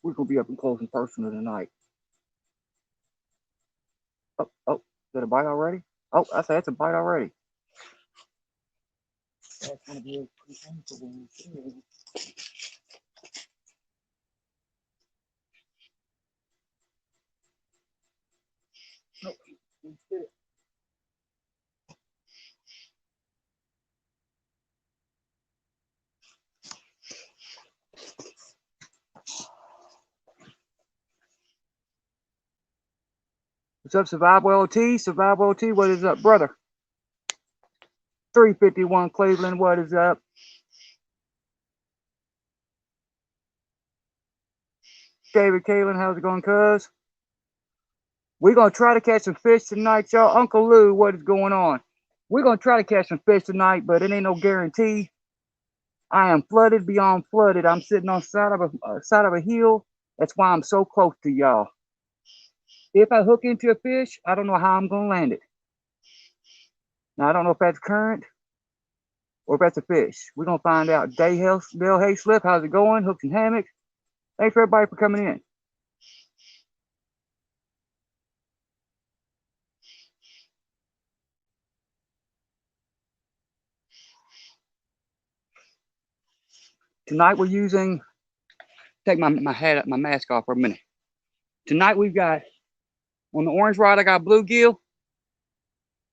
We're gonna be up and close and personal tonight. Oh, is that a bite already? Oh, I said that's a bite already. That's gonna be a pretty painful one. Nope. What's up, Survival LT? Survival LT, what is up, brother? 351 Cleveland, what is up? David Kalen, how's it going, cuz? We're going to try to catch some fish tonight, y'all. Uncle Lou, what is going on? We're going to try to catch some fish tonight, but it ain't no guarantee. I am flooded beyond flooded. I'm sitting on side of a hill. That's why I'm so close to y'all. If I hook into a fish, I don't know how I'm going to land it. Now, I don't know if that's current or if that's a fish. We're going to find out. Dale Hayslip, how's it going? Hooks and hammocks. Thanks for everybody for coming in. Tonight we're using, take my mask off for a minute. Tonight we've got, on the orange rod, I got bluegill.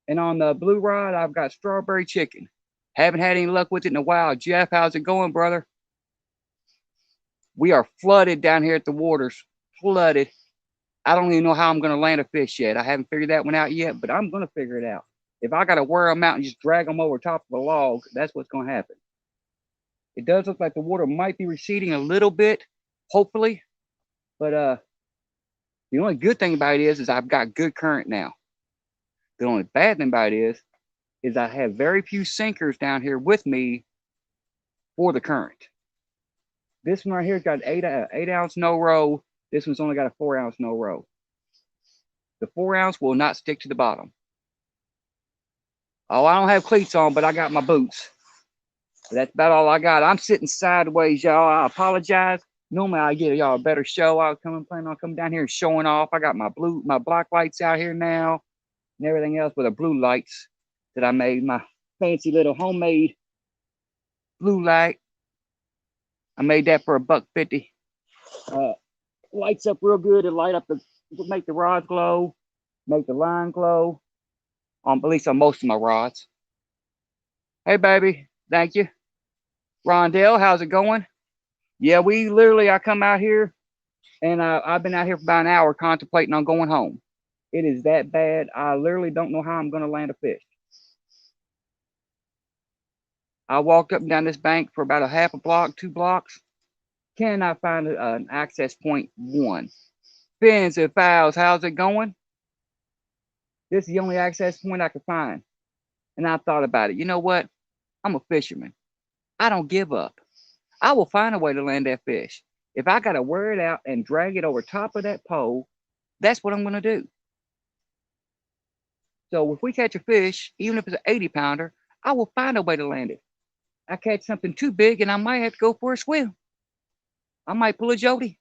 And on the blue rod, I've got strawberry chicken. Haven't had any luck with it in a while. Jeff, how's it going, brother? We are flooded down here at the waters. Flooded. I don't even know how I'm going to land a fish yet. I haven't figured that one out yet, but I'm going to figure it out. If I got to wear them out and just drag them over top of a log, that's what's going to happen. It does look like the water might be receding a little bit, hopefully. But the only good thing about it is I've got good current now. The only bad thing about it is I have very few sinkers down here with me for the current. This one right here has got an 8-ounce no row. This one's only got a 4-ounce no row. The 4-ounce will not stick to the bottom. Oh, I don't have cleats on, but I got my boots. That's about all I got. I'm sitting sideways, y'all. I apologize. Normally I get y'all a better show. I was planning on coming down here and showing off. I got my black lights out here now and everything else with the blue lights that I made. My fancy little homemade blue light. I made that for $1.50. Lights up real good. It light up make the rods glow, make the line glow. At least on most of my rods. Hey, baby. Thank you. Rondell, how's it going? Yeah, I come out here and I've been out here for about an hour contemplating on going home. It is that bad. I literally don't know how I'm going to land a fish. I walked up and down this bank for about a half a block, 2 blocks. Cannot find an access point 1. Fins and fowls, how's it going? This is the only access point I could find. And I thought about it. You know what? I'm a fisherman. I don't give up. I will find a way to land that fish. If I got to wear it out and drag it over top of that pole, that's what I'm going to do. So if we catch a fish, even if it's an 80-pounder, I will find a way to land it. I catch something too big and I might have to go for a swim. I might pull a Jody.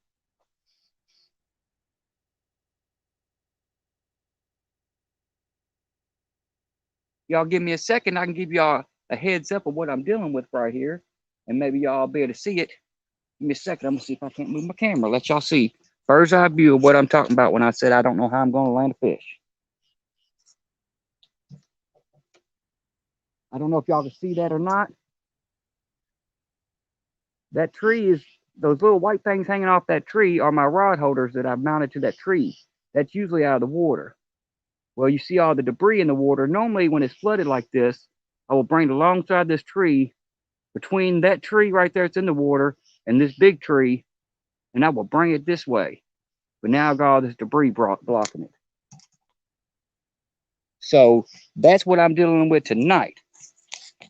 Y'all give me a second. I can give y'all a heads up of what I'm dealing with right here. And maybe y'all be able to see it. Give me a second. I'm going to see if I can't move my camera. Let y'all see. Bird's eye view of what I'm talking about when I said I don't know how I'm going to land a fish. I don't know if y'all can see that or not. That tree is, those little white things hanging off that tree are my rod holders that I've mounted to that tree. That's usually out of the water. Well, you see all the debris in the water. Normally when it's flooded like this, I will bring it alongside this tree, between that tree right there that's in the water and this big tree, and I will bring it this way. But now I've got all this debris blocking it. So that's what I'm dealing with tonight. Give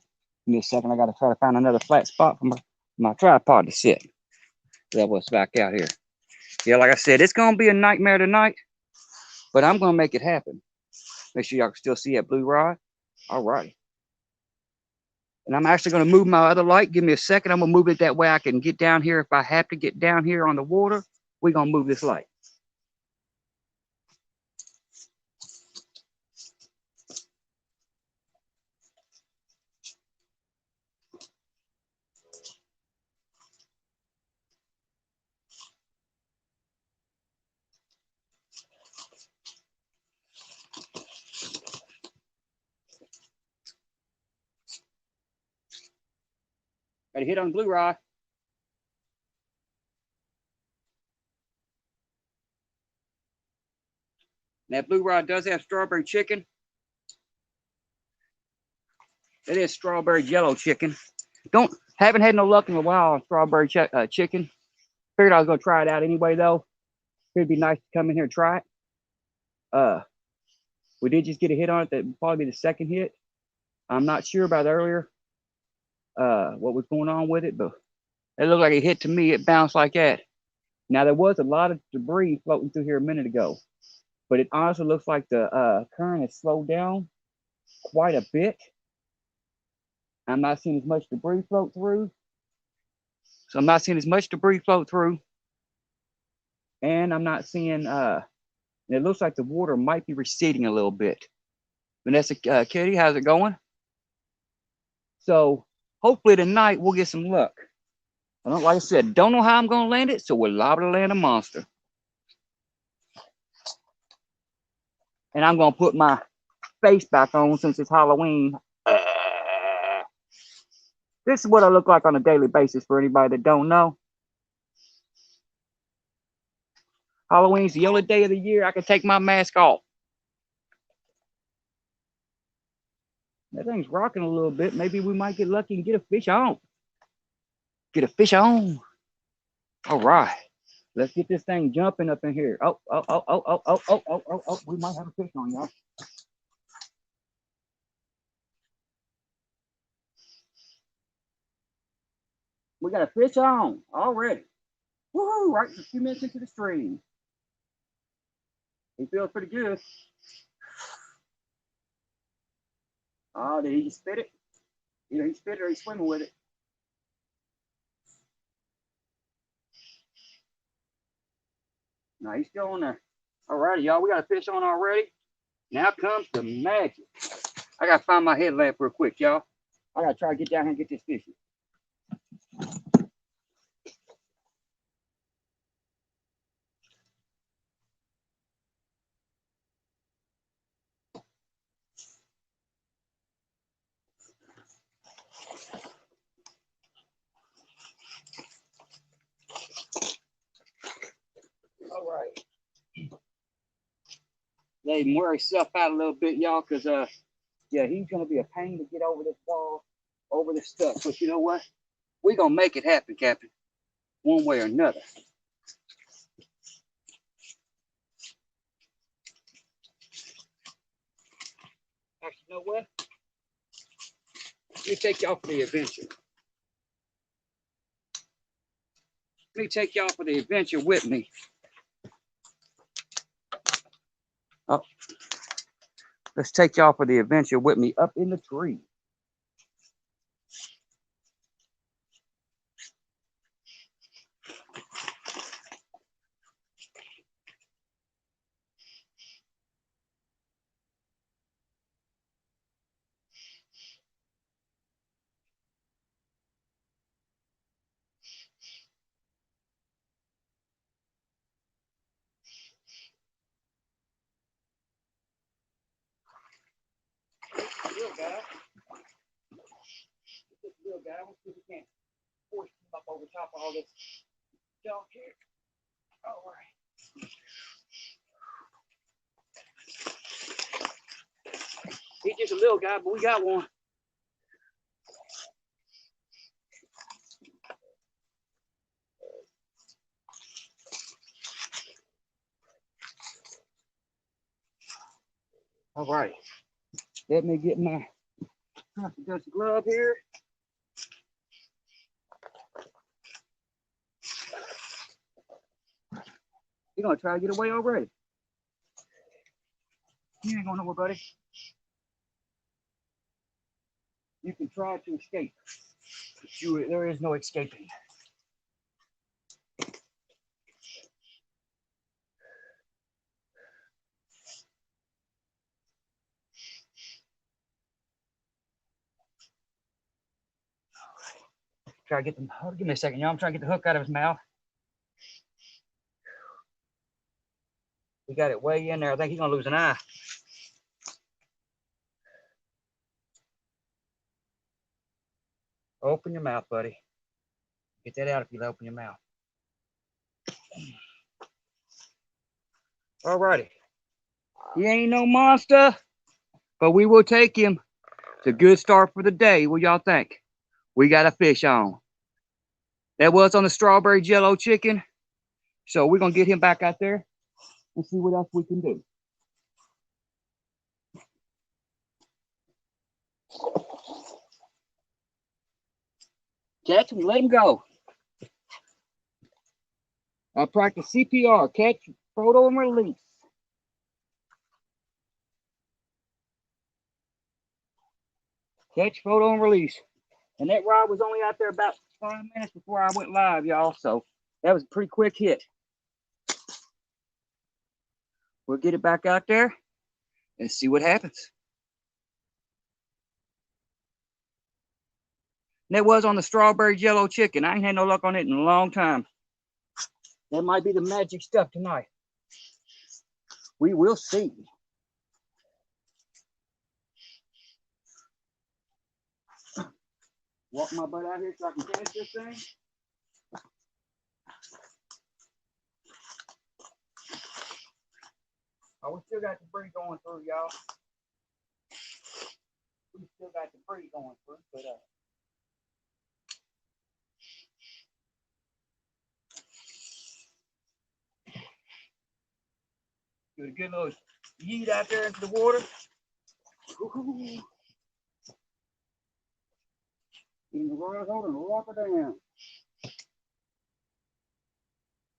me a second. I got to try to find another flat spot for my tripod to sit. That was back out here. Yeah, like I said, it's going to be a nightmare tonight, but I'm going to make it happen. Make sure y'all can still see that blue rod. All right. And I'm actually going to move my other light. Give me a second. I'm going to move it that way I can get down here if I have to get down here on the water. We're gonna move this light. Got a hit on blue rod. That blue rod does have strawberry chicken. It is strawberry yellow chicken. Haven't had no luck in a while on strawberry chicken. Figured I was gonna try it out anyway though. It'd be nice to come in here and try it. We did just get a hit on it. That would probably be the second hit. I'm not sure about earlier what was going on with it, but it looked like it hit to me. It bounced like that. Now there was a lot of debris floating through here a minute ago, but it honestly looks like the current has slowed down quite a bit. I'm not seeing as much debris float through. So I'm not seeing as much debris float through. And I'm not seeing, it looks like the water might be receding a little bit. Vanessa, Kitty, how's it going? So hopefully tonight we'll get some luck. Like I said, don't know how I'm going to land it, so we're liable to land a monster. And I'm going to put my face back on since it's Halloween. This is what I look like on a daily basis for anybody that don't know. Halloween's the only day of the year I can take my mask off. That thing's rocking a little bit. Maybe we might get lucky and get a fish on. Get a fish on. All right. Let's get this thing jumping up in here. Oh. We might have a fish on, y'all. We got a fish on already. Woohoo! Right a few minutes into the stream. He feels pretty good. Oh, did he just spit it? Either he spit it or he's swimming with it. No, he's still on there. All righty, y'all. We got a fish on already. Now comes the magic. I got to find my headlamp real quick, y'all. I got to try to get down here and get this fish. All right. Let him wear himself out a little bit, y'all, because, yeah, he's going to be a pain to get over this wall, over this stuff. But you know what? We're going to make it happen, Captain, one way or another. Actually, you know what? Let me take y'all for the adventure. Let me take y'all for the adventure with me. Oh, let's take y'all for the adventure with me up in the tree. Little guy. This little guy. Let's see if we can't force him up over top of all this junk here. All right. He's just a little guy, but we got one. All right. Let me get my dust glove here. You're gonna try to get away already. You ain't going nowhere, buddy. You can try to escape, but there is no escaping. Try to get them. Oh, give me a second, y'all. I'm trying to get the hook out of his mouth. We got it way in there. I think he's gonna lose an eye. Open your mouth, buddy. Get that out if you open your mouth. Alrighty. He ain't no monster, but we will take him. It's a good start for the day. What y'all think? We got a fish on. That was on the strawberry jello chicken. So we're gonna get him back out there and see what else we can do. Catch him, let him go. I practice CPR, catch, photo, and release. Catch, photo, and release. And that rod was only out there about 5 minutes before I went live, y'all. So that was a pretty quick hit. We'll get it back out there and see what happens. And that was on the strawberry jello chicken. I ain't had no luck on it in a long time. That might be the magic stuff tonight. We will see. Walk my butt out here so I can finish this thing. Oh, we still got debris going through, y'all. We still got debris going through, but do a good little yeet out there into the water. Ooh. In the rod holder and walk her down.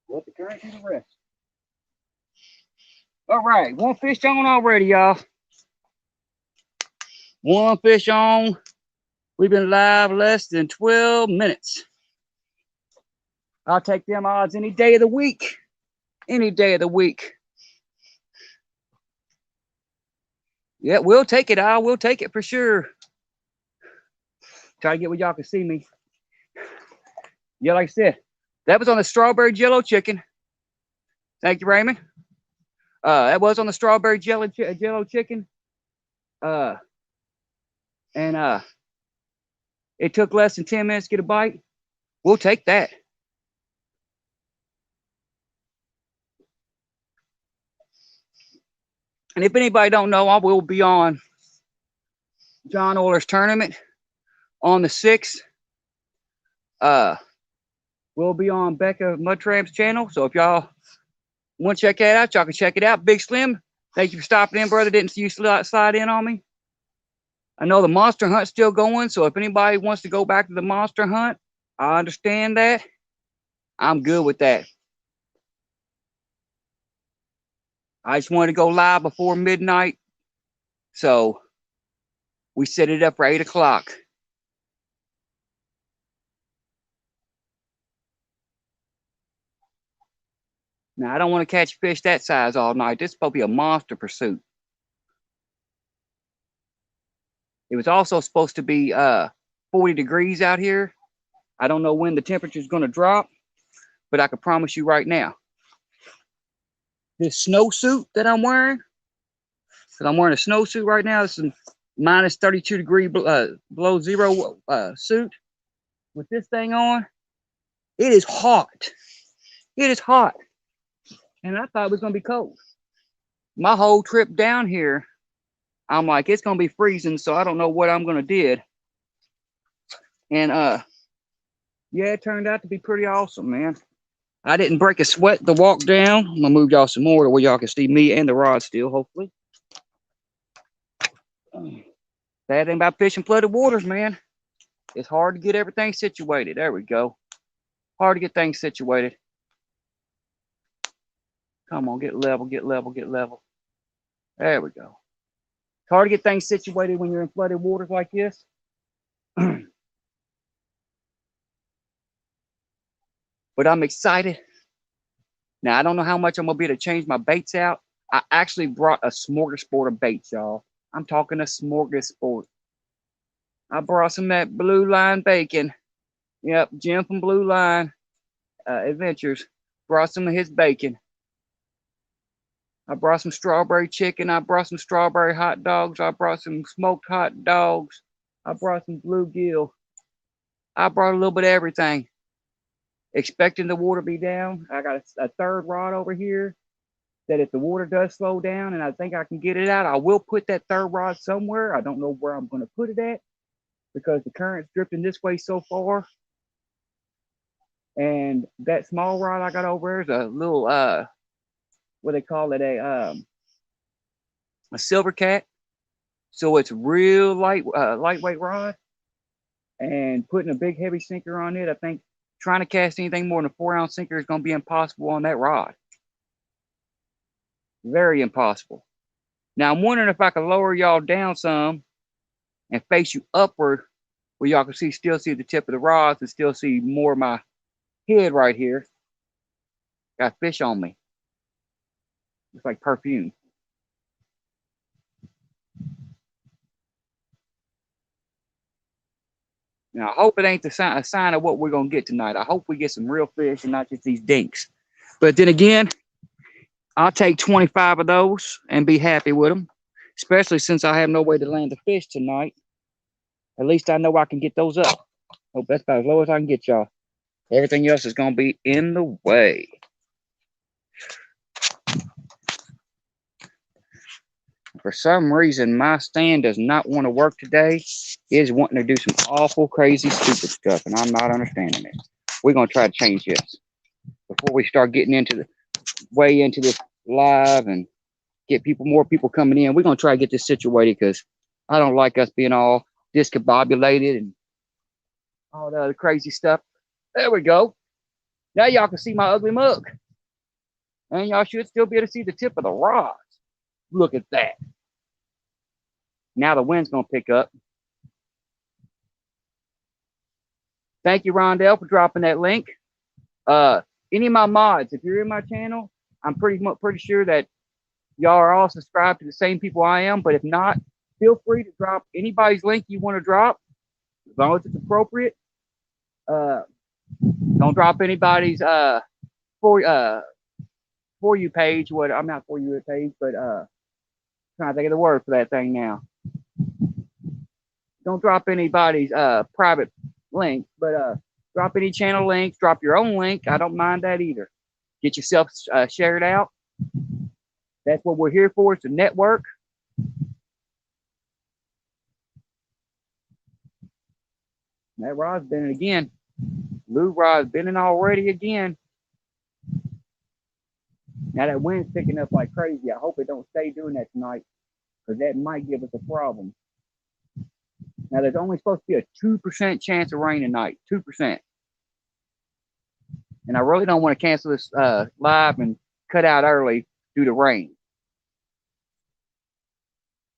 Let the current do the rest. All right, one fish on already, y'all. One fish on. We've been live less than 12 minutes. I'll take them odds any day of the week. Any day of the week. Yeah, we'll take it. I will take it for sure. Try to get where y'all can see me. Yeah, like I said, that was on the strawberry jello chicken. Thank you, Raymond. That was on the strawberry jello chicken. It took less than 10 minutes to get a bite. We'll take that. And if anybody don't know, I will be on John Oiler's tournament on the 6th. We'll be on Becca Mudtramp's channel. So if y'all want to check that out, y'all can check it out. Big Slim, thank you for stopping in, brother. Didn't see you slide in on me. I know the monster hunt's still going, so if anybody wants to go back to the monster hunt, I understand that. I'm good with that. I just wanted to go live before midnight, so we set it up for 8 o'clock. Now, I don't want to catch fish that size all night. This is supposed to be a monster pursuit. It was also supposed to be 40 degrees out here. I don't know when the temperature is going to drop, but I can promise you right now. This snowsuit that I'm wearing, because I'm wearing a snowsuit right now. It's a minus 32 degree below zero suit. With this thing on, it is hot. It is hot. And I thought it was going to be cold. My whole trip down here, I'm like, it's going to be freezing, so I don't know what I'm going to do. And, yeah, it turned out to be pretty awesome, man. I didn't break a sweat to walk down. I'm going to move y'all some more to where y'all can see me and the rod still, hopefully. Bad thing about fishing flooded waters, man. It's hard to get everything situated. There we go. Hard to get things situated. Come on, get level, get level, get level. There we go. It's hard to get things situated when you're in flooded waters like this. But I'm excited. Now, I don't know how much I'm going to be able to change my baits out. I actually brought a smorgasbord of baits, y'all. I'm talking a smorgasbord. I brought some of that blue line bacon. Yep, Jim from Blue Line Adventures brought some of his bacon. I brought some strawberry chicken. I brought some strawberry hot dogs. I brought some smoked hot dogs. I brought some bluegill. I brought a little bit of everything. Expecting the water to be down. I got a third rod over here that if the water does slow down and I think I can get it out, I will put that third rod somewhere. I don't know where I'm going to put it at because the current's drifting this way so far. And that small rod I got over there is a little what they call it, a silver cat. So it's real lightweight rod. And putting a big heavy sinker on it, I think trying to cast anything more than a 4-ounce sinker is going to be impossible on that rod. Very impossible. Now I'm wondering if I could lower y'all down some and face you upward where y'all can still see the tip of the rods and still see more of my head right here. Got fish on me. It's like perfume. Now I hope it ain't a sign of what we're gonna get tonight. I hope we get some real fish and not just these dinks. But then again, I'll take 25 of those and be happy with them, especially since I have no way to land the fish tonight. At least I know I can get those up. Hope that's about as low as I can get y'all. Everything else is gonna be in the way. For some reason, my stand does not want to work today. It is wanting to do some awful, crazy, stupid stuff, and I'm not understanding it. We're gonna try to change this before we start getting into this live and get more people coming in. We're gonna try to get this situated because I don't like us being all discombobulated and all the other crazy stuff. There we go. Now y'all can see my ugly mug, and y'all should still be able to see the tip of the rods. Look at that. Now the wind's gonna pick up. Thank you, Rondell, for dropping that link. Any of my mods, if you're in my channel, I'm pretty sure that y'all are all subscribed to the same people I am. But if not, feel free to drop anybody's link you want to drop, as long as it's appropriate. Don't drop anybody's for you page. What I'm not for you page, but trying to think of the word for that thing now. Don't drop anybody's private link, but drop any channel links. Drop your own link. I don't mind that either. Get yourself shared out. That's what we're here for. It's a network. That rod's bending again. Blue rod's bending already again. Now that wind's picking up like crazy. I hope it don't stay doing that tonight, because that might give us a problem. Now there's only supposed to be a 2% chance of rain tonight. 2%. And I really don't want to cancel this live and cut out early due to rain.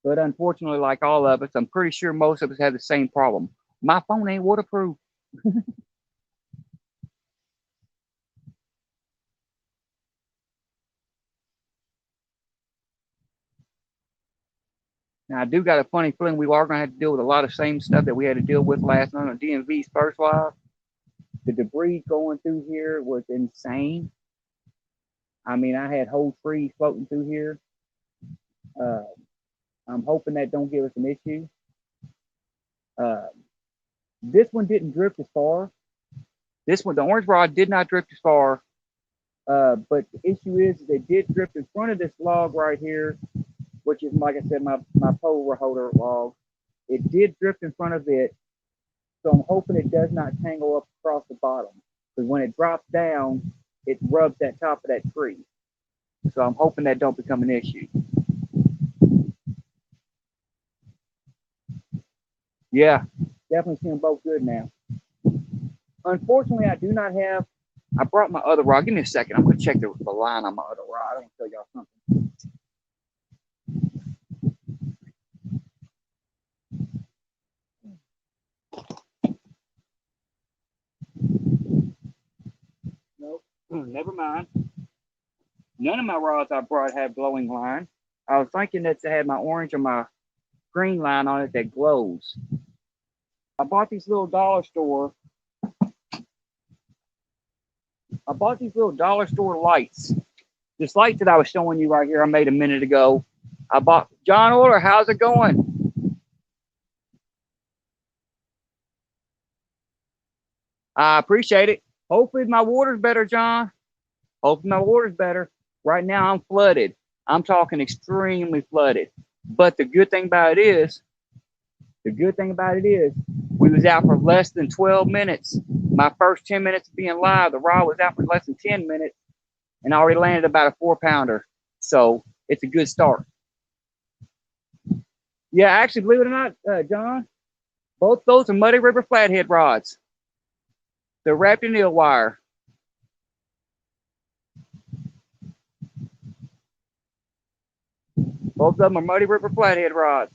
But unfortunately, like all of us, I'm pretty sure most of us have the same problem. My phone ain't waterproof. Now, I do got a funny feeling we are going to have to deal with a lot of same stuff that we had to deal with last night on DMV's first live. The debris going through here was insane. I mean, I had whole trees floating through here. I'm hoping that don't give us an issue. This one didn't drift as far. This one, the orange rod, did not drift as far. But the issue is it did drift in front of this log right here, which is, like I said, my pole holder log. It did drift in front of it. So I'm hoping it does not tangle up across the bottom. Because when it drops down, it rubs that top of that tree. So I'm hoping that don't become an issue. Yeah, definitely see them both good now. Unfortunately, I do not have, I brought my other rod. Give me a second. I'm going to check the line on my other rod. I'm going to tell y'all something. Nope, never mind. None of my rods I brought had glowing line. I was thinking that they had my orange or my green line on it that glows. I bought these little dollar store I bought these little dollar store lights. This light that I was showing you right here, I made a minute ago. I bought John Order. How's it going? I appreciate it. Hopefully my water's better, John. Hopefully my water's better. Right now I'm flooded. I'm talking extremely flooded. But the good thing about it is, we was out for less than 12 minutes. My first 10 minutes of being live, the rod was out for less than 10 minutes, and I already landed about a 4-pounder. So it's a good start. Yeah, actually, believe it or not, John, both those are Muddy River flathead rods. They're wrapped in eel wire. Both of them are Muddy River flathead rods.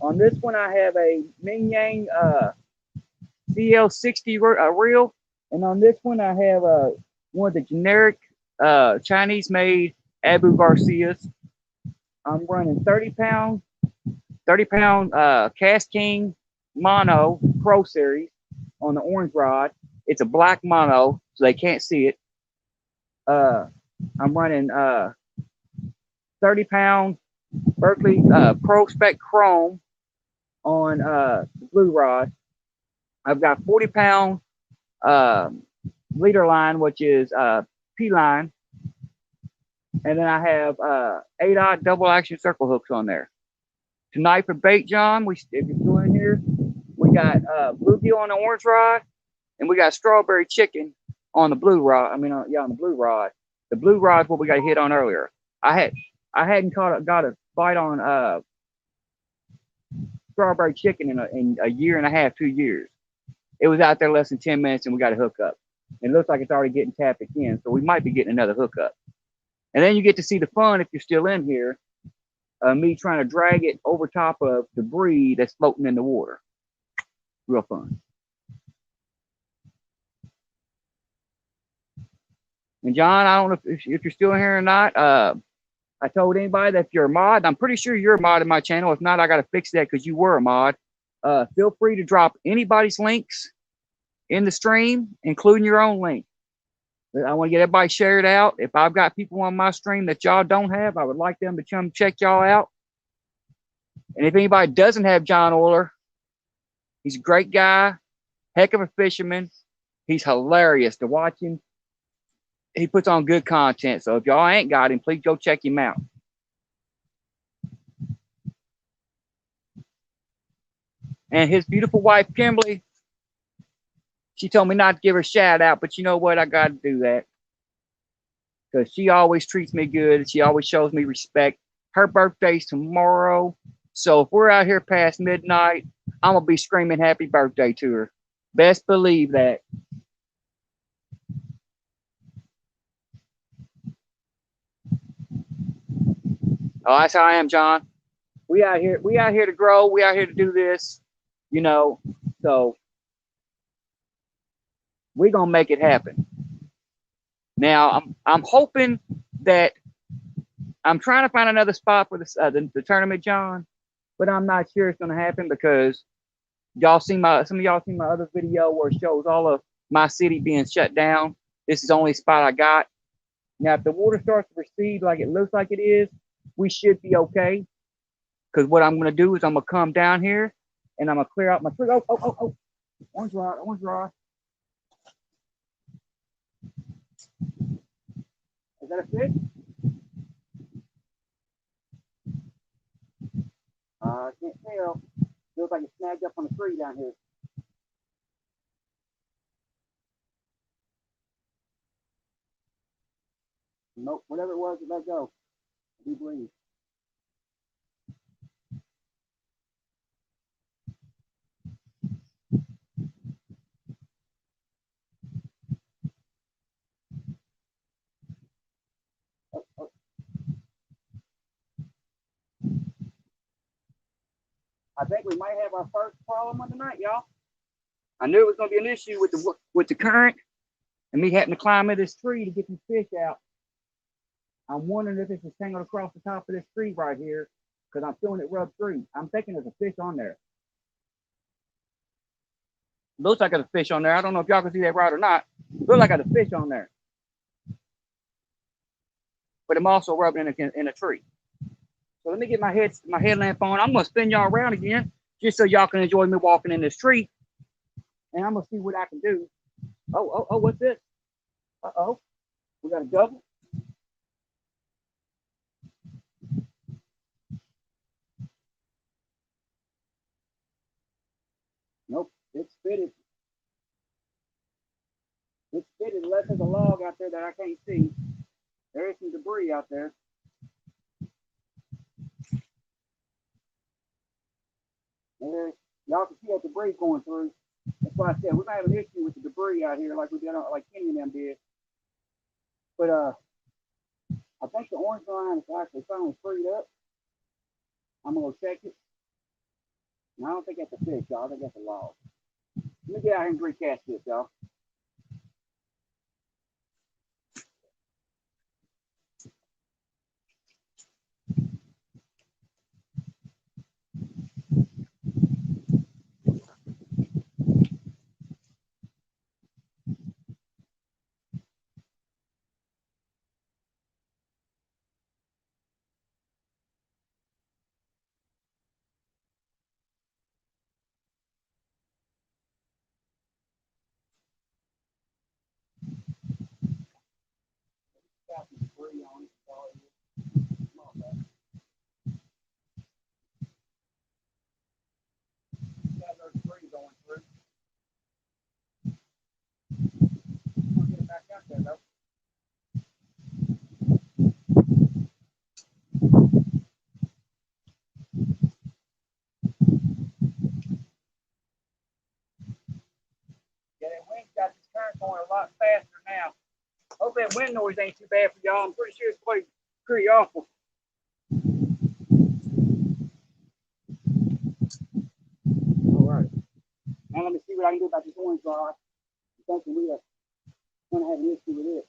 On this one, I have a Ming Yang CL60 reel, and on this one, I have one of the generic Chinese-made Abu Garcias. I'm running 30 pound Cast King Mono Pro Series on the orange rod. It's a black mono, so they can't see it. I'm running 30-pound Berkeley Pro Spec Chrome on the blue rod. I've got 40-pound leader line, which is P line, and then I have 8-aught double action circle hooks on there. Tonight for bait, John, if you're still in here, we got bluegill on the orange rod, and we got strawberry chicken on the blue rod. On the blue rod. The blue rod is what we got hit on earlier. I hadn't got a bite on strawberry chicken in a year and a half, 2 years. It was out there less than 10 minutes, and we got a hookup. And it looks like it's already getting tapped again, so we might be getting another hookup. And then you get to see the fun if you're still in here. Me trying to drag it over top of debris that's floating in the water. Real fun. And John, I don't know if you're still in here or not. I told anybody that if you're a mod, I'm pretty sure you're a mod in my channel. If not, I got to fix that because you were a mod. Feel free to drop anybody's links in the stream, including your own link. I want to get everybody shared out. If I've got people on my stream that y'all don't have, I would like them to come check y'all out. And if anybody doesn't have John Oiler, he's a great guy, heck of a fisherman. He's hilarious to watch him. He puts on good content. So if y'all ain't got him, please go check him out. And his beautiful wife, Kimberly, she told me not to give her a shout out, but you know what? I got to do that. Because she always treats me good. She always shows me respect. Her birthday's tomorrow. So if we're out here past midnight, I'm going to be screaming happy birthday to her. Best believe that. Oh, that's how I am, John. We out here to grow. We out here to do this, so we're going to make it happen. Now, I'm hoping that I'm trying to find another spot for the tournament, John, but I'm not sure it's going to happen because some of y'all seen my other video where it shows all of my city being shut down. This is the only spot I got. Now, if the water starts to recede like it looks like it is, we should be okay. Because what I'm going to do is I'm going to come down here and I'm going to clear out my tree. Oh. Orange rod. Is that a fish? I can't tell. Feels like it's snagged up on a tree down here. Nope, whatever it was, it let go. I do believe. Oh. I think we might have our first problem of the night, y'all. I knew it was going to be an issue with the current and me having to climb in this tree to get these fish out. I'm wondering if it's just tangled across the top of this tree right here because I'm feeling it rub through. I'm thinking there's a fish on there. Looks like there's a fish on there. I don't know if y'all can see that right or not. Looks like there's a fish on there. but I'm also rubbing in a tree. So let me get my headlamp on. I'm gonna spin y'all around again, just so y'all can enjoy me walking in this tree. And I'm gonna see what I can do. Oh, what's this? Uh-oh, we got a double. Nope, it's fitted. It's fitted unless there's a log out there that I can't see. There is some debris out there. And y'all can see that debris going through. That's why I said we might have an issue with the debris out here, like we did, like Kenny and them did. But I think the orange line is actually finally freed up. I'm gonna go check it. And I don't think that's a fish, y'all. I think that's a log. Let me get out here and recast this, y'all. Got some debris on it. Come on, man. Got no debris going through. I'm gonna get it back out there, though. Yeah, that wind got this current going a lot faster now. Hope that wind noise ain't too bad for y'all. I'm pretty sure it's pretty awful. All right. Now let me see what I can do about this orange rod. I'm thinking we are going to have an issue with it.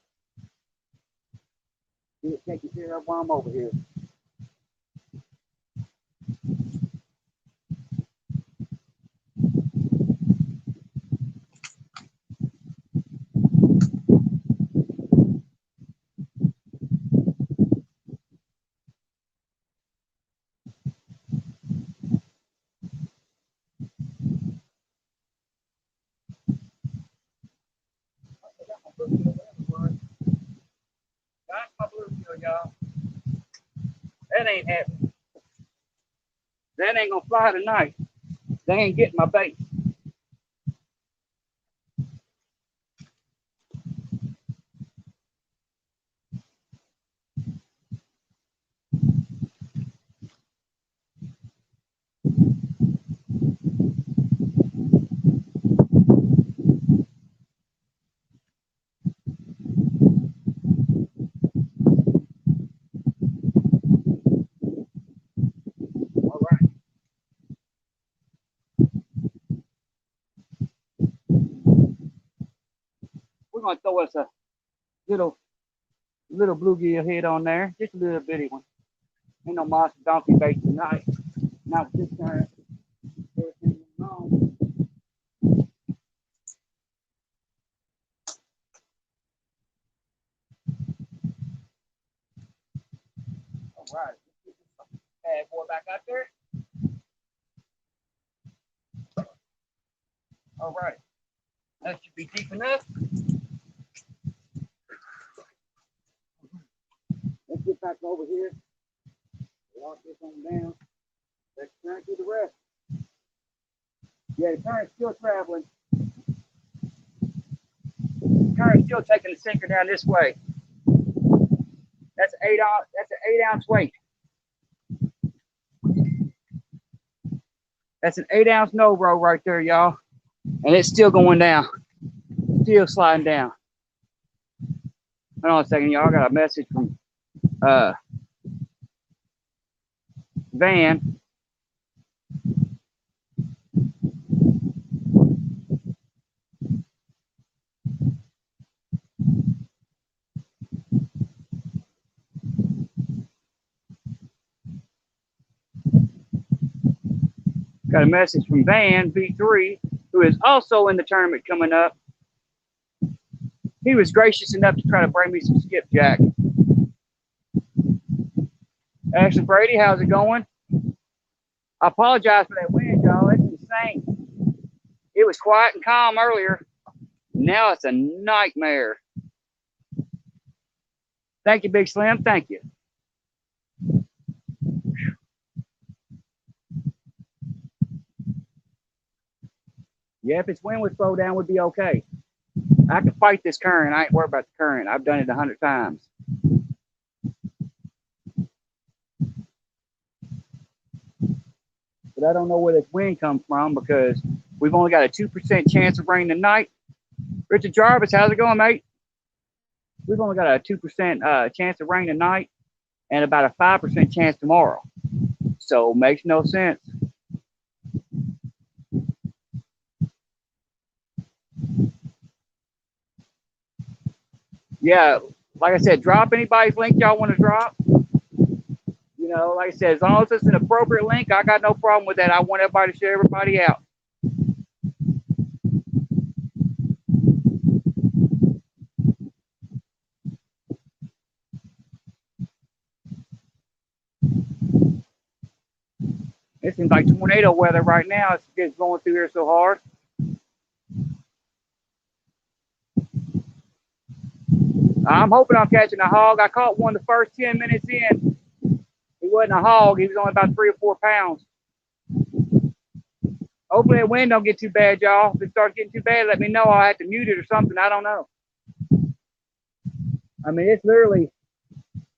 Get it taken care of while I'm over here. That's my bluegill, y'all. That ain't happening. That ain't gonna fly tonight. They ain't getting my bait. All right. We're gonna throw us a little bluegill head on there, just a little bitty one. Ain't no monster donkey bait tonight. Not with this current. Everything wrong. All right. Bad boy back out there. All right. That should be deep enough. Let's get back over here. Lock this on down. Let's turn through the rest. Yeah, the current's still traveling. The current's still taking the sinker down this way. That's an 8-ounce. That's an 8-ounce weight. That's an 8-ounce no-bro right there, y'all. And it's still going down. Still sliding down. Hold on a second, y'all. I got a message from Van. Got a message from Van V3, who is also in the tournament coming up. He was gracious enough to try to bring me some skipjack. Ashley Brady, how's it going? I apologize for that wind, y'all. It's insane. It was quiet and calm earlier. Now it's a nightmare. Thank you, Big Slim. Thank you. Yeah, if its wind would slow down, we'd be okay. I can fight this current. I ain't worried about the current. I've done it 100 times. But I don't know where this wind comes from because we've only got a 2% chance of rain tonight. Richard Jarvis, how's it going, mate? We've only got a 2% chance of rain tonight and about a 5% chance tomorrow. So makes no sense. Yeah, like I said, drop anybody's link y'all want to drop. You know, like I said, as long as it's an appropriate link, I got no problem with that. I want everybody to share everybody out. It seems like tornado weather right now. It's just going through here so hard. I'm hoping I'm catching a hog. I caught one the first 10 minutes in. He wasn't a hog. He was only about 3 or 4 pounds. Hopefully the wind don't get too bad, y'all. If it starts getting too bad, let me know. I'll have to mute it or something. I don't know. I mean, it's literally,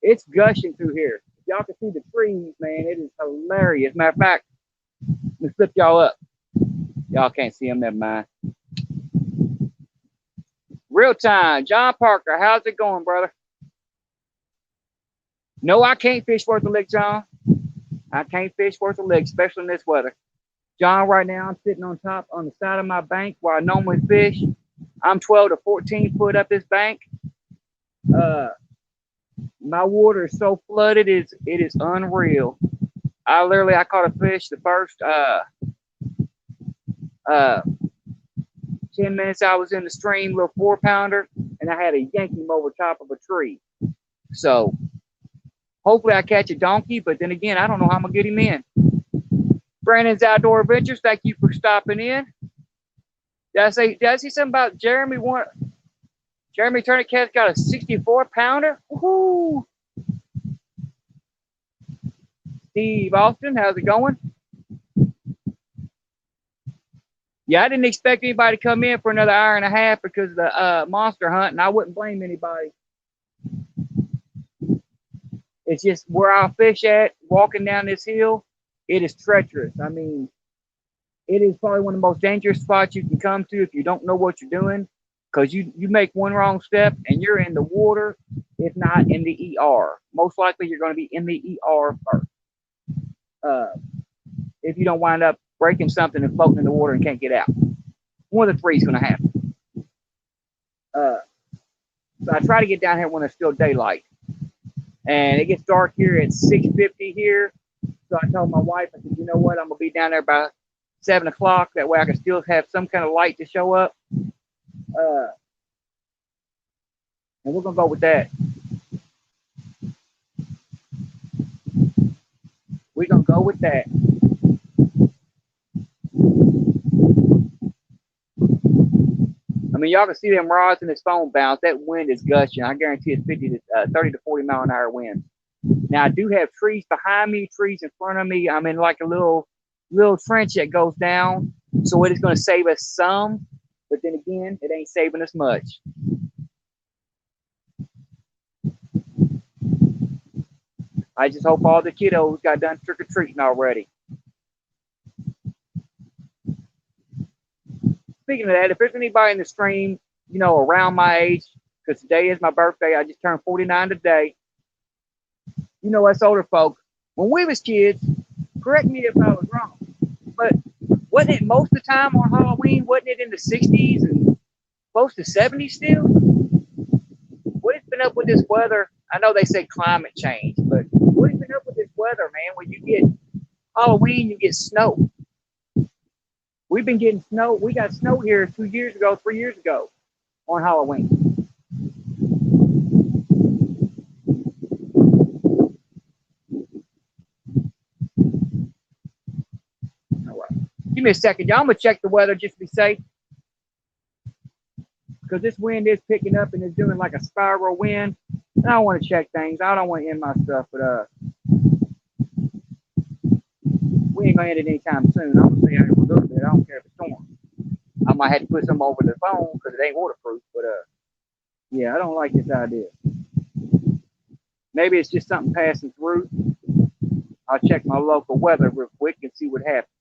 it's gushing through here. Y'all can see the trees, man. It is hilarious. Matter of fact, let me flip y'all up. Y'all can't see them, never mind. Real time. John Parker, how's it going, brother? No, I can't fish worth a lick, John. I can't fish worth a lick, especially in this weather. John, right now I'm sitting on top on the side of my bank where I normally fish. I'm 12 to 14 foot up this bank. My water is so flooded, it is unreal. I caught a fish the first 10 minutes I was in the stream, little 4-pounder, and I had to yank him over top of a tree. So hopefully I catch a donkey, but then again, I don't know how I'm gonna get him in. Brandon's Outdoor Adventures, thank you for stopping in. Did I see something about Jeremy? Jeremy Tourniquet's got a 64-pounder. Woohoo! Steve Austin, how's it going? Yeah, I didn't expect anybody to come in for another hour and a half because of the monster hunt, and I wouldn't blame anybody. It's just where I fish at, walking down this hill, it is treacherous. I mean, it is probably one of the most dangerous spots you can come to if you don't know what you're doing, because you make one wrong step and you're in the water, if not in the ER. Most likely you're going to be in the ER first. If you don't wind up breaking something and floating in the water and can't get out. One of the three is going to happen. So I try to get down here when it's still daylight. And it gets dark here at 6:50 here. So I told my wife, I said, you know what, I'm going to be down there by 7 o'clock. That way I can still have some kind of light to show up. And we're going to go with that. We're going to go with that. I mean, y'all can see them rods in this phone bounce. That wind is gushing. I guarantee it's 30 to 40 mile an hour wind. Now, I do have trees behind me, trees in front of me. I'm in like a little trench that goes down. So it is going to save us some. But then again, it ain't saving us much. I just hope all the kiddos got done trick-or-treating already. Speaking of that, if there's anybody in the stream, you know, around my age, because today is my birthday, I just turned 49 today. You know, us older folk, when we was kids, correct me if I was wrong, but wasn't it most of the time on Halloween? Wasn't it in the 60s and close to 70s still? What has been up with this weather? I know they say climate change, but what has been up with this weather, man? When you get Halloween, you get snow. We've been getting snow. We got snow here 2 years ago, 3 years ago on Halloween. Give me a second, y'all. I'm gonna check the weather just to be safe, because this wind is picking up and it's doing like a spiral wind. And I don't want to check things. I don't want to end my stuff, but we ain't gonna end it anytime soon. I'm gonna stay out here for a little bit. I don't care if it's storm. I might have to put some over the phone because it ain't waterproof. But yeah, I don't like this idea. Maybe it's just something passing through. I'll check my local weather real quick and see what happens.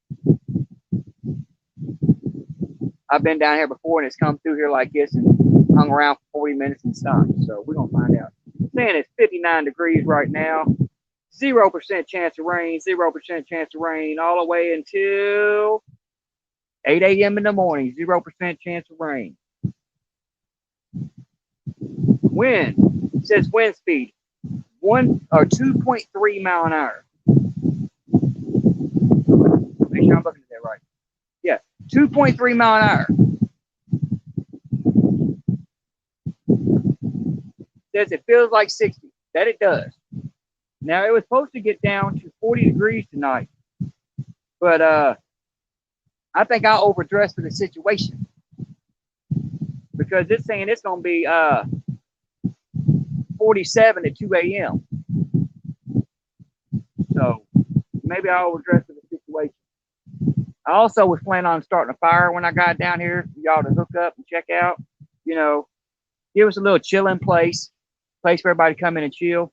I've been down here before and it's come through here like this and hung around for 40 minutes and stopped. So we're gonna find out. It's saying it's 59 degrees right now. 0% chance of rain, 0% chance of rain, all the way until 8 a.m. in the morning. 0% chance of rain. Wind. It says wind speed 2.3 mile an hour. Make sure I'm looking at that right. Yeah, 2.3 mile an hour. Says it feels like 60. That it does. Now it was supposed to get down to 40 degrees tonight, but I think I overdressed for the situation, because it's saying it's gonna be 47 at 2 a.m. So maybe I overdressed for the situation. I also was planning on starting a fire when I got down here for y'all to hook up and check out. You know, give us a little chilling place for everybody to come in and chill.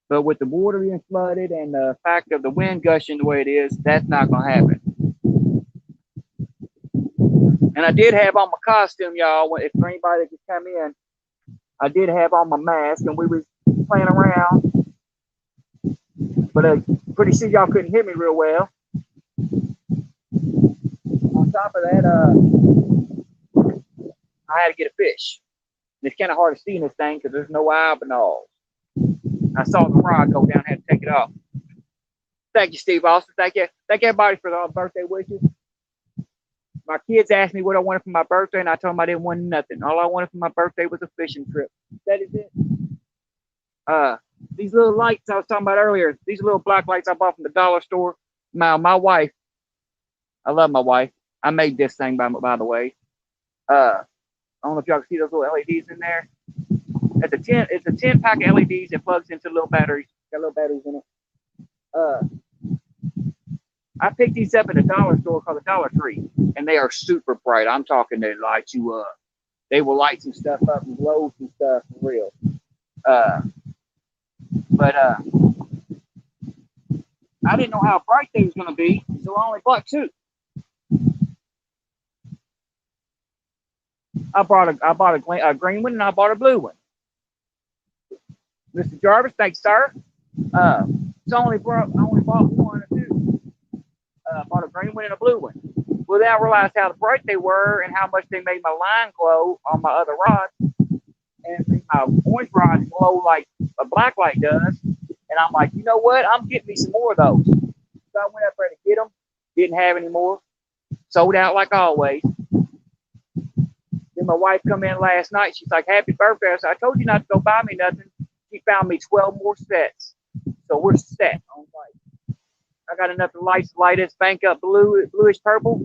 But with the water being flooded and the fact of the wind gushing the way it is, that's not going to happen. And I did have on my costume, y'all. If for anybody that could come in, I did have on my mask and we was playing around. But pretty sure y'all couldn't hear me real well. On top of that, I had to get a fish. And it's kind of hard to see in this thing because there's no eye binoculars. I saw the rod go down, had to take it off. Thank you, Steve Austin. Thank you. Thank everybody for the birthday wishes. My kids asked me what I wanted for my birthday, and I told them I didn't want nothing. All I wanted for my birthday was a fishing trip. That is it. These little lights I was talking about earlier, these little black lights I bought from the dollar store. My wife, I love my wife. I made this thing, by the way. I don't know if y'all can see those little LEDs in there. It's a 10 pack of LEDs that plugs into little batteries. Got little batteries in it. I picked these up at a dollar store called the Dollar Tree, and they are super bright. I'm talking they light you up. They will light some stuff up and glow some stuff for real. But I didn't know how bright they was gonna be, so I only bought two. I bought a green one and I bought a blue one. Mr. Jarvis, thanks, sir. I only bought one or two. Bought a green one and a blue one. Well, then I realized how bright they were and how much they made my line glow on my other rods, and made my orange rods glow like a black light does. And I'm like, you know what? I'm getting me some more of those. So I went up there to get them. Didn't have any more. Sold out like always. Then my wife come in last night. She's like, happy birthday. I said, I told you not to go buy me nothing. She found me 12 more sets. So we're set on light. I got enough lights to light this bank up bluish purple.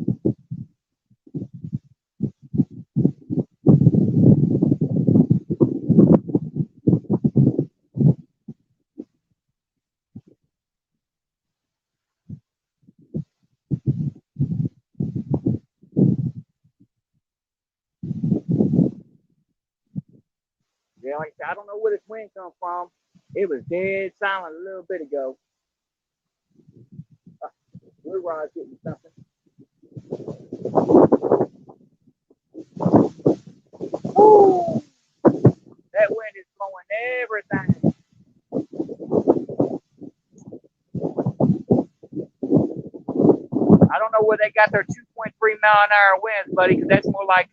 Yeah, like I said, I don't know where this wind comes from. It was dead silent a little bit ago. Blue rod's getting something. Ooh, that wind is blowing everything. I don't know where they got their 2.3 mile an hour winds, buddy, because that's more like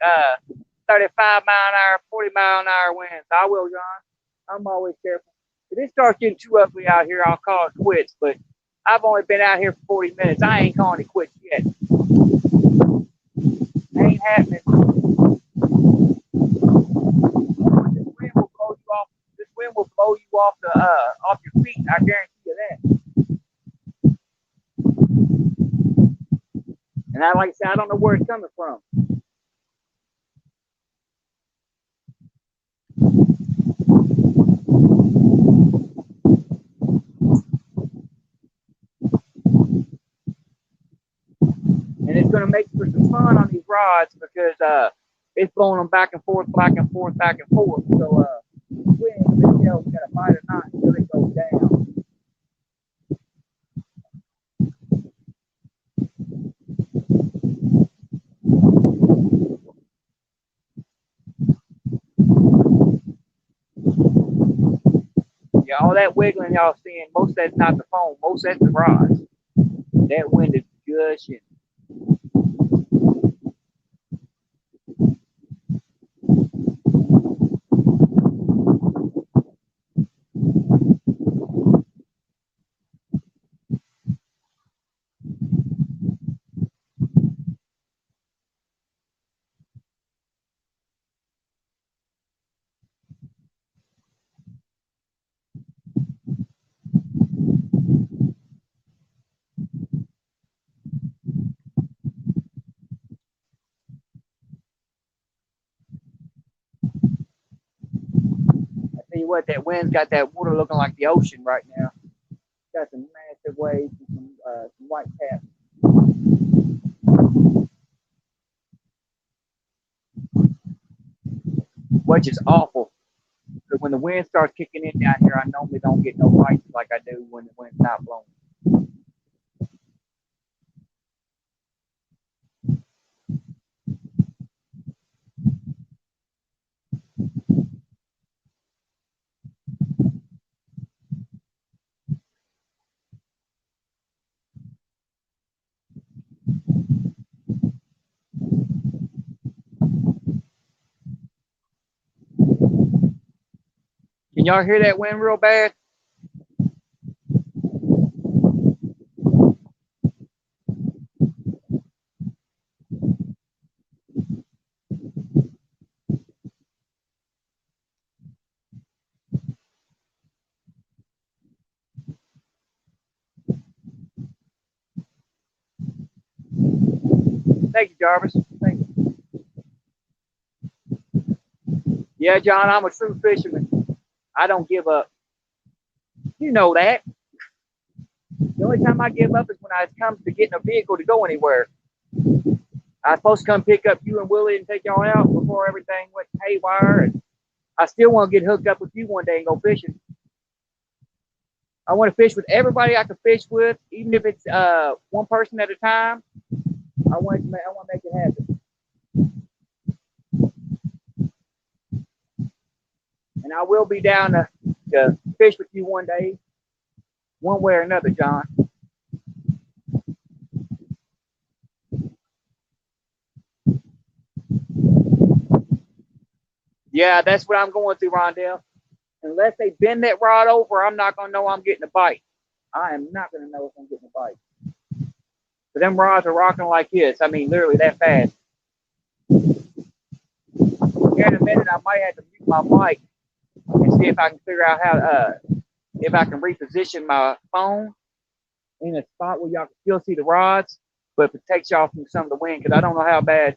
35 mile an hour, 40 mile an hour winds. I will, John. I'm always careful. If it starts getting too ugly out here, I'll call it quits. But I've only been out here for 40 minutes. I ain't calling it quits yet. Ain't happening. This wind will blow you off off your feet. I guarantee you that. And And like I said, I don't know where it's coming from. And it's going to make for some fun on these rods because it's blowing them back and forth, back and forth, back and forth. So we ain't going to tell if we got a bite or not until it goes down. Yeah, all that wiggling y'all seeing, most of that's not the foam, most of that's the rods. That wind is gushing. I tell you what, that wind's got that water looking like the ocean right now. Got some massive waves and some white caps. Which is awful. Because when the wind starts kicking in down here, I normally don't get no bites like I do when the wind's not blowing. Can y'all hear that wind real bad? Thank you, Jarvis. Thank you. Yeah, John, I'm a true fisherman. I don't give up. You know that. The only time I give up is when it comes to getting a vehicle to go anywhere. I was supposed to come pick up you and Willie and take y'all out before everything went haywire. And I still want to get hooked up with you one day and go fishing. I want to fish with everybody I can fish with, even if it's one person at a time. I want to make it happen. And I will be down to fish with you one day, one way or another, John. Yeah, that's what I'm going through, Rondell. Unless they bend that rod over, I'm not going to know I'm getting a bite. I am not going to know if I'm getting a bite. But them rods are rocking like this. I mean, literally that fast. Here in a minute, I might have to mute my mic and see if I can figure out how if I can reposition my phone in a spot where y'all can still see the rods, but if it takes y'all from some of the wind, because I don't know how bad.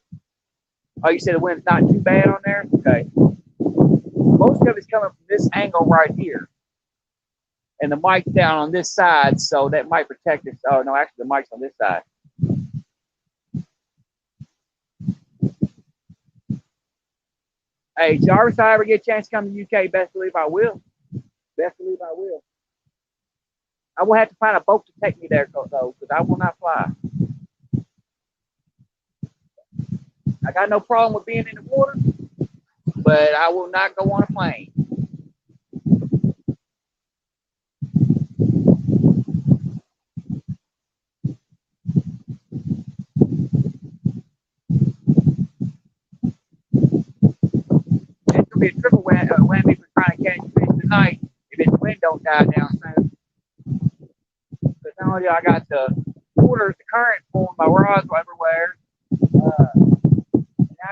Oh, you said the wind's not too bad on there? Okay. Most of it's coming from this angle right here. And the mic's down on this side, so that might protect us. Oh, no, actually, the mic's on this side. Hey, Jarvis, if I ever get a chance to come to the UK, best believe I will. Best believe I will. I will have to find a boat to take me there, though, because I will not fly. I got no problem with being in the water, but I will not go on a plane. It's gonna be a triple whammy for trying to catch fish tonight if this wind don't die down soon. Because not only do I got the water, the current pulling my rods everywhere, now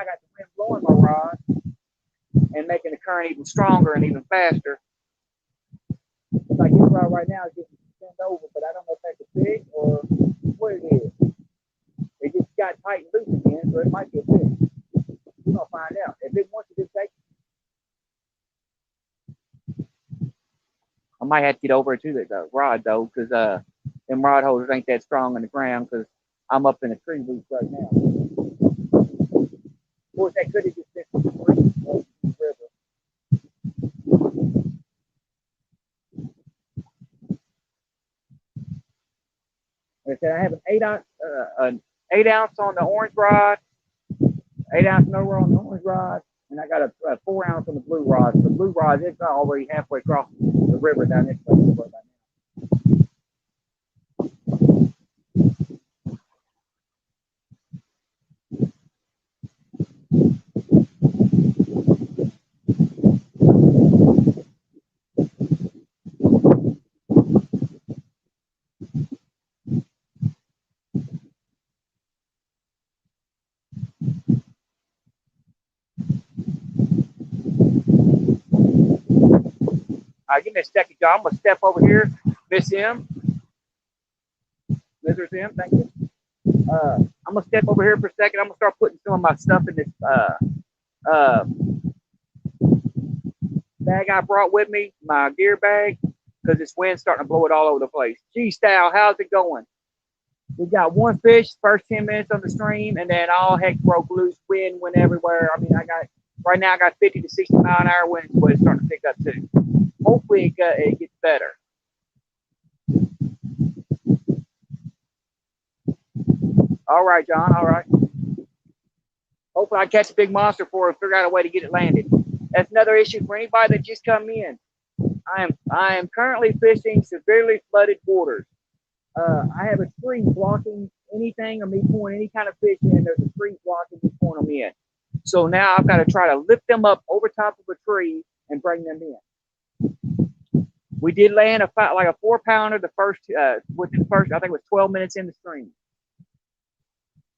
I got the wind blowing my rods and making the current even stronger and even faster. Like this rod right now is just bent over, but I don't know if that's a fish or what it is. It just got got tight and loose again, so it might be a fish. We're gonna find out. If it wants to just take, I might have to get over to the rod though, because them rod holders ain't that strong in the ground. Because I'm up in a tree roots right now. Of course, they could have just been the river. Like I said, I have an 8 ounce on the orange rod, 8 ounce nowhere on the orange rod, and I got a 4 ounce on the blue rod. The blue rod is already halfway across the river down this way. All right, give me a second, y'all. I'm gonna step over here, Miss M, Mrs. M. Thank you. I'm gonna step over here for a second. I'm gonna start putting some of my stuff in this uh, bag I brought with me, my gear bag, because this wind's starting to blow it all over the place. G-Style, how's it going? We got one fish, first 10 minutes on the stream, and then all heck broke loose. Wind went everywhere. I mean, right now I got 50 to 60 mile an hour winds, but it's starting to pick up too. Hopefully it gets better. All right, John. All right. Hopefully I catch a big monster for it, figure out a way to get it landed. That's another issue for anybody that just come in. I am currently fishing severely flooded waters. I have a tree blocking anything or me pulling any kind of fish in. There's a tree blocking me pulling them in. So now I've got to try to lift them up over top of a tree and bring them in. We did land like a 4-pounder within the first, I think it was 12 minutes in the stream.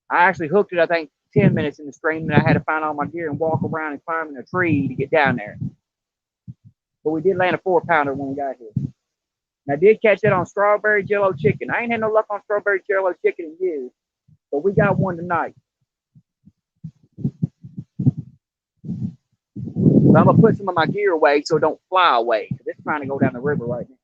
I actually hooked it, I think, 10 minutes in the stream, and I had to find all my gear and walk around and climb in a tree to get down there. But we did land a 4-pounder when we got here. And I did catch it on strawberry jello chicken. I ain't had no luck on strawberry jello chicken in years, but we got one tonight. So I'm gonna put some of my gear away so it don't fly away. It's trying to go down the river right now.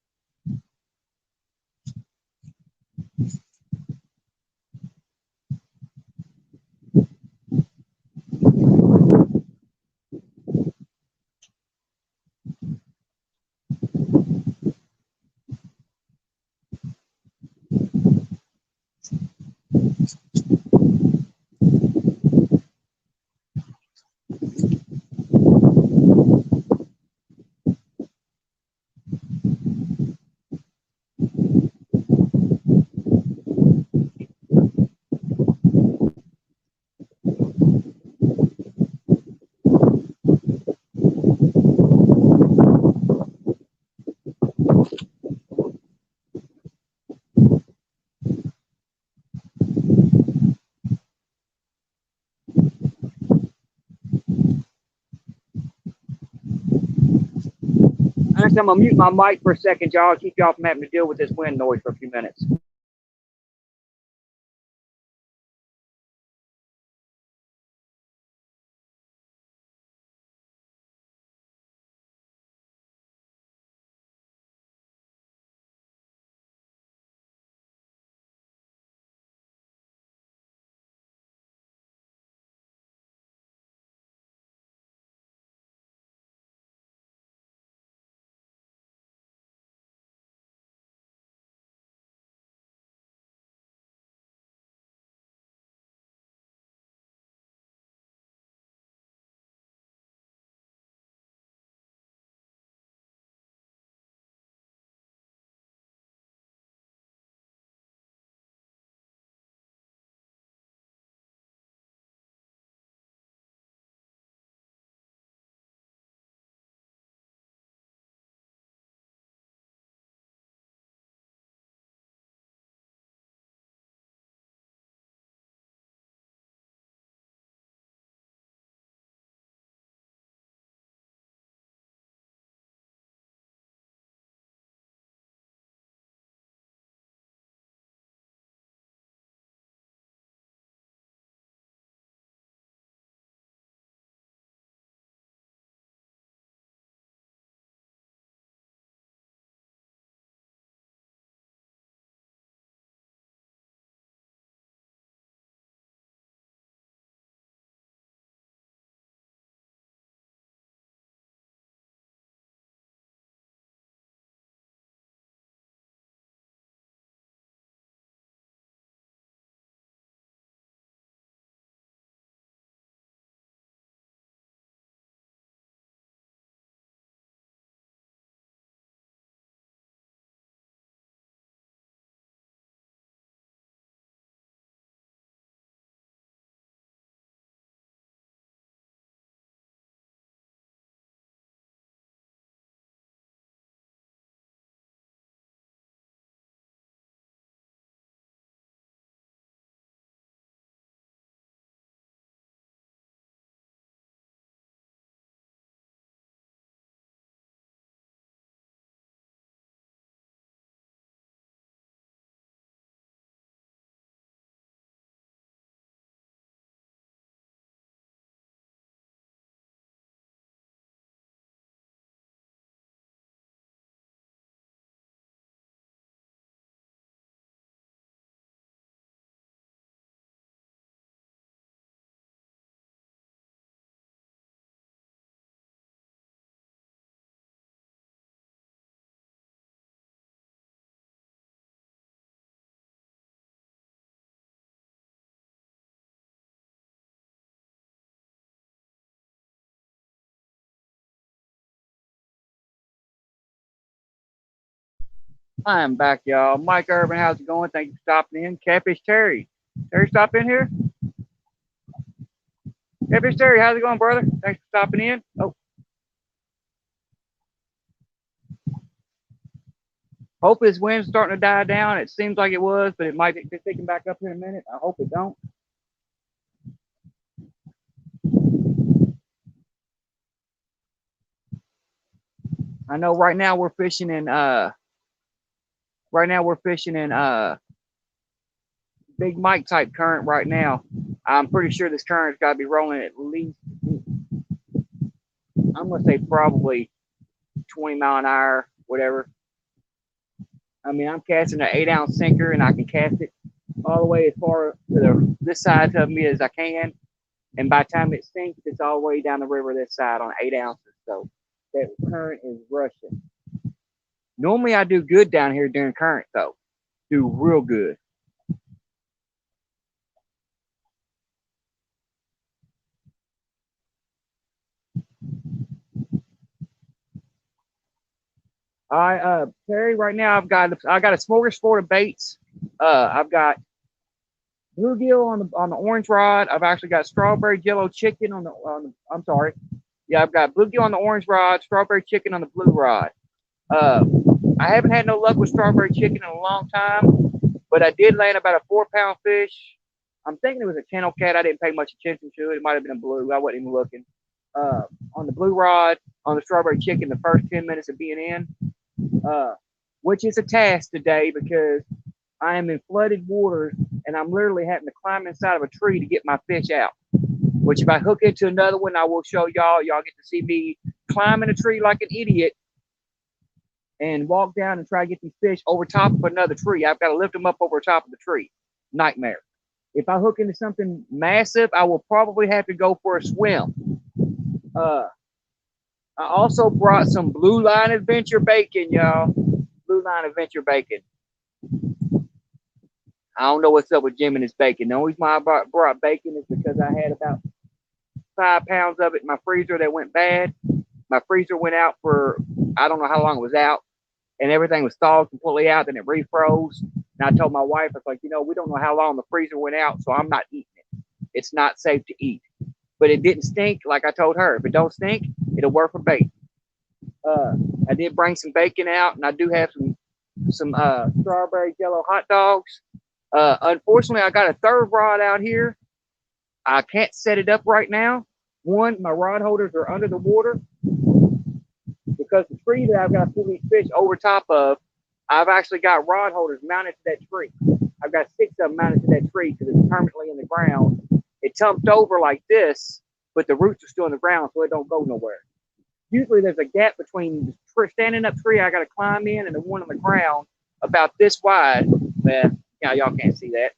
Actually, I'm gonna mute my mic for a second, y'all. Keep y'all from having to deal with this wind noise for a few minutes. I'm back, y'all. Mike Urban, how's it going? Thank you for stopping in. Catfish Terry. Terry, stop in here. Catfish Terry, how's it going, brother? Thanks for stopping in. Oh, hope this wind's starting to die down. It seems like it was, but it might be picking back up here in a minute. I hope it don't. I know right now we're fishing in Big Mike type current right now. I'm pretty sure this current's got to be rolling at least, I'm gonna say probably 20 mile an hour, whatever. I mean, I'm casting an 8-ounce sinker, and I can cast it all the way as far to this side of me as I can. And by the time it sinks, it's all the way down the river this side on 8 ounces. So that current is rushing. Normally, I do good down here during current, though. Do real good. All right, Terry. Right now, I got a smorgasbord of baits. I've got bluegill on the orange rod. I've actually got strawberry jello chicken on the. I'm sorry. Yeah, I've got bluegill on the orange rod, strawberry chicken on the blue rod. I haven't had no luck with strawberry chicken in a long time, but I did land about a 4-pound fish. I'm thinking it was a channel cat. I didn't pay much attention to it. It might have been a blue. I wasn't even looking. On the blue rod, on the strawberry chicken, the first 10 minutes of being in, which is a task today because I am in flooded waters and I'm literally having to climb inside of a tree to get my fish out. Which if I hook into another one, I will show y'all. Y'all get to see me climbing a tree like an idiot and walk down and try to get these fish over top of another tree. I've got to lift them up over top of the tree. Nightmare. If I hook into something massive, I will probably have to go for a swim. I also brought some Blue Line Adventure bacon, y'all. Blue Line Adventure bacon. I don't know what's up with Jim and his bacon. The only reason why I brought bacon is because I had about 5 pounds of it in my freezer that went bad. My freezer went out for, I don't know how long it was out, and everything was thawed completely out, then it refroze. And I told my wife, I was like, we don't know how long the freezer went out, so I'm not eating it. It's not safe to eat. But it didn't stink like I told her. If it don't stink, it'll work for bacon. I did bring some bacon out, and I do have some strawberry jello hot dogs. Unfortunately, I got a third rod out here. I can't set it up right now. One, my rod holders are under the water because the tree that I've got to pull these fish over top of, I've actually got rod holders mounted to that tree. I've got 6 of them mounted to that tree because it's permanently in the ground. It tumped over like this, but the roots are still in the ground, so it don't go nowhere. Usually there's a gap between the standing up tree I got to climb in and the one on the ground about this wide. Well, y'all can't see that.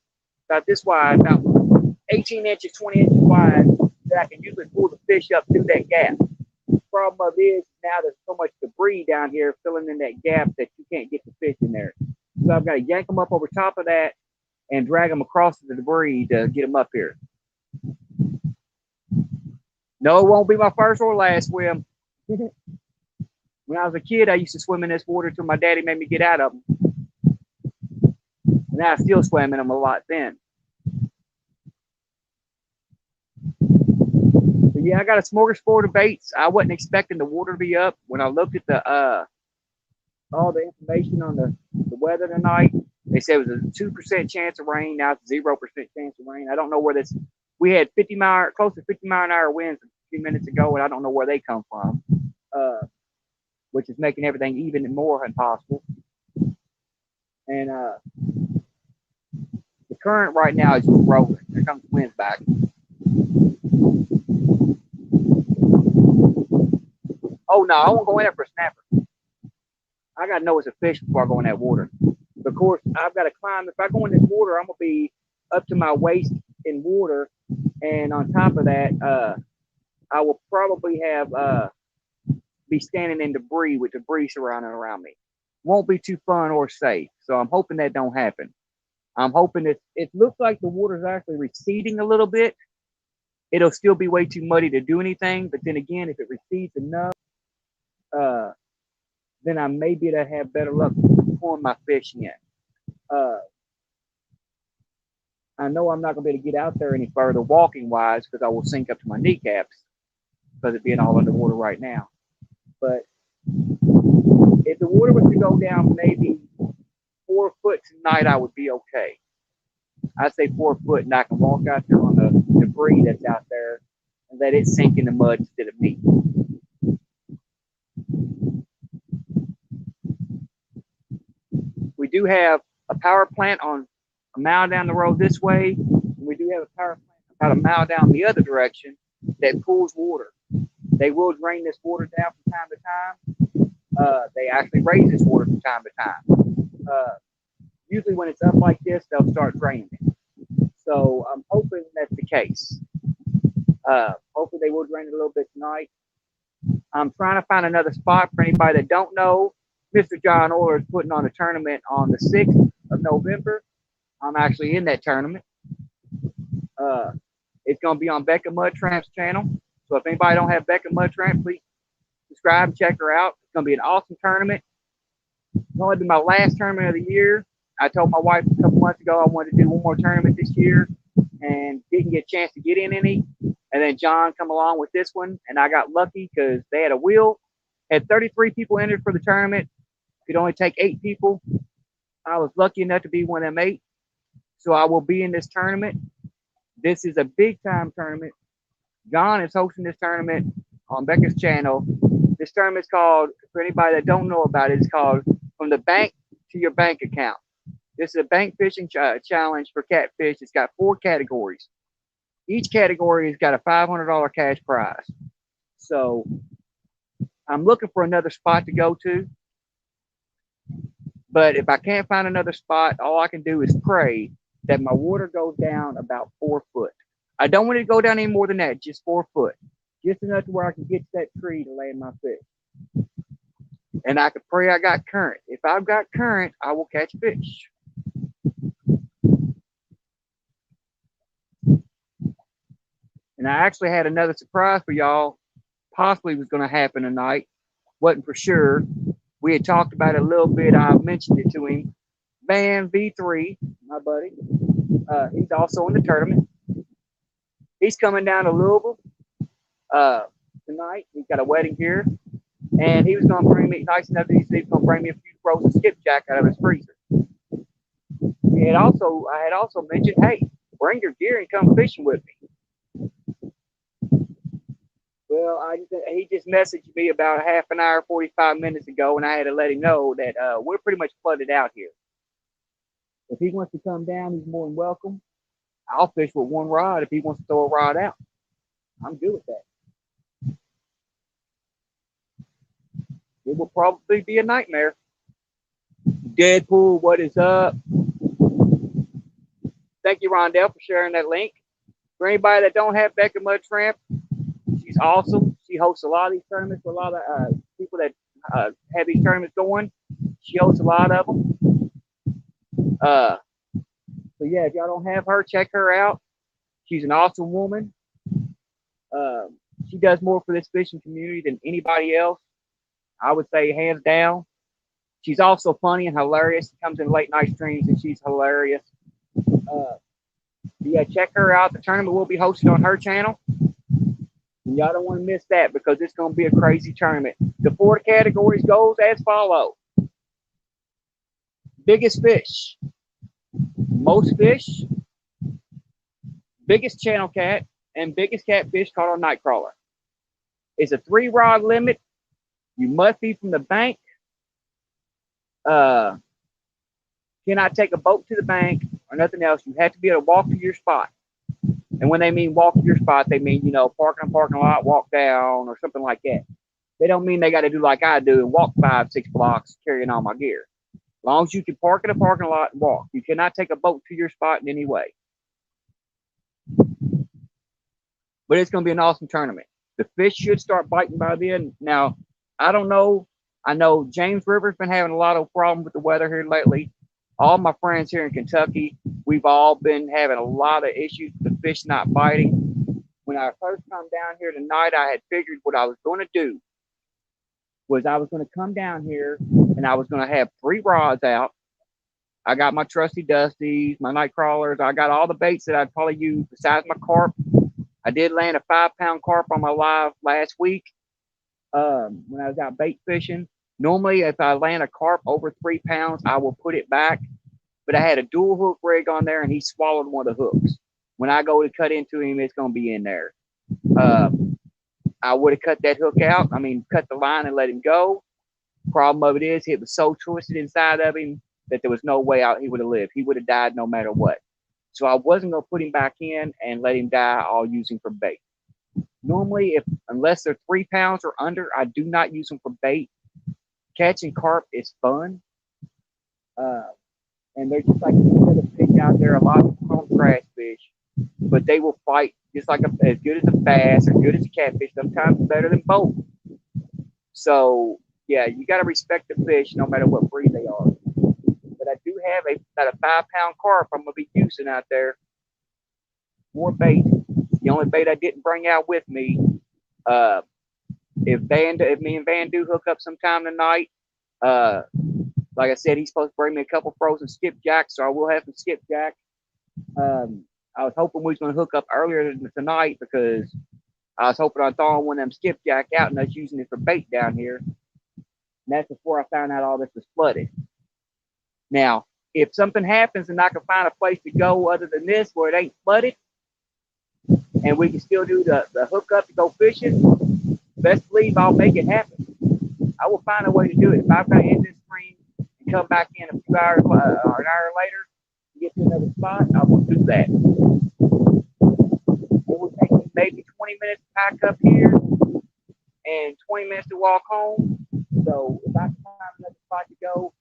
About this wide, about 18 inches, 20 inches wide, that I can usually pull the fish up through that gap. The problem of it is now there's so much debris down here filling in that gap that you can't get the fish in there. So I've got to yank them up over top of that and drag them across the debris to get them up here. No, it won't be my first or last swim. When I was a kid, I used to swim in this water till my daddy made me get out of them. And I still swam in them a lot then. But yeah, I got a smorgasbord of baits. I wasn't expecting the water to be up. When I looked at the all the information on the weather tonight, they said it was a 2% chance of rain. Now it's 0% chance of rain. I don't know where this. We had close to 50 mile an hour winds a few minutes ago, and I don't know where they come from, which is making everything even more impossible. And the current right now is just rolling. Here comes the winds back. Oh no, I won't go in there for a snapper. I gotta know it's a fish before I go in that water. Of course, I've got to climb. If I go in this water, I'm gonna be up to my waist in water, and on top of that, I will probably have be standing in debris with debris surrounding around me. Won't be too fun or safe. So I'm hoping that don't happen. I'm hoping it looks like the water's actually receding a little bit. It'll still be way too muddy to do anything. But then again, if it recedes enough, then I may be able to have better luck pulling my fish in. I know I'm not going to be able to get out there any further walking wise because I will sink up to my kneecaps because it being all underwater right now. But if the water was to go down maybe 4 foot tonight, I would be okay. I say 4 foot, and I can walk out there on the debris that's out there and let it sink in the mud instead of me. We do have a power plant on a mile down the road this way. And we do have a power plant about a mile down the other direction that pulls water. They will drain this water down from time to time. They actually raise this water from time to time. Usually when it's up like this, they'll start draining it. So I'm hoping that's the case. Hopefully they will drain it a little bit tonight. I'm trying to find another spot for anybody that don't know. Mr. John Orr is putting on a tournament on the 6th of November. I'm actually in that tournament. It's going to be on Becca Mudtramp's channel. So if anybody don't have Becca Mudtramp, please subscribe and check her out. It's going to be an awesome tournament. It's only been my last tournament of the year. I told my wife a couple months ago I wanted to do one more tournament this year and didn't get a chance to get in any. And then John come along with this one, and I got lucky because they had a wheel. Had 33 people entered for the tournament. Could only take 8 people. I was lucky enough to be one of them 8. So I will be in this tournament. This is a big time tournament. John is hosting this tournament on Becca's channel. This tournament is called, for anybody that don't know about it, it's called From the Bank to Your Bank Account. This is a bank fishing challenge for catfish. It's got 4 categories. Each category has got a $500 cash prize. So I'm looking for another spot to go to. But if I can't find another spot, all I can do is pray that my water goes down about 4 foot. I don't want it to go down any more than that, just 4 foot. Just enough to where I can get to that tree to land my fish. And I can pray I got current. If I've got current, I will catch fish. And I actually had another surprise for y'all. Possibly was going to happen tonight. Wasn't for sure. We had talked about it a little bit. I mentioned it to him. Van V3, my buddy. He's also in the tournament. He's coming down to Louisville tonight. He's got a wedding here. And he was going to bring me, nice enough that he was going to bring me a few frozen skipjack out of his freezer. I had also mentioned, hey, bring your gear and come fishing with me. Well, he just messaged me about a half an hour, 45 minutes ago, and I had to let him know that we're pretty much flooded out here. If he wants to come down, he's more than welcome. I'll fish with one rod if he wants to throw a rod out. I'm good with that. It will probably be a nightmare. Deadpool, what is up? Thank you, Rondell, for sharing that link. For anybody that don't have Becca Mudtramp, she's awesome. She hosts a lot of these tournaments for a lot of people that have these tournaments going. She hosts a lot of them. So yeah, if y'all don't have her, check her out. She's an awesome woman. She does more for this fishing community than anybody else. I would say hands down. She's also funny and hilarious. She comes in late night streams and she's hilarious. Yeah, check her out. The tournament will be hosted on her channel. And y'all don't want to miss that because it's going to be a crazy tournament. The 4 categories goes as follows. Biggest fish, most fish, biggest channel cat, and biggest catfish caught on nightcrawler. It's a 3-rod limit. You must be from the bank. Cannot take a boat to the bank or nothing else. You have to be able to walk to your spot. And when they mean walk to your spot, they mean, park in a parking lot, walk down, or something like that. They don't mean they got to do like I do and walk 5-6 blocks carrying all my gear. As long as you can park in a parking lot and walk. You cannot take a boat to your spot in any way. But it's going to be an awesome tournament. The fish should start biting by then. Now, I don't know. I know James River's been having a lot of problems with the weather here lately. All my friends here in Kentucky, we've all been having a lot of issues with the fish not biting. When I first come down here tonight, I had figured what I was going to do was I was going to come down here and I was going to have 3 rods out. I got my trusty dusties, my night crawlers. I got all the baits that I'd probably use besides my carp. I did land a 5-pound carp on my live last week when I was out bait fishing. Normally, if I land a carp over 3 pounds, I will put it back. But I had a dual hook rig on there and he swallowed one of the hooks. When I go to cut into him, it's going to be in there. I would have cut that hook out. I mean, cut the line and let him go. Problem of it is, it was so twisted inside of him that there was no way out he would have lived. He would have died no matter what. So I wasn't going to put him back in and let him die all using for bait. Normally, unless they're 3 pounds or under, I do not use them for bait. Catching carp is fun. And they're just like the other fish out there. A lot of people call them trash fish, but they will fight just like as good as a bass or good as a catfish, sometimes better than both. So, yeah, you got to respect the fish no matter what breed they are. But I do have about a 5-pound carp I'm going to be using out there. More bait. The only bait I didn't bring out with me, if me and Van do hook up sometime tonight, like I said, he's supposed to bring me a couple frozen skipjacks, so I will have some skipjack. I was hoping we was going to hook up earlier tonight because I was hoping I'd thaw one of them skipjack out and us using it for bait down here. And that's before I found out all this was flooded. Now, if something happens and I can find a place to go other than this where it ain't flooded, and we can still do the hookup to go fishing, best believe I'll make it happen. I will find a way to do it. If I've got to end this stream and come back in a few hours or an hour later and get to another spot, I will do that. It will take me maybe 20 minutes to pack up here and 20 minutes to walk home. So if I can find another spot to go,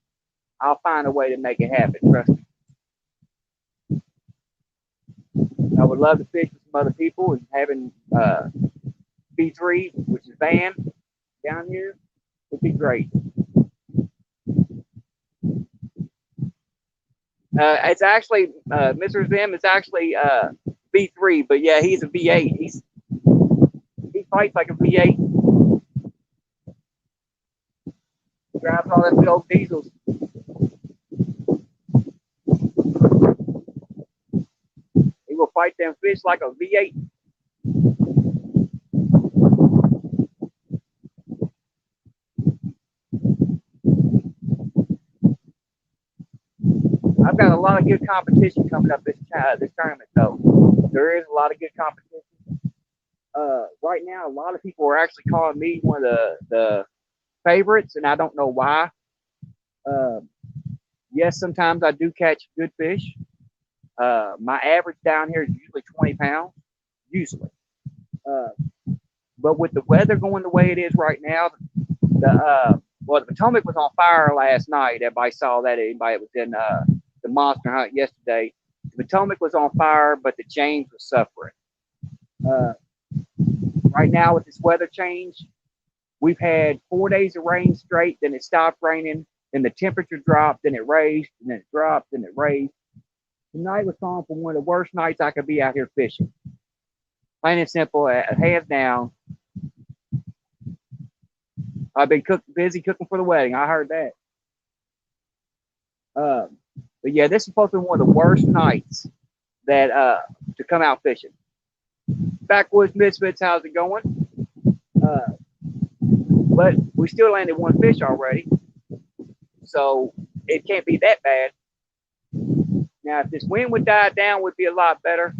I'll find a way to make it happen. Trust me. I would love to fish with some other people, and having B3, which is Van, down here would be great. It's actually Mr. Zim is actually B3, but yeah, he's a V8. He fights like a V8. Drives all them big old diesels. He will fight them fish like a V8. I've got a lot of good competition coming up this tournament, though. There is a lot of good competition. Right now, a lot of people are actually calling me one of the favorites, and I don't know why. Yes, sometimes I do catch good fish. My average down here is usually 20 pounds, usually. But with the weather going the way it is right now, the Potomac was on fire last night. Everybody saw that. Anybody that was in the monster hunt yesterday. The Potomac was on fire, but the James was suffering. Right now with this weather change, we've had 4 days of rain straight, then it stopped raining, then the temperature dropped, then it raised, and then it dropped, then it raised. Tonight was calling for one of the worst nights I could be out here fishing. Plain and simple, hands down. I've been busy cooking for the wedding. I heard that. But yeah, this is supposed to be one of the worst nights that to come out fishing. Backwoods Misfits, how's it going? But we still landed one fish already, so it can't be that bad. Now, if this wind would die down, would be a lot better.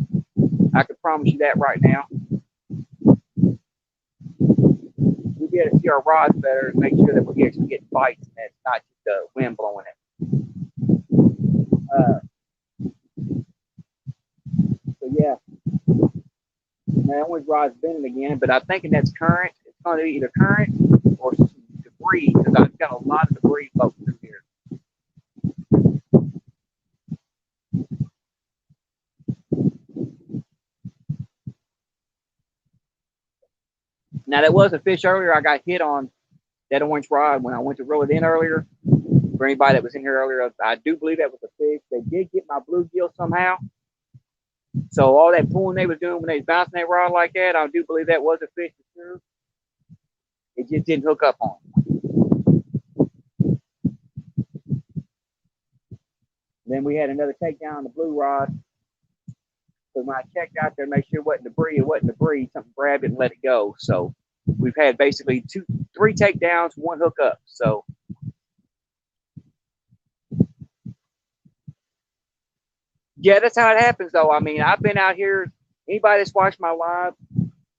I can promise you that right now. We'll be able to see our rods better and make sure that we actually get bites and it's not just the wind blowing it. So yeah, now that one's rod's bending again, but I'm thinking that's current. It's going to be either current or some debris because I've got a lot of debris floating through here. Now, there was a fish earlier I got hit on that orange rod when I went to reel it in earlier. For anybody that was in here earlier, I do believe that was a fish. They did get my bluegill somehow. So all that pulling they was doing when they was bouncing that rod like that, I do believe that was a fish for sure. It just didn't hook up on. Then we had another takedown on the blue rod. So when I checked out there, make sure it wasn't debris, something grabbed it and let it go. So we've had basically 3 takedowns, 1 hookup. So yeah, that's how it happens though. I mean, I've been out here, anybody that's watched my live,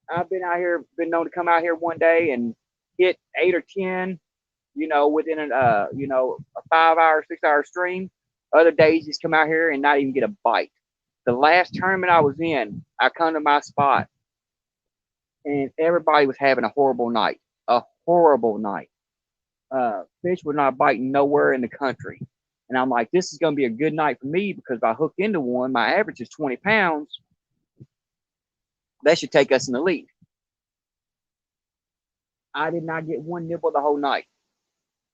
I've been out here, been known to come out here one day and hit 8 or 10, within a 5-hour, 6-hour stream. Other days just come out here and not even get a bite. The last tournament I was in, I come to my spot and everybody was having a horrible night. A horrible night. Fish were not biting nowhere in the country. And I'm like, this is going to be a good night for me because if I hook into one, my average is 20 pounds. That should take us in the lead. I did not get one nibble the whole night.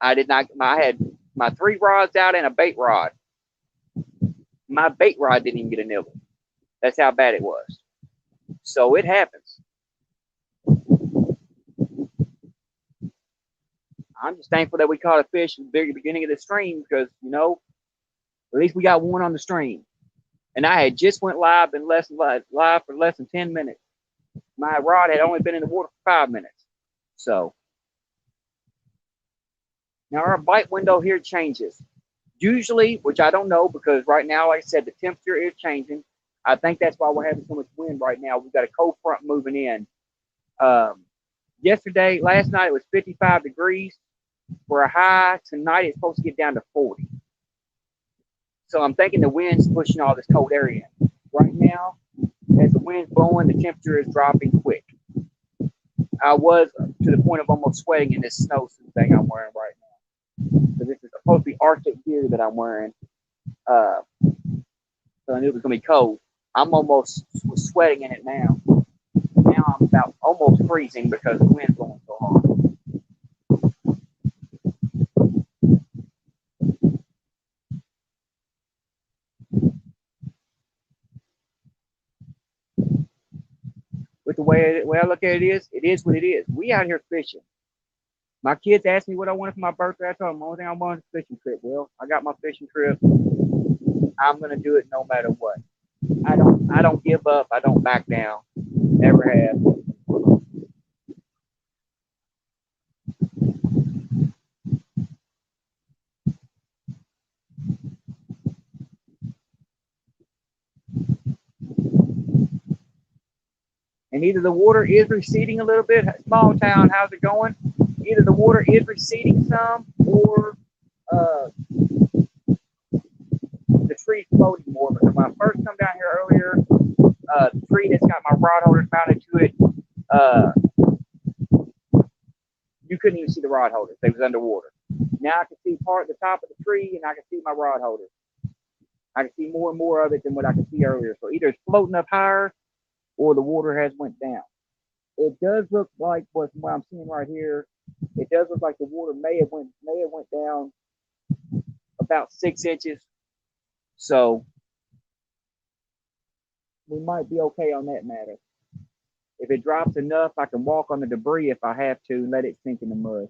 I had my 3 rods out and a bait rod. My bait rod didn't even get a nibble. That's how bad it was. So it happens. I'm just thankful that we caught a fish at the very beginning of the stream because, at least we got one on the stream. And I had just went live for less than 10 minutes. My rod had only been in the water for 5 minutes. So now our bite window here changes. Usually, which I don't know because right now, like I said, the temperature is changing. I think that's why we're having so much wind right now. We've got a cold front moving in. Last night it was 55 degrees for a high. Tonight it's supposed to get down to 40. So I'm thinking the wind's pushing all this cold air in. Right now, as the wind's blowing, the temperature is dropping quick. I was to the point of almost sweating in this snowsuit thing I'm wearing right now. So this is supposed to be Arctic gear that I'm wearing. So I knew it was going to be cold. I'm almost sweating in it now. Now I'm about almost freezing because the wind's blowing so hard. With the way I look at it is what it is. We out here fishing. My kids asked me what I wanted for my birthday. I told them the only thing I wanted was a fishing trip. Well, I got my fishing trip. I'm gonna do it no matter what. I don't give up. I don't back down. Never have. And either the water is receding a little bit. Small town, how's it going? Either the water is receding some, or the tree's floating more. Because when I first come down here earlier, the tree that's got my rod holders mounted to it, you couldn't even see the rod holders. They was underwater. Now I can see part of the top of the tree, and I can see my rod holders. I can see more and more of it than what I could see earlier. So either it's floating up higher, or the water has went down. It does look like what I'm seeing right here. It does look like the water may have went down about 6 inches. So we might be okay on that matter. If it drops enough, I can walk on the debris if I have to and let it sink in the mud.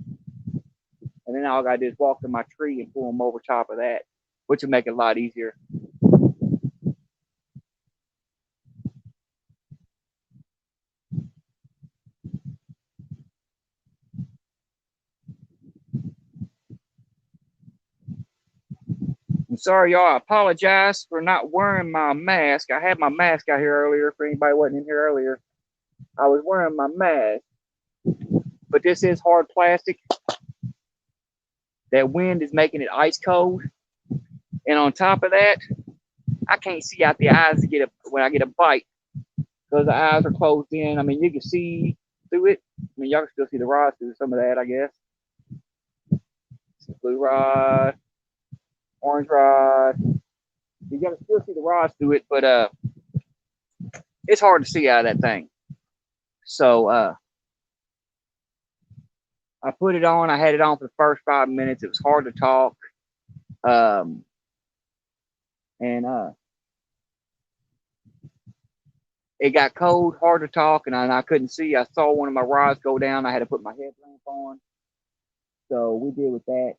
And then all I gotta do is walk to my tree and pull them over top of that, which will make it a lot easier. I'm sorry, y'all. I apologize for not wearing my mask. I had my mask out here earlier. For anybody who wasn't in here earlier, I was wearing my mask. But this is hard plastic. That wind is making it ice cold. And on top of that, I can't see out the eyes to when I get a bite because the eyes are closed in. I mean, you can see through it. I mean, y'all can still see the rods through some of that, I guess. Blue rod, orange rod. You got to still see the rods through it, but it's hard to see out of that thing. So I put it on. I had it on for the first 5 minutes. It was hard to talk. It got cold, hard to talk, and I couldn't see. I saw one of my rods go down. I had to put my headlamp on. So we did with that.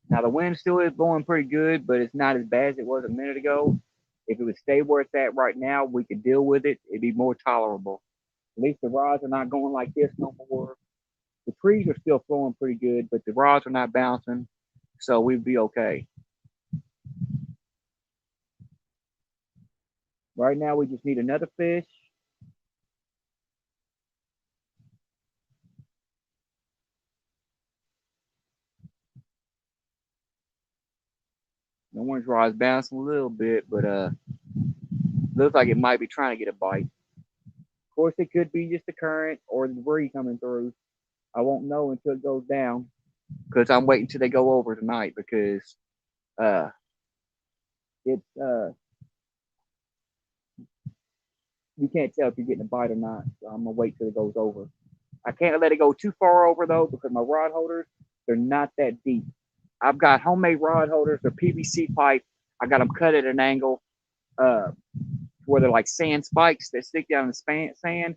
Now the wind still is blowing pretty good, but it's not as bad as it was a minute ago. If it would stay where it's at right now, we could deal with it. It'd be more tolerable. At least the rods are not going like this no more. The trees are still flowing pretty good, but the rods are not bouncing, so we'd be okay. Right now, we just need another fish. The orange rod's bouncing a little bit, but looks like it might be trying to get a bite. Of course, it could be just the current or the debris coming through. I won't know until it goes down because I'm waiting till they go over tonight because uh, it's you can't tell if you're getting a bite or not. So I'm gonna wait till it goes over. I can't let it go too far over though because my rod holders they're not that deep. I've got homemade rod holders. They're PVC pipe. I got them cut at an angle uh, where they're like sand spikes that stick down in the sand.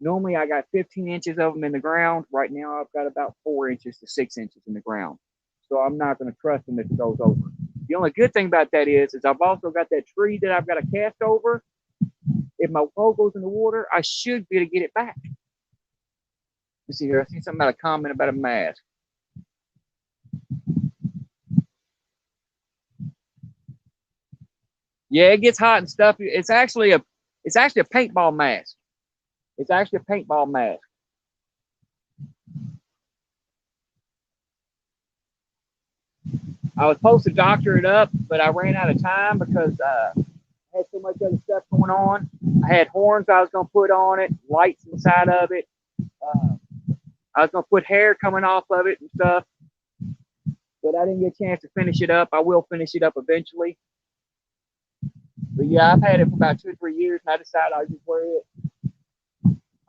Normally, I got 15 inches of them in the ground. Right now, I've got about 4 inches to 6 inches in the ground. So I'm not going to trust them if it goes over. The only good thing about that is I've also got that tree that I've got to cast over. If my pole goes in the water, I should be able to get it back. Let's see here. I see something about a comment about a mask. Yeah, it gets hot and stuffy. It's actually a paintball mask. It's actually a paintball mask. I was supposed to doctor it up, but I ran out of time because I had so much other stuff going on. I had horns I was going to put on it, lights inside of it. I was going to put hair coming off of it and stuff, but I didn't get a chance to finish it up. I will finish it up eventually. But yeah, I've had it for about 2 or 3 years, and I decided I'd just wear it.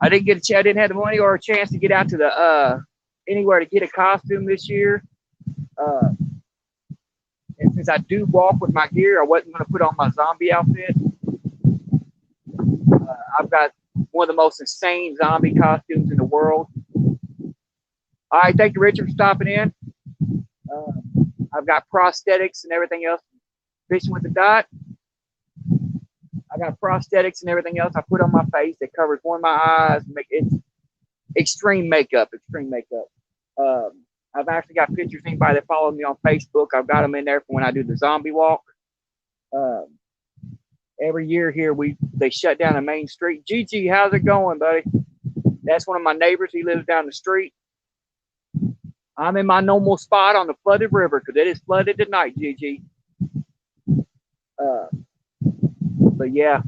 I didn't have the money or a chance to get out to the anywhere to get a costume this year. And since I do walk with my gear, I wasn't going to put on my zombie outfit. I've got one of the most insane zombie costumes in the world. All right, thank you, Richard, for stopping in. I've got prosthetics and everything else. Fishing with the dot. I got prosthetics and everything else I put on my face that covers one of my eyes. It's extreme makeup. I've actually got pictures. Anybody that follows me on Facebook, I've got them in there for when I do the zombie walk. Every year here, they shut down the main street. Gigi, how's it going, buddy? That's one of my neighbors. He lives down the street. I'm in my normal spot on the flooded river because it is flooded tonight, Gigi. But yeah,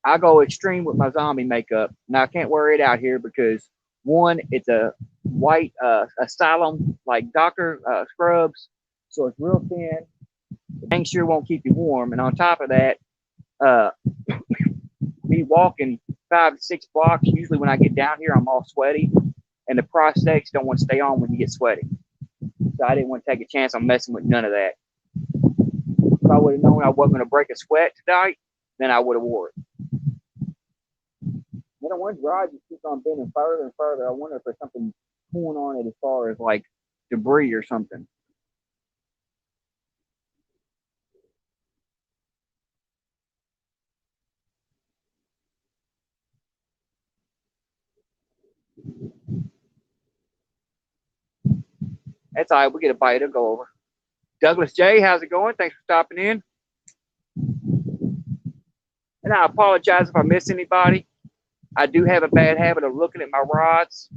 I go extreme with my zombie makeup. Now I can't wear it out here because one, it's a white asylum like doctor scrubs, so it's real thin. It dang sure won't keep you warm. And on top of that, me walking 5 to 6 blocks, usually when I get down here, I'm all sweaty, and the prosthetics don't want to stay on when you get sweaty. So I didn't want to take a chance on messing with none of that. If I would have known I wasn't going to break a sweat tonight, then I would have wore it. Then one's rod just keeps on bending further and further. I wonder if there's something pulling on it as far as like debris or something. That's all right. We get a bite. It'll go over. Douglas J, how's it going? Thanks for stopping in. And I apologize if I miss anybody. I do have a bad habit of looking at my rods.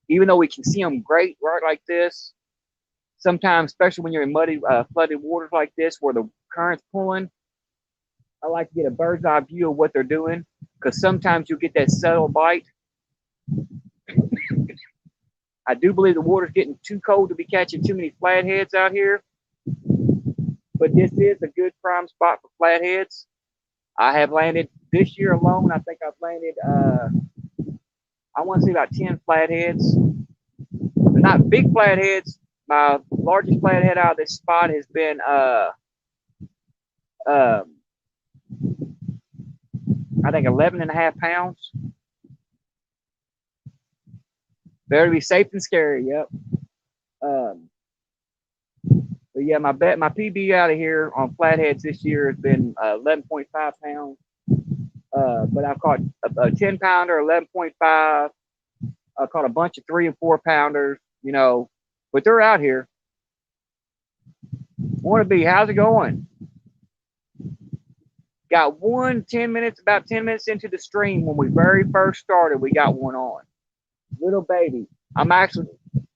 Even though we can see them great right like this, sometimes, especially when you're in muddy, flooded waters like this where the current's pulling, I like to get a bird's eye view of what they're doing because sometimes you'll get that subtle bite. I do believe the water's getting too cold to be catching too many flatheads out here, but this is a good prime spot for flatheads. I have landed this year alone. I think I've landed, I want to say about 10 flatheads. They're not big flatheads. My largest flathead out of this spot has been I think 11.5 pounds. Better to be safe than scary. Yep. Um, but yeah, my PB out of here on flatheads this year has been 11.5 pounds. But I've caught a 10 pounder, 11.5. I caught a bunch of 3 and 4 pounders, you know, but they're out here. Wannabe, how's it going? Got one 10 minutes, about 10 minutes into the stream when we very first started, we got one on. Little baby. I'm actually,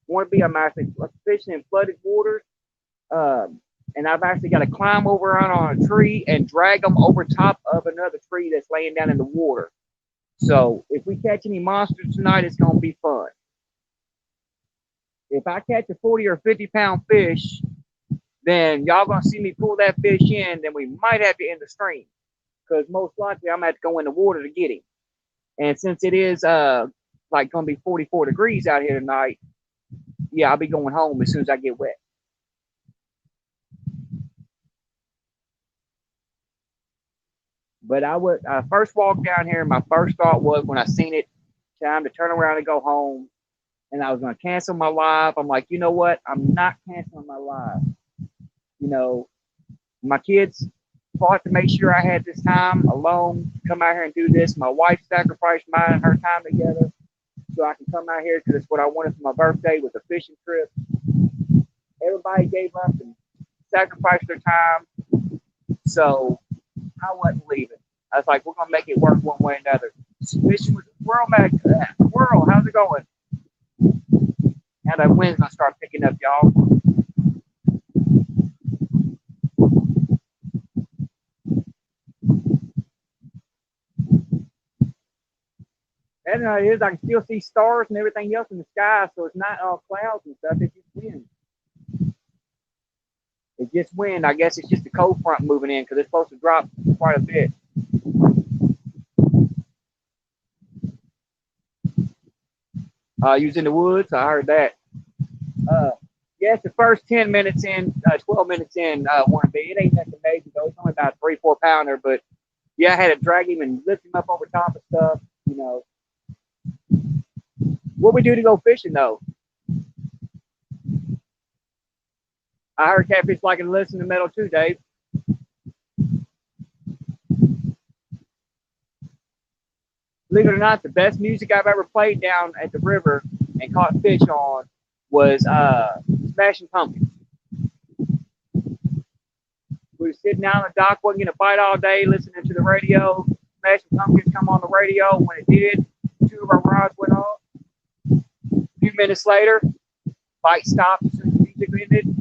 I'm actually fishing in flooded waters. And I've actually got to climb over on a tree and drag them over top of another tree that's laying down in the water. So if we catch any monsters tonight, it's going to be fun. If I catch a 40 or 50 pound fish, then y'all going to see me pull that fish in, then we might have to end the stream. Because most likely I'm going to have to go in the water to get him. And since it is like going to be 44 degrees out here tonight, yeah, I'll be going home as soon as I get wet. But I first walked down here, and my first thought was when I seen it, time to turn around and go home, and I was going to cancel my live. I'm like, you know what? I'm not canceling my live. You know, my kids fought to make sure I had this time alone to come out here and do this. My wife sacrificed mine and her time together so I can come out here because it's what I wanted for my birthday with a fishing trip. Everybody gave up and sacrificed their time, so I wasn't leaving. I was like, we're gonna make it work one way or another. Fishing with the squirrel, man. Squirrel, how's it going? Now that wind's gonna start picking up, y'all. And it is, I can still see stars and everything else in the sky, so it's not all clouds and stuff. It's just wind. It's just wind. I guess it's just the cold front moving in because it's supposed to drop quite a bit. You was in the woods. I heard that. Uh, yeah, it's the first 10 minutes in, 12 minutes in, Wannabe. It ain't nothing major, though. It's only about a 3 or 4 pounder, but yeah, I had to drag him and lift him up over top of stuff, you know. What we do to go fishing, though? I heard catfish like to listen to metal too, Dave. Believe it or not, the best music I've ever played down at the river and caught fish on was Smashing Pumpkins. We were sitting down on the dock, wasn't getting a bite all day, listening to the radio. Smashing Pumpkins come on the radio. When it did, 2 of our rods went off. A few minutes later, bite stopped as soon as the music ended.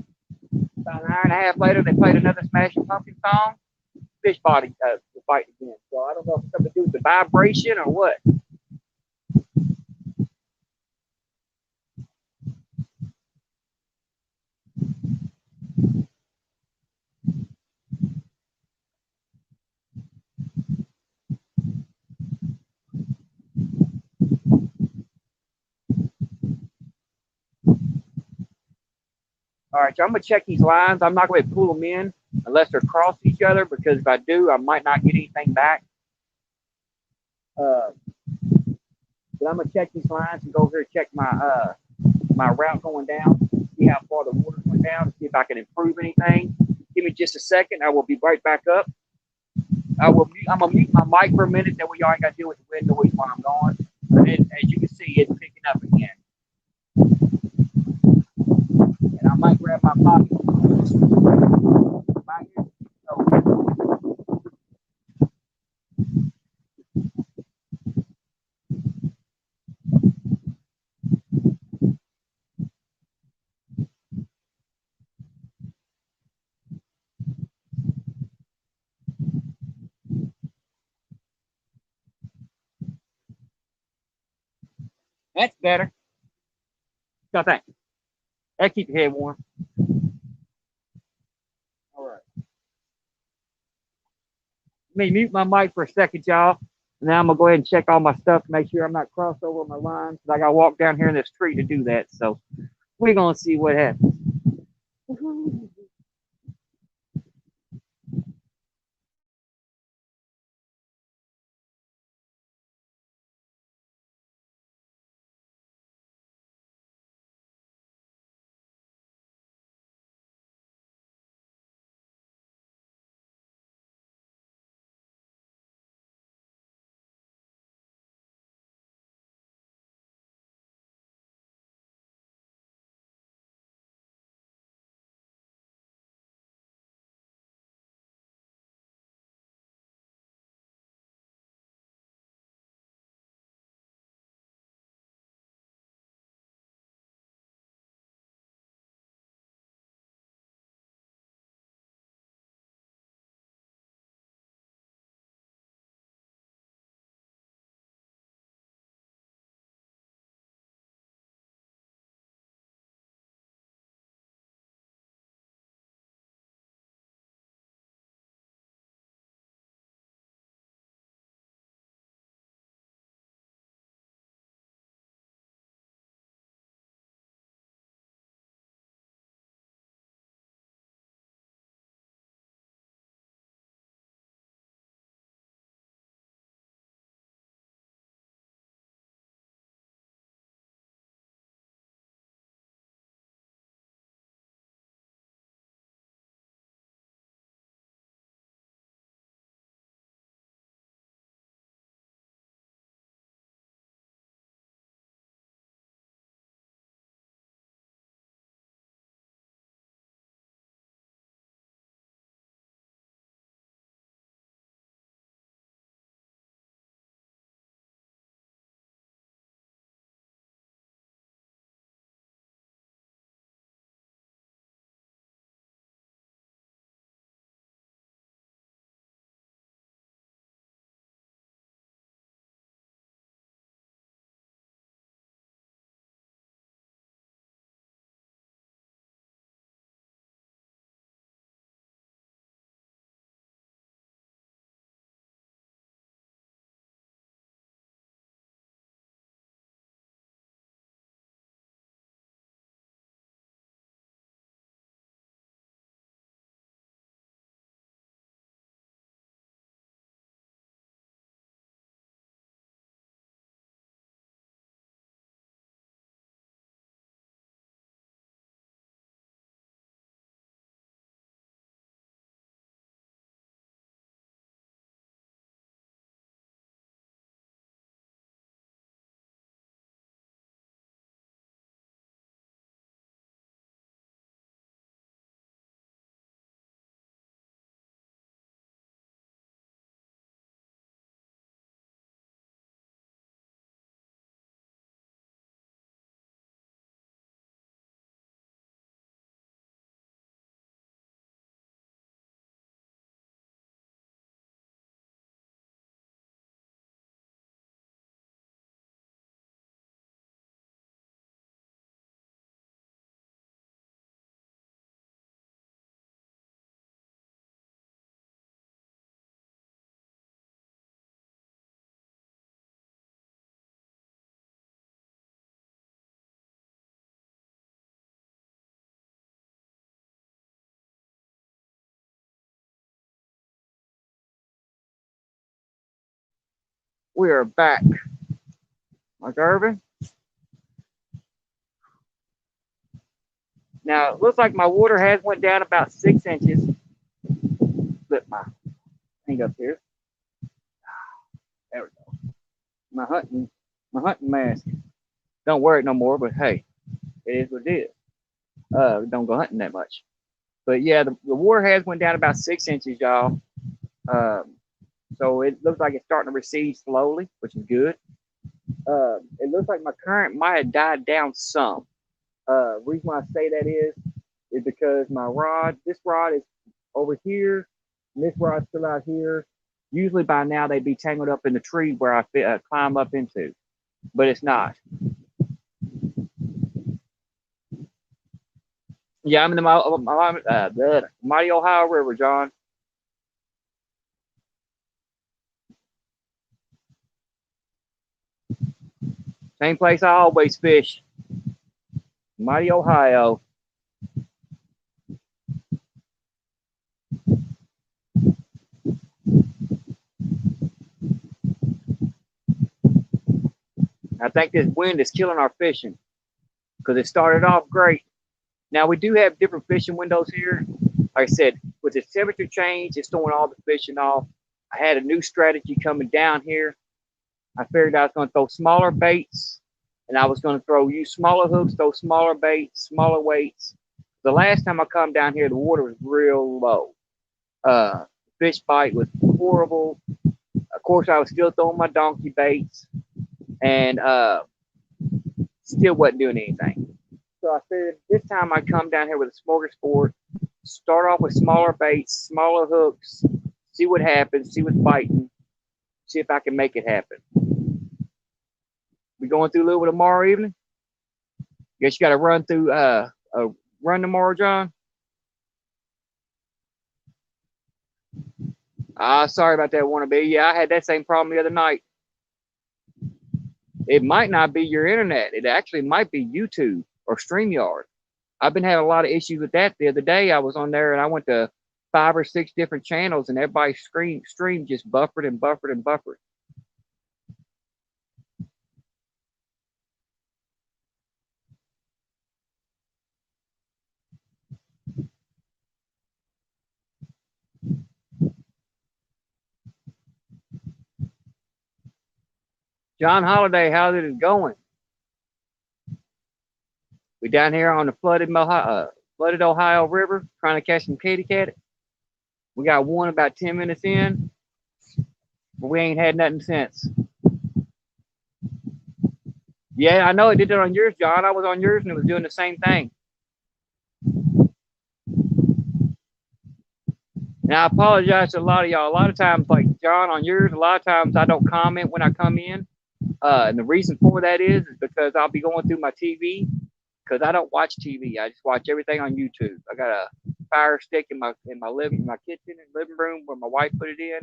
About an hour and a half later, they played another Smashing Pumpkins song. Fish body was biting again. So I don't know if it's something to do with the vibration or what. All right, so I'm gonna check these lines. I'm not going to pull them in unless they're across each other because if I do, I might not get anything back. But I'm gonna check these lines and go over here and check my route going down, see how far the water went down, see if I can improve anything. Give me just a second. I will be right back up. I'm gonna mute my mic for a minute. That way y'all ain't got to deal with the wind noise while I'm gone. And then, as you can see, it's picking up again. And I might grab my pocket. Right here. So, that's better. So thanks. That keep your head warm. All right. Let me mute my mic for a second, y'all. Now I'm gonna go ahead and check all my stuff to make sure I'm not crossed over my lines. I gotta walk down here in this tree to do that. So we're gonna see what happens. We are back. Mark Irvin. Now it looks like my water has went down about 6 inches. Flip my thing up here. There we go. My hunting mask. Don't wear it no more, but hey, it is what it is. Don't go hunting that much. But yeah, the water has went down about 6 inches, y'all. So it looks like it's starting to recede slowly, which is good. It looks like my current might have died down some. Reason why I say that is because my rod, this rod is over here, and this rod's still out here. Usually by now they'd be tangled up in the tree where I climb up into, but it's not. Yeah, I'm in the mighty Ohio River, John. Same place I always fish. Mighty Ohio. I think this wind is killing our fishing because it started off great. Now we do have different fishing windows here. Like I said, with the temperature change, it's throwing all the fishing off. I had a new strategy coming down here. I figured I was going to throw smaller baits, and I was going to use smaller hooks, throw smaller baits, smaller weights. The last time I come down here, the water was real low. Fish bite was horrible. Of course, I was still throwing my donkey baits, and still wasn't doing anything. So I figured this time I'd come down here with a smorgasbord, start off with smaller baits, smaller hooks, see what happens, see what's biting, see if I can make it happen. We going through a little bit tomorrow evening? Guess you got to run through run tomorrow, John? Sorry about that, wannabe. Yeah, I had that same problem the other night. It might not be your internet. It actually might be YouTube or StreamYard. I've been having a lot of issues with that. The other day I was on there and I went to 5 or 6 different channels and everybody's stream just buffered and buffered and buffered. John Holiday, how's it going? We down here on the flooded Ohio River trying to catch some kitty cat. We got one about 10 minutes in, but we ain't had nothing since. Yeah, I know it did it on yours, John. I was on yours and it was doing the same thing. And I apologize to a lot of y'all. A lot of times, like John on yours, a lot of times I don't comment when I come in. And the reason for that is because I'll be going through my TV because I don't watch TV. I just watch everything on YouTube. I got a Fire Stick in my kitchen and living room where my wife put it in,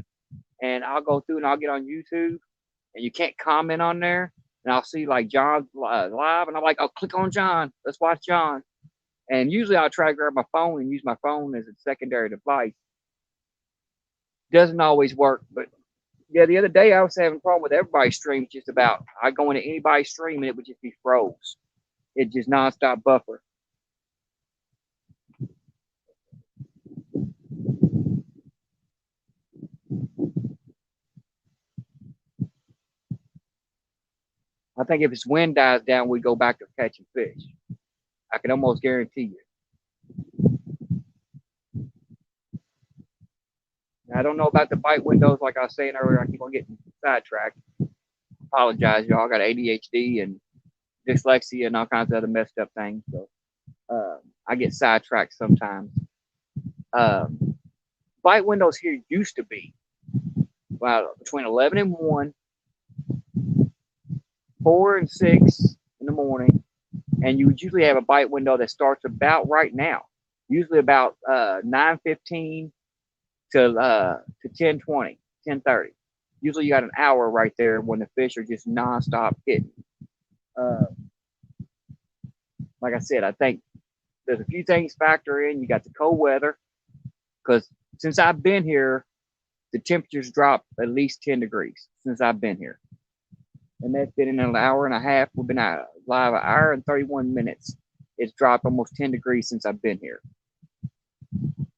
and I'll go through and I'll get on YouTube, and you can't comment on there, and I'll see like John's live, and I'm like, oh, click on John. Let's watch John. And usually I'll try to grab my phone and use my phone as a secondary device. Doesn't always work, but yeah, the other day I was having a problem with everybody's stream. Just about I go into anybody's stream and it would just be froze. It just nonstop buffer. I think if its wind dies down, we go back to catching fish. I can almost guarantee you. Now, I don't know about the bite windows, like I was saying earlier. I keep on getting sidetracked. Apologize, y'all. I got ADHD and dyslexia and all kinds of other messed up things. So I get sidetracked sometimes. Bite windows here used to be between 11 and 1, 4 and 6 in the morning, and you would usually have a bite window that starts about right now, usually about 9:15 to 10:20, 10:30. Usually you got an hour right there when the fish are just nonstop hitting. Like I said, I think there's a few things factor in. You got the cold weather, because since I've been here, the temperatures dropped at least 10 degrees since I've been here. and that's been in an hour and a half. We've been out live an hour and 31 minutes. It's dropped almost 10 degrees since I've been here.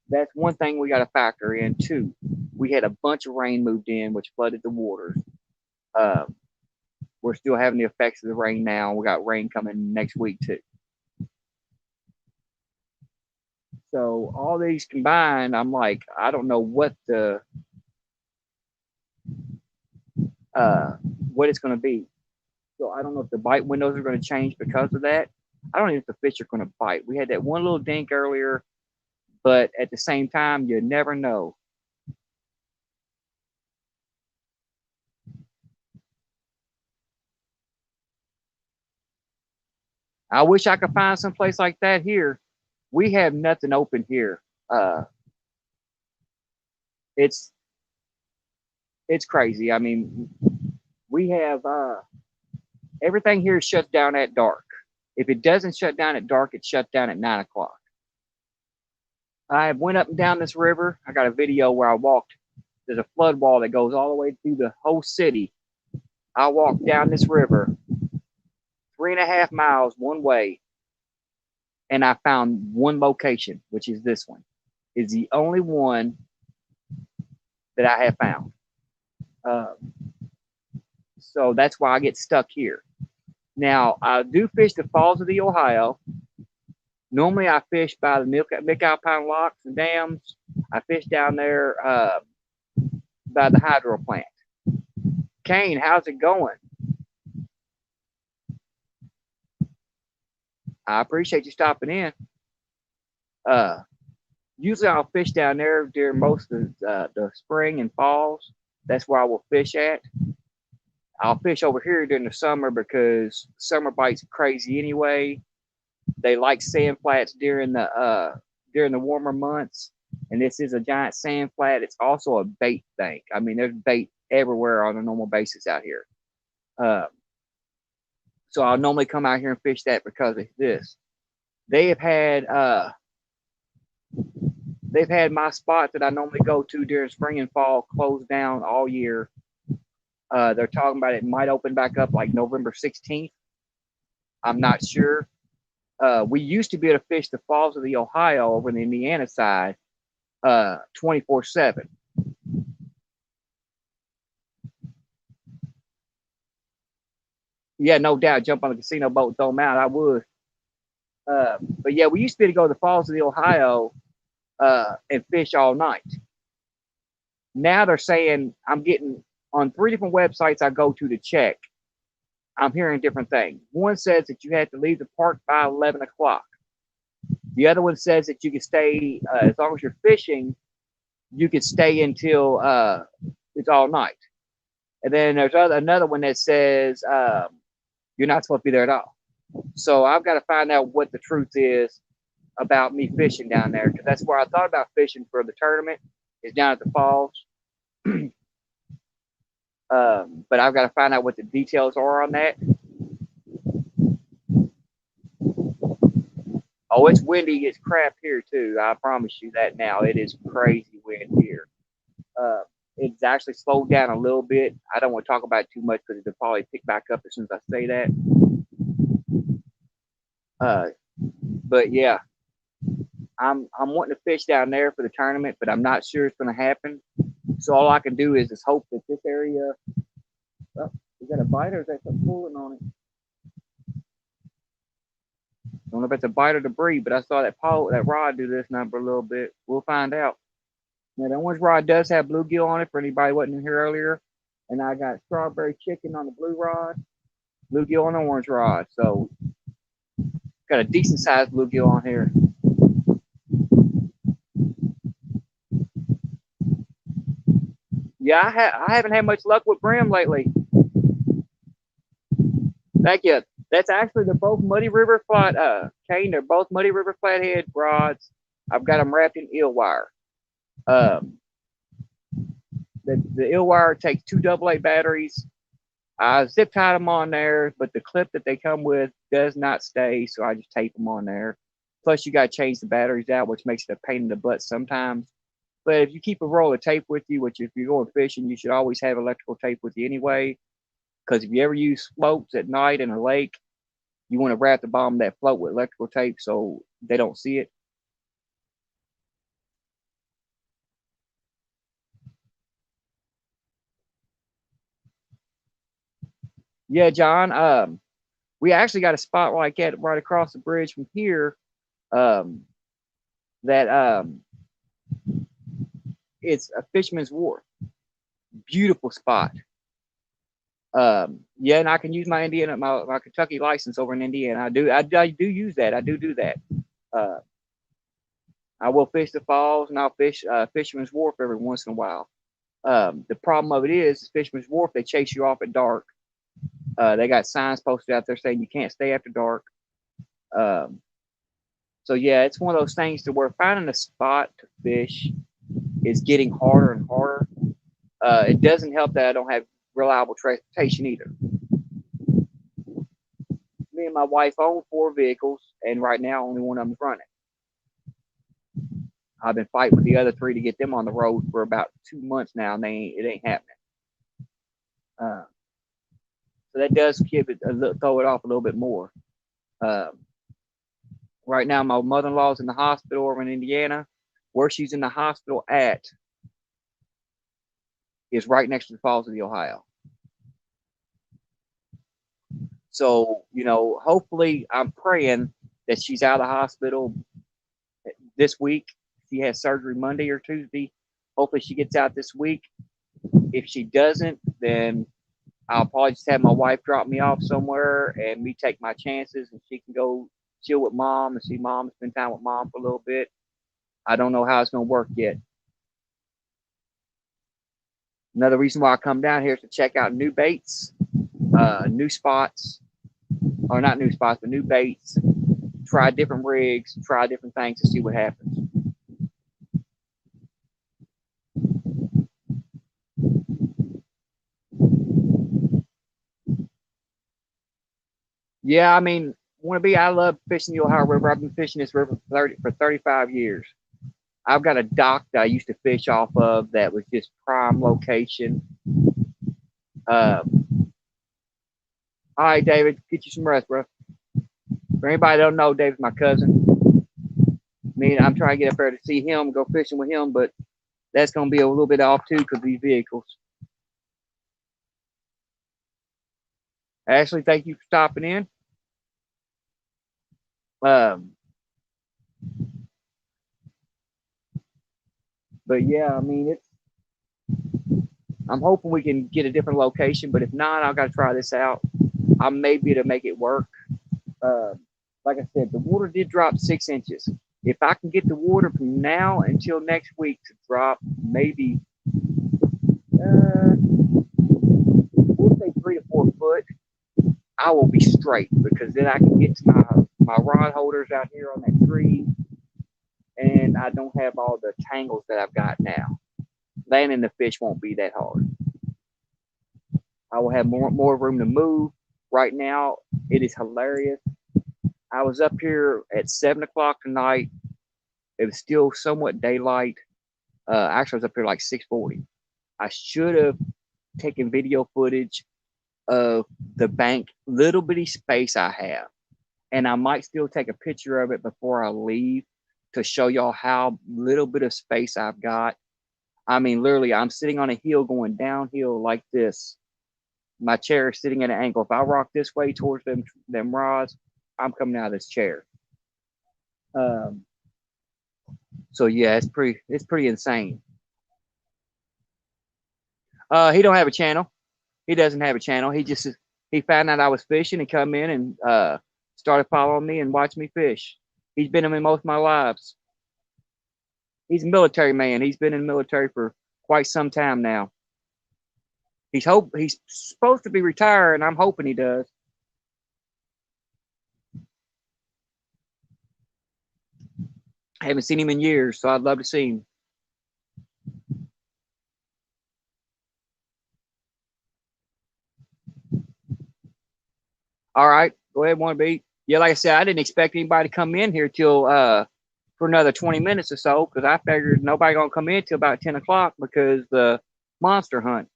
That's one thing we got to factor in too. We had a bunch of rain moved in, which flooded the waters. Uh, we're still having the effects of the rain now. We got rain coming next week too. So all these combined, I'm like, I don't know uh, what it's going to be. So I don't know if the bite windows are going to change because of that. I don't even know if the fish are going to bite. We had that one little dink earlier, but at the same time, you never know. I wish I could find some place like that here. We have nothing open here. It's it's crazy. I mean, we have everything here shuts down at dark. If it doesn't shut down at dark, it shuts down at 9 o'clock. I went up and down this river. I got a video where I walked. There's a flood wall that goes all the way through the whole city. I walked down this river 3.5 miles one way, and I found one location, which is this one. It's the only one that I have found. Uh, so that's why I get stuck here. Now, I do fish the falls of the Ohio. Normally, I fish by the Mick Alpine locks and dams. I fish down there by the hydro plant. Kane, how's it going? I appreciate you stopping in. Uh, Usually, I'll fish down there during most of the spring and falls. That's where I will fish at. I'll fish over here during the summer because summer bites crazy anyway. They like sand flats during the warmer months, and this is a giant sand flat. It's also a bait bank. I mean, there's bait everywhere on a normal basis out here. Uh, so I'll normally come out here and fish that because of this. They have had they've had my spot that I normally go to during spring and fall closed down all year. They're talking about it might open back up like November 16th. I'm not sure. We used to be able to fish the falls of the Ohio over in the Indiana side 24/7. Yeah, no doubt. Jump on the casino boat and throw them out. I would. But yeah, we used to be able to go to the falls of the Ohio and fish all night. Now they're saying I'm getting on 3 different websites I go to check. I'm hearing different things. One says that you have to leave the park by 11 o'clock. The other one says that you can stay as long as you're fishing. You can stay until it's all night. And then there's another one that says you're not supposed to be there at all. So I've got to find out what the truth is about me fishing down there, because that's where I thought about fishing for the tournament, is down at the falls. But I've got to find out what the details are on that. Oh, it's windy as crap here too. I promise you that now. It is crazy wind here. It's actually slowed down a little bit. I don't want to talk about it too much because it'll probably pick back up as soon as I say that. But yeah, I'm wanting to fish down there for the tournament, but I'm not sure it's going to happen. So all I can do is just hope that this area. Oh, is that a bite or is that something pulling on it? I don't know if it's a bite or debris, but I saw that rod do this number a little bit. We'll find out. Now, the orange rod does have bluegill on it for anybody who wasn't here earlier. And I got strawberry chicken on the blue rod, bluegill on the orange rod. So, got a decent sized bluegill on here. Yeah, I haven't had much luck with brim lately. Thank you. That's actually, they're both Muddy River Kane, they're both Muddy River flathead rods. I've got them wrapped in eel wire. The eel wire takes 2 AA batteries. I zip tied them on there, but the clip that they come with does not stay, so I just tape them on there. Plus, you got to change the batteries out, which makes it a pain in the butt sometimes. But if you keep a roll of tape with you, which if you're going fishing, you should always have electrical tape with you anyway. Because if you ever use floats at night in a lake, you want to wrap the bottom of that float with electrical tape so they don't see it. Yeah, John. We actually got a spot like that right across the bridge from here. Um, that it's a Fisherman's Wharf. Beautiful spot. Yeah, and I can use my Indiana, my Kentucky license over in Indiana. I do use that. I do that. Uh, I will fish the falls and I'll fish Fisherman's Wharf every once in a while. The problem of it is Fisherman's Wharf, they chase you off at dark. They got signs posted out there saying you can't stay after dark. Um, so yeah, it's one of those things to where finding a spot to fish is getting harder and harder. It doesn't help that I don't have reliable transportation either. Me and my wife own 4 vehicles, and right now only one of them's running. I've been fighting with the other 3 to get them on the road for about 2 months now, and it ain't happening. So that does keep it throw it off a little bit more. Right now, my mother-in-law's in the hospital over in Indiana. Where she's in the hospital at is right next to the Falls of the Ohio. So, hopefully, I'm praying that she's out of the hospital this week. She has surgery Monday or Tuesday. Hopefully, she gets out this week. If she doesn't, then I'll probably just have my wife drop me off somewhere and me take my chances, and she can go chill with mom and see mom, spend time with mom for a little bit. I don't know how it's going to work yet. Another reason why I come down here is to check out new baits, new spots, or not new spots, but new baits, try different rigs, try different things to see what happens. Yeah, I mean, I love fishing the Ohio River. I've been fishing this river for 35 years. I've got a dock that I used to fish off of that was just prime location. All right, David, get you some rest, bro. For anybody that don't know, David's my cousin. I'm trying to get up there to see him, go fishing with him, but that's going to be a little bit off too because of these vehicles. Ashley, thank you for stopping in. But yeah, I mean, I'm hoping we can get a different location, but if not, I've got to try this out. I may be able to make it work. Like I said, the water did drop 6 inches. If I can get the water from now until next week to drop maybe, we'll say 3 to 4 foot, I will be straight because then I can get to my rod holders out here on that tree, and I don't have all the tangles that I've got now. Landing the fish won't be that hard. I will have more room to move. Right now, it is hilarious. I was up here at 7 o'clock tonight. It was still somewhat daylight. Actually, I was up here like 6:40. I should have taken video footage of the bank, little bitty space I have. And I might still take a picture of it before I leave to show y'all how little bit of space I've got. I mean, literally, I'm sitting on a hill going downhill like this. My chair is sitting at an angle. If I rock this way towards them rods, I'm coming out of this chair. So yeah, it's pretty insane. He don't have a channel. He doesn't have a channel. He found out I was fishing and come in and started following me and watched me fish. He's been in me most of my lives. He's a military man. He's been in the military for quite some time now. He's supposed to be retired, and I'm hoping he does. I haven't seen him in years, so I'd love to see him. All right, go ahead, one beat. Yeah, like I said, I didn't expect anybody to come in here till for another 20 minutes or so because I figured nobody gonna come in till about 10 o'clock because the monster hunt.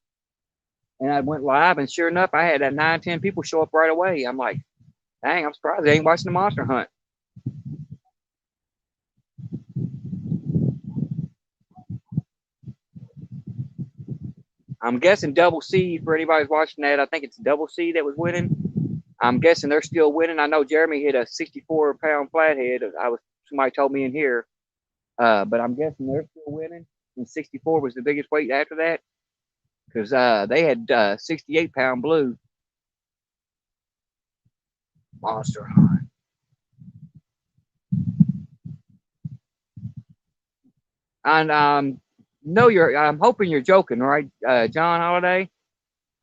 And I went live, and sure enough, I had that 9, 10 people show up right away. I'm like, dang, I'm surprised they ain't watching the monster hunt. I'm guessing Double C, for anybody's watching that, I think it's Double C that was winning. I'm guessing they're still winning. I know Jeremy hit a 64-pound flathead. Somebody told me in here, but I'm guessing they're still winning. And 64 was the biggest weight after that, because they had 68-pound blue monster hunt. And no, I'm hoping you're joking, right, John Holiday?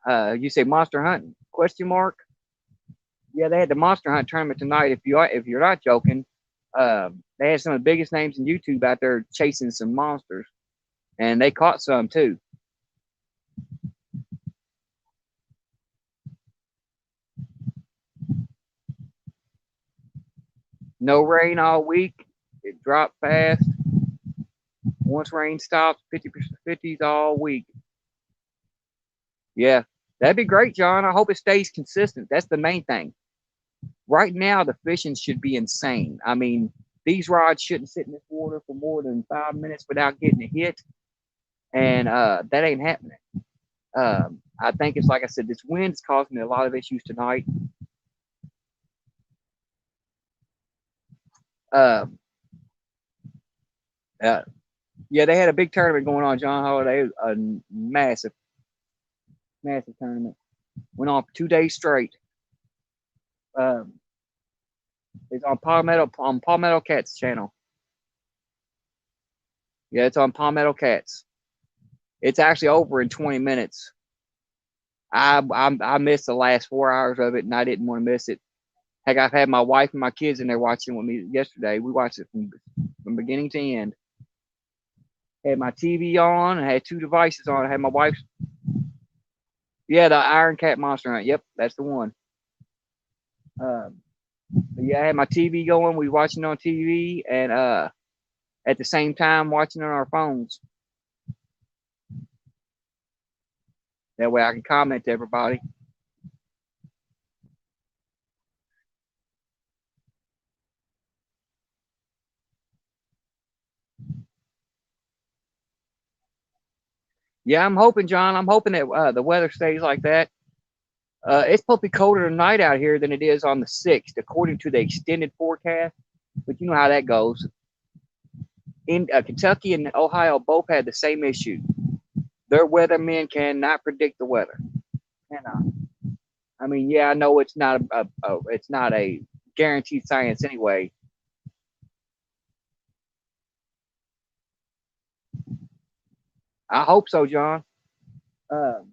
You say monster hunting? Question mark. Yeah, they had the monster hunt tournament tonight. If you're not joking, they had some of the biggest names in YouTube out there chasing some monsters, and they caught some too. No rain all week. It dropped fast. Once rain stops, 50s all week. Yeah, that'd be great, John. I hope it stays consistent. That's the main thing. Right now, the fishing should be insane. I mean, these rods shouldn't sit in this water for more than 5 minutes without getting a hit, and that ain't happening. I think it's like I said, this wind is causing me a lot of issues tonight. Um, uh, yeah, they had a big tournament going on, John Holiday, a massive, massive tournament. Went on for 2 days straight. Um, it's on Palmetto Cats channel. Yeah, it's on Palmetto Cats. It's actually over in 20 minutes. I missed the last 4 hours of it, and I didn't want to miss it. Heck, I've had my wife and my kids in there watching with me yesterday. We watched it from beginning to end. Had my TV on. I had 2 devices on. I had my wife's. Yeah, the Iron Cat Monster Hunt. Yep, that's the one. Yeah, I had my TV going. We watching on TV, and at the same time watching on our phones. That way I can comment to everybody. Yeah, I'm hoping, John. I'm hoping that the weather stays like that. It's supposed to be colder tonight out here than it is on the 6th, according to the extended forecast. But you know how that goes. In Kentucky and Ohio both had the same issue. Their weathermen cannot predict the weather. Cannot. I mean, yeah, I know it's not a guaranteed science anyway. I hope so, John. Um,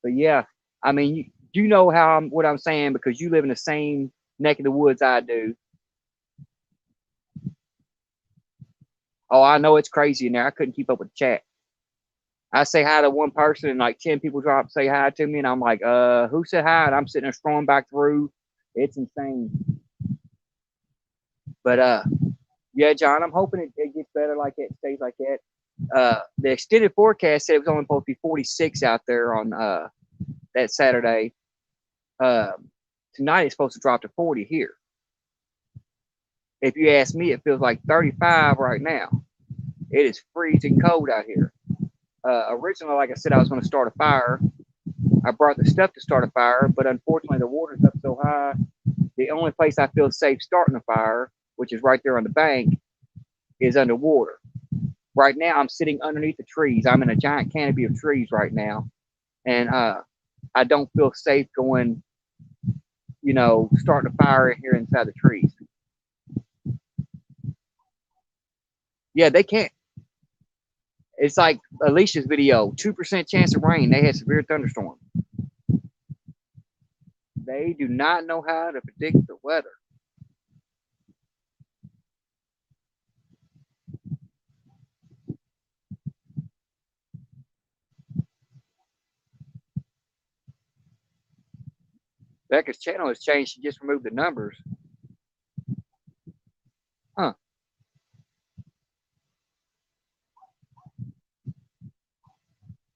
but yeah, I mean, you know what I'm saying because you live in the same neck of the woods I do. Oh, I know it's crazy in there. I couldn't keep up with the chat. I say hi to one person and like 10 people say hi to me, and I'm like, who said hi? And I'm sitting there scrolling back through. It's insane. But yeah, John, I'm hoping it gets better like it stays like that. The extended forecast said it was only supposed to be 46 out there on that Saturday. Uh, Tonight it's supposed to drop to 40 here. If you ask me, it feels like 35 right now. It is freezing cold out here. Originally, like I said, I was going to start a fire. I brought the stuff to start a fire, but unfortunately, the water's up so high. The only place I feel safe starting a fire, which is right there on the bank, is underwater. Right now, I'm sitting underneath the trees. I'm in a giant canopy of trees right now, and I don't feel safe going, starting a fire here inside the trees. Yeah, they can't. It's like Alicia's video, 2% chance of rain. They had severe thunderstorm. They do not know how to predict the weather. Becca's channel has changed. She just removed the numbers. Huh.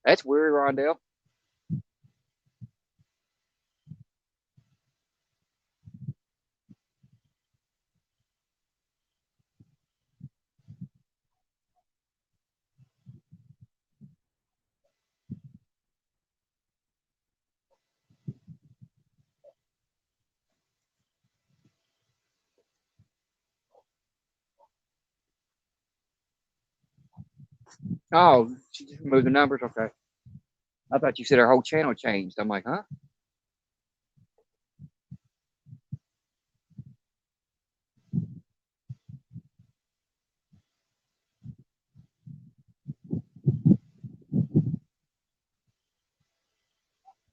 That's weird, Rondell. Oh, she just removed the numbers. Okay. I thought you said her whole channel changed. I'm like, huh?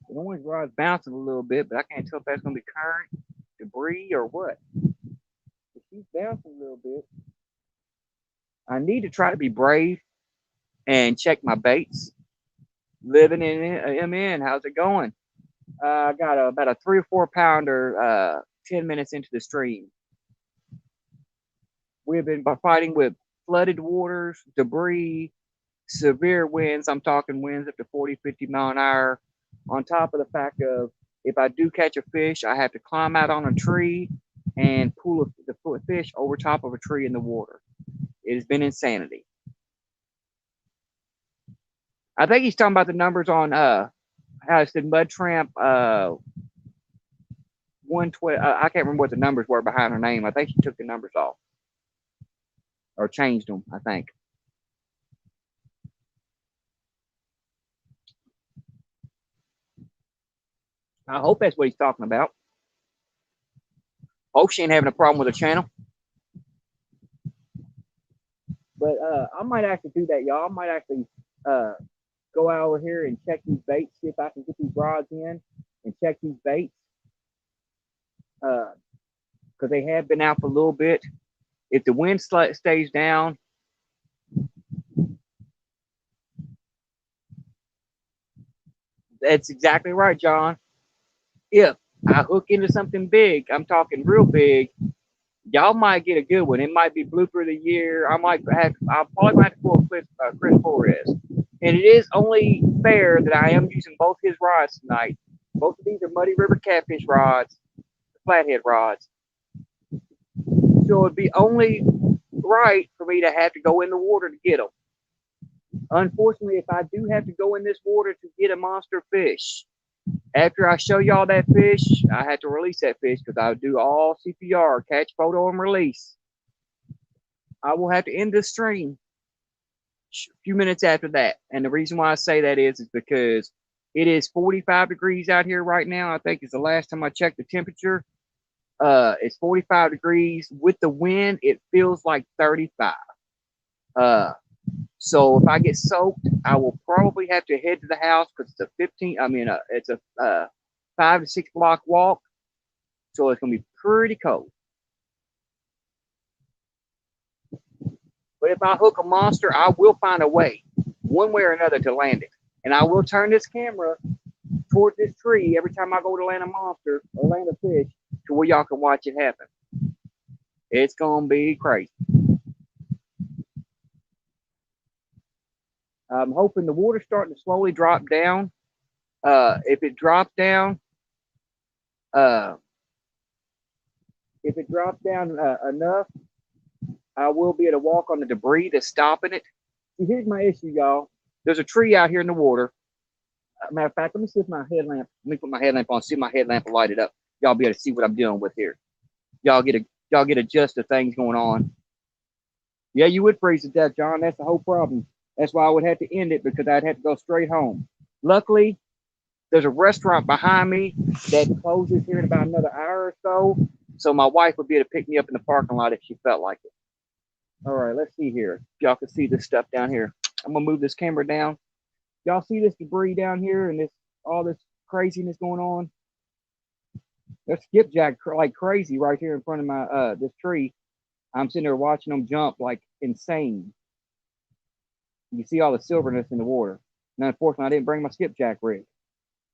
The orange rod's bouncing a little bit, but I can't tell if that's going to be current, debris, or what. But she's bouncing a little bit. I need to try to be brave and check my baits. Living in MN, how's it going? I got about a 3 or 4 pounder 10 minutes into the stream. We've been fighting with flooded waters, debris, severe winds. I'm talking winds up to 40, 50 mile an hour. On top of the fact of if I do catch a fish, I have to climb out on a tree and pull the fish over top of a tree in the water. It has been insanity. I think he's talking about the numbers on how it said Mud Tramp 112. I can't remember what the numbers were behind her name. I think she took the numbers off or changed them, I think. I hope that's what he's talking about. Hope she ain't having a problem with the channel. But I might actually do that, y'all. I might actually go out over here and check these baits, see if I can get these rods in and check these baits. Because they have been out for a little bit. If the wind stays down, that's exactly right, John. If I hook into something big, I'm talking real big, y'all might get a good one. It might be blooper of the year. I'll probably have to pull Chris Flores. And it is only fair that I am using both his rods tonight. Both of these are Muddy River catfish rods, flathead rods. So it'd be only right for me to have to go in the water to get them. Unfortunately, if I do have to go in this water to get a monster fish, after I show y'all that fish, I have to release that fish because I do all CPR, catch, photo, and release. I will have to end the stream a few minutes after that. And the reason why I say that is because it is 45 degrees out here right now. I think it's the last time I checked the temperature. It's 45 degrees. With the wind, it feels like 35. So if I get soaked, I will probably have to head to the house because it's a 15. I mean, it's a 5 to 6 block walk, so it's gonna be pretty cold. But if I hook a monster, I will find a way, one way or another, to land it. And I will turn this camera towards this tree every time I go to land a monster or land a fish to where y'all can watch it happen. It's gonna be crazy. I'm hoping the water's starting to slowly drop down. If it drops down, enough, I will be able to walk on the debris that's stopping it. See, here's my issue, y'all. There's a tree out here in the water. Matter of fact, let me see if my headlamp. Let me put my headlamp on. See if my headlamp will light it up. Y'all be able to see what I'm dealing with here. Y'all get a gist of things going on. Yeah, you would freeze to death, John. That's the whole problem. That's why I would have to end it because I'd have to go straight home. Luckily, there's a restaurant behind me that closes here in about another hour or so. So my wife would be able to pick me up in the parking lot if she felt like it. All right, let's see here. Y'all can see this stuff down here. I'm gonna move this camera down. Y'all see this debris down here and all this craziness going on? There's skipjack like crazy right here in front of my this tree. I'm sitting there watching them jump like insane. You see all the silverness in the water. Now, unfortunately, I didn't bring my skipjack rig.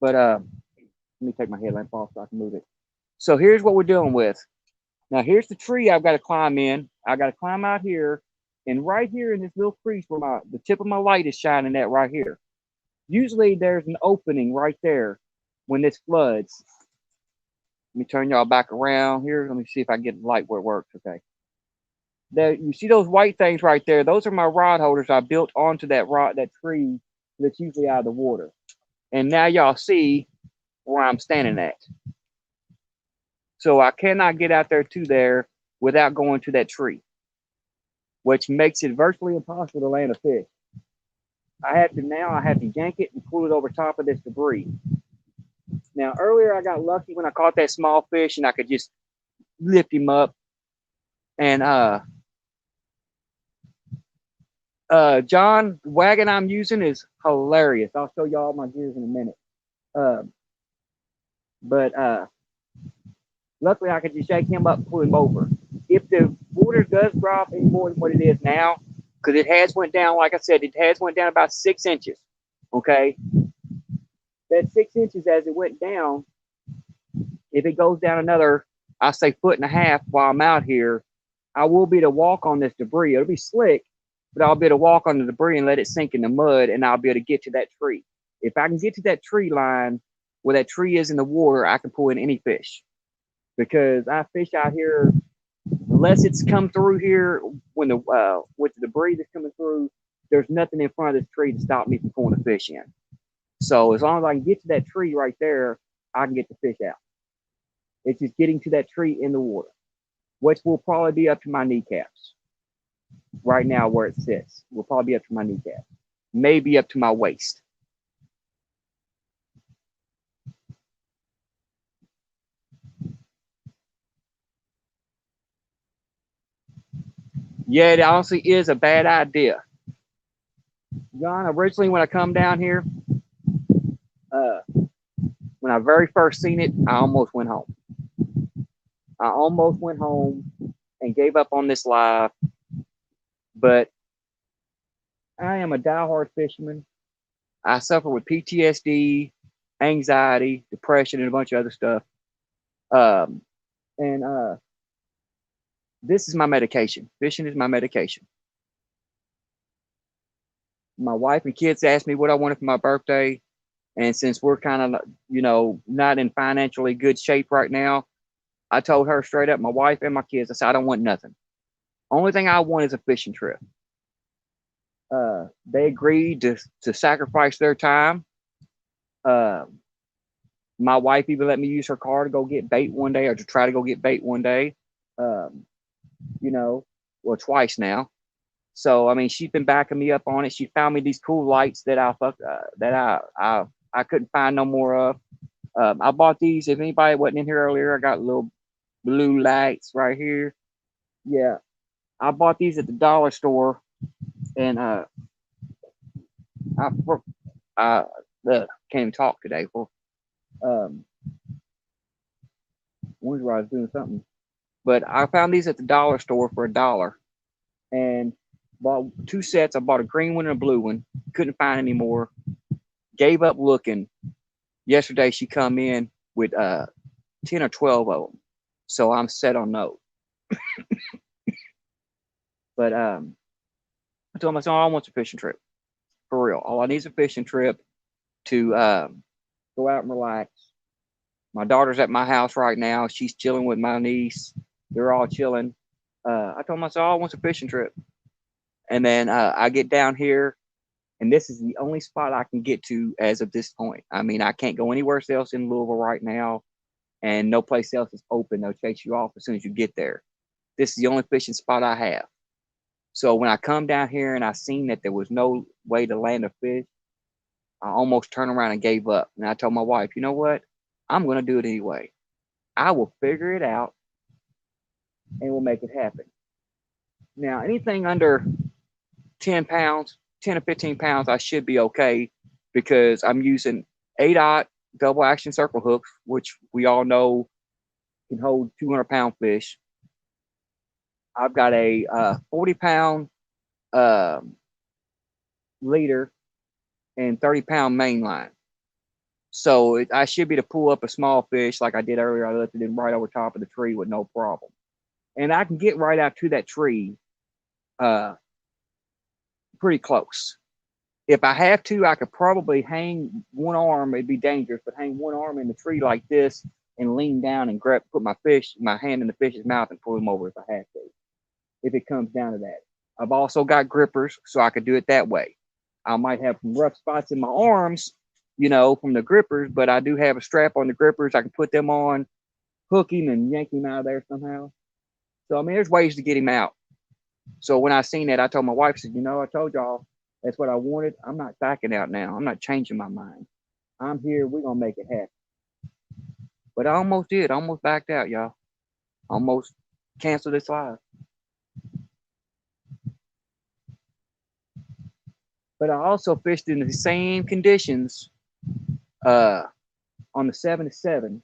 But let me take my headlamp off so I can move it. So here's what we're dealing with. Now here's the tree I've got to climb in. I got to climb out here, and right here in this little crease where the tip of my light is shining at right here. Usually there's an opening right there when this floods. Let me turn y'all back around here. Let me see if I can get the light where it works. Okay. There, you see those white things right there? Those are my rod holders I built onto that tree that's usually out of the water. And now y'all see where I'm standing at. So I cannot get out there to there without going to that tree, which makes it virtually impossible to land a fish. I have to yank it and pull it over top of this debris. Now earlier I got lucky when I caught that small fish and I could just lift him up. And John, the wagon I'm using is hilarious. I'll show y'all my gears in a minute. Uh, but luckily I could just shake him up and pull him over. If the water does drop any more than what it is now, because it has went down, like I said, it has went down about 6 inches. Okay, that 6 inches as it went down, if it goes down another, I say foot and a half while I'm out here, I will be to walk on this debris. It'll be slick, but I'll be able to walk on the debris and let it sink in the mud, and I'll be able to get to that tree. If I can get to that tree line where that tree is in the water, I can pull in any fish. Because I fish out here, unless it's come through here when the with the debris that's coming through, there's nothing in front of this tree to stop me from pulling a fish in. So as long as I can get to that tree right there, I can get the fish out. It's just getting to that tree in the water, which will probably be up to my kneecaps. Right now, where it sits, will probably be up to my kneecaps, maybe up to my waist. Yeah, it honestly is a bad idea. John, originally when I come down here, uh, when I very first seen it, I almost went home. I almost went home and gave up on this life, but I am a diehard fisherman. I suffer with PTSD, anxiety, depression, and a bunch of other stuff. Um, and this is my medication. Fishing is my medication. My wife and kids asked me what I wanted for my birthday, and since we're kind of, not in financially good shape right now, I told her straight up, my wife and my kids, I said, I don't want nothing. Only thing I want is a fishing trip. They agreed to sacrifice their time. Uh, my wife even let me use her car to go get bait one day or to try to go get bait one day. Um, well, twice now. So I mean, she's been backing me up on it. She found me these cool lights that I couldn't find no more of. I bought these. If anybody wasn't in here earlier, I got little blue lights right here. Yeah, I bought these at the dollar store, and I I can't even talk today. For wonder where I was doing something, but I found these at the dollar store for $1, and bought two sets. I bought a green one and a blue one. Couldn't find any more. Gave up looking. Yesterday she come in with 10 or 12 of them, so I'm set on those. But I told myself, I want a fishing trip for real. All I need is a fishing trip to go out and relax. My daughter's at my house right now. She's chilling with my niece. They're all chilling. I told myself, I want a fishing trip. And then I get down here, and this is the only spot I can get to as of this point. I mean, I can't go anywhere else in Louisville right now, and no place else is open. They'll chase you off as soon as you get there. This is the only fishing spot I have. So when I come down here and I seen that there was no way to land a fish, I almost turned around and gave up. And I told my wife, you know what? I'm going to do it anyway. I will figure it out and we'll make it happen. Now, anything under 10 pounds, 10 or 15 pounds, I should be okay because I'm using 8-aught double action circle hooks, which we all know can hold 200-pound fish. I've got a 40-pound leader and 30-pound main line. So I should be to pull up a small fish like I did earlier. I left it in right over top of the tree with no problem. And I can get right out to that tree pretty close. If I have to, I could probably hang one arm. It'd be dangerous, but hang one arm in the tree like this and lean down and put my hand in the fish's mouth and pull him over if I have to, if it comes down to that. I've also got grippers, so I could do it that way. I might have some rough spots in my arms, from the grippers, but I do have a strap on the grippers. I can put them on, hook him, and yank him out of there somehow. So, I mean, there's ways to get him out. So when I seen that, I told my wife, I said, I told y'all, That's what I wanted. I'm not backing out now. I'm not changing my mind. I'm here. We're gonna make it happen. But I almost did. I almost backed out, y'all. Almost canceled this live. But I also fished in the same conditions uh, on the 7-7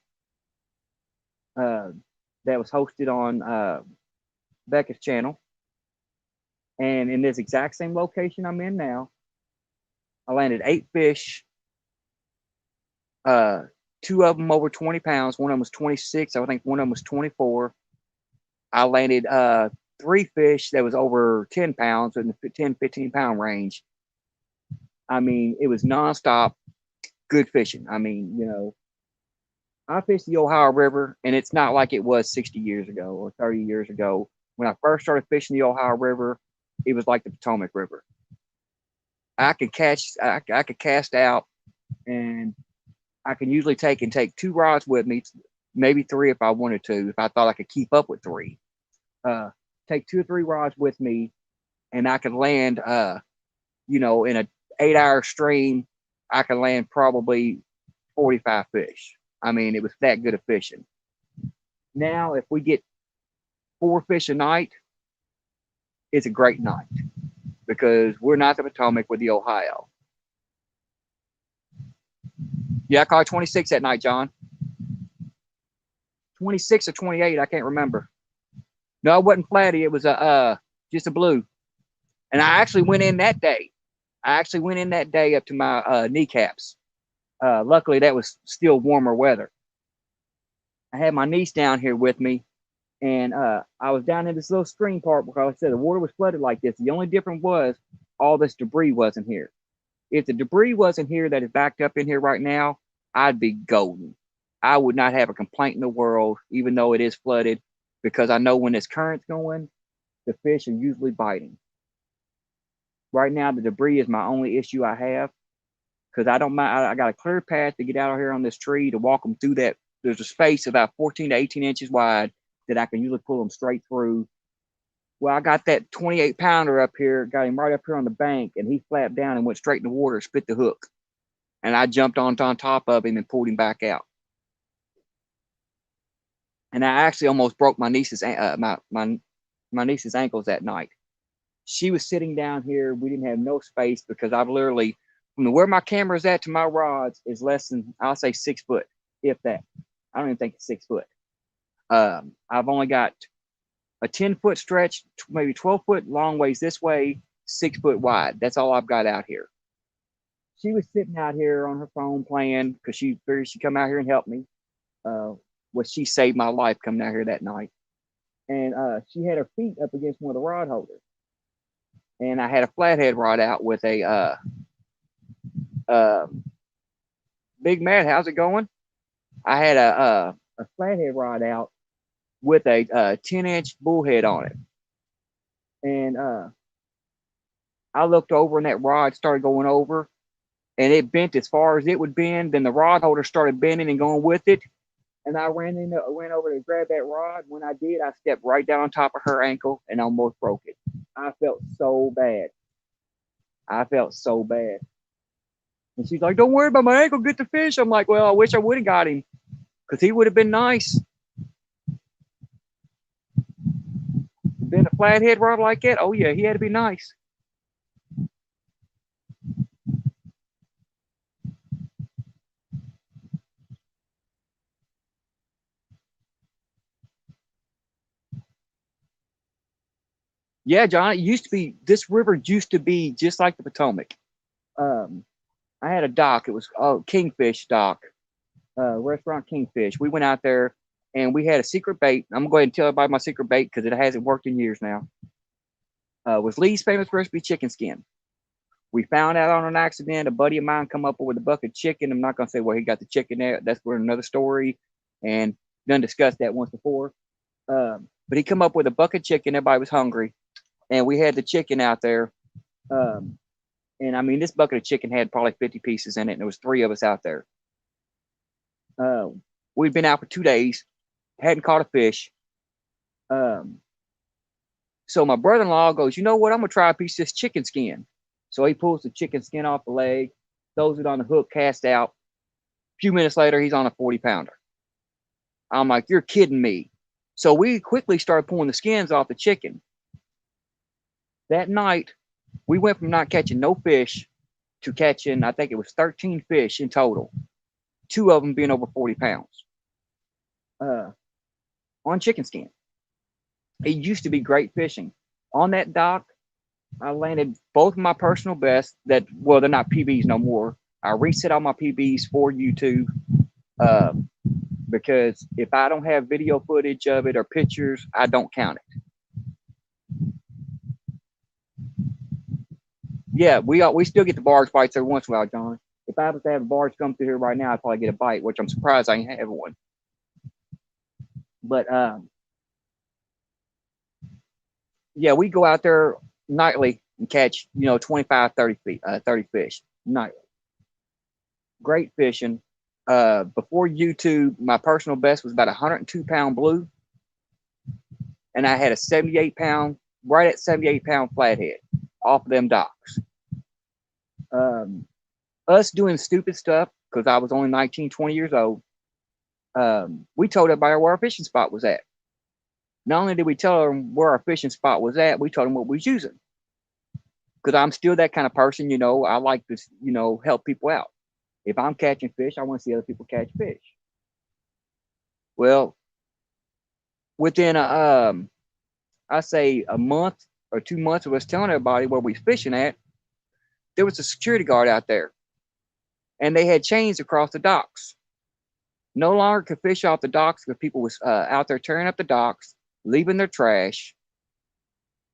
uh, that was hosted on Becca's channel. And in this exact same location I'm in now, I landed 8 fish. 2 of them over 20 pounds. One of them was 26. I think one of them was 24. I landed 3 fish that was over 10 pounds in the 10, 15 pound range. I mean, it was nonstop good fishing. I mean, I fished the Ohio River, and it's not like it was 60 years ago or 30 years ago. When I first started fishing the Ohio River, it was like the Potomac River. I could cast out, and I can usually take 2 rods with me, maybe 3 if I wanted to, if I thought I could keep up with 3. Take 2 or 3 rods with me, and I could land, in a 8-hour stream, I could land probably 45 fish. I mean, it was that good of fishing. Now, if we get 4 fish a night, it's a great night because we're not the Potomac, we're the Ohio. Yeah, I caught 26 that night, John. 26 or 28, I can't remember. No, it wasn't flatty. It was just a blue. And I actually went in that day. Up to my kneecaps. Luckily, that was still warmer weather. I had my niece down here with me, and I was down in this little stream part because I said the water was flooded like this. The only difference was all this debris wasn't here. If the debris wasn't here that is backed up in here right now, I'd be golden. I would not have a complaint in the world, even though it is flooded, because I know when this current's going, the fish are usually biting. Right now, the debris is my only issue I have because I don't mind. I got a clear path to get out of here on this tree to walk them through that. There's a space about 14 to 18 inches wide that I can usually pull them straight through. Well, I got that 28 pounder up here, got him right up here on the bank, and he flapped down and went straight in the water, spit the hook. And I jumped on top of him and pulled him back out. And I actually almost broke my niece's my niece's ankles that night. She was sitting down here. We didn't have no space because I've literally, from where my camera is at to my rods is less than, I'll say 6 foot, if that. I don't even think it's 6 foot. I've only got a 10-foot stretch, maybe 12-foot long ways this way, 6 foot wide. That's all I've got out here. She was sitting out here on her phone playing because she figured she'd come out here and help me. She saved my life coming out here that night. And she had her feet up against one of the rod holders. And I had a flathead rod out with a Big Matt. How's it going? I had a flathead rod out with a 10-inch bullhead on it. And I looked over and that rod started going over and it bent as far as it would bend. Then the rod holder started bending and going with it. And I ran over to grab that rod. When I did, I stepped right down on top of her ankle and almost broke it. I felt so bad. And she's like, "Don't worry about my ankle, get the fish." I'm like, well, I wish I would have got him because he would have been nice. Been a flathead rod like that? Oh, yeah, he had to be nice. Yeah, John, this river used to be just like the Potomac. I had a dock. It was Kingfish dock, restaurant Kingfish. We went out there and we had a secret bait. I'm going to go ahead and tell everybody my secret bait because it hasn't worked in years now. Was Lee's famous recipe chicken skin. We found out on an accident. A buddy of mine come up with a bucket of chicken. I'm not going to say where he got the chicken at. That's for another story. And done discussed that once before. But he come up with a bucket of chicken. Everybody was hungry. And we had the chicken out there. And I mean, this bucket of chicken had probably 50 pieces in it. And there was 3 of us out there. We'd been out for 2 days. Hadn't caught a fish. So my brother-in-law goes, "You know what? I'm going to try a piece of this chicken skin." So he pulls the chicken skin off the leg, throws it on the hook, cast out. A few minutes later, he's on a 40-pounder. I'm like, you're kidding me. So we quickly started pulling the skins off the chicken. That night, we went from not catching no fish to catching, I think it was 13 fish in total, 2 of them being over 40 pounds on chicken skin. It used to be great fishing. On that dock, I landed both of my personal bests that, well, they're not PBs no more. I reset all my PBs for YouTube uh, because if I don't have video footage of it or pictures, I don't count it. Yeah, we still get the barge bites every once in a while, John. If I was to have a barge come through here right now, I'd probably get a bite, which I'm surprised I ain't have one. But yeah, we go out there nightly and catch 25, 30 feet, 30 fish nightly. Great fishing. Before YouTube, my personal best was about 102-pound blue, and I had a 78-pound, right at 78-pound flathead off of them docks. Us doing stupid stuff, because I was only 19, 20 years old, we told everybody where our fishing spot was at. Not only did we tell them where our fishing spot was at, we told them what we was using. Because I'm still that kind of person, I like to, help people out. If I'm catching fish, I want to see other people catch fish. Well, within I say a month or 2 months of us telling everybody where we was fishing at, there was a security guard out there, and they had chains across the docks. No longer could fish off the docks because people was out there tearing up the docks, leaving their trash,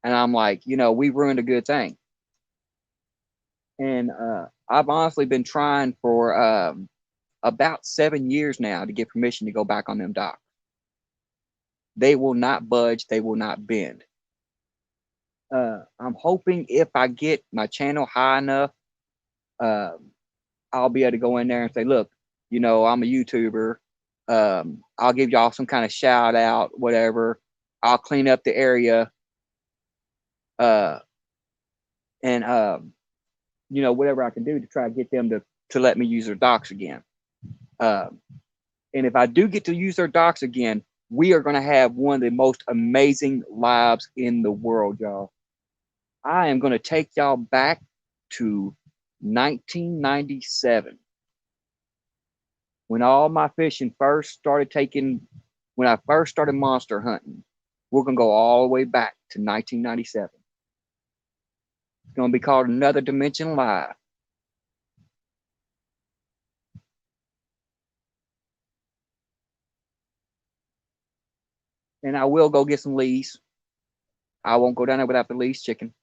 and I'm like, we ruined a good thing. And I've honestly been trying for about 7 years now to get permission to go back on them docks. They will not budge. They will not bend. I'm hoping if I get my channel high enough, I'll be able to go in there and say, look, I'm a YouTuber. I'll give y'all some kind of shout out, whatever. I'll clean up the area. And whatever I can do to try to get them to let me use their docks again. And if I do get to use their docks again, we are going to have one of the most amazing lives in the world, y'all. I am going to take y'all back to 1997 when all my fishing first started when I first started monster hunting. We're going to go all the way back to 1997. It's going to be called Another Dimension Live. And I will go get some lees. I won't go down there without the lees chicken.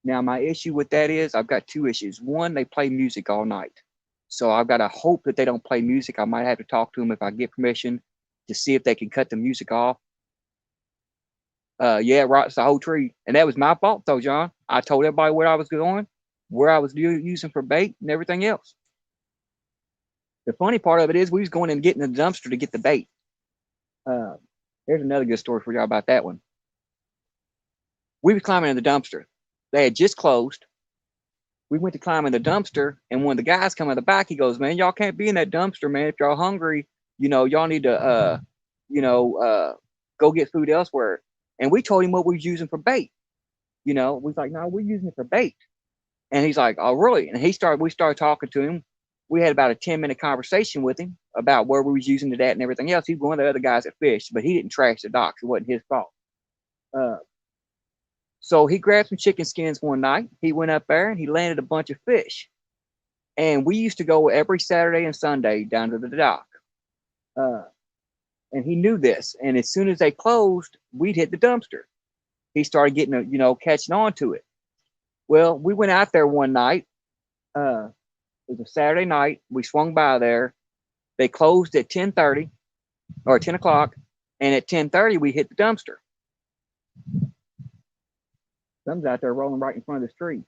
Now, my issue with that is I've got 2 issues. One, they play music all night. So I've got to hope that they don't play music. I might have to talk to them if I get permission to see if they can cut the music off. Yeah, right. It's the whole tree. And that was my fault, though, John. I told everybody where I was going, where I was using for bait, and everything else. The funny part of it is we was going and getting the dumpster to get the bait. There's another good story for y'all about that one. We was climbing in the dumpster. They had just closed. We went to climb in the dumpster, and when the guys come in the back, he goes, man, y'all can't be in that dumpster, man. If y'all hungry, y'all need to, go get food elsewhere. And we told him what we was using for bait. We was like, no, we're using it for bait. And he's like, oh, really? And we started talking to him. We had about a 10-minute conversation with him about where we was using it at and everything else. He was one of the other guys that fished, but he didn't trash the docks. It wasn't his fault. So he grabbed some chicken skins one night. He went up there and he landed a bunch of fish. And we used to go every Saturday and Sunday down to the dock. And he knew this. And as soon as they closed, we'd hit the dumpster. He started getting, catching on to it. Well, we went out there one night. It was a Saturday night. We swung by there. They closed at 10:30 or 10 o'clock. And at 10:30, we hit the dumpster. Some's out there rolling right in front of the street.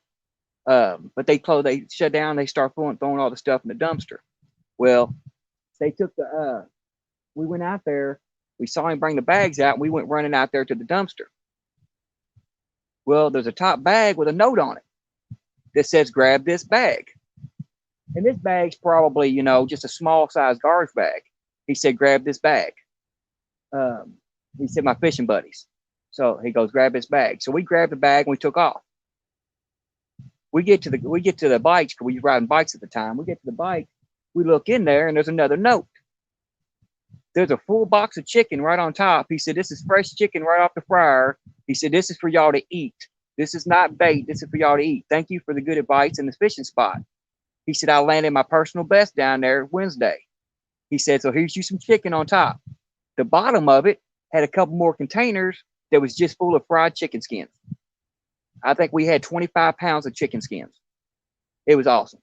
But they shut down. They start throwing all the stuff in the dumpster. Well, they took we went out there. We saw him bring the bags out, and we went running out there to the dumpster. Well, there's a top bag with a note on it that says, grab this bag. And this bag's probably, you know, just a small size garbage bag. He said, grab this bag. He said, my fishing buddies. So he goes, grab this bag. So we grabbed the bag and we took off. We get to the bikes, because we were riding bikes at the time. We get to the bike, we look in there, and there's another note. There's a full box of chicken right on top. He said, this is fresh chicken right off the fryer. He said, this is for y'all to eat. This is not bait. This is for y'all to eat. Thank you for the good advice in this fishing spot. He said, I landed my personal best down there Wednesday. He said, so here's you some chicken on top. The bottom of it had a couple more containers that was just full of fried chicken skins. I think we had 25 pounds of chicken skins. It was awesome.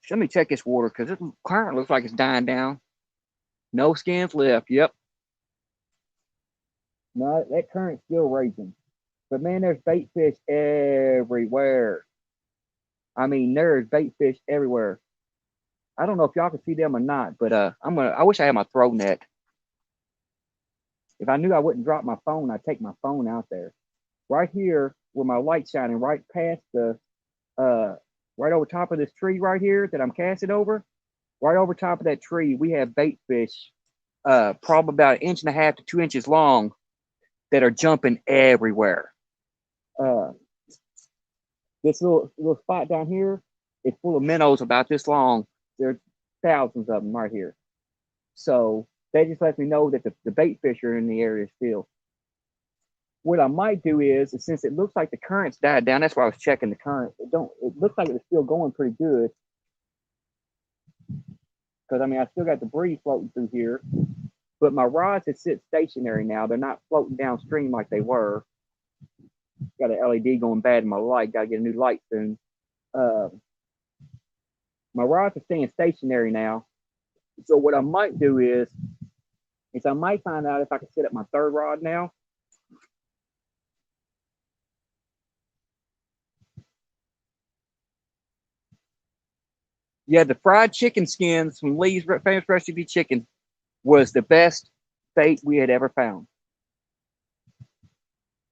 Let me check this water, because it current looks like it's dying down. No skins left. Yep. No, that current's still raging. But man, there's bait fish everywhere. I mean, there's bait fish everywhere. I don't know if y'all can see them or not, but I wish I had my throw net. If I knew I wouldn't drop my phone, I'd take my phone out there. Right here, where my light's shining, right past the right over top of this tree right here that I'm casting over, right over top of that tree, we have bait fish, probably about 1.5 to 2 inches long, that are jumping everywhere. This little spot down here is full of minnows about this long. There's thousands of them right here. So they just let me know that the bait fish are in the area still. What I might do is, since it looks like the current's died down, that's why I was checking the current. It looks like it's still going pretty good. Because I mean, I still got debris floating through here, but my rods have sit stationary now. They're not floating downstream like they were. Got an LED going bad in my light. Got to get a new light soon. My rods are staying stationary now. So what I might do is I might find out if I can set up my third rod now. Yeah, the fried chicken skins from Lee's Famous Recipe Chicken was the best bait we had ever found.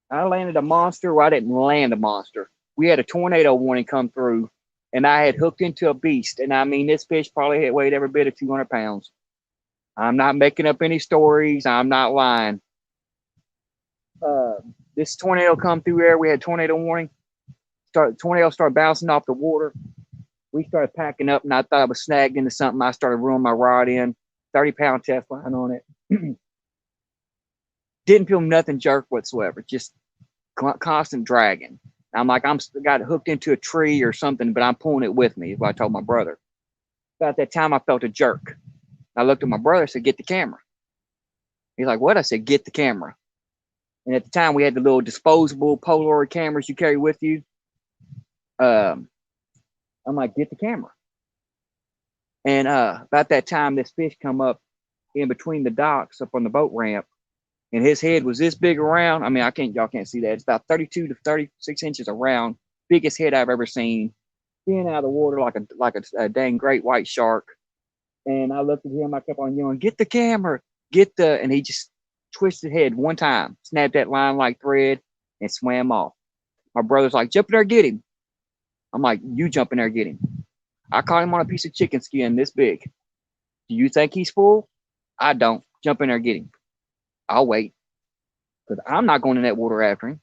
I landed a monster. Well, I didn't land a monster. We had a tornado warning come through, and I had hooked into a beast. And I mean, this fish probably had weighed every bit of 200 pounds. I'm not making up any stories. I'm not lying. This tornado come through there. We had tornado warning. Tornado started bouncing off the water. We started packing up, and I thought I was snagged into something. I started reeling my rod in, 30-pound test line on it. Didn't feel nothing jerk whatsoever, just constant dragging. I'm like, I'm got hooked into a tree or something, but I'm pulling it with me, is what I told my brother. About that time, I felt a jerk. I looked at my brother and said, get the camera. He's like, what? I said, get the camera. And at the time, we had the little disposable Polaroid cameras you carry with you. I'm like, get the camera. And about that time, this fish come up in between the docks up on the boat ramp, and his head was this big around. I mean, y'all can't see that. It's about 32 to 36 inches around. Biggest head I've ever seen. Being out of the water like a dang great white shark. And I looked at him. I kept on yelling, get the camera, and he just twisted head one time, snapped that line like thread, and swam off. My brother's like, jump in there, get him. I'm like, you jump in there, get him. I caught him on a piece of chicken skin this big. Do you think he's full? I don't. Jump in there, get him. I'll wait, because I'm not going in that water after him.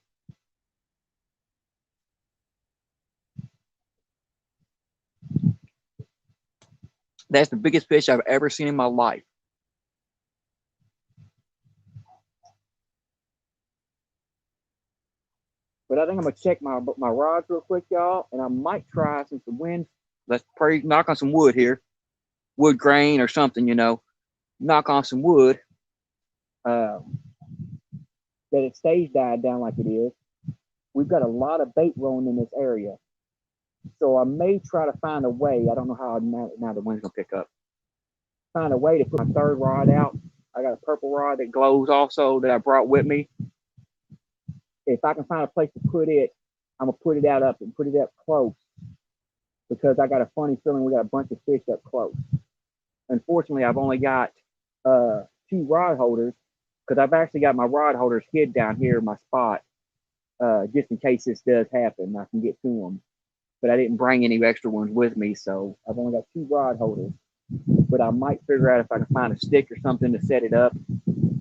That's the biggest fish I've ever seen in my life. But I think I'm going to check my rods real quick, y'all, and I might try, since the wind, let's pray, knock on some wood here, wood grain or something, knock on some wood, that it stays died down like it is. We've got a lot of bait rolling in this area. So I may try to find a way. I don't know how now the wind's going to pick up. Find a way to put my third rod out. I got a purple rod that glows also that I brought with me. If I can find a place to put it, I'm going to put it out up and put it up close because I got a funny feeling we got a bunch of fish up close. Unfortunately, I've only got uh, two rod holders because I've actually got my rod holders hid down here in my spot just in case this does happen. I can get to them. But I didn't bring any extra ones with me, so I've only got two rod holders. But I might figure out if I can find a stick or something to set it up.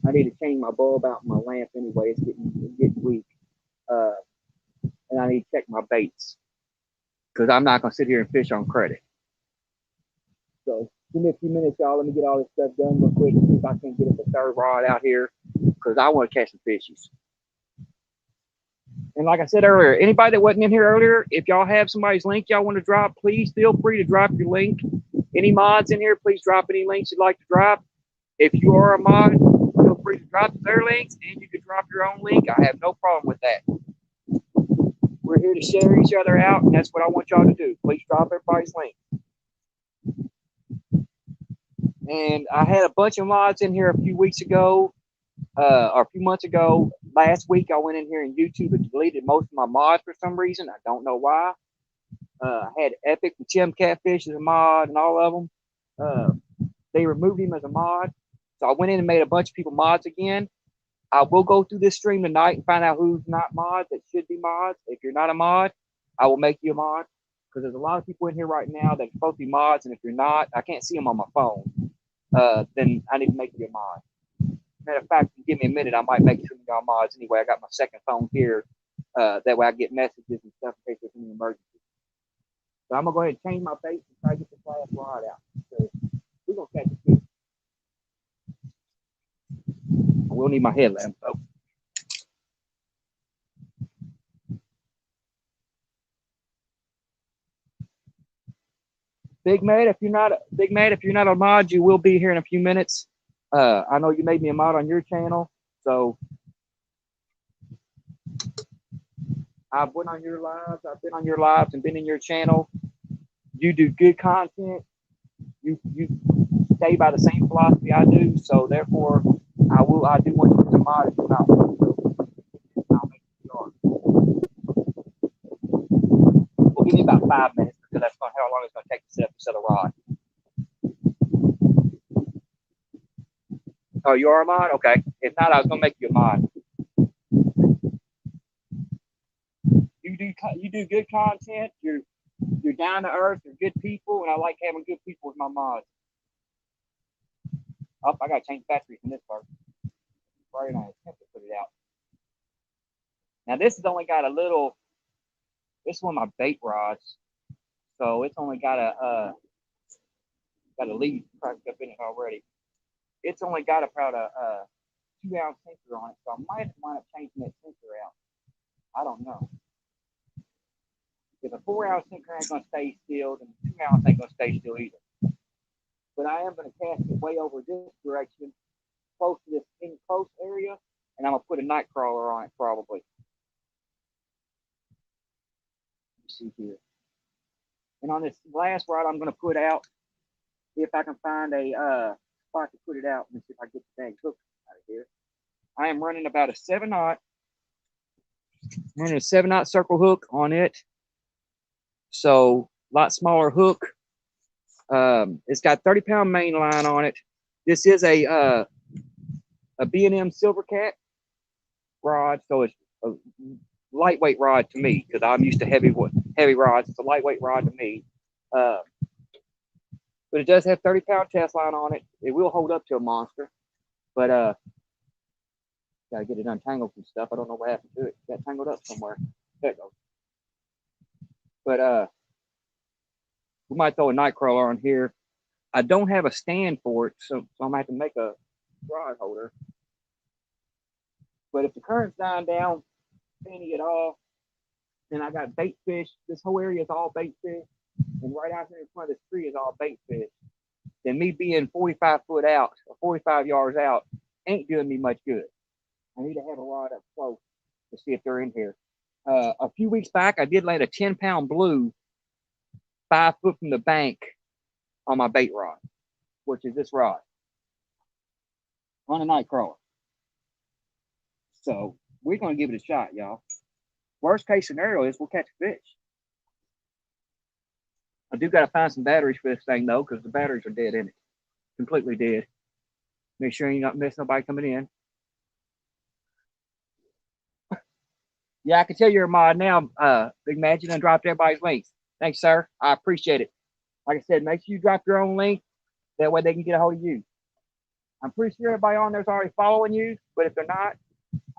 I need to change my bulb out in my lamp anyway. It's getting weak. Uh, and I need to check my baits because I'm not going to sit here and fish on credit. So give me a few minutes, y'all. Let me get all this stuff done real quick and see if I can get us a third rod out here because I want to catch some fishies. And like I said earlier, anybody that wasn't in here earlier, if y'all have somebody's link y'all want to drop, please feel free to drop your link. Any mods in here, please drop any links you'd like to drop. If you are a mod, feel free to drop their links, and you can drop your own link. I have no problem with that. We're here to share each other out, and that's what I want y'all to do. Please drop everybody's link. And I had a bunch of mods in here a few weeks ago, or a few months ago. Last week, I went in here and YouTube and deleted most of my mods for some reason. I don't know why. I had Epic and Chim Catfish as a mod and all of them. They removed him as a mod. So I went in and made a bunch of people mods again. I will go through this stream tonight and find out who's not mods that should be mods. If you're not a mod, I will make you a mod. Because there's a lot of people in here right now that are supposed to be mods. And if you're not, I can't see them on my phone. Then I need to make you a mod. Matter of fact, give me a minute, I might make some of y'all mods anyway. I got my second phone here. That way I get messages and stuff in case there's any emergency. So I'm gonna go ahead and change my bait and try to get this last rod out. So we're gonna catch a fish. We'll need my headlamp though. Big Mate, if you're not a mod, you will be here in a few minutes. I know you made me a mod on your channel, so I've been on your lives and been in your channel. You do good content. You stay by the same philosophy I do, so therefore I do want you to mod if you're not one. I'll make you start. Well, give me about 5 minutes because that's how long it's going to take to set a rod. Oh, you are a mod? Okay. If not, I was going to make you a mod. You do good content. You're down to earth. You're good people, and I like having good people with my mods. Oh, I got to change batteries in this part. Right on. Attempt to put it out. Now this has only got a little. This is one of my bait rods, so it's only got a lead cracked up in it already. It's only got about a 2-ounce sinker on it, so I might wind up changing that sinker out. I don't know. If a 4-ounce sinker ain't gonna stay still, then 2-ounce ain't gonna stay still either. But I am gonna cast it way over this direction, close to this close area, and I'm gonna put a night crawler on it probably. Let's see here. And on this last rod I'm gonna put out, see if I can find a spot to put it out. Let me see if I get the dang hook out of here. I am running about a 7/0. I'm running a 7/0 circle hook on it. So a lot smaller hook. It's got 30-pound main line on it. This is a B&M Silvercat rod, so it's a lightweight rod to me because I'm used to heavy rods. It's a lightweight rod to me. But it does have 30-pound test line on it. It will hold up to a monster, but gotta get it untangled and stuff. I don't know what happened to it. It got tangled up somewhere. There it goes. But we might throw a night crawler on here. I don't have a stand for it, so I'm gonna have to make a rod holder. But if the current's dying down any at all, then I got bait fish. This whole area is all bait fish, and right out here in front of this tree is all bait fish. Then me being 45 foot out or 45 yards out ain't doing me much good. I need to have a rod up close to see if they're in here. A few weeks back, I did land a 10-pound blue 5 foot from the bank on my bait rod, which is this rod, on a night crawler. So we're going to give it a shot, y'all. Worst case scenario is we'll catch a fish. do got to find some batteries for this thing though, because the batteries are dead in it, completely dead. Make sure you not miss nobody coming in. Yeah, I can tell you're a mod now. Big Magic and dropped everybody's links. Thanks, sir. I appreciate it. Like I said, make sure you drop your own link. That way they can get a hold of you. I'm pretty sure everybody on there's already following you, but if they're not,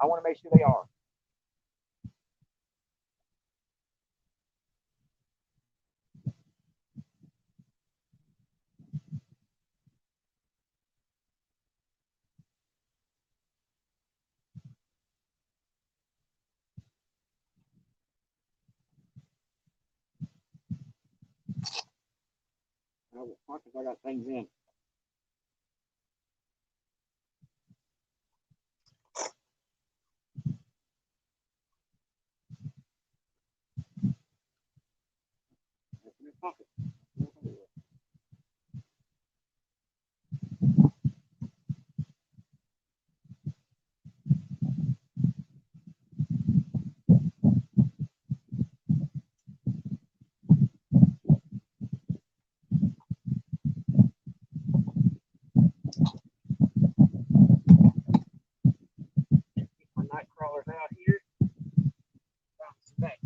I want to make sure they are. I got things in. My night crawlers out here. Back.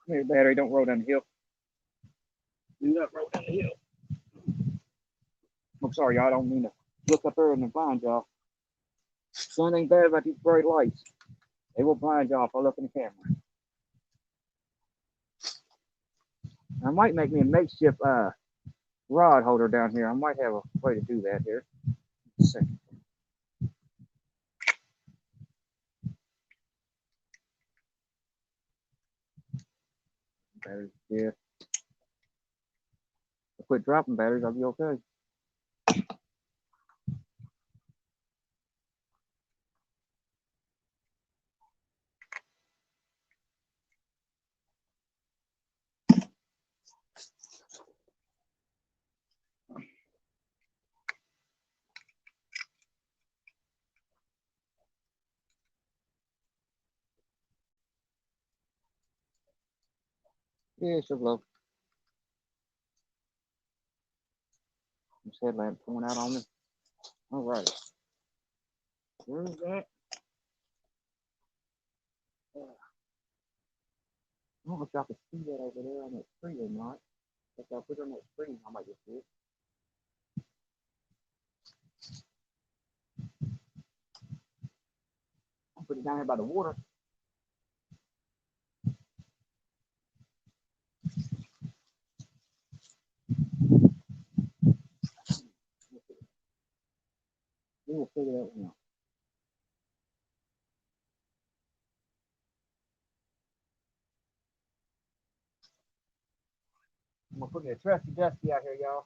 Come here, battery. Don't roll down the hill. Do not roll down the hill. I'm sorry, y'all. I don't mean to look up there in the blind, y'all. Sun ain't bad about these bright lights. They will blind y'all if I look in the camera. I might make me a makeshift rod holder down here. I might have a way to do that here. Just a second. Batteries, yeah. I quit dropping batteries, I'll be okay. Yeah, it's just low. This headlamp going out on me. All right. Where is that? I don't know if y'all can see that over there on that tree or not. If I put it on that screen, I might just see it. I'll put it down here by the water. We'll figure that one out. I'm gonna put me a trusty dusty out here, y'all.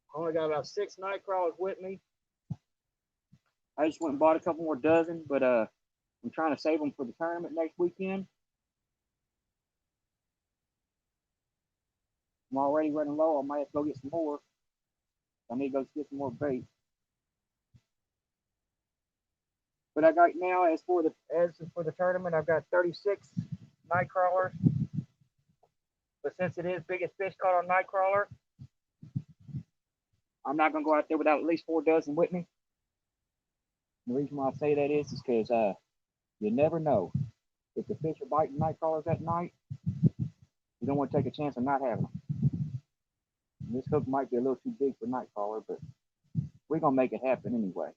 I only got about 6 night crawlers with me. I just went and bought a couple more dozen, but I'm trying to save them for the tournament next weekend. I'm already running low. I might have to go get some more. I need to go get some more bait. But I got now as for the tournament, I've got 36 night crawlers. But since it is biggest fish caught on night crawler, I'm not gonna go out there without at least 4 dozen with me. The reason why I say that is because you never know. If the fish are biting night crawlers at night, you don't want to take a chance of not having them. This hook might be a little too big for night crawler, but we're gonna make it happen anyway.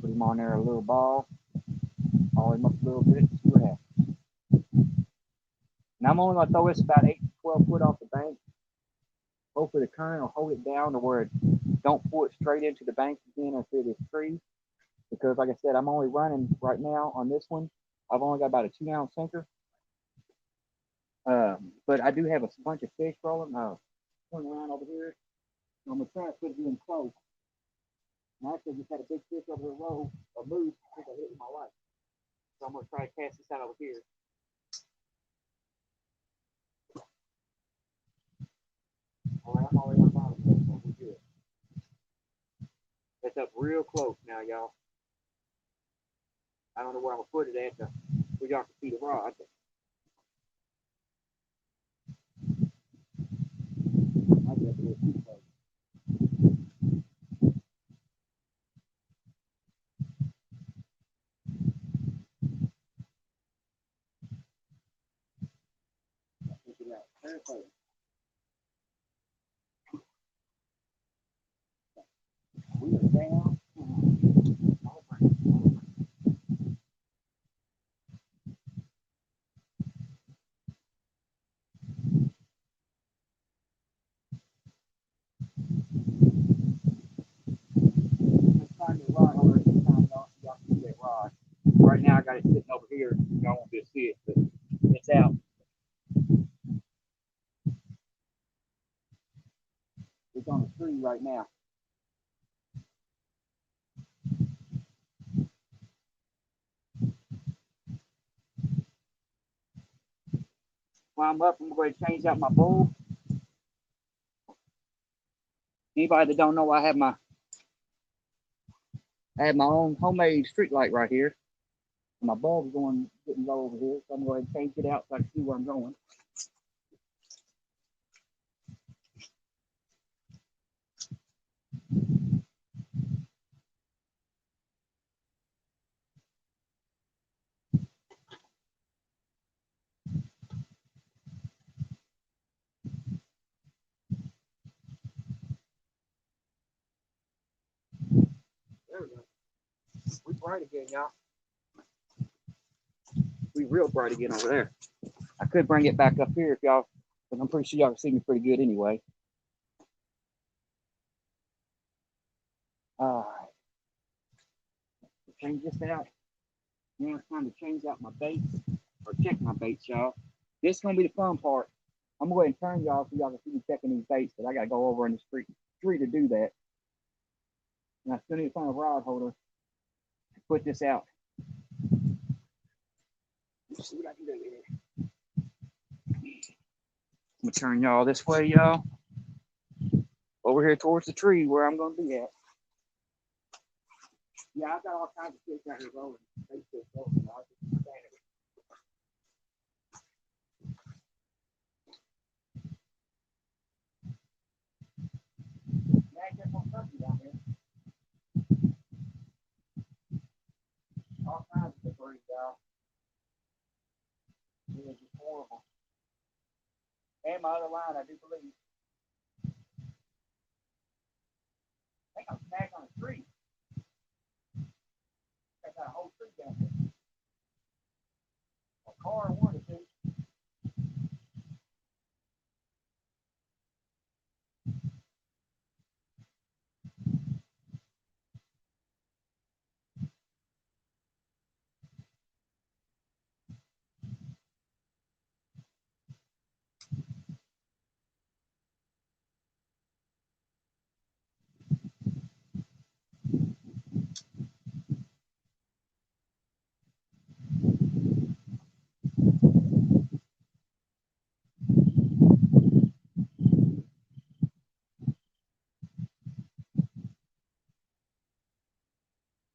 Put him on there a little ball, haul him up a little bit, see what happens. And I'm only gonna throw this about 8 to 12 foot off the bank. Hopefully the current will hold it down to where it don't pull it straight into the bank again or through this tree. Because like I said, I'm only running right now on this one. I've only got about a 2-ounce sinker. But I do have a bunch of fish rolling. Turn around over here. I'm gonna try to put it in close. And I actually just had a big fish over the road, a moose. I think I hit it in my life. So I'm gonna try to cast this out over here. All right, I'm already on bottom, so we're good. That's up real close now, y'all. I don't know where I'm gonna put it at, where y'all can see the rod. I guess a little too close. Check it out. Very close. We are down. Find the rod over this time, y'all can see that rod. Right now I got it sitting over here. Y'all won't be able to see it, but it's out. It's on the tree right now. While I'm up, I'm going to change out my bulb. Anybody that don't know, I have my own homemade street light right here. My bulb's getting low over here, so I'm going to change it out so I can see where I'm going. There we go. We bright again, y'all. We real bright again over there. I could bring it back up here if y'all, but I'm pretty sure y'all can see me pretty good anyway. All right. Change this out. Now it's time to change out my baits or check my baits, y'all. This is gonna be the fun part. I'm gonna go ahead and turn y'all so y'all can see me checking these baits, but I gotta go over in the street to do that. And I still need to find a rod holder to put this out. Let's see what I can do here. I'm gonna turn y'all this way, y'all. Over here towards the tree where I'm gonna be at. Yeah, I've got all kinds of fish out here rolling. Bait fish rolling, y'all. Down here. All kinds of debris, y'all. It is just horrible. And my other line, I do believe. I think I'm snagged on a tree. I got a whole tree down there. A car or one or two.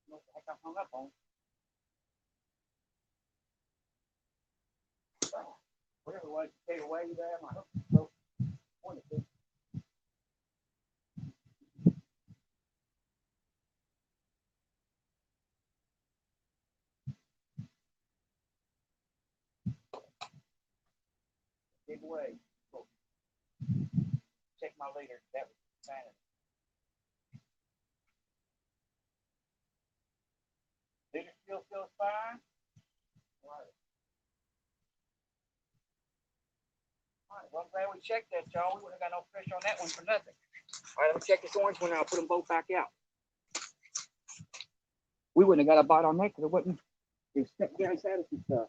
What the heck I hung up on? whatever it was, to stay away there. My hook was broke. Wanted to. Big away. Cool. Check my leader. That was Santa. Leader still feels fine. Right. All right. Well, I'm glad we checked that, y'all. We wouldn't have got no fish on that one for nothing. All right, let me check this orange one and I'll put them both back out. We wouldn't have got a bite on that because it wasn't. It was stuck down inside of some stuff.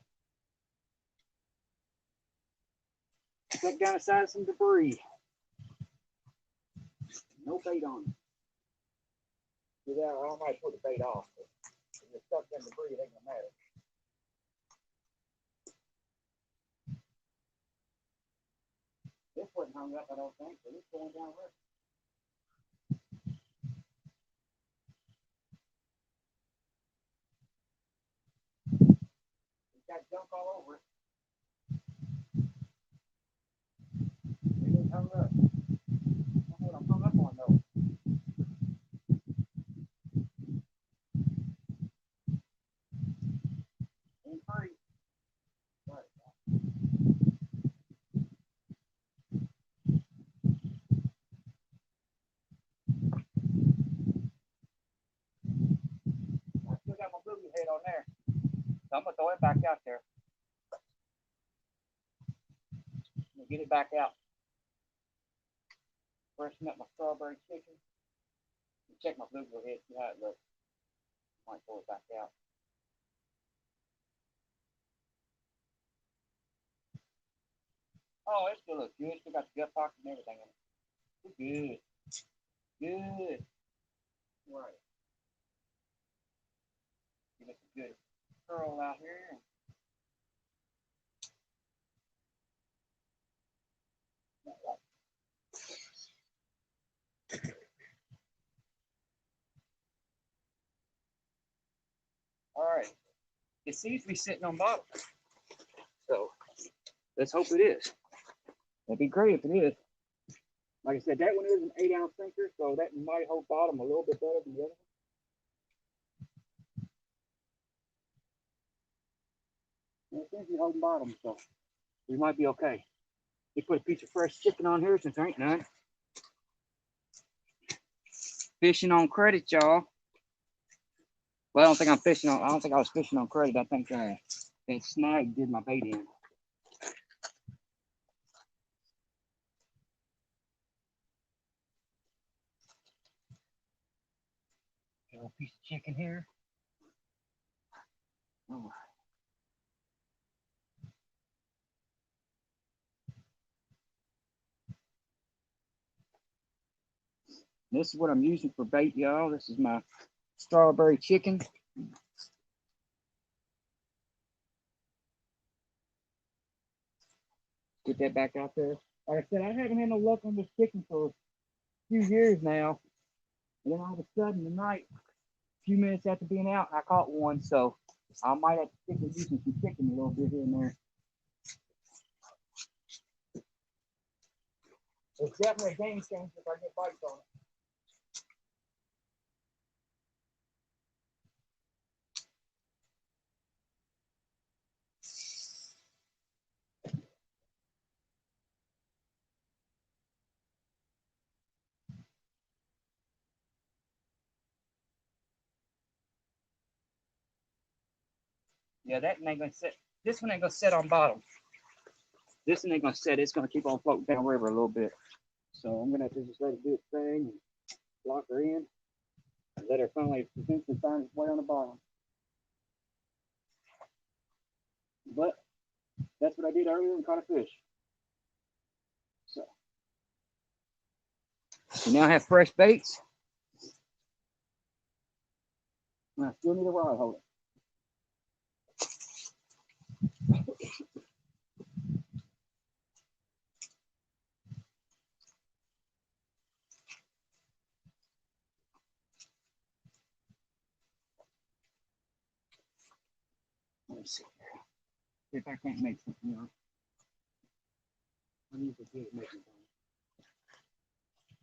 Stuck down inside of some debris. No bait on it. Yeah, I might put the bait off. But if it's stuck in debris, it ain't gonna matter. This wasn't hung up, I don't think, but it's going down river. It's got junk all over it. It ain't hung up. That's what I'm hung up on though. Ain't free. Right. I still got my boogie head on there. So I'm gonna throw it back out there. Get it back out. Freshen up my strawberry chicken. Check my bluegill head, see how it looks. Might throw it back out. Oh, it still looks good. Still got the gut box and everything in it. It's good. Good. Right. Give it a good curl out here. All right. It seems to be sitting on bottom. So let's hope it is. That'd be great if it is. Like I said, that one is an 8-ounce sinker, so that might hold bottom a little bit better than the other one. It seems to be holding bottom, so we might be okay. We put a piece of fresh chicken on here since there ain't none. Fishing on credit, y'all. Well, I don't think I'm fishing on. I don't think I was fishing on credit. I think that snag did my bait in. A little piece of chicken here. Oh. This is what I'm using for bait, y'all. This is my strawberry chicken. Get that back out there. Like I said, I haven't had no luck on this chicken for a few years now. And then all of a sudden, tonight, a few minutes after being out, I caught one. So I might have to stick with using some chicken a little bit here and there. It's definitely a game changer if I get bites on it. Yeah, that one ain't gonna set. This one ain't gonna set on bottom. This one ain't gonna set. It's gonna keep on floating down river a little bit. So I'm gonna have to just let it do its thing and lock her in and let her finally eventually find its way on the bottom. But that's what I did earlier and caught a fish. So we now have fresh baits. And I still need a rod holder. Let me see here. See if I can't make something else.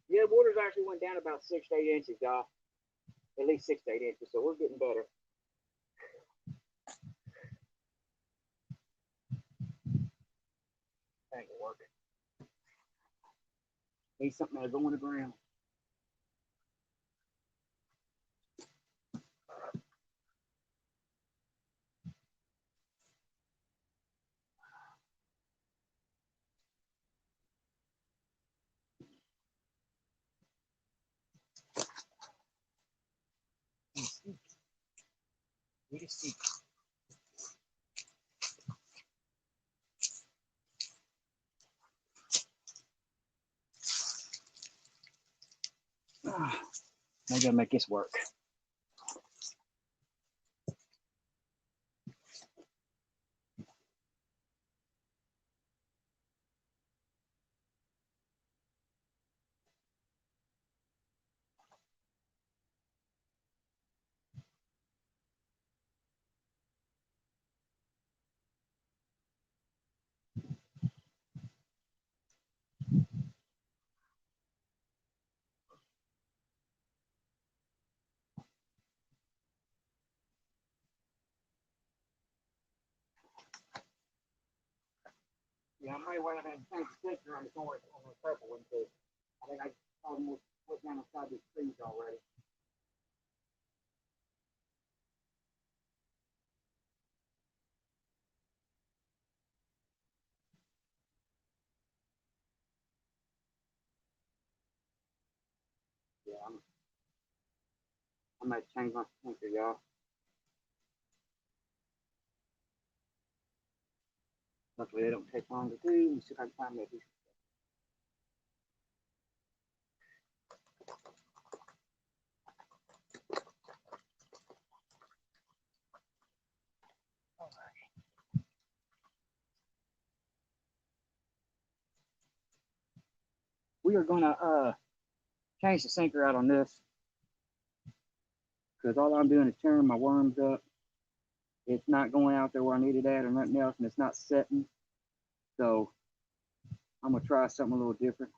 Yeah, water's actually went down about 6 to 8 inches, y'all. At least 6 to 8 inches, so we're getting better. That ain't gonna work. Need something that'll go in the ground. We just see. I gotta make this work. Yeah, I might want to have a sticker on the corner on the purple one too. I think I almost put down inside these trees already. Yeah, I'm gonna change my sticker, y'all. Luckily, they don't take long to do. We should have time to do. We are gonna change the sinker out on this because all I'm doing is tearing my worms up. It's not going out there where I need it at or nothing else, and it's not setting. So I'm gonna try something a little different.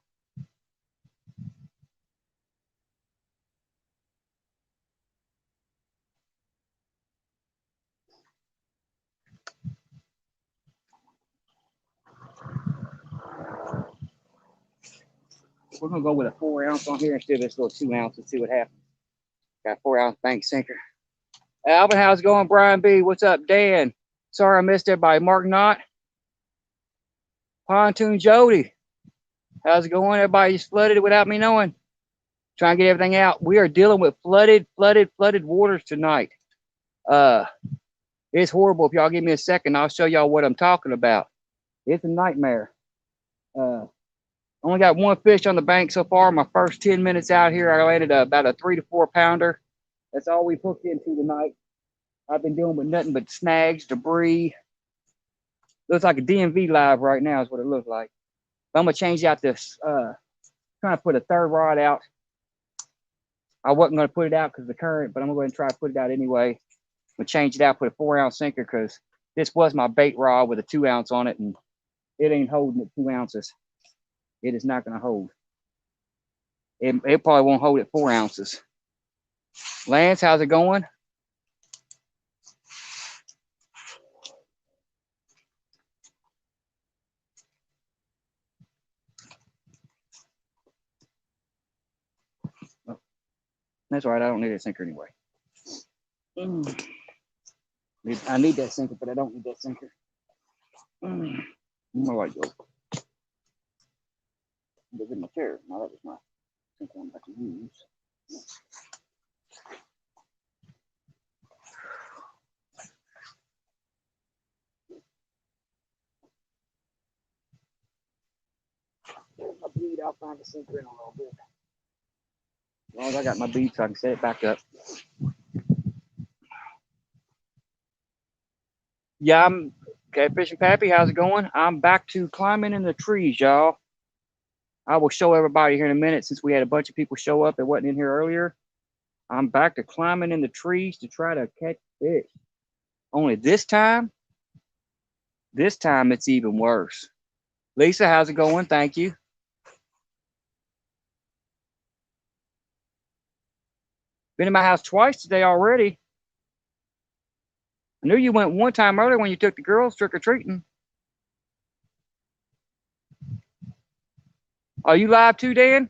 We're gonna go with a 4 ounce on here instead of this little 2 ounce and see what happens. Got a 4 ounce bank sinker. Alvin, how's it going? Brian B, what's up? Dan, sorry I missed everybody. Mark Knott, Pontoon Jody, how's it going? Everybody just flooded without me knowing. Trying to get everything out. We are dealing with flooded waters tonight. It's horrible. If y'all give me a second, I'll show y'all what I'm talking about. It's a nightmare. Only got one fish on the bank so far. My first 10 minutes out here, I landed about a 3 to 4 pounder. That's all we've hooked into tonight. I've been dealing with nothing but snags, debris. Looks like a DMV live right now is what it looks like. But I'm gonna change out this. Trying to put a third rod out. I wasn't gonna put it out because of the current, but I'm gonna go ahead and try to put it out anyway. I'm gonna change it out, put a 4 ounce sinker because this was my bait rod with a 2 ounce on it, and it ain't holding at 2 ounces. It is not gonna hold. It probably won't hold at 4 ounces. Lance, how's it going? Oh, that's all right. I don't need a sinker anyway. I need that sinker, but I don't need that sinker. Where do I go? Look at my chair. No, that was my sinker I'm about to use. There's my bead. I'll find the sinker in a little bit. As long as I got my bead so I can set it back up. Yeah, I'm Catfishing Pappy. How's it going? I'm back to climbing in the trees, y'all. I will show everybody here in a minute since we had a bunch of people show up that wasn't in here earlier. I'm back to climbing in the trees to try to catch fish. Only this time it's even worse. Lisa, how's it going? Thank you. Been in my house twice today already. I knew you went one time earlier when you took the girls trick or treating. Are you live too, Dan?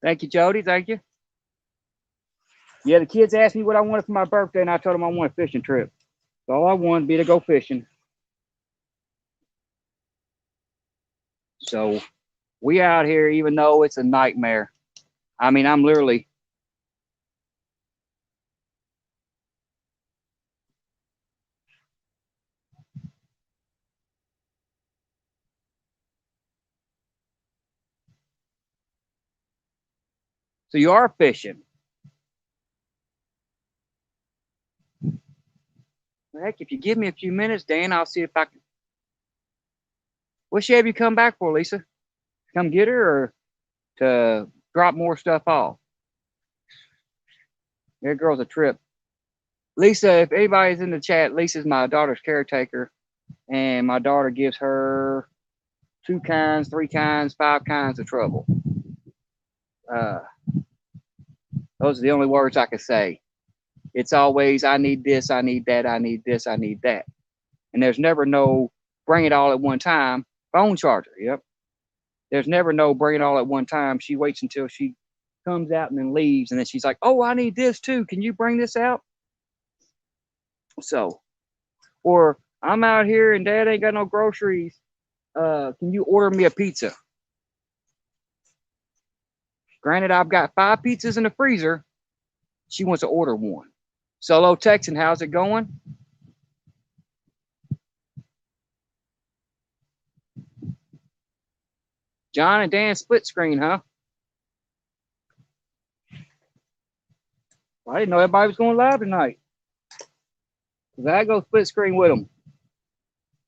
Thank you, Jody. Thank you. Yeah, the kids asked me what I wanted for my birthday, and I told them I wanted a fishing trip. So all I wanted to be to go fishing. So we out here, even though it's a nightmare. I mean, I'm literally. So you are fishing. Heck, if you give me a few minutes, Dan, I'll see if I can. What should have you come back for, Lisa? Come get her or to drop more stuff off? That girl's a trip. Lisa, if anybody's in the chat, Lisa's my daughter's caretaker, and my daughter gives her 2 kinds, 3 kinds, 5 kinds of trouble. Uh, those are the only words I can say. It's always, I need this, I need that, I need this, I need that. And there's never no bring it all at one time. Phone charger, yep. There's never no bring it all at one time. She waits until she comes out and then leaves, and then she's like, oh, I need this too. Can you bring this out? So, or I'm out here and Dad ain't got no groceries. Can you order me a pizza? Granted, I've got 5 pizzas in the freezer. She wants to order one. Solo Texan, how's it going? John and Dan split screen, huh? Well, I didn't know everybody was going live tonight. Cause I go split screen with them.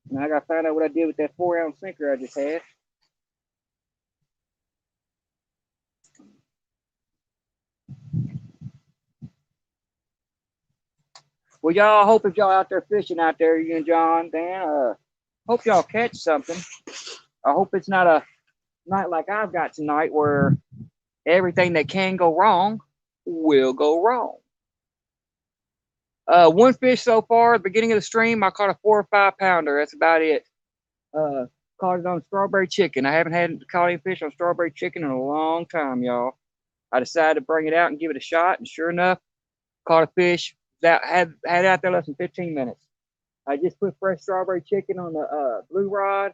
And I got to find out what I did with that 4-ounce sinker I just had. Well, y'all, hope if y'all out there fishing out there, you and John, Dan, hope y'all catch something. I hope it's not a night like I've got tonight where everything that can go wrong will go wrong. One fish so far, at the beginning of the stream, I caught a 4 or 5 pounder. That's about it. Caught it on strawberry chicken. I haven't had caught any fish on strawberry chicken in a long time, y'all. I decided to bring it out and give it a shot, and sure enough, caught a fish that had it out there less than 15 minutes. I just put fresh strawberry chicken on the blue rod.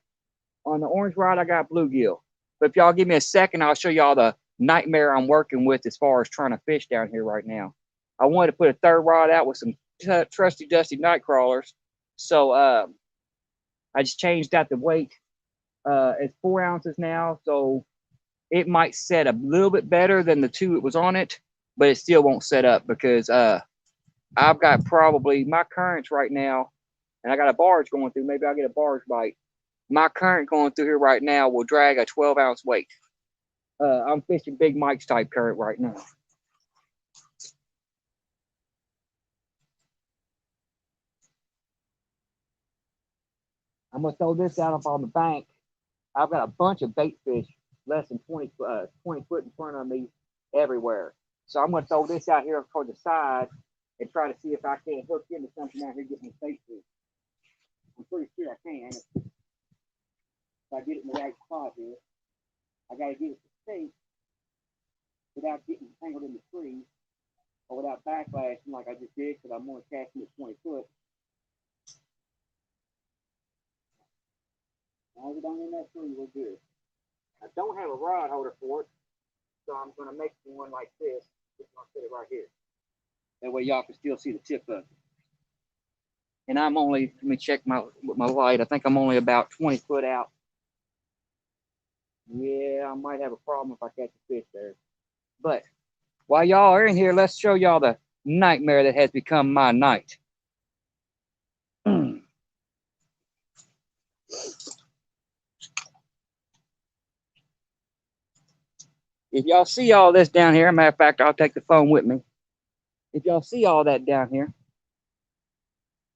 On the orange rod, I got bluegill. But if y'all give me a second, I'll show y'all the nightmare I'm working with as far as trying to fish down here right now. I wanted to put a third rod out with some trusty dusty night crawlers. So I just changed out the weight. It's 4 ounces now, so it might set a little bit better than the 2 it was on it, but it still won't set up because I've got probably my currents right now, and I got a barge going through. Maybe I'll get a barge bite. My current going through here right now will drag a 12-ounce weight. I'm fishing Big Mike's type current right now. I'm gonna throw this out up on the bank. I've got a bunch of bait fish less than 20 foot in front of me everywhere. So I'm gonna throw this out here toward the side and try to see if I can hook into something out here, get my bait fish. I'm pretty sure I can. If I get it in the right spot here, I gotta get it to stay without getting tangled in the trees or without backlashing like I just did because I'm only casting at 20 foot. As long as it don't in that tree, we're good. I don't have a rod holder for it, so I'm gonna make one like this. Just gonna put it right here. That way y'all can still see the tip of it. And I'm only, let me check with my light. I think I'm only about 20 foot out. Yeah, I might have a problem if I catch a fish there. But while y'all are in here, let's show y'all the nightmare that has become my night. If y'all see all this down here, matter of fact, I'll take the phone with me. If y'all see all that down here,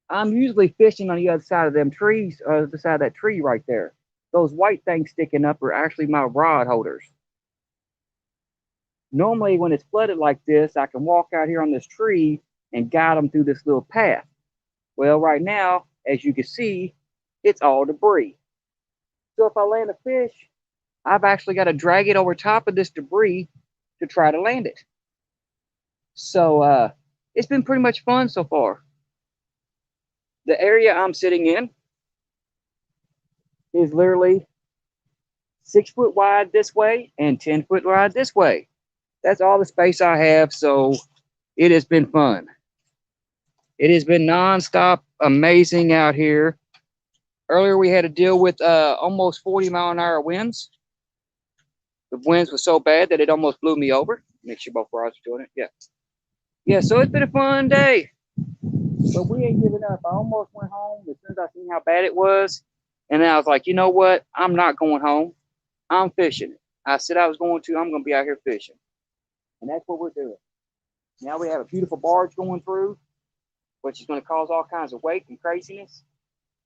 I'm usually fishing on the other side of them trees, or the side of that tree right there. Those white things sticking up are actually my rod holders. Normally, when it's flooded like this, I can walk out here on this tree and guide them through this little path. Well, right now, as you can see, it's all debris. So if I land a fish, I've actually got to drag it over top of this debris to try to land it. So it's been pretty much fun so far. The area I'm sitting in is literally 6 foot wide this way and 10 foot wide this way. That's all the space I have. So it has been fun. It has been nonstop amazing out here. Earlier we had to deal with almost 40-mile-an-hour winds. The winds were so bad that it almost blew me over. Make sure both rods are doing it. Yeah. Yeah, so it's been a fun day. But we ain't giving up. I almost went home as soon as I seen how bad it was. And then I was like, you know what? I'm not going home. I'm fishing. I said I was going to. I'm going to be out here fishing. And that's what we're doing. Now we have a beautiful barge going through, which is going to cause all kinds of weight and craziness.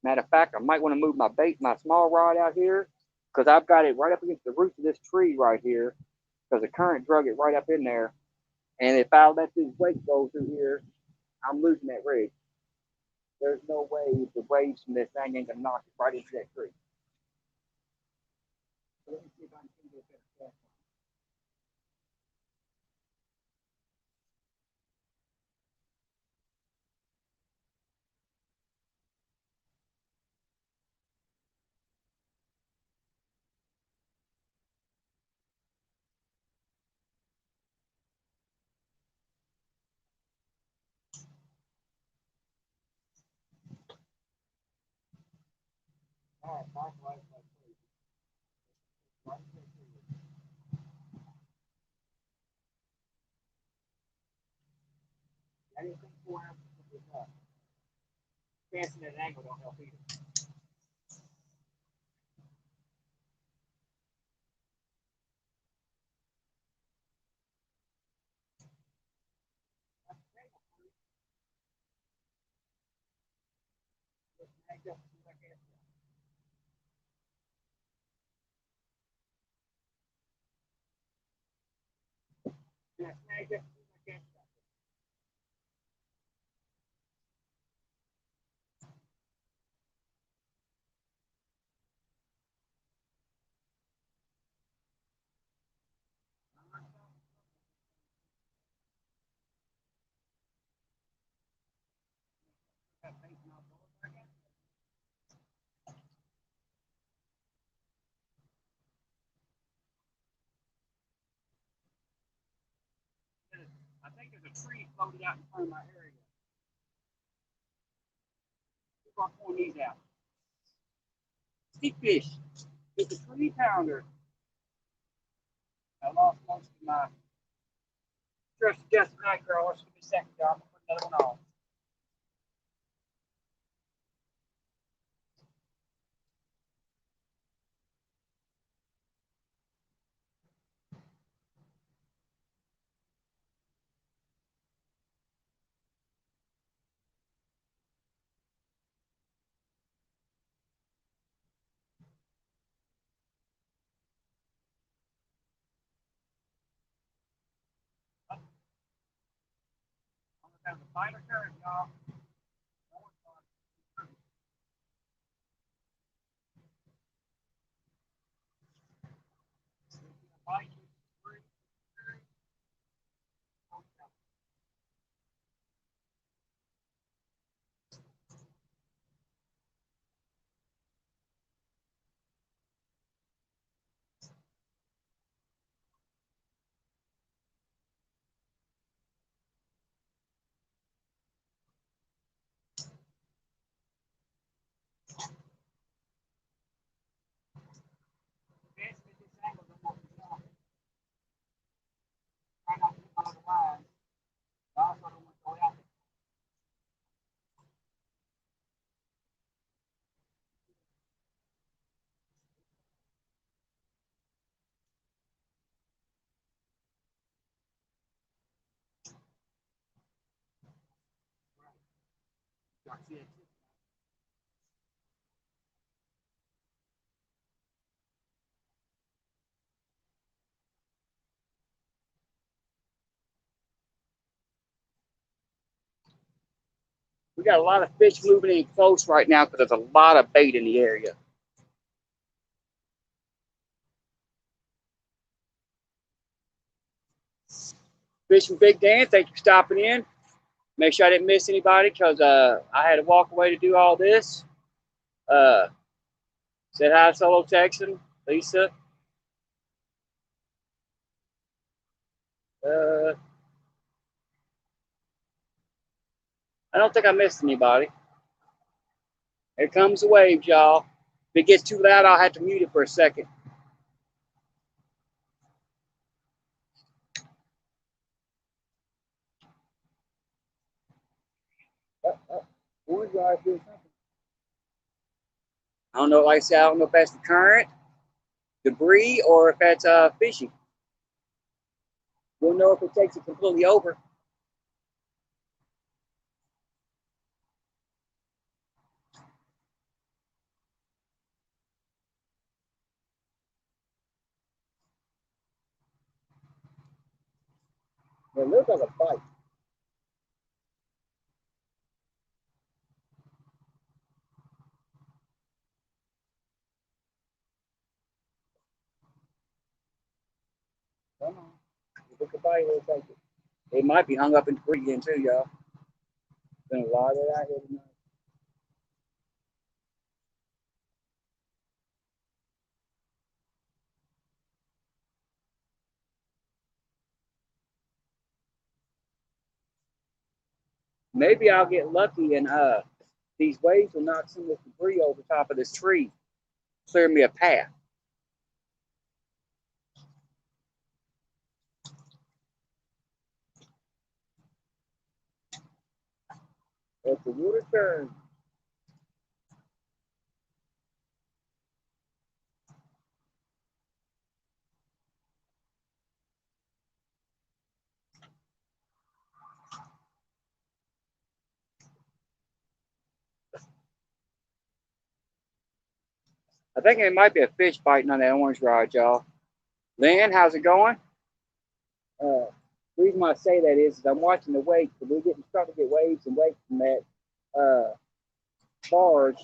Matter of fact, I might want to move my bait, my small rod out here, because I've got it right up against the roots of this tree right here, because the current drug it right up in there. And if I let this weight go through here, I'm losing that rig. There's no way the waves from this thing ain't gonna knock it right into that tree. So let me see if I can get that. All right, back right. I didn't think 4 ounces was enough. Casting at an angle don't help either. I think there's a tree floated out in front of my area. People are pulling these out. Stick fish. It's a 3-pounder. I lost most of my trust just night girl. Let's give me a second, y'all. I'm gonna put another one on. I'm gonna have the fighter current, y'all. This angle don't want to be on. We got a lot of fish moving in close right now because there's a lot of bait in the area. Fishing Big Dan, thank you for stopping in. Make sure I didn't miss anybody because I had to walk away to do all this. Said hi to Solo Texan, Lisa. I don't think I missed anybody. Here comes the waves, y'all. If it gets too loud, I'll have to mute it for a second. Orange guys doing something. I don't know. Like I said, I don't know if that's the current, debris, or if that's fishing. We'll know if it takes it completely over. It looks like a bite. Come on. If it's a bite, we'll take it. It might be hung up in debris again, too, y'all. Been a lot of that out here tonight. Maybe I'll get lucky and these waves will knock some of this debris over the top of this tree, clear me a path. As the water turns. I think it might be a fish biting on that orange rod, y'all. Lynn, how's it going? The reason why I say that is I'm watching the wakes, and we're starting to get waves and wakes from that barge.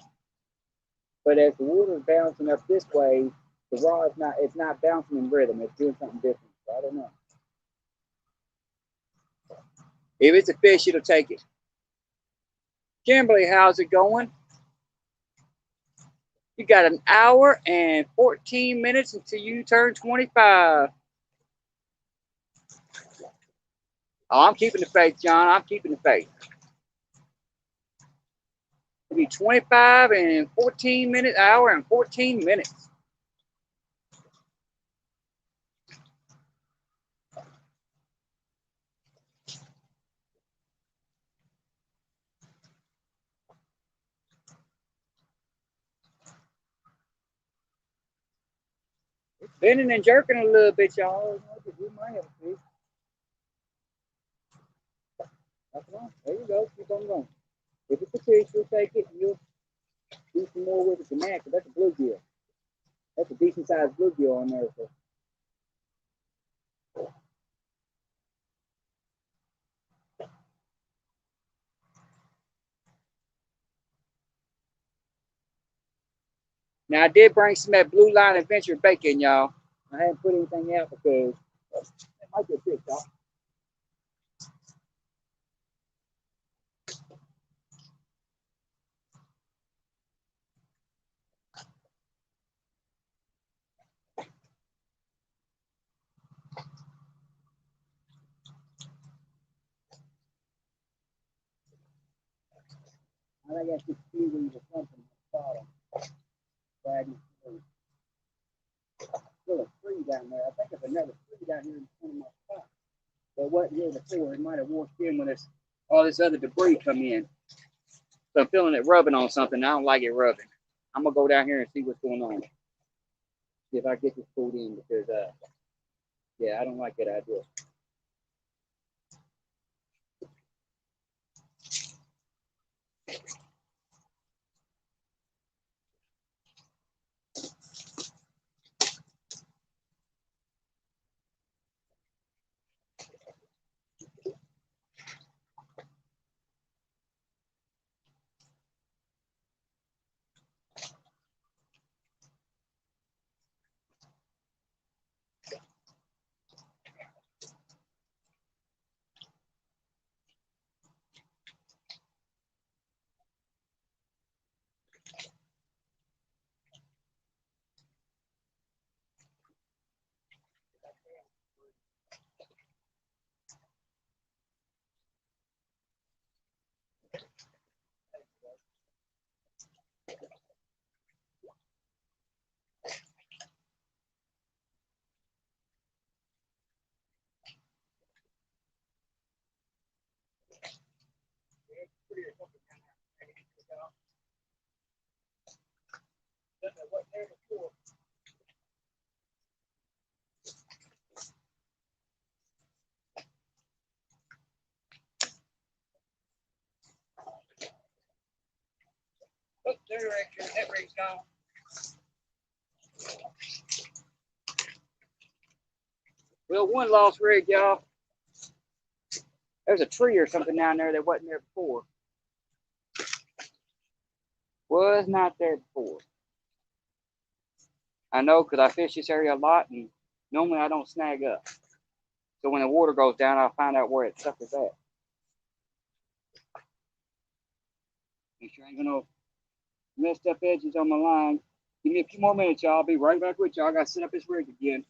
But as the water's bouncing up this way, the rod's not bouncing in rhythm. It's doing something different. So I don't know. If it's a fish, it'll take it. Kimberly, how's it going? You got an hour and 14 minutes until you turn 25. Oh, I'm keeping the faith, John. I'm keeping the faith. It'll be 25 and 14 minutes, hour and 14 minutes. It's bending and jerking a little bit, y'all. We might have a fish. There you go. Keep on going. If it's a fish, you'll take it and you'll do some more with it than that, because that's a bluegill. That's a decent sized bluegill on there. So. Now, I did bring some of that Blue Line Adventure bacon, y'all. I haven't put anything out because it might be a fish, y'all. I got some seaweed or something at the bottom. Still a tree down there. I think there's another tree down here in front of my spot. But it wasn't here before. It might have washed in when all this other debris come in. So I'm feeling it rubbing on something. I don't like it rubbing. I'm gonna go down here and see what's going on. See if I get this pulled in because yeah, I don't like that idea. Oh, there, that rig's gone. Well, one lost rig, y'all. There's a tree or something down there that wasn't there before. Was not there before. I know because I fish this area a lot, and normally I don't snag up. So when the water goes down, I'll find out where it suckers at. Make sure I ain't gonna messed up edges on my line. Give me a few more minutes, y'all. I'll be right back with y'all. I gotta set up this rig again.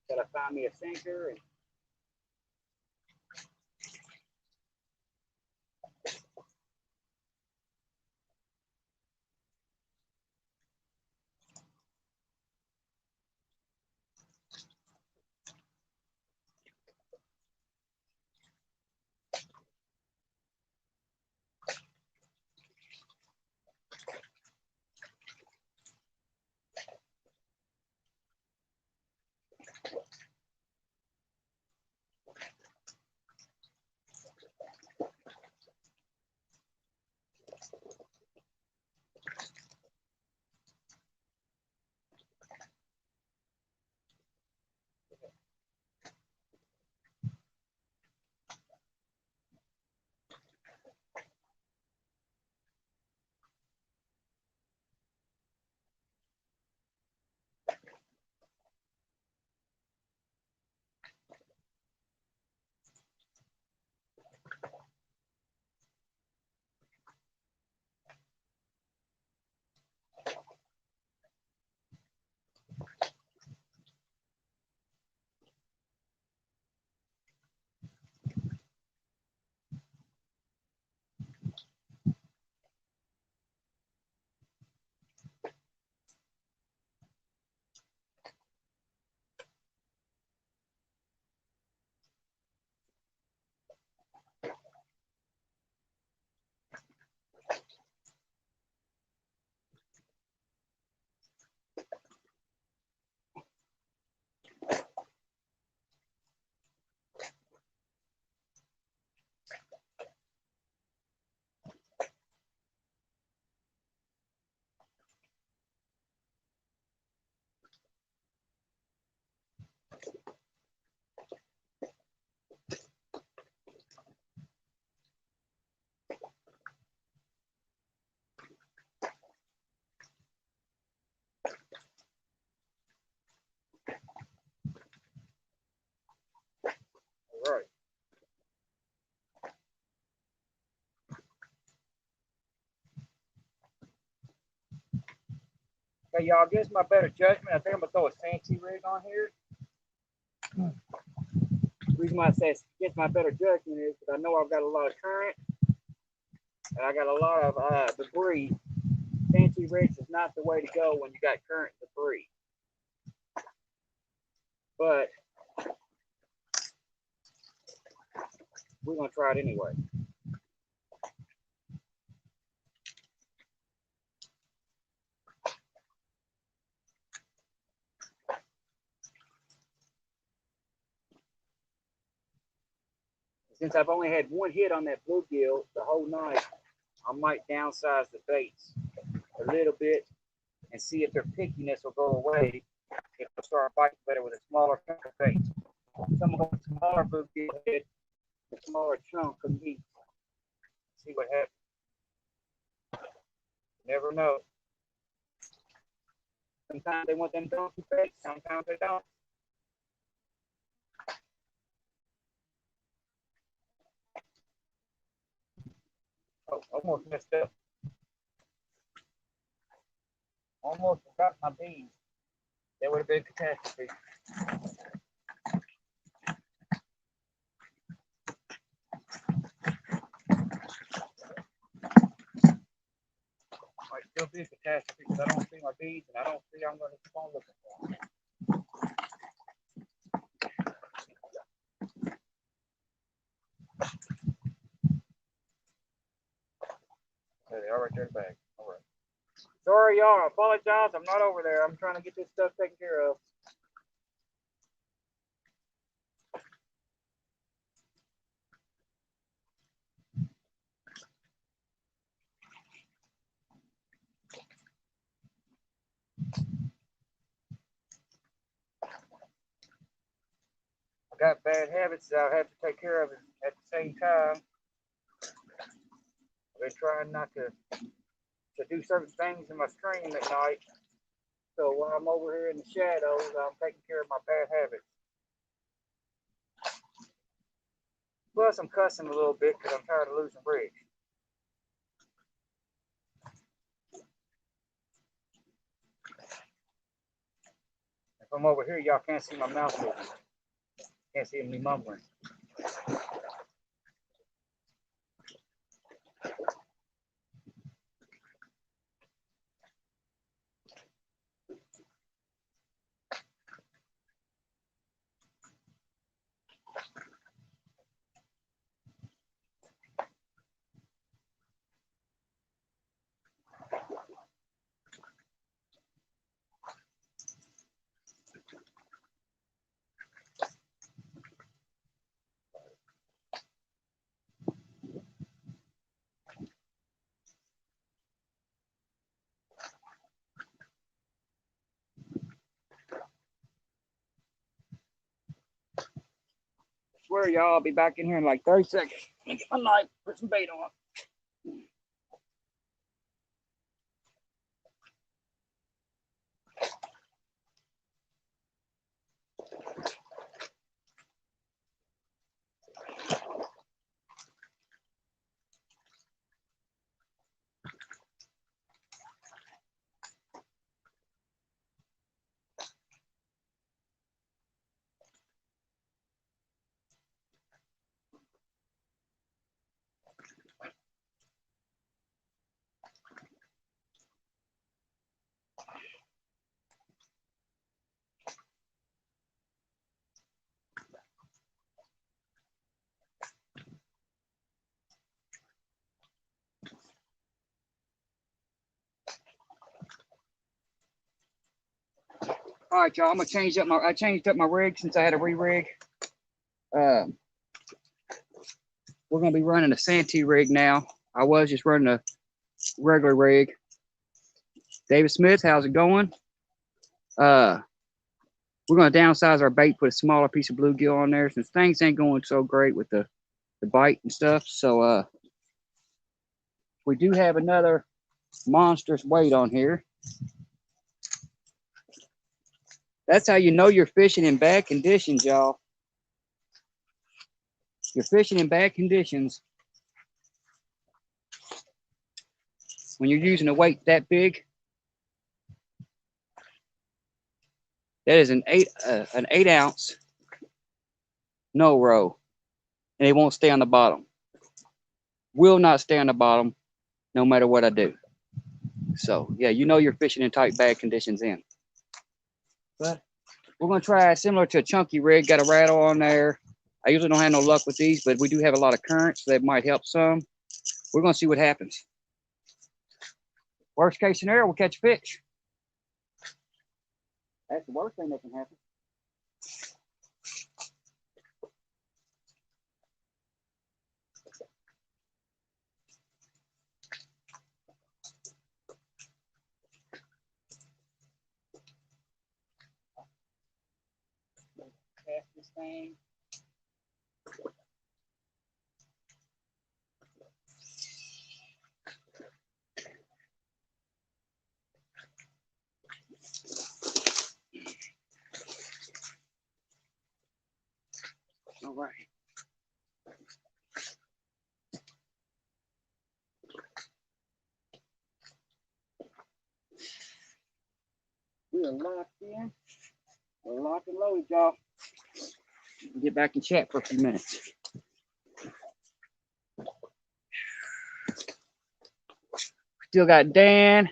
Gotta find me a sinker and all right. Okay, y'all, against my better judgment, I think I'm gonna throw a fancy rig on here. The reason why I say it's against my better judgment is because I know I've got a lot of current and I got a lot of debris. Fancy rigs is not the way to go when you got current debris. But we're gonna try it anyway. Since I've only had one hit on that bluegill the whole night, I might downsize the baits a little bit and see if their pickiness will go away if I start biting better with a smaller chunk of bait. Some of the smaller bluegill hit a smaller chunk of meat. See what happens. Never know. Sometimes they want them donkey baits, sometimes they don't. Oh, almost messed up. Almost forgot my beans. That would have been a catastrophe. Still be a catastrophe because I don't see my beads and I don't see I'm going to keep on looking for them. There they are right there in the bag. All right. Sorry, y'all. I apologize. I'm not over there. I'm trying to get this stuff taken care of. I got bad habits that I have to take care of at the same time. I've been trying not to do certain things in my stream at night. So while I'm over here in the shadows, I'm taking care of my bad habits. Plus, I'm cussing a little bit because I'm tired of losing rigs. If I'm over here, y'all can't see my mouth moving. Can't see me mumbling. I swear, y'all, I'll be back in here in like 30 seconds. Get my knife, put some bait on. All right, y'all. I'm gonna change up I changed up my rig since I had a re-rig. We're gonna be running a Santee rig now. I was just running a regular rig. David Smith, how's it going? We're gonna downsize our bait, put a smaller piece of bluegill on there since things ain't going so great with the bite and stuff. So we do have another monstrous weight on here. That's how you know you're fishing in bad conditions, y'all. You're fishing in bad conditions when you're using a weight that big. That is an 8 ounce no row, and it won't stay on the bottom. Will not stay on the bottom, no matter what I do. So yeah, you know you're fishing in tight, bad conditions in. But we're gonna try similar to a chunky rig. Got a rattle on there. I usually don't have no luck with these, but we do have a lot of current, so that might help some. We're gonna see what happens. Worst case scenario, we'll catch a fish. That's the worst thing that can happen. Cast this thing. All right. We are locked in. We're locked and loaded, y'all. Get back and chat for a few minutes. Still got Dan,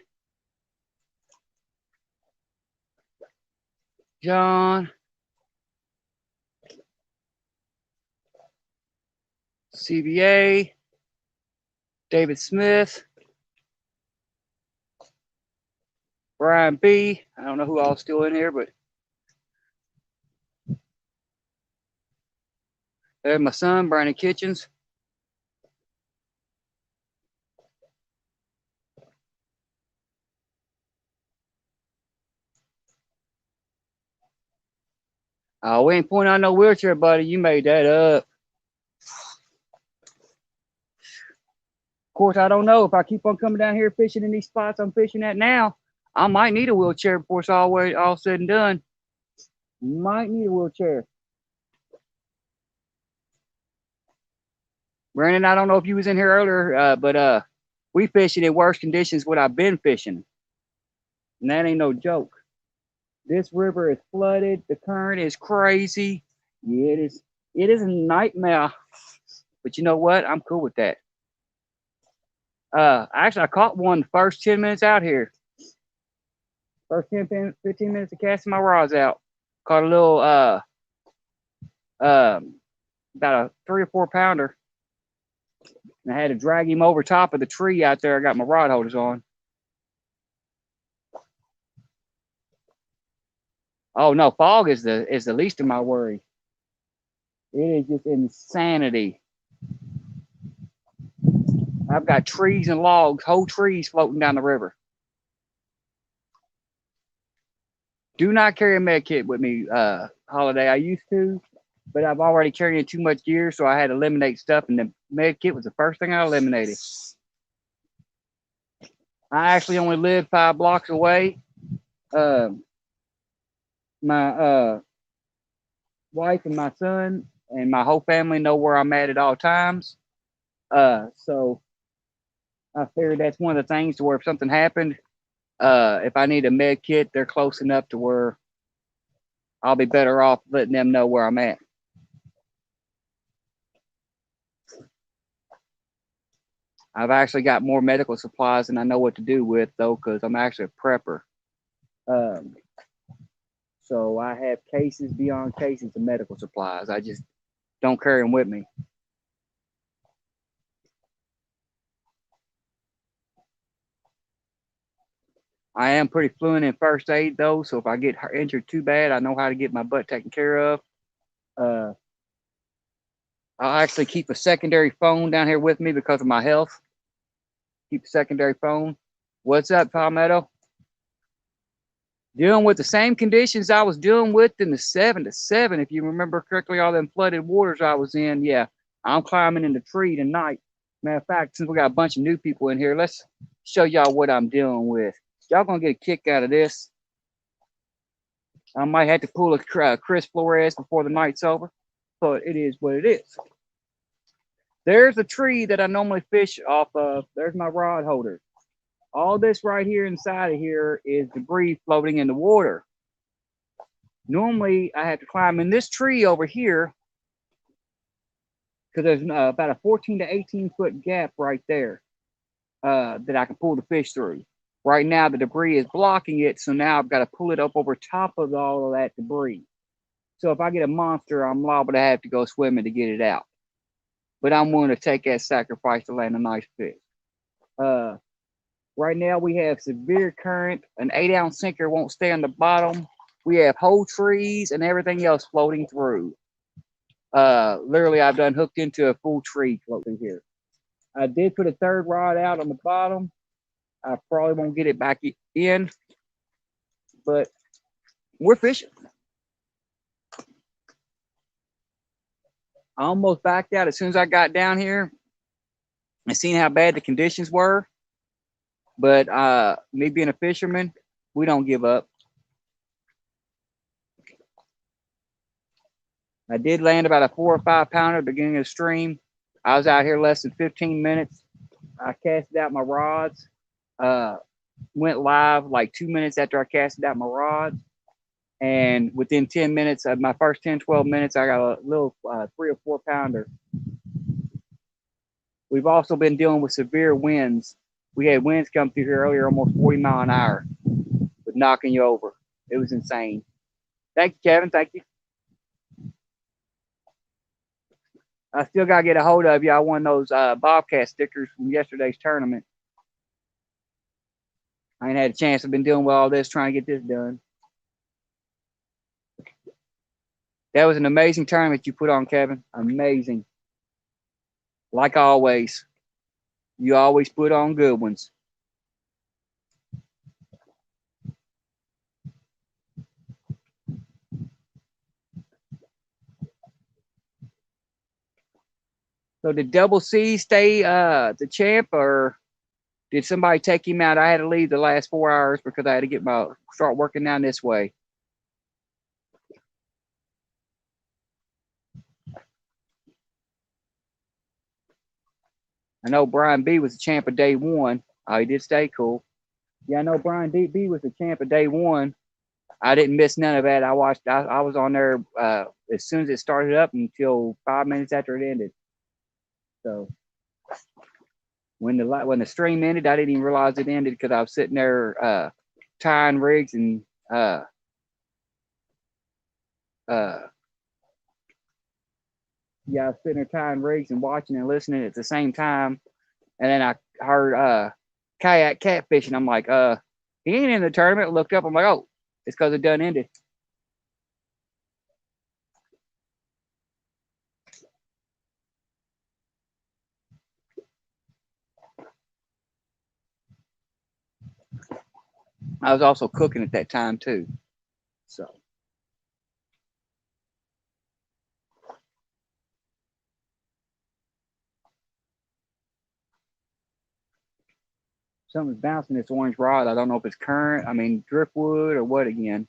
John, CBA, David Smith, Brian B. I don't know who all's still in here, but there's my son, Brandon Kitchens. We ain't pointing out no wheelchair, buddy. You made that up. Of course, I don't know if I keep on coming down here fishing in these spots I'm fishing at now. I might need a wheelchair before it's all said and done. Might need a wheelchair. Brandon, I don't know if you was in here earlier, but we fishing in worse conditions what I've been fishing. And that ain't no joke. This river is flooded. The current is crazy. Yeah, it is a nightmare. But you know what? I'm cool with that. Actually, I caught one the first 10 minutes out here. First 10, 15 minutes of casting my rods out. Caught a little, about a 3 or 4 pounder. And I had to drag him over top of the tree out there. I got my rod holders on. Oh no, fog is the least of my worry. It is just insanity. I've got trees and logs, whole trees floating down the river. Do not carry a med kit with me, Holiday. I used to, but I've already carried too much gear, so I had to eliminate stuff, and the med kit was the first thing I eliminated. I actually only live 5 blocks away. My wife and my son and my whole family know where I'm at all times. So I figured that's one of the things to where if something happened, if I need a med kit, they're close enough to where I'll be better off letting them know where I'm at. I've actually got more medical supplies than I know what to do with, though, because I'm actually a prepper. So I have cases beyond cases of medical supplies. I just don't carry them with me. I am pretty fluent in first aid, though, so if I get injured too bad, I know how to get my butt taken care of. I'll actually keep a secondary phone down here with me because of my health. Keep a secondary phone. What's up, Palmetto? Dealing with the same conditions I was dealing with in the 7 to 7, if you remember correctly, all them flooded waters I was in. Yeah, I'm climbing in the tree tonight. Matter of fact, since we got a bunch of new people in here, let's show y'all what I'm dealing with. Y'all gonna get a kick out of this. I might have to pull a Chris Flores before the night's over, but it is what it is. There's a tree that I normally fish off of. There's my rod holder. All this right here inside of here is debris floating in the water. Normally, I have to climb in this tree over here because there's about a 14 to 18 foot gap right there that I can pull the fish through. Right now, the debris is blocking it, so now I've got to pull it up over top of all of that debris. So if I get a monster, I'm liable to have to go swimming to get it out. But I'm willing to take that sacrifice to land a nice fish. Right now, we have severe current. An 8-ounce sinker won't stay on the bottom. We have whole trees and everything else floating through. Literally, I've done hooked into a full tree floating here. I did put a third rod out on the bottom. I probably won't get it back in, but we're fishing. I almost backed out as soon as I got down here and seen how bad the conditions were. But me being a fisherman, we don't give up. I did land about a 4 or 5 pounder at the beginning of the stream. I was out here less than 15 minutes. I casted out my rods. Went live like 2 minutes after I casted out my rods. And within 10 minutes of my first 10, 12 minutes, I got a little 3 or 4 pounder. We've also been dealing with severe winds. We had winds come through here earlier, almost 40 mile an hour, with knocking you over. It was insane. Thank you, Kevin. Thank you. I still gotta get a hold of you. I won those Bobcat stickers from yesterday's tournament. I ain't had a chance. I've been doing well all this, trying to get this done. That was an amazing tournament you put on, Kevin. Amazing. Like always, you always put on good ones. So did Double C stay the champ, or did somebody take him out? I had to leave the last 4 hours because I had to start working down this way. I know Brian B was the champ of day one. Oh, he did stay cool. Yeah, I know Brian B was the champ of day one. I didn't miss none of that. I watched. I was on there as soon as it started up until 5 minutes after it ended. So when the stream ended, I didn't even realize it ended because I was sitting there tying rigs and yeah, I was sitting there tying rigs and watching and listening at the same time. And then I heard kayak catfishing. I'm like, he ain't in the tournament. I looked up. I'm like, oh, it's because it done ended. I was also cooking at that time too. So something's bouncing this orange rod. I don't know if it's current. I mean, driftwood or what again.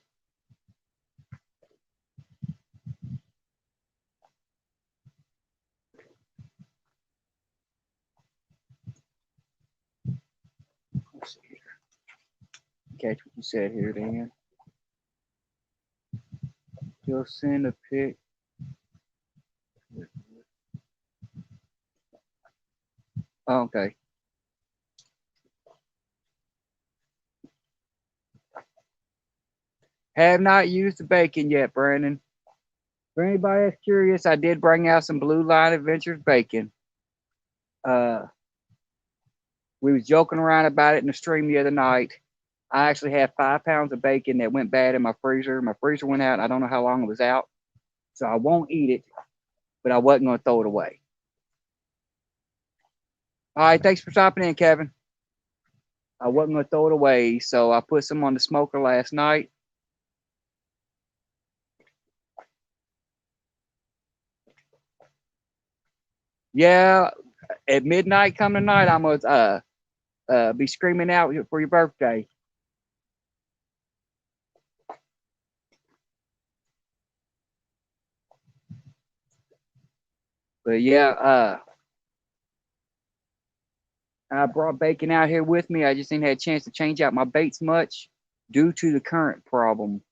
Let's see here. Catch what you said here, Dan. You'll send a pic. Oh, okay. Have not used the bacon yet, Brandon. For anybody that's curious, I did bring out some Blue Line Adventures bacon. We was joking around about it in the stream the other night. I actually had 5 pounds of bacon that went bad in my freezer. My freezer went out. I don't know how long it was out, so I won't eat it. But I wasn't going to throw it away. All right, thanks for stopping in, Kevin. I wasn't going to throw it away, so I put some on the smoker last night. Yeah, at midnight come tonight, I'm gonna be screaming out for your birthday. But yeah, I brought bacon out here with me. I just ain't had a chance to change out my baits much due to the current problem.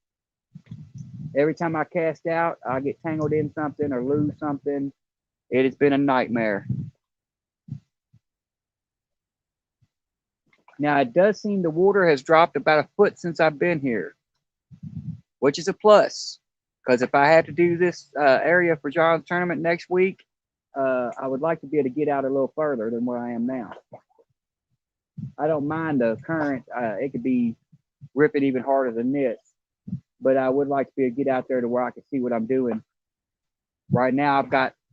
Every time I cast out, I get tangled in something or lose something. It has been a nightmare. Now, it does seem the water has dropped about a foot since I've been here, which is a plus. Because if I had to do this area for John's tournament next week, I would like to be able to get out a little further than where I am now. I don't mind the current. It could be ripping even harder than this, but I would like to be able to get out there to where I can see what I'm doing. Right now,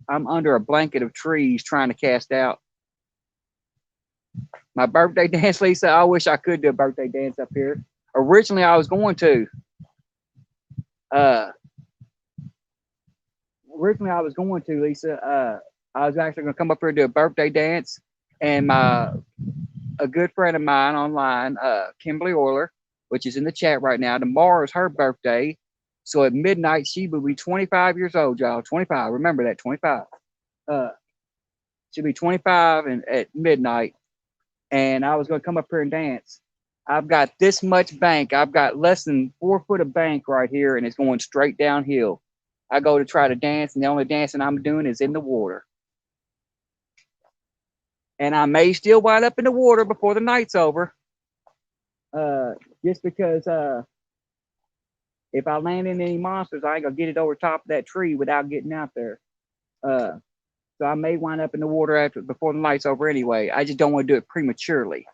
I'm under a blanket of trees trying to cast out. My birthday dance, Lisa. I wish I could do a birthday dance up here. Originally, I was going to. Uh, Lisa. I was actually going to come up here and do a birthday dance, and a good friend of mine online, Kimberly Euler, which is in the chat right now. Tomorrow is her birthday. So at midnight, she will be 25 years old, y'all. 25. Remember that, 25. She'll be 25 at midnight. And I was going to come up here and dance. I've got this much bank. I've got less than 4 foot of bank right here, and it's going straight downhill. I go to try to dance, and the only dancing I'm doing is in the water. And I may still wind up in the water before the night's over. Just because If I land in any monsters, I ain't gonna get it over top of that tree without getting out there. Uh, so I may wind up in the water after before the night's over anyway. I just don't want to do it prematurely.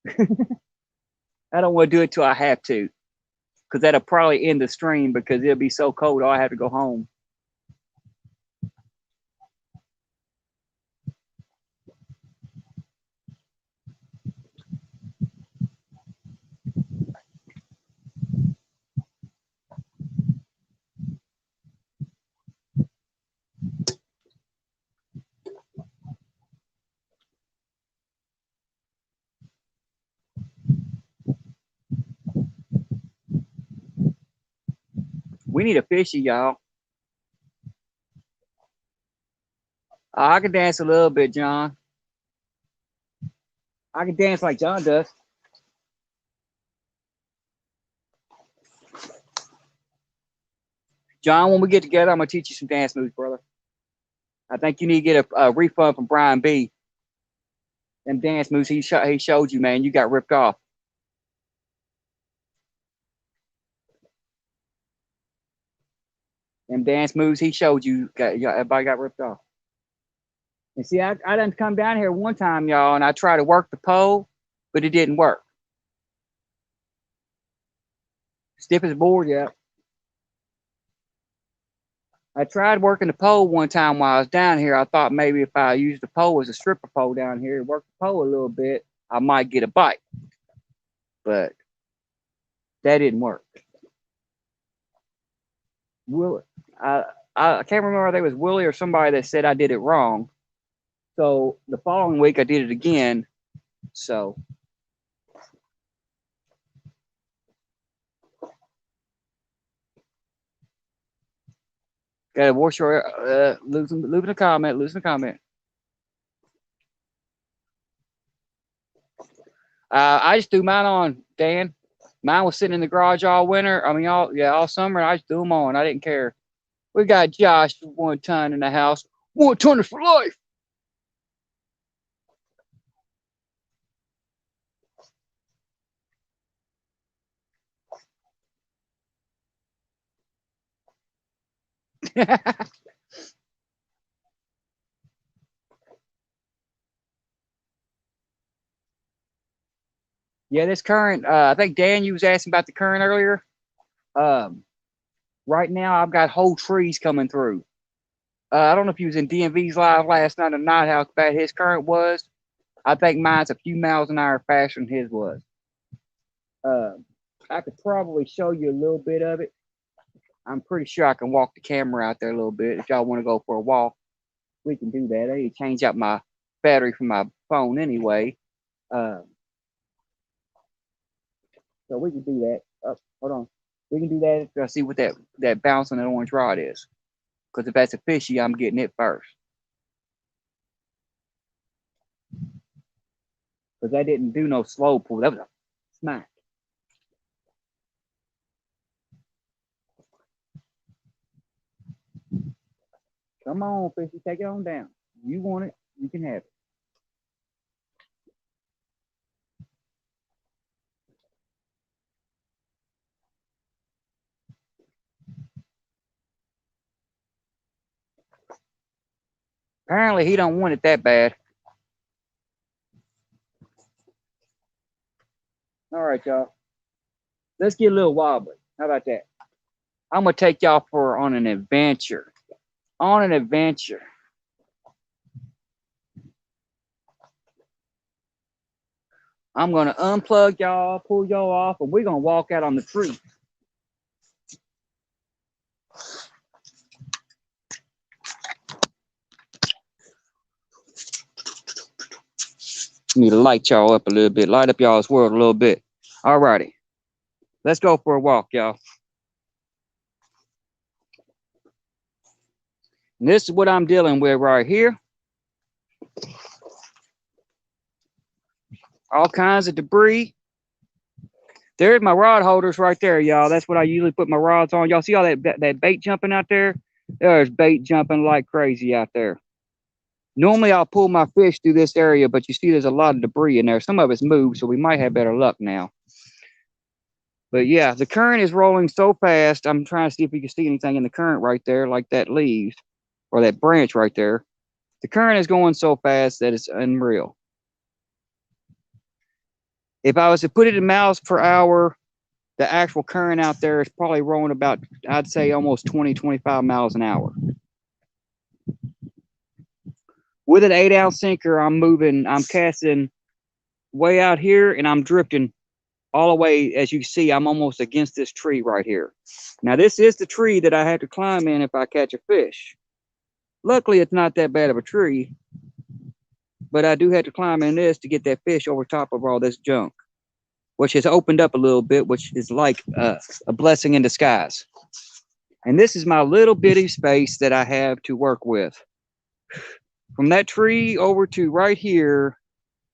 I don't want to do it till I have to, because that'll probably end the stream because it'll be so cold I have to go home. We need a fishy, y'all. I can dance a little bit, John. I can dance like John does. John, when we get together, I'm gonna teach you some dance moves, brother. I think you need to get a refund from Brian B. Them dance moves he showed you, man, you got ripped off. Them dance moves he showed you, everybody got ripped off. And see, I done come down here one time, y'all, and I tried to work the pole, but it didn't work. Stiff as a board, yeah. I tried working the pole one time while I was down here. I thought maybe if I used the pole as a stripper pole down here, work the pole a little bit, I might get a bite. But that didn't work. I can't remember if it was Willie or somebody that said I did it wrong. So the following week I did it again. So gotta watch your losing a comment. I just threw mine on, Dan. Mine was sitting in the garage all winter. I mean, all summer. I just threw them on. I didn't care. We got Josh 1 ton in the house. 1 ton is for life. Yeah, this current. I think Dan, you was asking about the current earlier. Right now I've got whole trees coming through. I don't know if he was in DMV's live last night or not, how bad his current was. I think mine's a few miles an hour faster than his was. I could probably show you a little bit of it. I'm pretty sure I can walk the camera out there a little bit. If y'all want to go for a walk, we can do that. I need to change out my battery from my phone anyway. So we can do that. Hold on. We can do that. Let's see what that bounce on that orange rod is. Because if that's a fishy, I'm getting it first. Because that didn't do no slow pull. That was a smack. Come on, fishy. Take it on down. You want it, you can have it. Apparently, he don't want it that bad. All right, y'all. Let's get a little wobbly. How about that? I'm going to take y'all on an adventure. On an adventure. I'm going to unplug y'all, pull y'all off, and we're going to walk out on the tree. Need to light y'all up a little bit. Light up y'all's world a little bit. All righty. Let's go for a walk, y'all. And this is what I'm dealing with right here. All kinds of debris. There's my rod holders right there, y'all. That's what I usually put my rods on. Y'all see all that bait jumping out there? There's bait jumping like crazy out there. Normally, I'll pull my fish through this area, but you see there's a lot of debris in there. Some of it's moved, so we might have better luck now. But yeah, the current is rolling so fast. I'm trying to see if you can see anything in the current right there, like that leaves or that branch right there. The current is going so fast that it's unreal. If I was to put it in miles per hour, the actual current out there is probably rolling about, I'd say almost 20, 25 miles an hour. With an 8-ounce sinker, I'm casting way out here and I'm drifting all the way. As you can see, I'm almost against this tree right here. Now, this is the tree that I have to climb in if I catch a fish. Luckily, it's not that bad of a tree, but I do have to climb in this to get that fish over top of all this junk, which has opened up a little bit, which is like a blessing in disguise. And this is my little bitty space that I have to work with. From that tree over to right here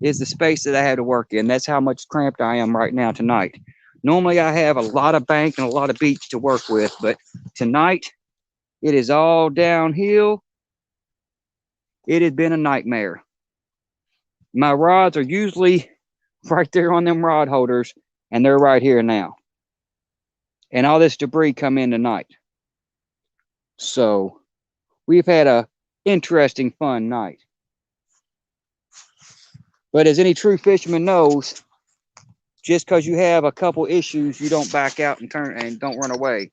is the space that I have to work in. That's how much cramped I am right now tonight. Normally I have a lot of bank and a lot of beach to work with, but tonight it is all downhill. It has been a nightmare. My rods are usually right there on them rod holders, and they're right here now. And all this debris come in tonight. So we've had a interesting, fun night. But as any true fisherman knows, just because you have a couple issues, you don't back out and turn and don't run away.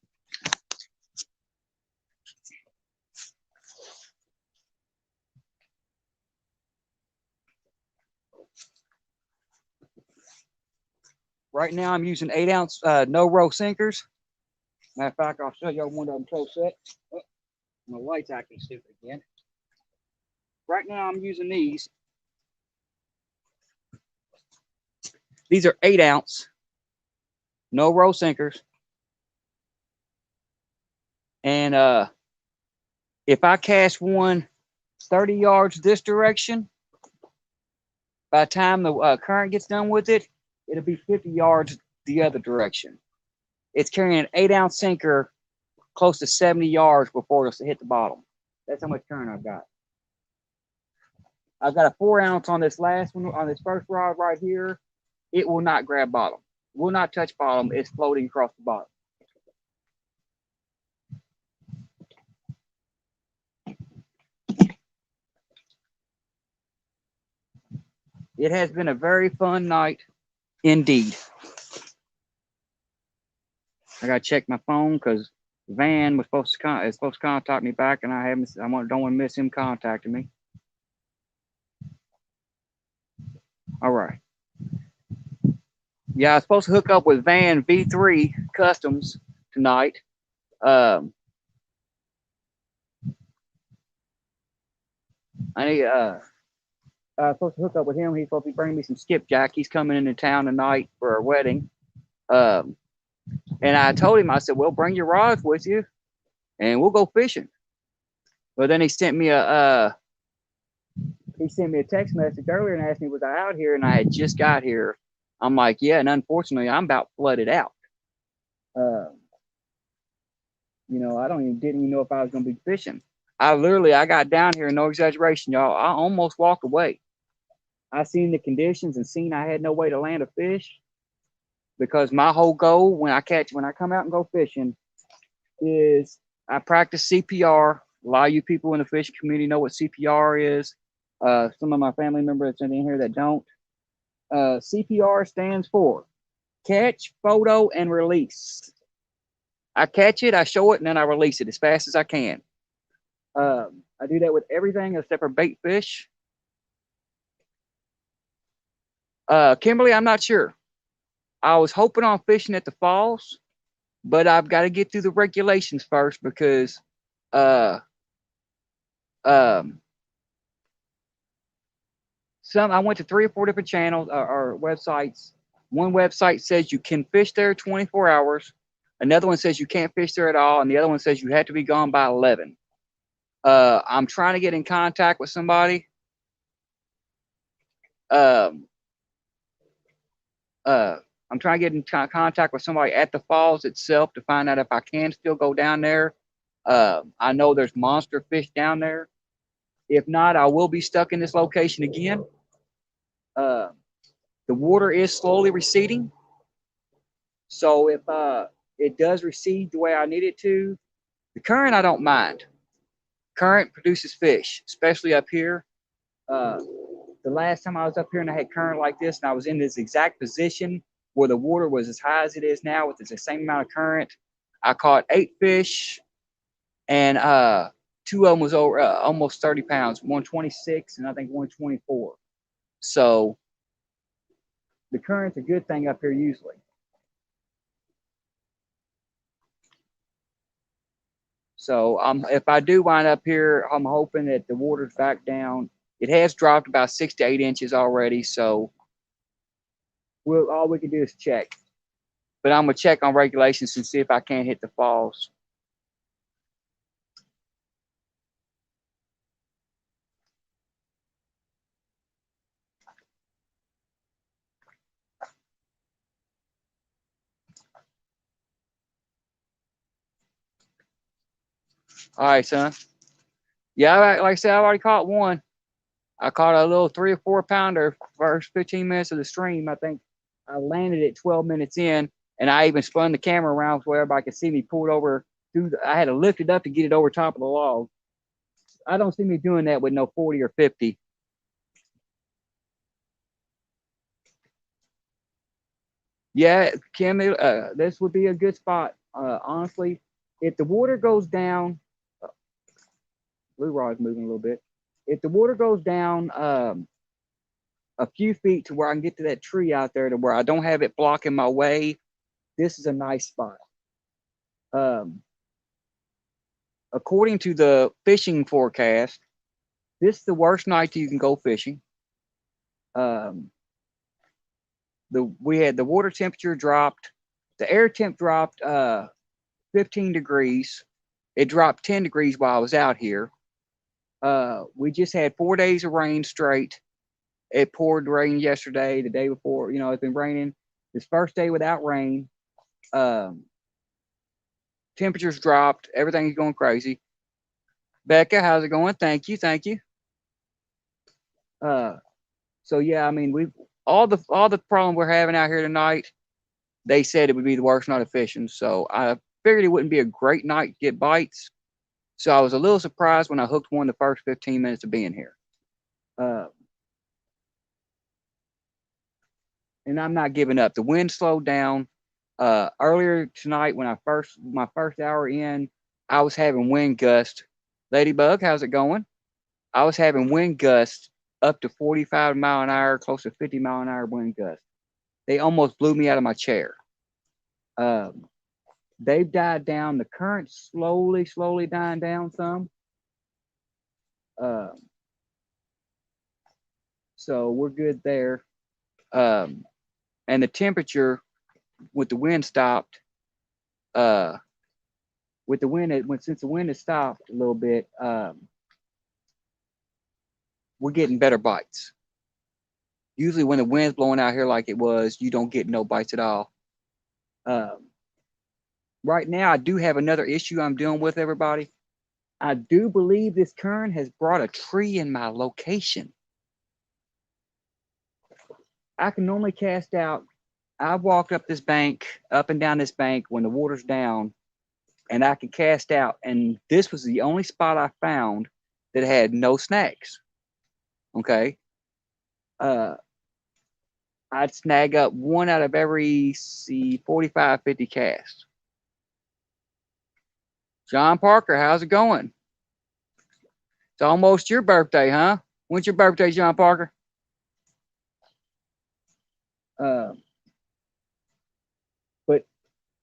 Right now, I'm using 8-ounce no-row sinkers. Matter of fact, I'll show you one of them close set. Oh, my light's acting stupid again. Right now, I'm using these. These are 8-ounce no-row sinkers. And if I cast one 30 yards this direction, by the time the current gets done with it, it'll be 50 yards the other direction. It's carrying an 8-ounce sinker close to 70 yards before it'll hit the bottom. That's how much current I've got. I've got a 4-ounce on this last one, on this first rod right here. It will not grab bottom. Will not touch bottom. It's floating across the bottom. It has been a very fun night indeed. I gotta check my phone because Van was supposed to contact me back, and I don't want to miss him contacting me. All right. Yeah, I was supposed to hook up with Van V3 Customs tonight. I need I was supposed to hook up with him. He's supposed to be bringing me some skipjack. He's coming into town tonight for a wedding. And I told him, I said, well, bring your rods with you and we'll go fishing. But then he sent me a text message earlier and asked me, was I out here? And I had just got here. I'm like, yeah, and unfortunately I'm about flooded out. You know, didn't even know if I was gonna be fishing. I got down here, no exaggeration, y'all. I almost walked away. I seen the conditions and seen I had no way to land a fish, because my whole goal when I come out and go fishing is I practice CPR. A lot of you people in the fishing community know what CPR is. Some of my family members in here that don't. CPR stands for catch, photo, and release. I catch it, I show it, and then I release it as fast as I can. I do that with everything except for bait fish. Kimberly, I'm not sure. I was hoping on fishing at the falls, but I've got to get through the regulations first because I went to 3 or 4 different channels or websites. One website says you can fish there 24 hours. Another one says you can't fish there at all, and the other one says you have to be gone by 11. I'm trying to get in contact with somebody. I'm trying to get in contact with somebody at the falls itself to find out if I can still go down there. I know there's monster fish down there. If not, I will be stuck in this location again. The water is slowly receding. So if it does recede the way I need it to, the current I don't mind. Current produces fish, especially up here. Uh, the last time I was up here and I had current like this, and I was in this exact position where the water was as high as it is now with the same amount of current, I caught 8 fish, and two of them was over almost 30 pounds, 126 and I think 124. So the current's a good thing up here usually. So if I do wind up here, I'm hoping that the water's back down. It has dropped about 6 to 8 inches already, so all we can do is check. But I'm gonna check on regulations and see if I can't hit the falls. All right, son. Yeah, like I said, I already caught one. I caught a little 3 or 4 pounder first 15 minutes of the stream. I think I landed it 12 minutes in, and I even spun the camera around so everybody could see me pull it over. I had to lift it up to get it over top of the log. I don't see me doing that with no 40 or 50. Yeah, Kim, this would be a good spot. Honestly, if the water goes down, blue rod's moving a little bit. If the water goes down a few feet to where I can get to that tree out there to where I don't have it blocking my way, this is a nice spot. According to the fishing forecast, this is the worst night you can go fishing. We had the water temperature dropped, the air temp dropped 15 degrees. It dropped 10 degrees while I was out here. We just had 4 days of rain straight. It poured rain yesterday, the day before. You know, it's been raining. This first day without rain. Temperatures dropped. Everything's going crazy. Becca, how's it going? Thank you, thank you. So yeah, I mean, we all the problem we're having out here tonight. They said it would be the worst night of fishing, so I figured it wouldn't be a great night to get bites. So I was a little surprised when I hooked one the first 15 minutes of being here. And I'm not giving up. The wind slowed down. Earlier tonight, when my first hour in, I was having wind gusts. Ladybug, how's it going? I was having wind gusts up to 45 mile an hour, close to 50 mile an hour wind gusts. They almost blew me out of my chair. They've died down. The current slowly dying down some. So we're good there. And the temperature with the wind stopped. With the wind, since the wind has stopped a little bit, we're getting better bites. Usually when the wind's blowing out here like it was, you don't get no bites at all. Right now, I do have another issue I'm dealing with, everybody. I do believe this current has brought a tree in my location. I can normally cast out. I've walked up this bank, up and down this bank when the water's down, and I can cast out. And this was the only spot I found that had no snags. Okay. I'd snag up one out of every 45, 50 casts. John Parker, how's it going? It's almost your birthday, huh? When's your birthday, John Parker? But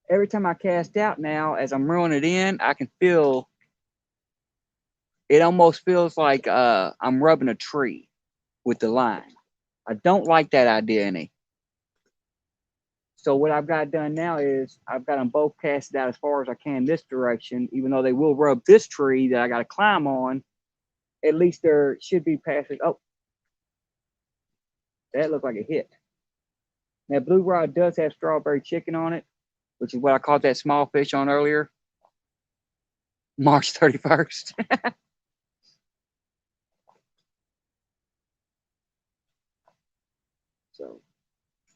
every time I cast out now, as I'm reeling it in, I can feel it almost feels like I'm rubbing a tree with the line. I don't like that idea any. So what I've got done now is I've got them both casted out as far as I can this direction, even though they will rub this tree that I got to climb on. At least there should be passing. Oh, that looked like a hit. Now, blue rod does have strawberry chicken on it, which is what I caught that small fish on earlier. March 31st. So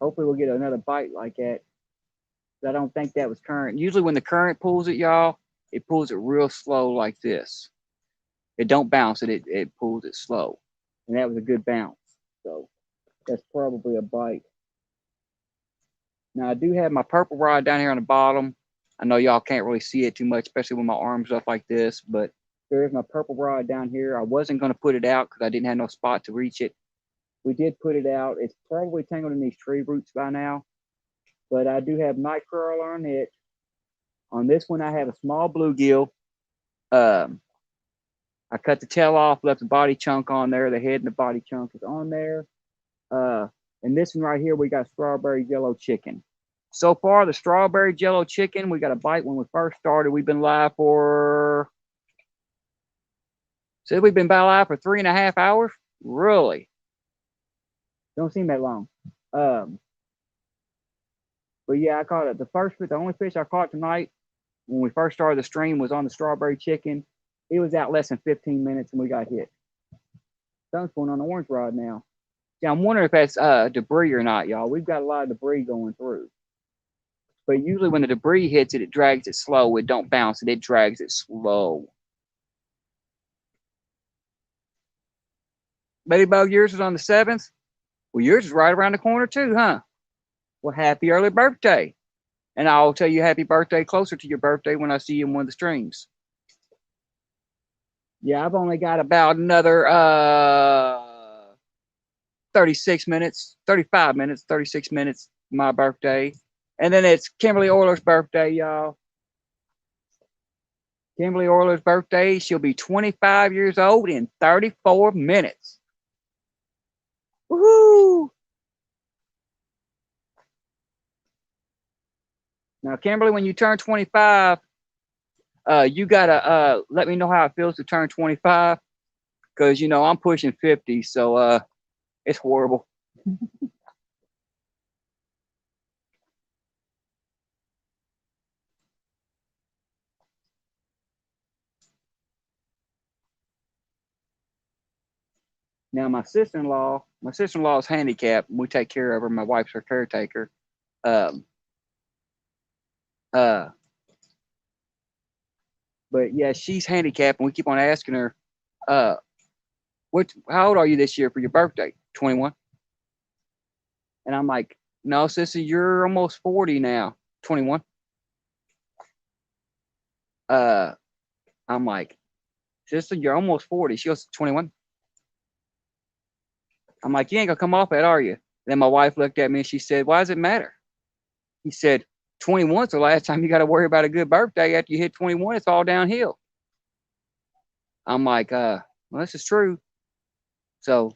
hopefully we'll get another bite like that. I don't think that was current. Usually when the current pulls it, y'all, it pulls it real slow like this. It don't bounce it, it pulls it slow. And that was a good bounce. So that's probably a bite. Now I do have my purple rod down here on the bottom. I know y'all can't really see it too much, especially with my arms up like this, but there's my purple rod down here. I wasn't going to put it out because I didn't have no spot to reach it. We did put it out. It's probably tangled in these tree roots by now, but I do have night curl on it. On this one, I have a small bluegill. I cut the tail off, left the body chunk on there. The head and the body chunk is on there. And this one right here, we got strawberry jello chicken. So far, the strawberry jello chicken, we got a bite when we first started. We've been live for, said we've been live for 3.5 hours. Really? Don't seem that long. But yeah, I caught it. The only fish I caught tonight when we first started the stream was on the strawberry chicken. It was out less than 15 minutes and we got hit. Sun's going on the orange rod now. Yeah, I'm wondering if that's debris or not, y'all. We've got a lot of debris going through. But usually when the debris hits it, it drags it slow. It don't bounce it. It drags it slow. Ladybug, yours is on the 7th? Well, yours is right around the corner too, huh? Well, happy early birthday. And I'll tell you happy birthday closer to your birthday when I see you in one of the streams. Yeah, I've only got about another 36 minutes, 35 minutes, 36 minutes, my birthday. And then it's Kimberly Euler's birthday, y'all. Kimberly Euler's birthday. She'll be 25 years old in 34 minutes. Woohoo! Now, Kimberly, when you turn 25, you gotta let me know how it feels to turn 25, because you know I'm pushing 50, so it's horrible. Now, my sister-in-law is handicapped. And we take care of her. My wife's her caretaker. Um, uh, but yeah, she's handicapped, and we keep on asking her, how old are you this year for your birthday? 21. And I'm like, no, sister, you're almost 40 now. 21. I'm like, sister, you're almost 40. She goes, 21. I'm like, you ain't gonna come off that, are you? And then my wife looked at me and she said, why does it matter? He said, 21's the last time you got to worry about a good birthday. After you hit 21, it's all downhill. I'm like, well, this is true. So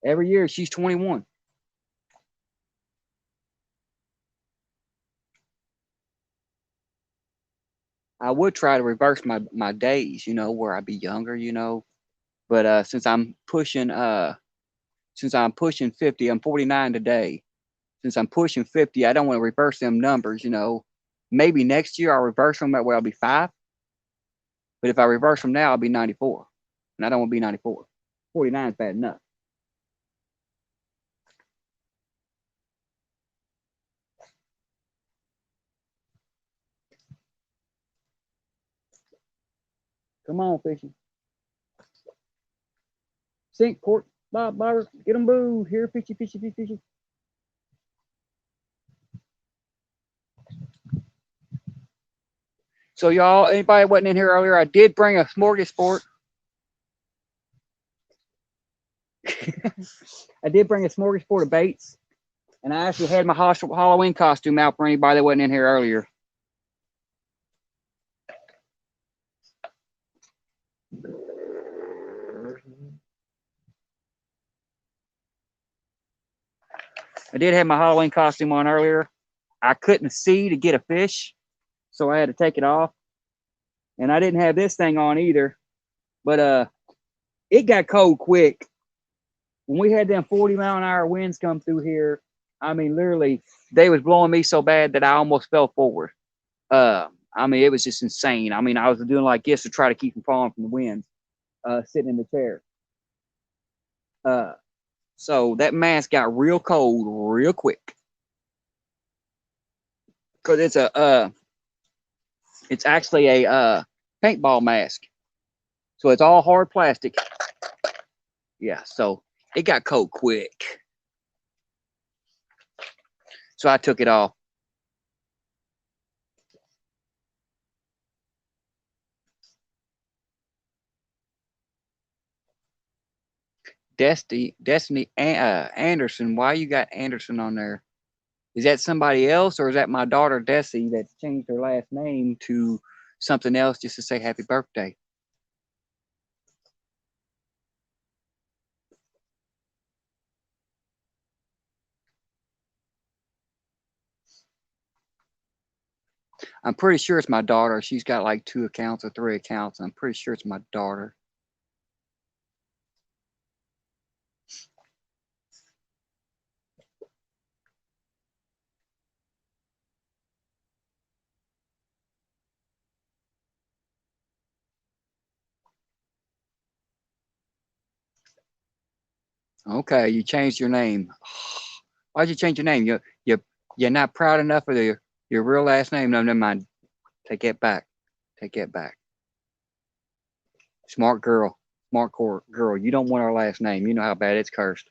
every year she's 21. I would try to reverse my days, where I'd be younger, But since I'm pushing 50, I'm 49 today. Since I'm pushing 50, I don't want to reverse them numbers, Maybe next year I'll reverse them, that way I'll be 5. But if I reverse them now, I'll be 94. And I don't want to be 94. 49 is bad enough. Come on, fishing. Sink, port, bob, bobber, get them boo. Here, fishy, fishy, fishy, fishy. So y'all, anybody wasn't in here earlier, I did bring a smorgasbord. I did bring a smorgasbord of baits. And I actually had my Halloween costume out for anybody that wasn't in here earlier. I did have my Halloween costume on earlier. I couldn't see to get a fish, so I had to take it off. And I didn't have this thing on either. But it got cold quick. When we had them 40-mile-an-hour winds come through here, I mean, literally, they was blowing me so bad that I almost fell forward. I mean, it was just insane. I mean, I was doing like this to try to keep from falling from the wind, sitting in the chair. So that mask got real cold real quick. because it's actually a paintball mask. So it's all hard plastic. Yeah, so it got cold quick. So I took it off. Destiny Anderson. Why you got Anderson on there? Is that somebody else, or is that my daughter Desi that changed her last name to something else just to say happy birthday? I'm pretty sure it's my daughter. She's got like 2 accounts or 3 accounts. I'm pretty sure it's my daughter. Okay, you changed your name. Why'd you change your name? You're not proud enough of your real last name. No, never mind. Take it back. Take it back. Smart girl. Girl. You don't want our last name. You know how bad it's cursed.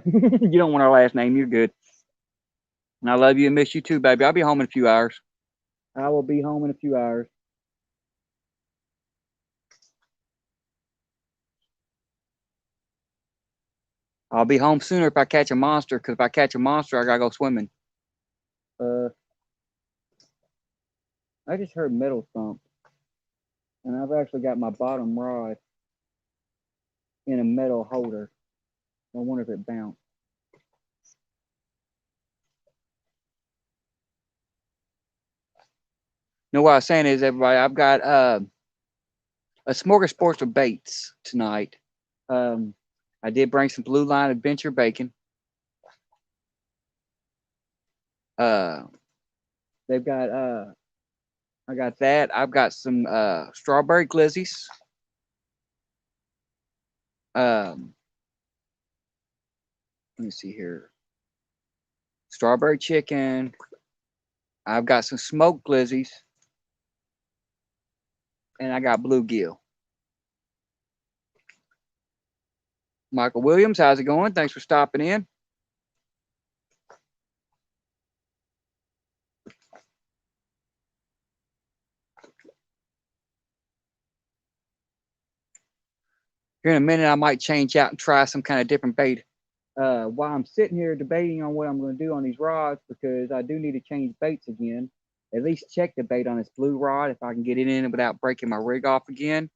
You don't want our last name. You're good. And I love you and miss you too, baby. I'll be home in a few hours. I will be home in a few hours. I'll be home sooner if I catch a monster, because if I catch a monster, I gotta go swimming. I just heard metal thump, and I've actually got my bottom rod in a metal holder. I wonder if it bounced. You know what I was saying is, everybody, I've got a smorgasbord of baits tonight. I did bring some Blue Line Adventure bacon. They've got I got that. I've got some strawberry glizzies. Let me see here. Strawberry chicken. I've got some smoked glizzies. And I got bluegill. Michael Williams, how's it going? Thanks for stopping in. Here in a minute, I might change out and try some kind of different bait. While I'm sitting here debating on what I'm going to do on these rods, because I do need to change baits again. At least check the bait on this blue rod if I can get it in without breaking my rig off again.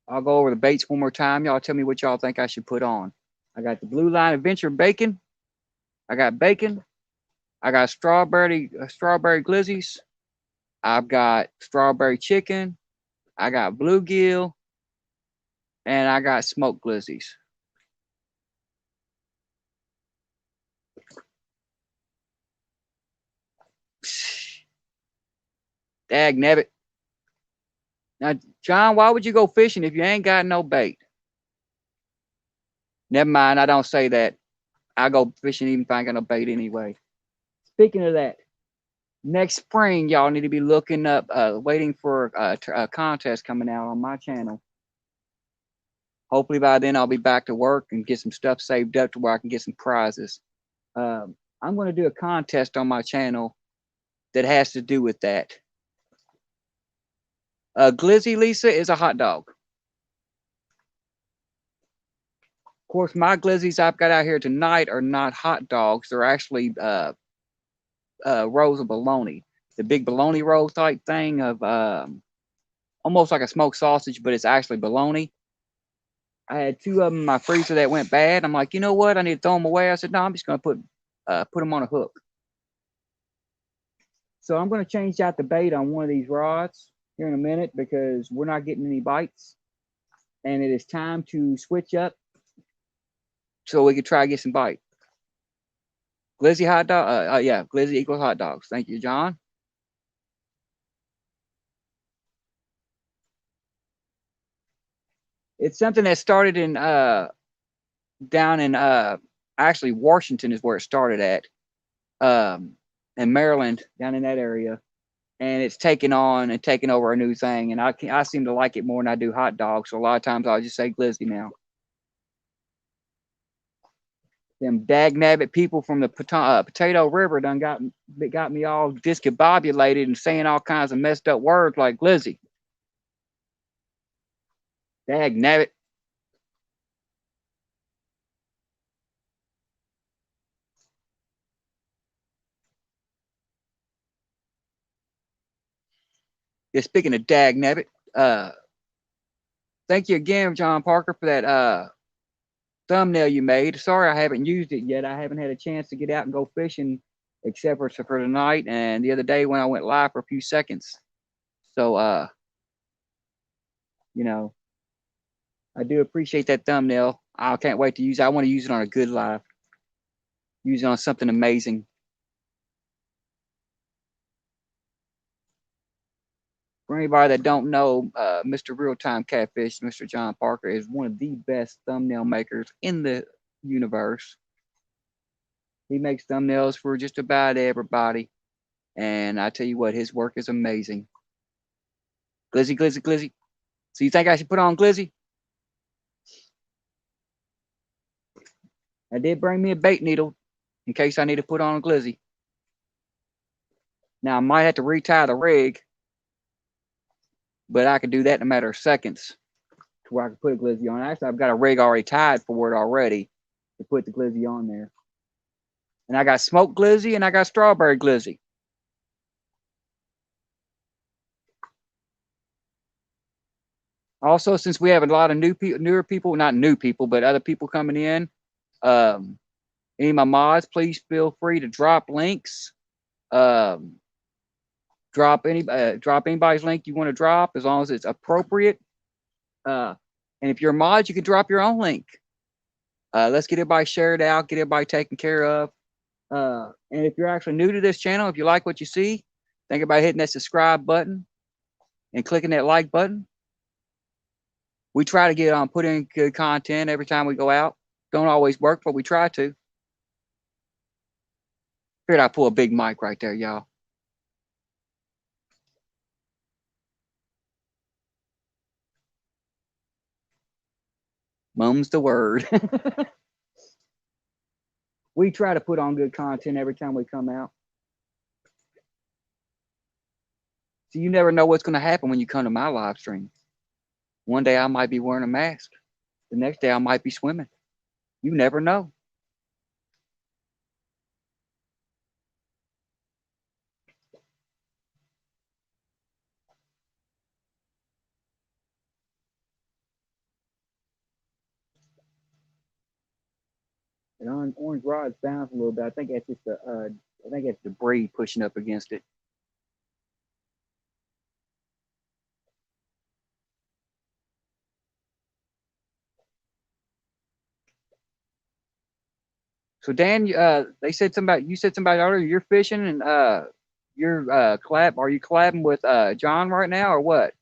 I'll go over the baits one more time. Y'all tell me what y'all think I should put on. I got the Blue Line Adventure bacon. I got bacon. I got strawberry glizzies. I've got strawberry chicken. I got bluegill. And I got smoked glizzies. Dag nabbit. Now, John, why would you go fishing if you ain't got no bait? Never mind, I don't say that. I go fishing even if I ain't got no bait anyway. Speaking of that, next spring, y'all need to be looking up, waiting for a contest coming out on my channel. Hopefully by then I'll be back to work and get some stuff saved up to where I can get some prizes. I'm going to do a contest on my channel that has to do with that. Glizzy Lisa is a hot dog. Of course, my glizzies I've got out here tonight are not hot dogs. They're actually rolls of bologna. The big bologna roll type thing of almost like a smoked sausage, but it's actually bologna. I had 2 of them in my freezer that went bad. I'm like, you know what? I need to throw them away. I said, no, I'm just going to put them on a hook. So I'm going to change out the bait on one of these rods here in a minute because we're not getting any bites. And it is time to switch up so we could try to get some bite. Glizzy hot dog. Yeah, glizzy equals hot dogs. Thank you, John. It's something that started in down in Actually, Washington is where it started at, in Maryland, down in that area. And it's taking on and taking over a new thing. And I seem to like it more than I do hot dogs. So a lot of times I'll just say glizzy now. Them dagnabbit people from the Potato River done got me all discombobulated and saying all kinds of messed up words like glizzy. Dagnabbit. Yeah, speaking of dagnabbit, thank you again, John Parker, for that thumbnail you made. Sorry I haven't used it yet. I haven't had a chance to get out and go fishing except for tonight and the other day when I went live for a few seconds. So you know, I do appreciate that thumbnail. I can't wait to use it. I want to use it on a good live. Use it on something amazing. For anybody that don't know, Mr. Real Time Catfish, Mr. John Parker, is one of the best thumbnail makers in the universe. He makes thumbnails for just about everybody. And I tell you what, his work is amazing. Glizzy, glizzy, glizzy. So you think I should put on glizzy? I did bring me a bait needle in case I need to put on a glizzy. Now I might have to retie the rig, but I could do that in a matter of seconds to where I can put a glizzy on. Actually, I've got a rig already tied for it already to put the glizzy on there. And I got smoked glizzy and I got strawberry glizzy. Also, since we have a lot of newer people, not new people, but other people coming in, any of my mods, please feel free to drop links. Drop anybody's link you want to drop as long as it's appropriate. And if you're a mod, you can drop your own link. Let's get everybody shared out, get everybody taken care of. And if you're actually new to this channel, if you like what you see, think about hitting that subscribe button and clicking that like button. We try to get on put in good content every time we go out. Don't always work, but we try to. Figured I pull a big mic right there, y'all. Mum's the word. We try to put on good content every time we come out. So you never know what's going to happen when you come to my live stream. One day I might be wearing a mask. The next day I might be swimming. You never know. And orange rod's bounced a little bit. I think that's just I think it's debris pushing up against it. So Dan, they said something about you said something earlier. You're fishing and you're collab. Are you collabing with John right now or what?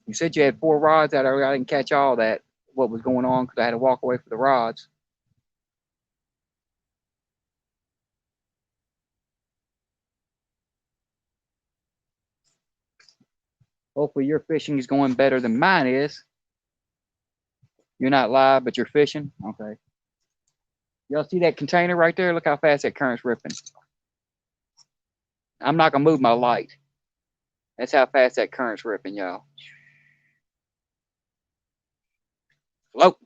You said you had 4 rods out earlier. I didn't catch all that. What was going on because I had to walk away for the rods. Hopefully your fishing is going better than mine is. You're not live, but you're fishing. Okay. Y'all see that container right there? Look how fast that current's ripping. I'm not gonna move my light. That's how fast that current's ripping, y'all. Float.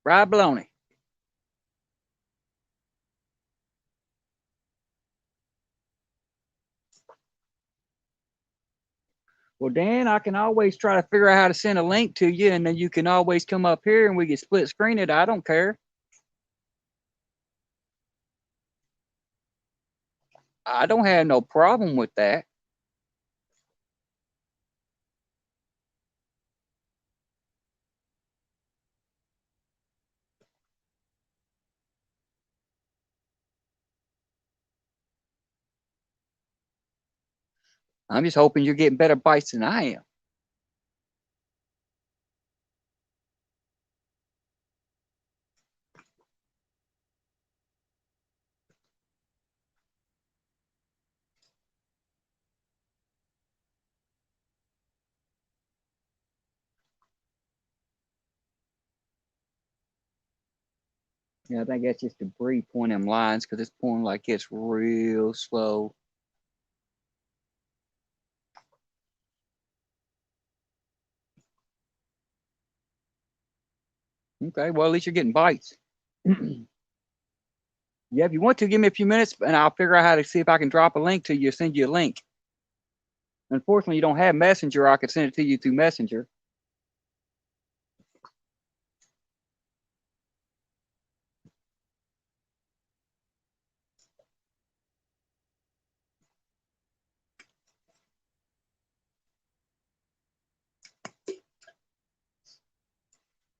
Fried bologna. Well, Dan, I can always try to figure out how to send a link to you, and then you can always come up here and we can split screen it. I don't care. I don't have no problem with that. I'm just hoping you're getting better bites than I am. Yeah, I think that's just debris pulling them lines because it's pulling like it's real slow. Okay, well, at least you're getting bites. Yeah, if you want to, give me a few minutes and I'll figure out how to see if I can drop a link to you, send you a link. Unfortunately, you don't have Messenger. I could send it to you through Messenger.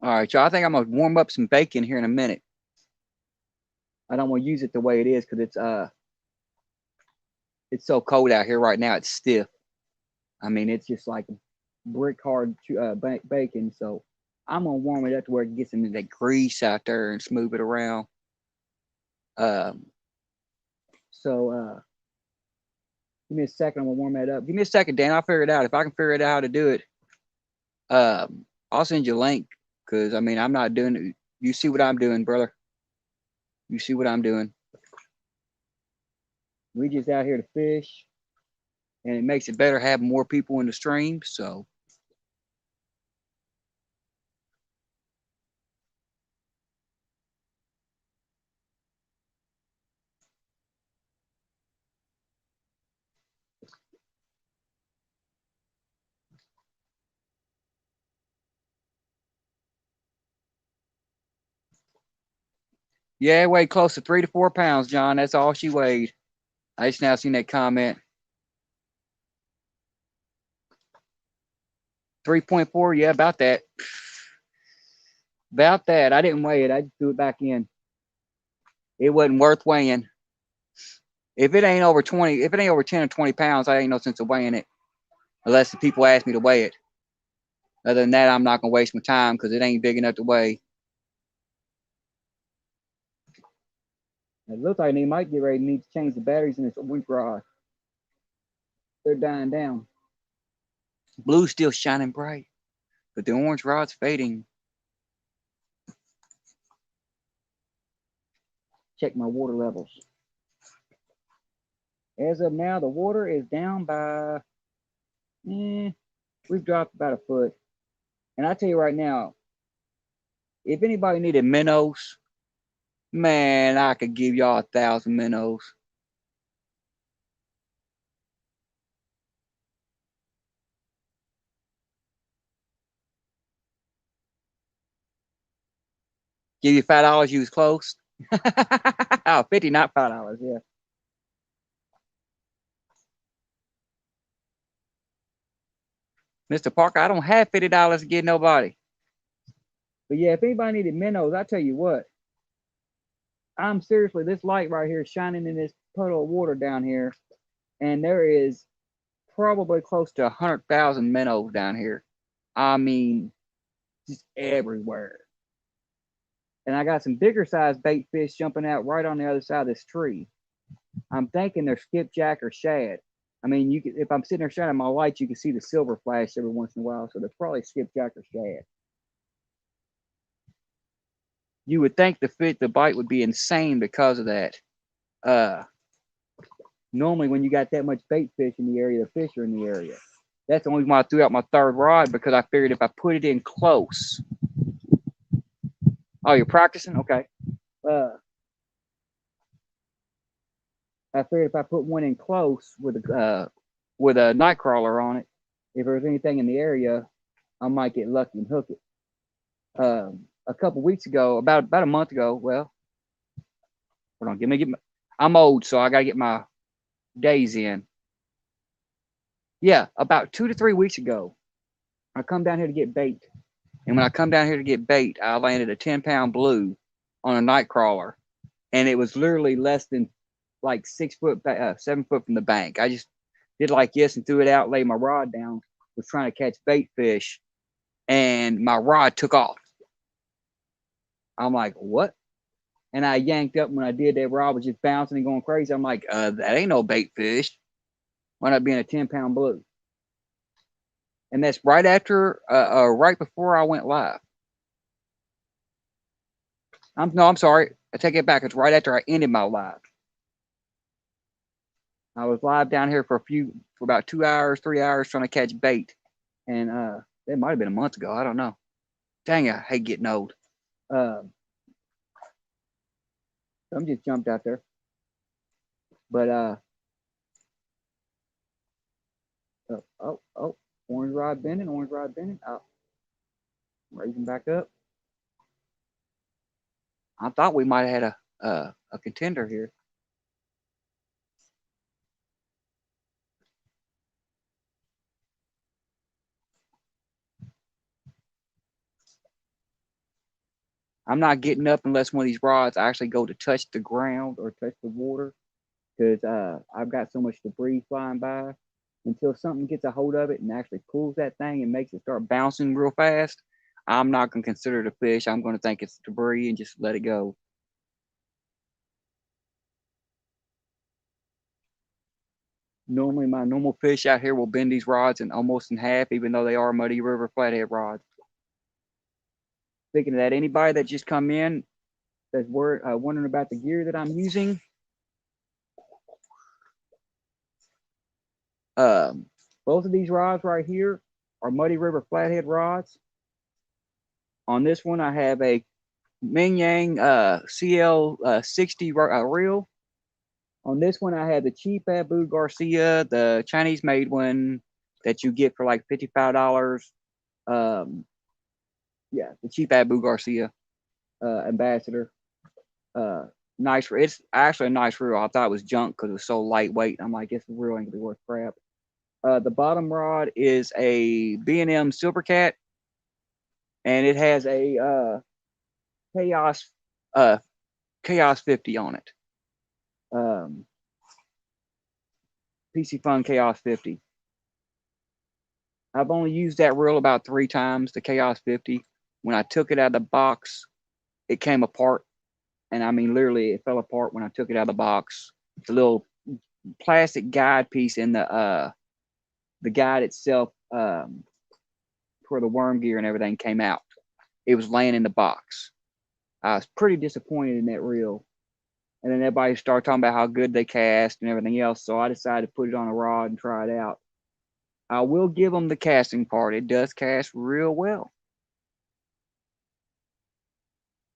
All right, y'all. I think I'm gonna warm up some bacon here in a minute. I don't want to use it the way it is because it's so cold out here right now. It's stiff. I mean, it's just like brick hard bacon. So I'm gonna warm it up to where it gets into that grease out there and smooth it around. Um, so give me a second. I'm gonna warm that up. Give me a second, Dan. I'll figure it out. If I can figure it out how to do it, I'll send you a link because I mean I'm not doing it. You see what I'm doing, brother. You see what I'm doing. We just out here to fish, and it makes it better having more people in the stream. So yeah, it weighed close to 3 to 4 pounds, John. That's all she weighed. I just now seen that comment. 3.4, yeah, about that. About that. I didn't weigh it. I just threw it back in. It wasn't worth weighing. If it ain't over 20, if it ain't over 10 or 20 pounds, I ain't no sense of weighing it. Unless the people ask me to weigh it. Other than that, I'm not gonna waste my time because it ain't big enough to weigh. It looks like they might get ready to need to change the batteries in this weak rod. They're dying down. Blue's still shining bright, but the orange rod's fading. Check my water levels. As of now, the water is down by, we've dropped about a foot. And I tell you right now, if anybody needed minnows, man, I could give y'all 1,000 minnows. Give you $5, you was close. Oh, 50, not $5, yeah. Mr. Parker, I don't have $50 to give nobody. But yeah, if anybody needed minnows, I tell you what, I'm seriously, this light right here is shining in this puddle of water down here, and there is probably close to 100,000 minnows down here. I mean, just everywhere. And I got some bigger size bait fish jumping out right on the other side of this tree. I'm thinking they're skipjack or shad. I mean, you can, if I'm sitting there shining my lights, you can see the silver flash every once in a while. So they're probably skipjack or shad. You would think the bite would be insane because of that. Normally, when you got that much bait fish in the area, the fish are in the area. That's the only reason why I threw out my third rod because I figured if I put it in close. Oh, you're practicing? Okay. I figured if I put one in close with a night crawler on it, if there's anything in the area, I might get lucky and hook it. A couple weeks ago, about a month ago, well, hold on, I'm old, so I gotta get my days in. Yeah, about 2 to 3 weeks ago, I come down here to get bait. And when I come down here to get bait, I landed a 10-pound blue on a night crawler. And it was literally less than like 6 foot, 7 foot from the bank. Did like this and threw it out, laid my rod down, was trying to catch bait fish, and my rod took off. I'm like, what? And I yanked up. When I did, that rod was just bouncing and going crazy. I'm like, that ain't no bait fish. Wound up being a 10-pound blue. And that's right after, right before I went live. I'm sorry. I take it back. It's right after I ended my live. I was live down here for about 2 hours, 3 hours trying to catch bait. And it might have been a month ago. I don't know. Dang, I hate getting old. Some just jumped out there. But orange rod bending. Oh, raising back up. I thought we might have had a contender here. I'm not getting up unless one of these rods actually go to touch the ground or touch the water, because I've got so much debris flying by. Until something gets a hold of it and actually pulls that thing and makes it start bouncing real fast, I'm not going to consider it a fish. I'm going to think it's debris and just let it go. Normally, my normal fish out here will bend these rods almost in half, even though they are Muddy River flathead rods. Speaking of that, anybody that just come in that's wondering about the gear that I'm using, both of these rods right here are Muddy River flathead rods. On this one, I have a Ming Yang CL60 reel. On this one, I have the cheap Abu Garcia, the Chinese made one that you get for like $55. Yeah, the cheap Abu Garcia Ambassador. Nice. It's actually a nice reel. I thought it was junk because it was so lightweight. I'm like, this reel ain't gonna be worth crap. The bottom rod is a B&M Silvercat, and it has a Chaos Chaos 50 on it. PC Fun Chaos 50. I've only used that reel about 3 times, the Chaos 50. When I took it out of the box, it came apart. And I mean, literally, it fell apart when I took it out of the box. The little plastic guide piece in the guide itself, for the worm gear and everything, came out. It was laying in the box. I was pretty disappointed in that reel. And then everybody started talking about how good they cast and everything else. So I decided to put it on a rod and try it out. I will give them the casting part. It does cast real well.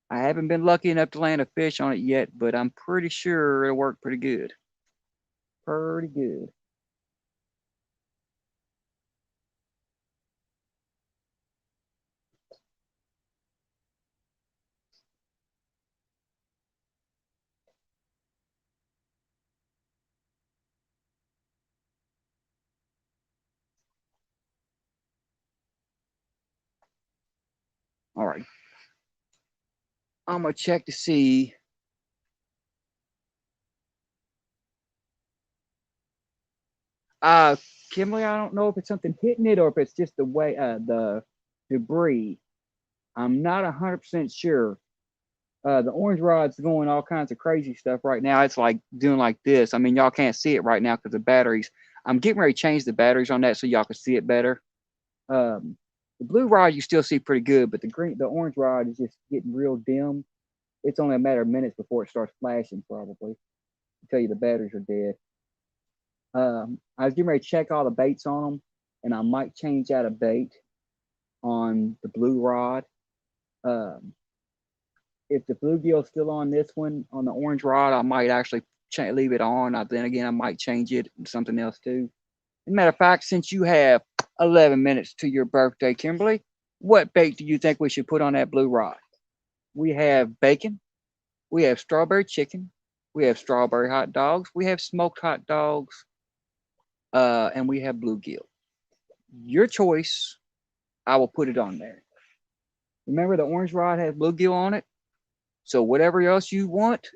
I haven't been lucky enough to land a fish on it yet, but I'm pretty sure it'll work pretty good. Pretty good. All right. I'm going to check to see. Kimberly, I don't know if it's something hitting it or if it's just the way, the debris. I'm not 100% sure. The orange rod's going all kinds of crazy stuff right now. It's like doing like this. I mean, y'all can't see it right now because the batteries. I'm getting ready to change the batteries on that so y'all can see it better. The blue rod you still see pretty good, but the orange rod is just getting real dim. It's only a matter of minutes before it starts flashing, probably. To tell you the batteries are dead. I was getting ready to check all the baits on them, and I might change out a bait on the blue rod. If the bluegill's still on this one, on the orange rod, I might actually leave it on. Then again, I might change it to something else too. As a matter of fact, since you have 11 minutes to your birthday, Kimberly, what bait do you think we should put on that blue rod? We have bacon, we have strawberry chicken, we have strawberry hot dogs, we have smoked hot dogs, and we have bluegill. Your choice. I will put it on there. Remember, the orange rod has bluegill on it, so whatever else you want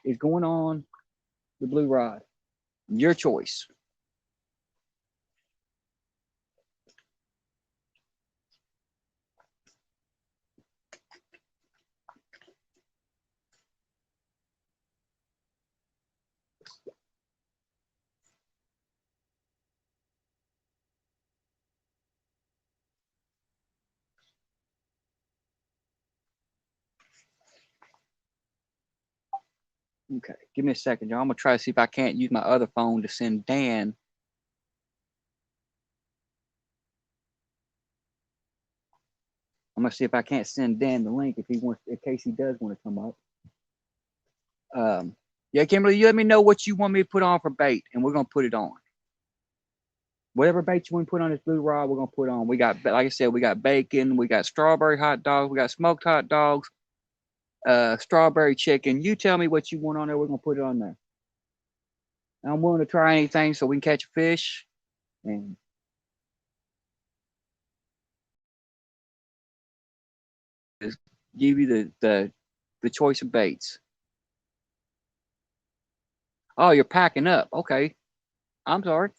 is going on the blue rod. Your choice. Okay, give me a second, y'all. I'm gonna try to see if I can't use my other phone to send Dan. I'm gonna see if I can't send Dan the link if he wants, in case he does want to come up. Yeah, Kimberly, you let me know what you want me to put on for bait, and we're gonna put it on. Whatever bait you want to put on this blue rod, we're gonna put on. We got, like I said, we got bacon, we got strawberry hot dogs, we got smoked hot dogs, strawberry chicken. You tell me what you want on there, we're gonna put it on there. I'm willing to try anything so we can catch a fish and give you the choice of baits. Oh, you're packing up. Okay. I'm sorry.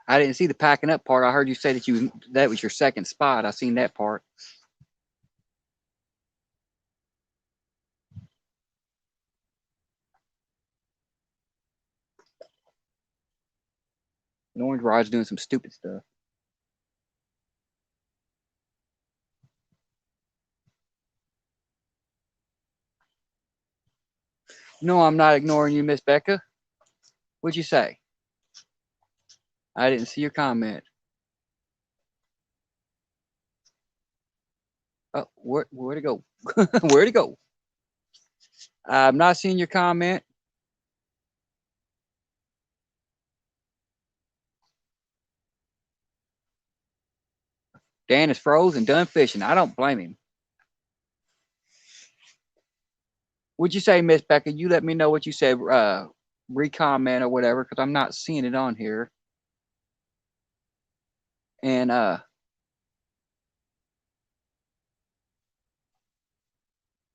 I didn't see the packing up part. I heard you say that was your second spot. I seen that part. The orange rod's doing some stupid stuff. No, I'm not ignoring you, Miss Becca. What'd you say? I didn't see your comment. Oh, where'd it go? Where'd it go? I'm not seeing your comment. Dan is frozen, done fishing. I don't blame him. What'd you say, Miss Becca? You let me know what you said. Recomment or whatever, because I'm not seeing it on here. And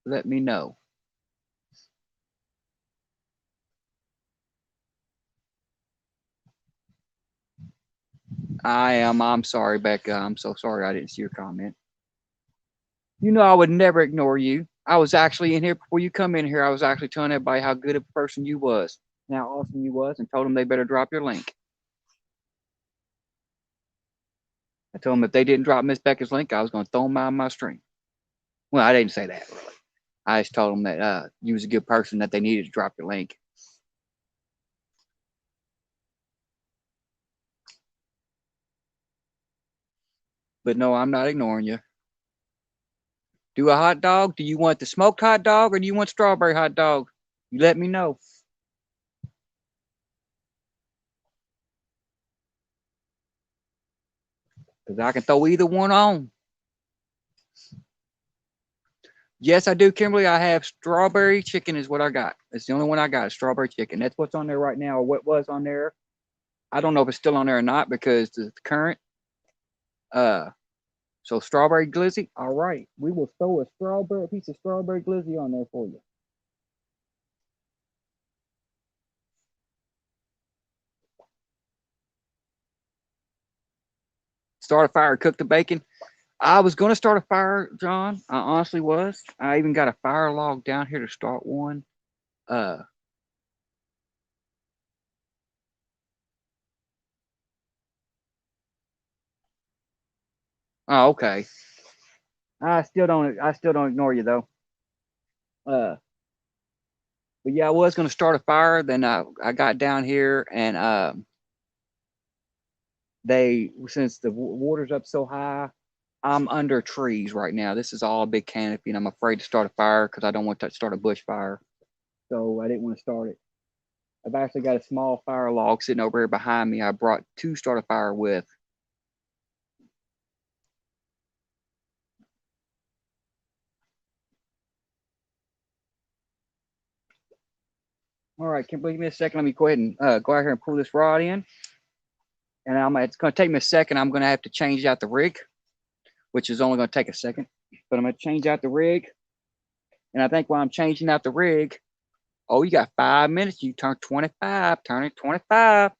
let me know. I'm sorry, Becca. I'm so sorry I didn't see your comment. You know I would never ignore you. I was actually in here before you come in here. I was actually telling everybody how good a person you was and how awesome you was, and told them they better drop your link. I told them if they didn't drop Miss Becca's link, I was going to throw them out of my stream. Well, I didn't say that really. I just told them that you was a good person, that they needed to drop your link. But no, I'm not ignoring you. Do a hot dog? Do you want the smoked hot dog or do you want strawberry hot dog? You let me know. Because I can throw either one on. Yes, I do, Kimberly. I have strawberry chicken is what I got. It's the only one I got, strawberry chicken. That's what's on there right now, or what was on there. I don't know if it's still on there or not because the current. So strawberry glizzy. All right. We will throw a piece of strawberry glizzy on there for you. Start a fire, cook the bacon. I was going to start a fire, John. I honestly was. I even got a fire log down here to start one. Uh, oh, okay. I still don't ignore you though. Uh, but yeah, I was going to start a fire. Then I got down here and since the water's up so high, I'm under trees right now. This is all a big canopy, and I'm afraid to start a fire because I don't want to start a bush fire. So I didn't want to start it. I've actually got a small fire log sitting over here behind me. I brought to start a fire with. All right, Kimberly, give me a second. Let me go ahead and go out here and pull this rod in. And it's going to take me a second. I'm going to have to change out the rig, which is only going to take a second. But I'm going to change out the rig. And I think while I'm changing out the rig, oh, you got 5 minutes. You turn 25. Turn it 25.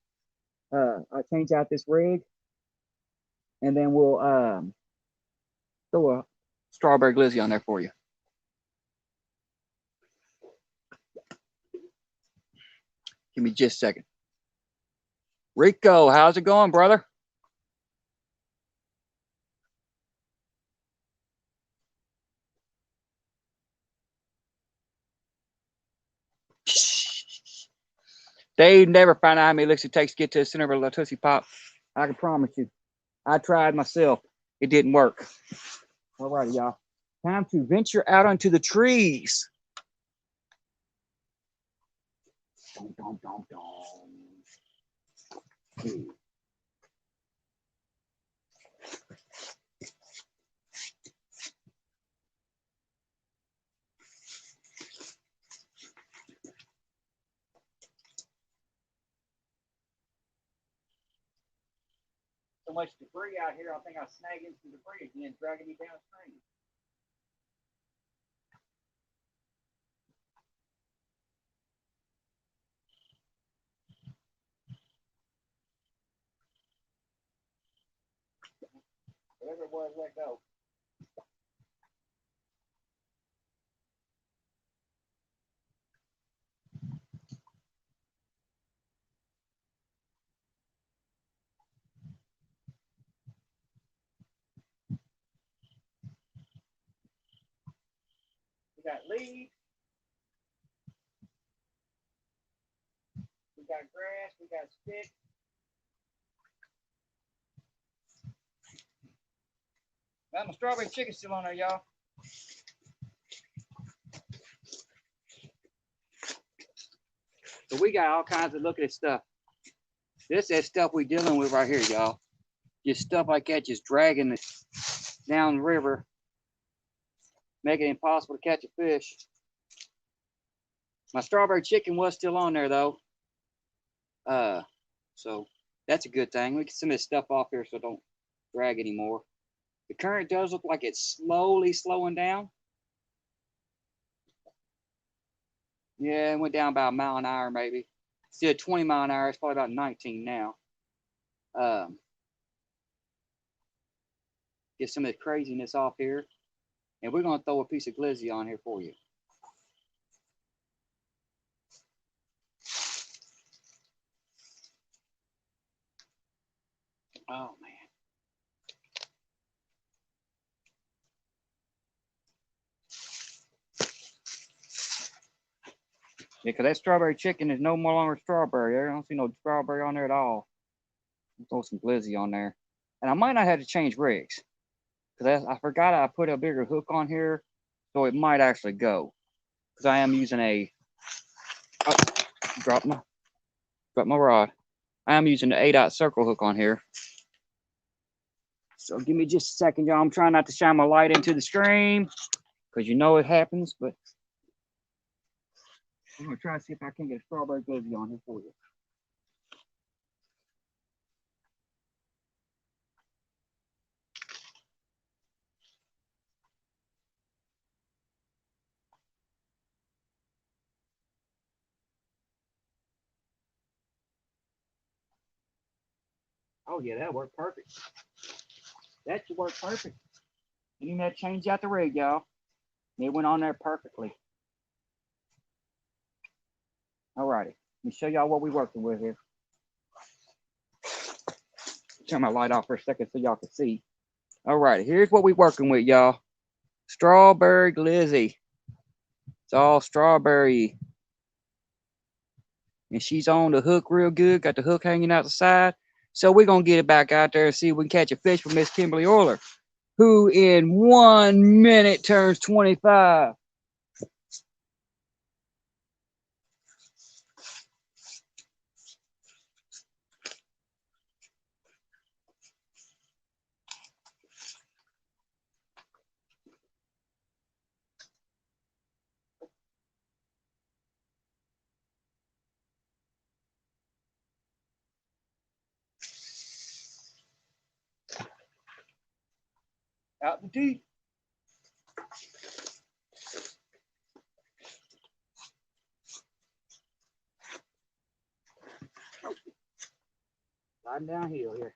I'll change out this rig, and then we'll throw a strawberry glizzy on there for you. Give me just a second. Rico, how's it going, brother? They never find out how many licks it takes to get to the center of a little Tootsie Pop. I can promise you. I tried myself. It didn't work. All righty, y'all. Time to venture out onto the trees. Dum, dum, dum, dum. So much debris out here, I think I'll snag into the debris again, dragging me downstream. Whatever it was, let go. We got leaves. We got grass. We got sticks. Got my strawberry chicken still on there, y'all. So we got all kinds of look at this stuff. This is stuff we dealing with right here, y'all. Just stuff like that, just dragging it down the river, making it impossible to catch a fish. My strawberry chicken was still on there though. So that's a good thing. We get some of this stuff off here so don't drag anymore. The current does look like it's slowly slowing down. Yeah, it went down about a mile an hour maybe. Still 20 mile an hour. It's probably about 19 now. Get some of the craziness off here. And we're going to throw a piece of glizzy on here for you. Oh, man. Yeah, because that strawberry chicken is no more longer strawberry. I don't see no strawberry on there at all. Throw some glizzy on there. And I might not have to change rigs. Because I forgot I put a bigger hook on here. So it might actually go. Because I am using a... Oh, drop my rod. I am using the 8-aught circle hook on here. So give me just a second, y'all. I'm trying not to shine my light into the stream. Because you know it happens. But I'm going to try to see if I can get a strawberry glizzy on here for you. Oh, yeah, that'll work perfect. That should work perfect. You need to change out the rig, y'all. It went on there perfectly. All righty. Let me show y'all what we're working with here. Turn my light off for a second so y'all can see. All right, here's what we're working with, y'all. Strawberry glizzy. It's all strawberry. And she's on the hook real good. Got the hook hanging out the side. So we're going to get it back out there and see if we can catch a fish for Miss Kimberly Euler, who in 1 minute turns 25. Out the deep. Sliding downhill here.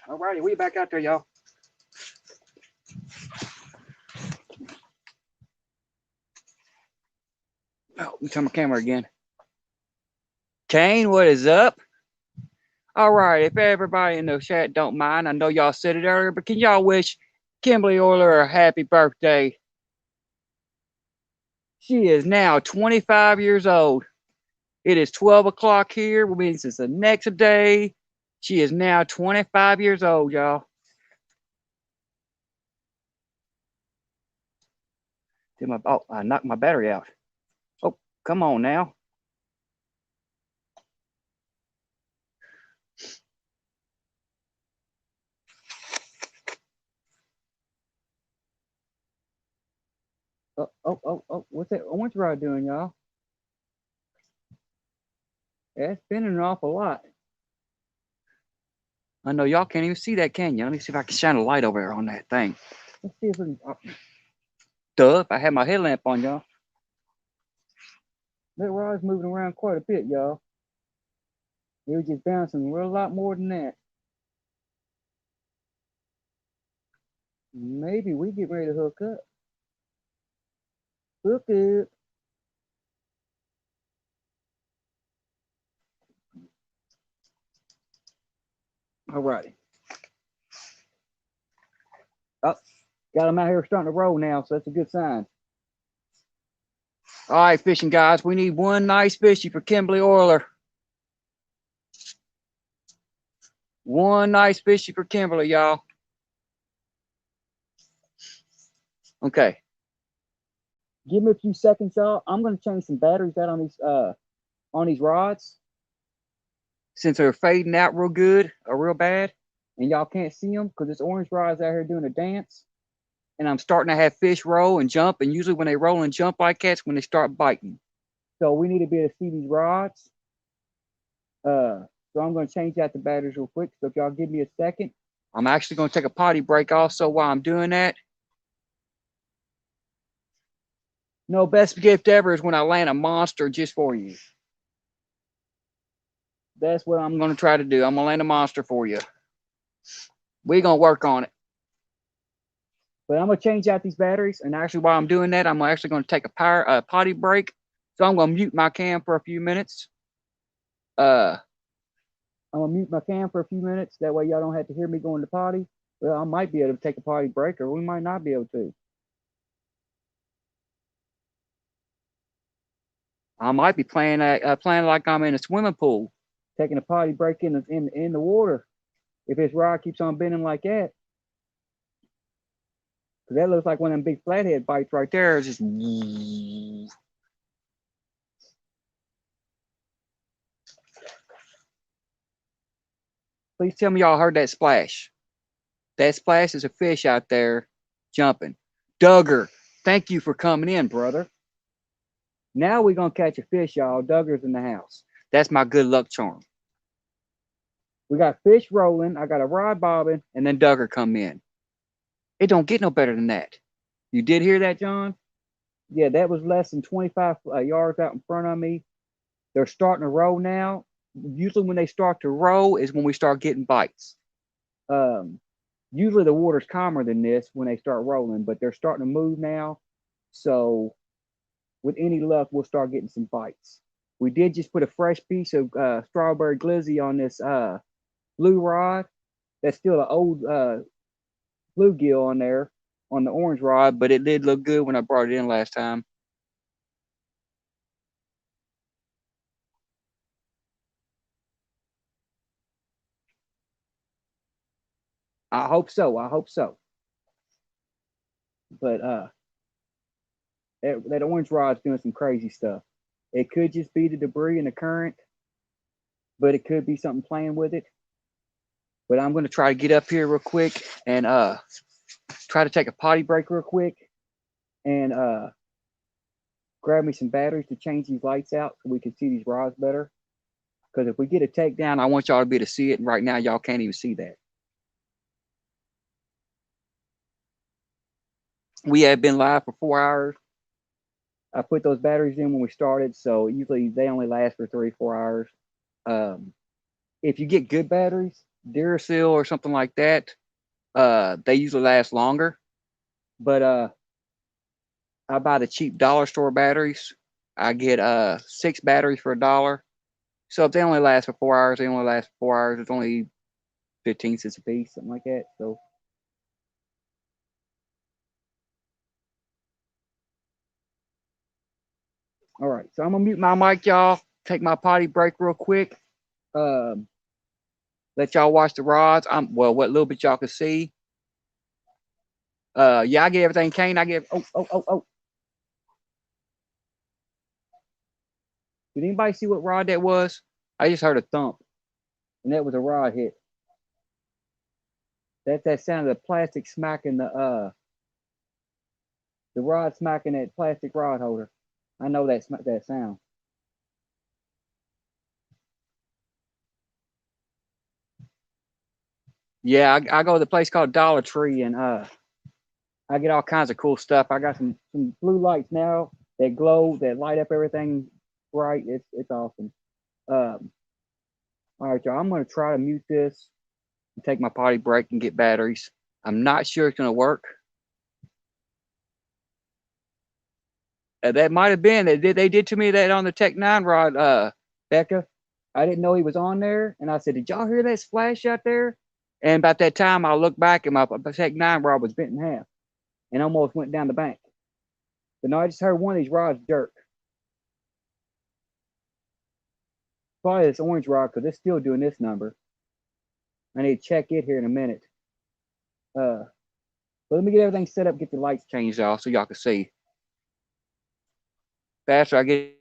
All righty, we back out there, y'all. Oh, let me turn my camera again. Kane, what is up? All right, if everybody in the chat don't mind, I know y'all said it earlier, but can y'all wish Kimberly Euler a happy birthday? She is now 25 years old. It is 12 o'clock here, which means it's the next day. She is now 25 years old, y'all. Oh, I knocked my battery out. Oh, come on now. Oh, what's that orange rod doing, y'all? Yeah, it's spinning an awful lot. I know y'all can't even see that, can you? Let me see if I can shine a light over there on that thing. Let's see if we can. Duh, if I had my headlamp on, y'all. That rod's moving around quite a bit, y'all. It was just bouncing a real lot more than that. Maybe we get ready to hook up. Hook up. All righty. Oh, got them out here starting to roll now, so that's a good sign. All right, fishing guys, we need one nice fishy for Kimberly Euler. One nice fishy for Kimberly, y'all. Okay. Give me a few seconds, y'all. I'm gonna change some batteries out on these rods. Since they're fading out real good or real bad, and y'all can't see them because this orange rod's out here doing a dance. And I'm starting to have fish roll and jump, and usually when they roll and jump like that, it's when they start biting. So we need to be able to see these rods. So I'm going to change out the batteries real quick. So if y'all give me a second, I'm actually going to take a potty break also while I'm doing that. No, best gift ever is when I land a monster just for you. That's what I'm going to try to do. I'm going to land a monster for you. We're going to work on it. But I'm going to change out these batteries. And actually, while I'm doing that, I'm actually going to take a potty break. So I'm going to mute my cam for a few minutes. I'm going to mute my cam for a few minutes. That way y'all don't have to hear me going to potty. Well, I might be able to take a potty break, or we might not be able to. I might be playing like I'm in a swimming pool, taking a potty break in the water. If his rod keeps on bending like that, because that looks like one of them big flathead bites right there. It's just. Please tell me y'all heard that splash. That splash is a fish out there jumping. Duggar, thank you for coming in, brother. Now we're going to catch a fish, y'all. Duggar's in the house. That's my good luck charm. We got fish rolling. I got a rod bobbing, and then Duggar come in. It don't get no better than that. You did hear that, John? Yeah, that was less than 25 yards out in front of me. They're starting to roll now. Usually when they start to roll is when we start getting bites. Usually the water's calmer than this when they start rolling, but they're starting to move now. So with any luck, we'll start getting some bites. We did just put a fresh piece of strawberry glizzy on this blue rod. That's still an old bluegill on there on the orange rod, but it did look good when I brought it in last time. I hope so. I hope so. But that orange rod's doing some crazy stuff. It could just be the debris in the current, but it could be something playing with it. But I'm going to try to get up here real quick and try to take a potty break real quick and grab me some batteries to change these lights out so we can see these rods better. Because if we get a takedown, I want y'all to be able to see it. And right now, y'all can't even see that. We had been live for 4 hours. I put those batteries in when we started, so usually they only last for 3 or 4 hours. Um, if you get good batteries, Duracell or something like that, they usually last longer. But I buy the cheap dollar store batteries. I get 6 batteries for $1. So if they only last for 4 hours, they only last for 4 hours. It's only 15 cents a piece, something like that. So all right, so I'm gonna mute my mic, y'all. Take my potty break real quick. Um, let y'all watch the rods. Well, what little bit y'all can see. Yeah, I get everything. Kane, I get. Oh. Did anybody see what rod that was? I just heard a thump, and that was a rod hit. That's that sound of the plastic smacking the rod smacking that plastic rod holder. I know that sound. Yeah, I go to the place called Dollar Tree, and I get all kinds of cool stuff. I got some blue lights now that glow, that light up everything bright. It's awesome. Um, all right, y'all. I'm gonna try to mute this and take my potty break and get batteries. I'm not sure it's gonna work. That might have been they did to me that on the Tech Nine rod, Becca. I didn't know he was on there, and I said, "Did y'all hear that splash out there?" And about that time, I looked back, and my Tech Nine rod was bent in half and almost went down the bank. But no, I just heard one of these rods jerk. Probably this orange rod because it's still doing this number. I need to check it here in a minute. But let me get everything set up, get the lights changed off so y'all can see. Faster I get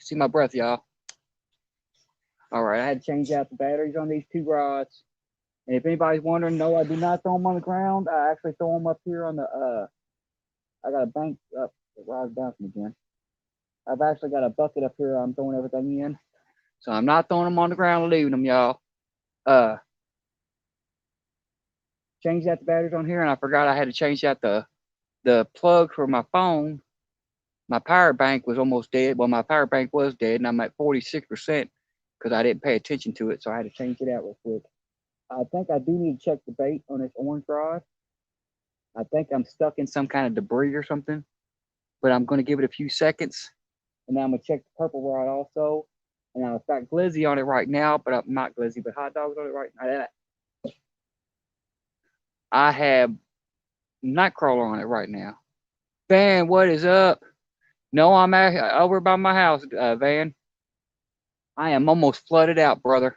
See my breath, y'all. All right, I had to change out the batteries on these two rods. And if anybody's wondering, no, I do not throw them on the ground. I actually throw them up here on the, I got a bank up, the rod's bouncing again. I've actually got a bucket up here I'm throwing everything in. So I'm not throwing them on the ground and leaving them, y'all. Changed out the batteries on here, and I forgot I had to change out the plug for my phone. My power bank was almost dead. Well, my power bank was dead, and I'm at 46% because I didn't pay attention to it, so I had to change it out real quick. I think I do need to check the bait on this orange rod. I think I'm stuck in some kind of debris or something, but I'm going to give it a few seconds, and then I'm going to check the purple rod also. And I've got glizzy on it right now, but I'm not glizzy, but hot dogs on it right now. I have nightcrawler on it right now. Van, what is up? No, I'm over by my house, Van. I am almost flooded out, brother.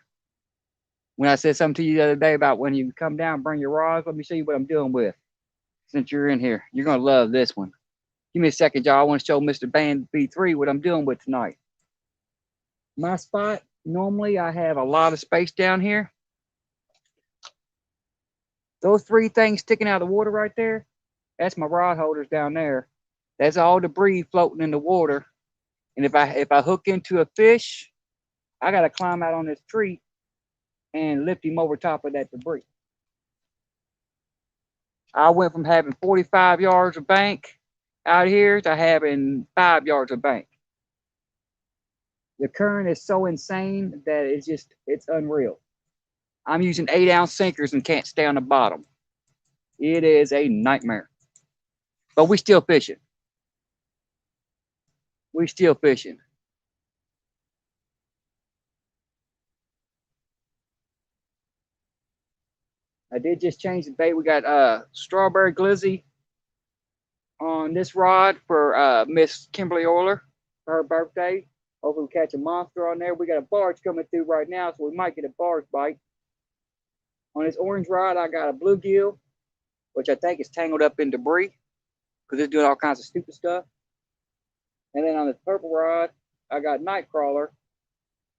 When I said something to you the other day about when you come down, bring your rods, let me show you what I'm doing with. Since you're in here, you're going to love this one. Give me a second, y'all. I want to show Mr. Band B3 what I'm doing with tonight. My spot, normally I have a lot of space down here. Those three things sticking out of the water right there, that's my rod holders down there. That's all debris floating in the water. And if I hook into a fish, I got to climb out on this tree and lift him over top of that debris. I went from having 45 yards of bank out here to having 5 yards of bank. The current is so insane that it's unreal. I'm using 8-ounce sinkers and can't stay on the bottom. It is a nightmare. But we still fishing. We still fishing. I did just change the bait. We got strawberry glizzy on this rod for Miss Kimberly Euler for her birthday. Hopefully we catch a monster on there. We got a barge coming through right now, so we might get a barge bite. On this orange rod, I got a bluegill, which I think is tangled up in debris because it's doing all kinds of stupid stuff. And then on this purple rod, I got nightcrawler,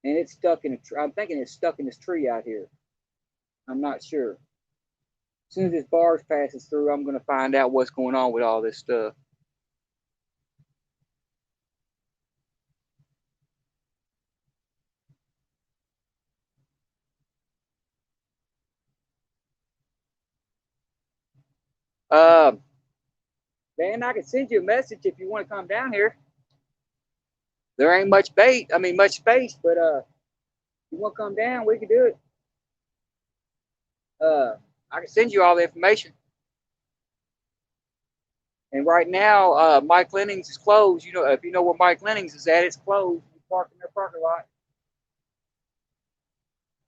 and it's stuck in a tree. I'm thinking it's stuck in this tree out here. I'm not sure. As soon as this barge passes through, I'm going to find out what's going on with all this stuff. Man, I can send you a message if you want to come down here. There ain't much bait. I mean, much space, but if you want to come down, we can do it. I can send you all the information. And right now, Mike Lennings is closed. You know, if you know where Mike Lennings is at, it's closed. You park in their parking lot.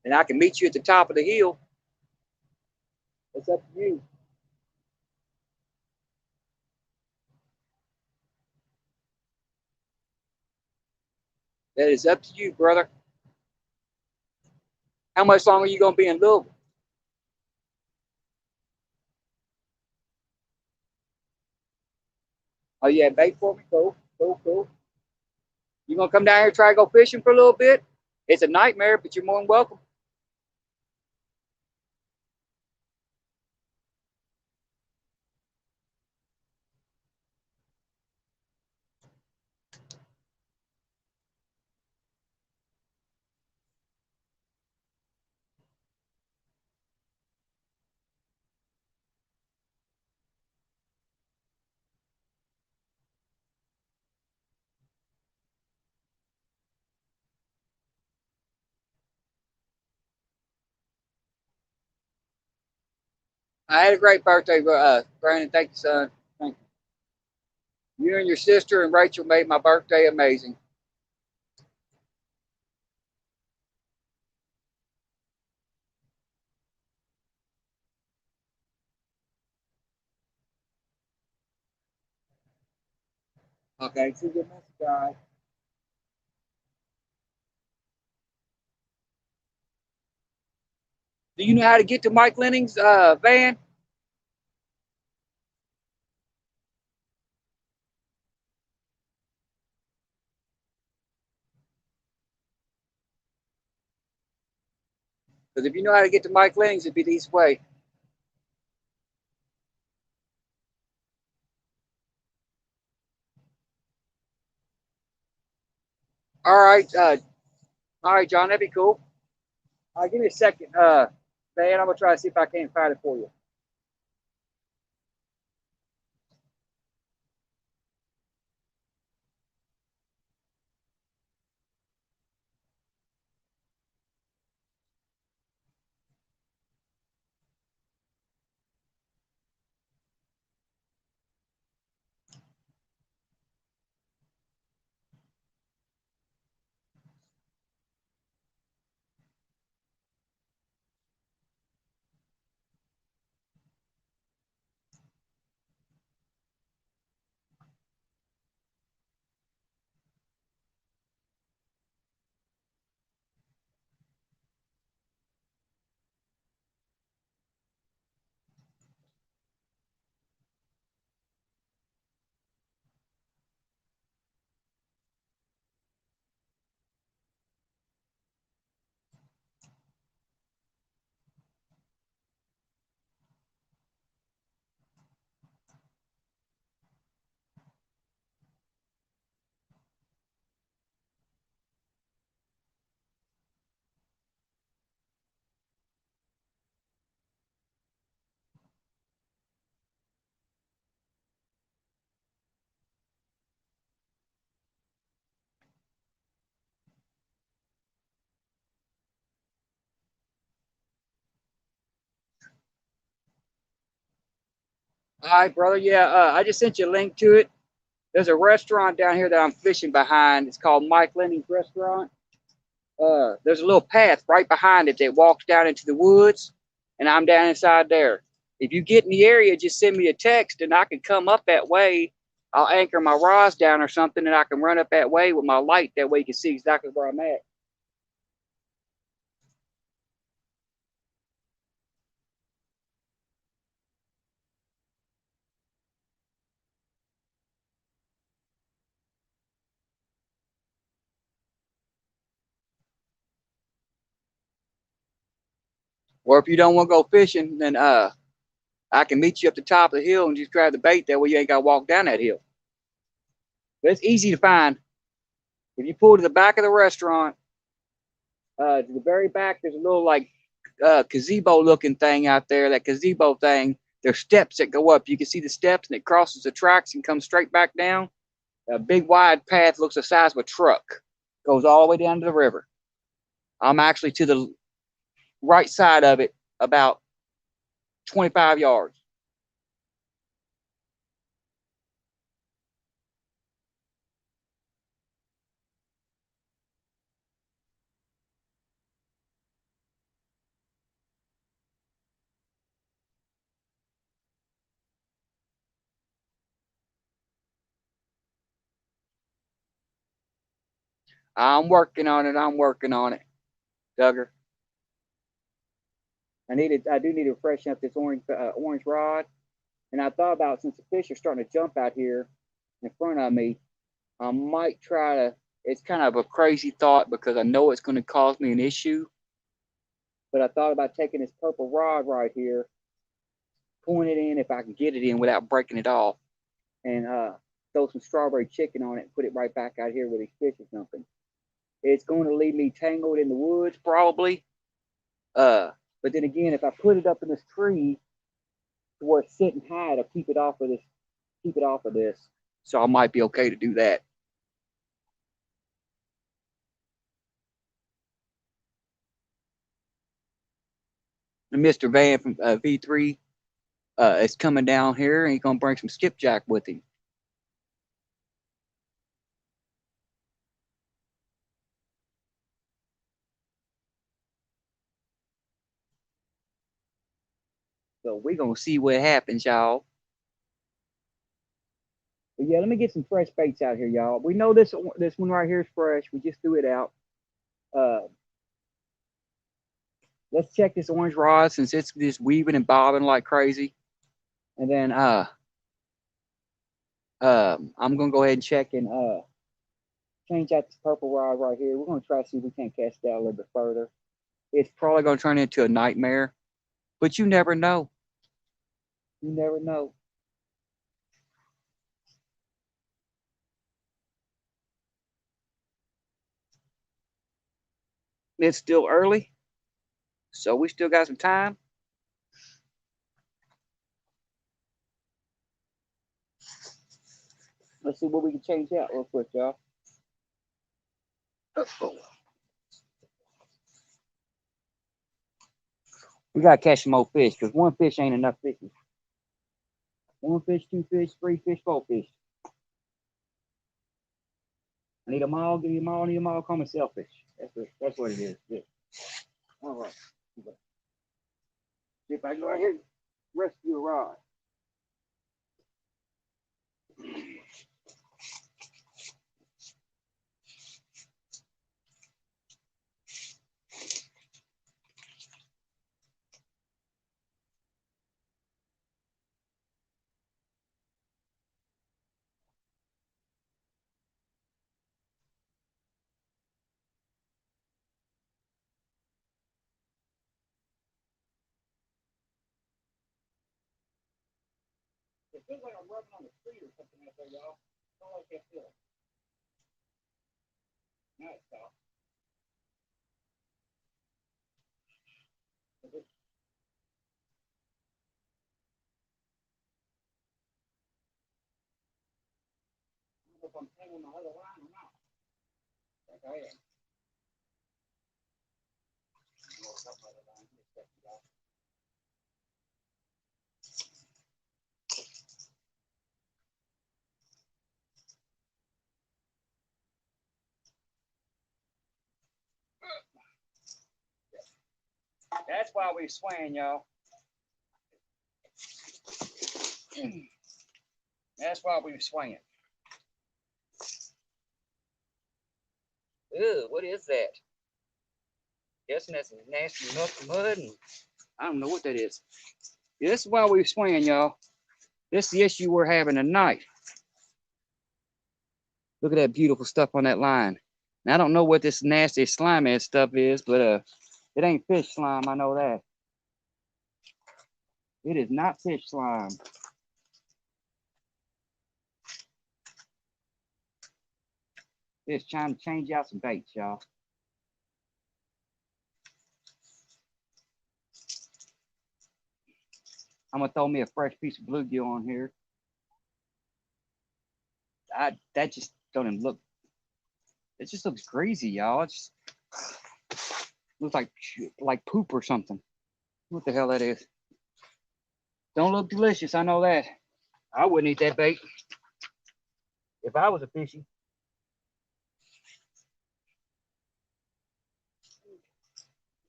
And I can meet you at the top of the hill. It's up to you. That is up to you, brother. How much longer are you going to be in Louisville? Oh, yeah, bait for me? Cool, cool, cool. You going to come down here and try to go fishing for a little bit? It's a nightmare, but you're more than welcome. I had a great birthday, Brandon. Thank you, son. Thank you. You and your sister and Rachel made my birthday amazing. Okay, see you next guy. Do you know how to get to Mike Lennings' van? Because if you know how to get to Mike Lenning's, it'd be the easy way. All right, John, that'd be cool. Give me a second, man. I'm gonna try to see if I can't find it for you. All right, brother. Yeah, I just sent you a link to it. There's a restaurant down here that I'm fishing behind. It's called Mike Lenning's Restaurant. There's a little path right behind it that walks down into the woods, and I'm down inside there. If you get in the area, just send me a text, and I can come up that way. I'll anchor my rods down or something, and I can run up that way with my light. That way you can see exactly where I'm at. Or if you don't want to go fishing, then I can meet you up the top of the hill and just grab the bait. That way you ain't got to walk down that hill. But it's easy to find. If you pull to the back of the restaurant, to the very back, there's a little like gazebo looking thing out there. That gazebo thing, there's steps that go up. You can see the steps, and it crosses the tracks and comes straight back down. A big wide path looks the size of a truck, goes all the way down to the river. I'm actually to the right side of it, about 25 yards. I'm working on it. I'm working on it, Duggar. I do need to freshen up this orange rod. And I thought about, since the fish are starting to jump out here in front of me, I might try to. It's kind of a crazy thought because I know it's going to cause me an issue. But I thought about taking this purple rod right here, pulling it in if I can get it in without breaking it off, and throw some strawberry chicken on it and put it right back out here where these fish are jumping. It's going to leave me tangled in the woods probably. But then again, if I put it up in this tree to where it's sitting high, it'll keep it off of this. Keep it off of this. So I might be okay to do that. And Mr. Van from V3 is coming down here, and he's gonna bring some skipjack with him. So we're gonna see what happens, y'all. But yeah, let me get some fresh baits out here, y'all. We know this one right here is fresh. We just threw it out. Uh, let's check this orange rod since it's just weaving and bobbing like crazy. And then I'm gonna go ahead and check and change out this purple rod right here. We're gonna try to see if we can't cast that a little bit further. It's probably going to turn into a nightmare, but you never know. You never know. It's still early, so we still got some time. Let's see what we can change out real quick, y'all. We gotta catch some more fish because one fish ain't enough fishes. One fish, two fish, three fish, four fish. I need them all, give me them all, need them all, call me selfish. That's what it is. Yeah. All right. See if I can go out here rescue a rod. It feels like I'm rubbing on the street or something out there, y'all. That's all I can feel. Now it stopped. I don't know if I'm tangling my other line or not. Like I am. That's why we swing, y'all. That's why we swing. Ew, what is that? Guessing that's some nasty mud and I don't know what that is. Yeah, this is why we swing, y'all. This is the issue we're having tonight. Look at that beautiful stuff on that line. Now, I don't know what this nasty slimy stuff is, but it ain't fish slime, I know that. It is not fish slime. It's trying to change out some baits, y'all. I'm gonna throw me a fresh piece of bluegill on here. That just don't even look. It just looks greasy, y'all. It just looks like poop or something. What the hell that is? Don't look delicious. I know that. I wouldn't eat that bait if I was a fishy.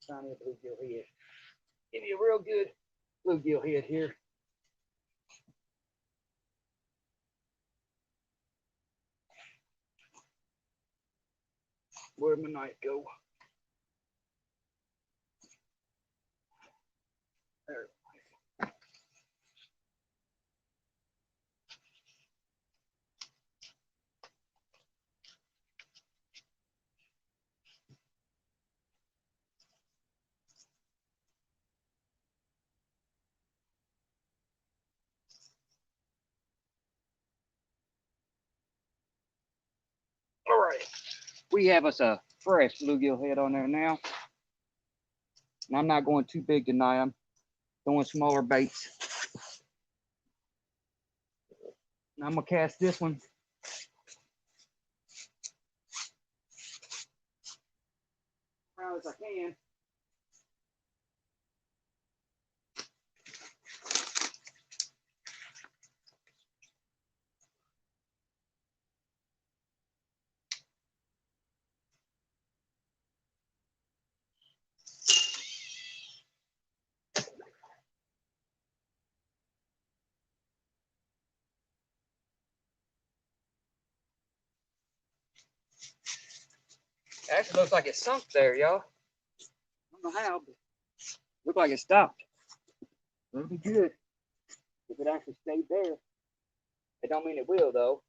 Trying to get a bluegill head. Give me a real good bluegill head here. Where'd my knife go? There. All right. We have us a fresh bluegill head on there now. And I'm not going too big tonight. I'm throwing smaller baits. And I'm gonna cast this one. Around as I can. Actually looks like it sunk there, y'all. I don't know how, but look like it stopped. It'll be good if it actually stayed there. It don't mean it will though.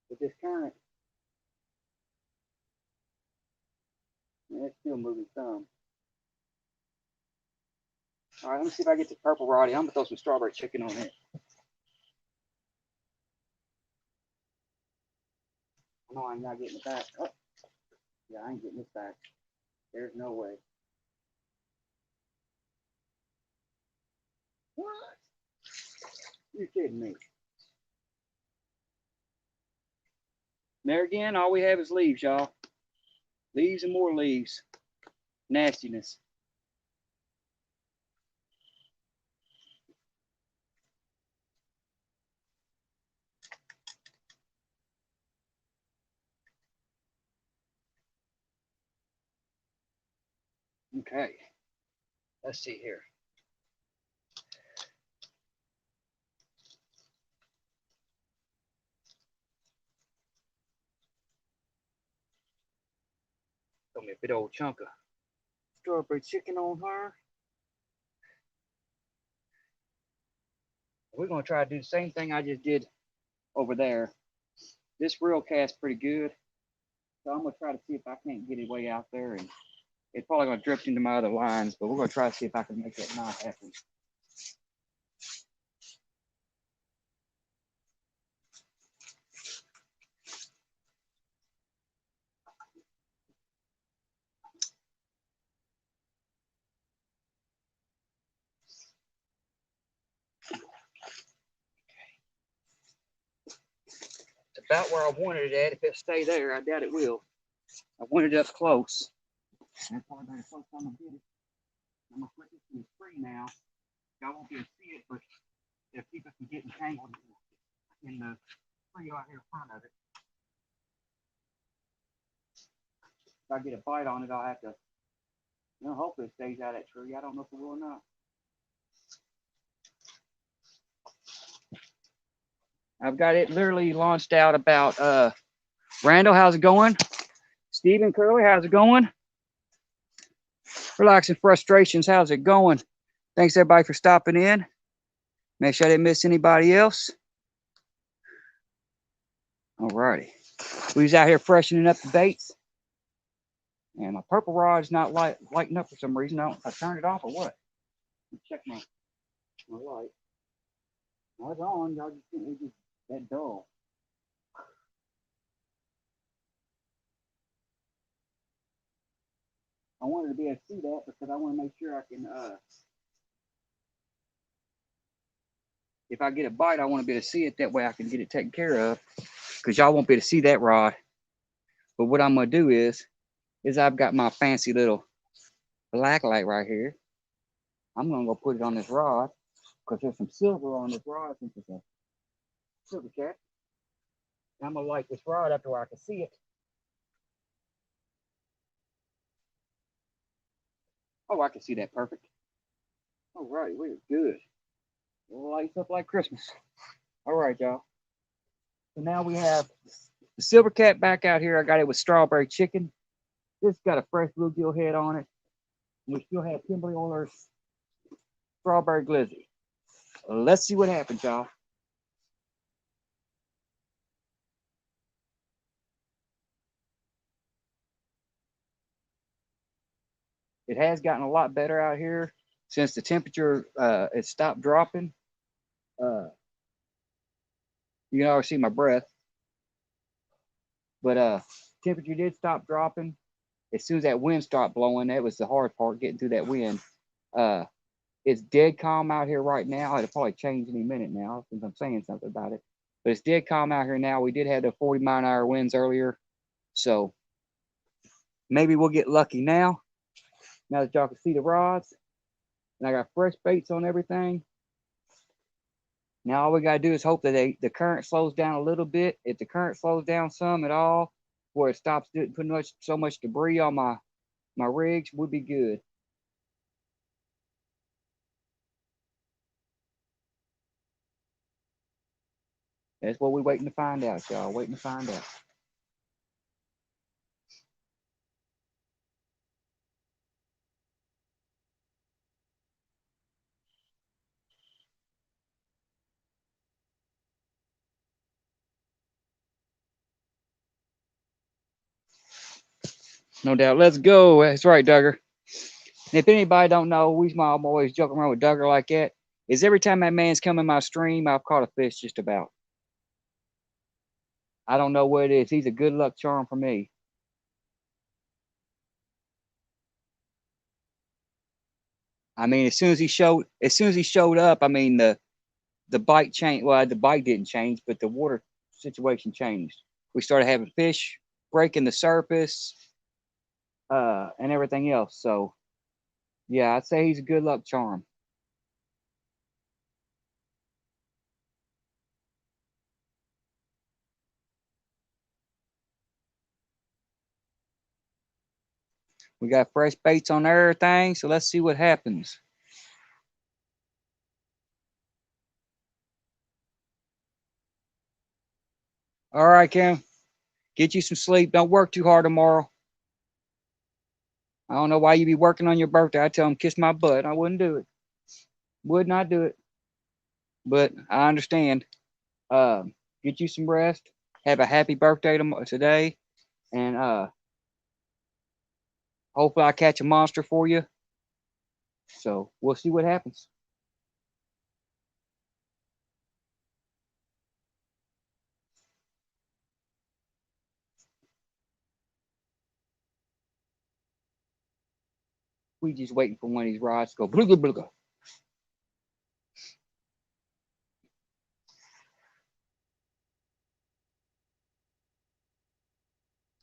With this current. And it's still moving some. All right, let me see if I get the purple roddy. I'm gonna throw some strawberry chicken on it. I know I'm not getting it back. Oh, yeah, I ain't getting this back. There's no way. What? You're kidding me. There again, all we have is leaves, y'all. Leaves and more leaves. Nastiness. Okay. Let's see here. Throw me a big old chunk of strawberry chicken on her. We're gonna try to do the same thing I just did over there. This reel cast pretty good, so I'm gonna try to see if I can't get it way out there, and it's probably gonna drift into my other lines, but we're gonna try to see if I can make that not happen. It's about where I wanted it at. If it stay there, I doubt it will. I wanted it up close. That's probably very close. I'm gonna get it. I'm gonna put this in the tree now. Y'all won't be able to see it, but it'll keep us from getting tangled in the tree right here in front of it. If I get a bite on it, I'll have to, hopefully it stays out of that tree. I don't know if it will or not. I've got it literally launched out about, Randall, how's it going? Stephen, Curly, how's it going? Relaxing Frustrations, how's it going? Thanks everybody for stopping in. Make sure I didn't miss anybody else. Alrighty. We was out here freshening up the baits. And my purple rod's not lighting up for some reason. I turned it off or what? Check my light. No, it's on. Y'all just think it's just that dull. I wanted to be able to see that because I want to make sure I can, if I get a bite, I want to be able to see it. That way I can get it taken care of because y'all won't be able to see that rod. But what I'm going to do is I've got my fancy little black light right here. I'm going to go put it on this rod because there's some silver on this rod since it's a silver cat. And I'm going to light this rod up to where I can see it. Oh, I can see that perfect. All right, we're good. It lights up like Christmas. All right, y'all. So now we have the silver cat back out here. I got it with strawberry chicken. This got a fresh bluegill head on it. We still have Kimberly Oiler's strawberry glizzy. Let's see what happens, y'all. It has gotten a lot better out here since the temperature it stopped dropping. You can already see my breath, but temperature did stop dropping as soon as that wind stopped blowing. That was the hard part, getting through that wind. It's dead calm out here right now. It'll probably change any minute now since I'm saying something about it. But it's dead calm out here now. We did have the 40-mile-an-hour winds earlier, so maybe we'll get lucky now. Now that y'all can see the rods, and I got fresh baits on everything. Now all we gotta do is hope that the current slows down a little bit. If the current slows down some at all, where it stops putting so much debris on my rigs, would be good. That's what we're waiting to find out, y'all. Waiting to find out. No doubt. Let's go. That's right, Duggar. And if anybody don't know, we mom always joking around with Duggar like that. Is every time that man's come in my stream, I've caught a fish just about. I don't know what it is. He's a good luck charm for me. I mean, as soon as he showed up, I mean the bite changed. Well, the bite didn't change, but the water situation changed. We started having fish breaking the surface, and everything else. So yeah, I'd say he's a good luck charm. We got fresh baits on everything, so let's see what happens. All right, Kim, get you some sleep. Don't work too hard tomorrow. I don't know why you be working on your birthday. I tell him kiss my butt. I wouldn't do it. Would not do it. But I understand. Get you some rest. Have a happy birthday today, and hopefully I catch a monster for you. So we'll see what happens. We just waiting for one of these rods to go blah, blah, blah, blah.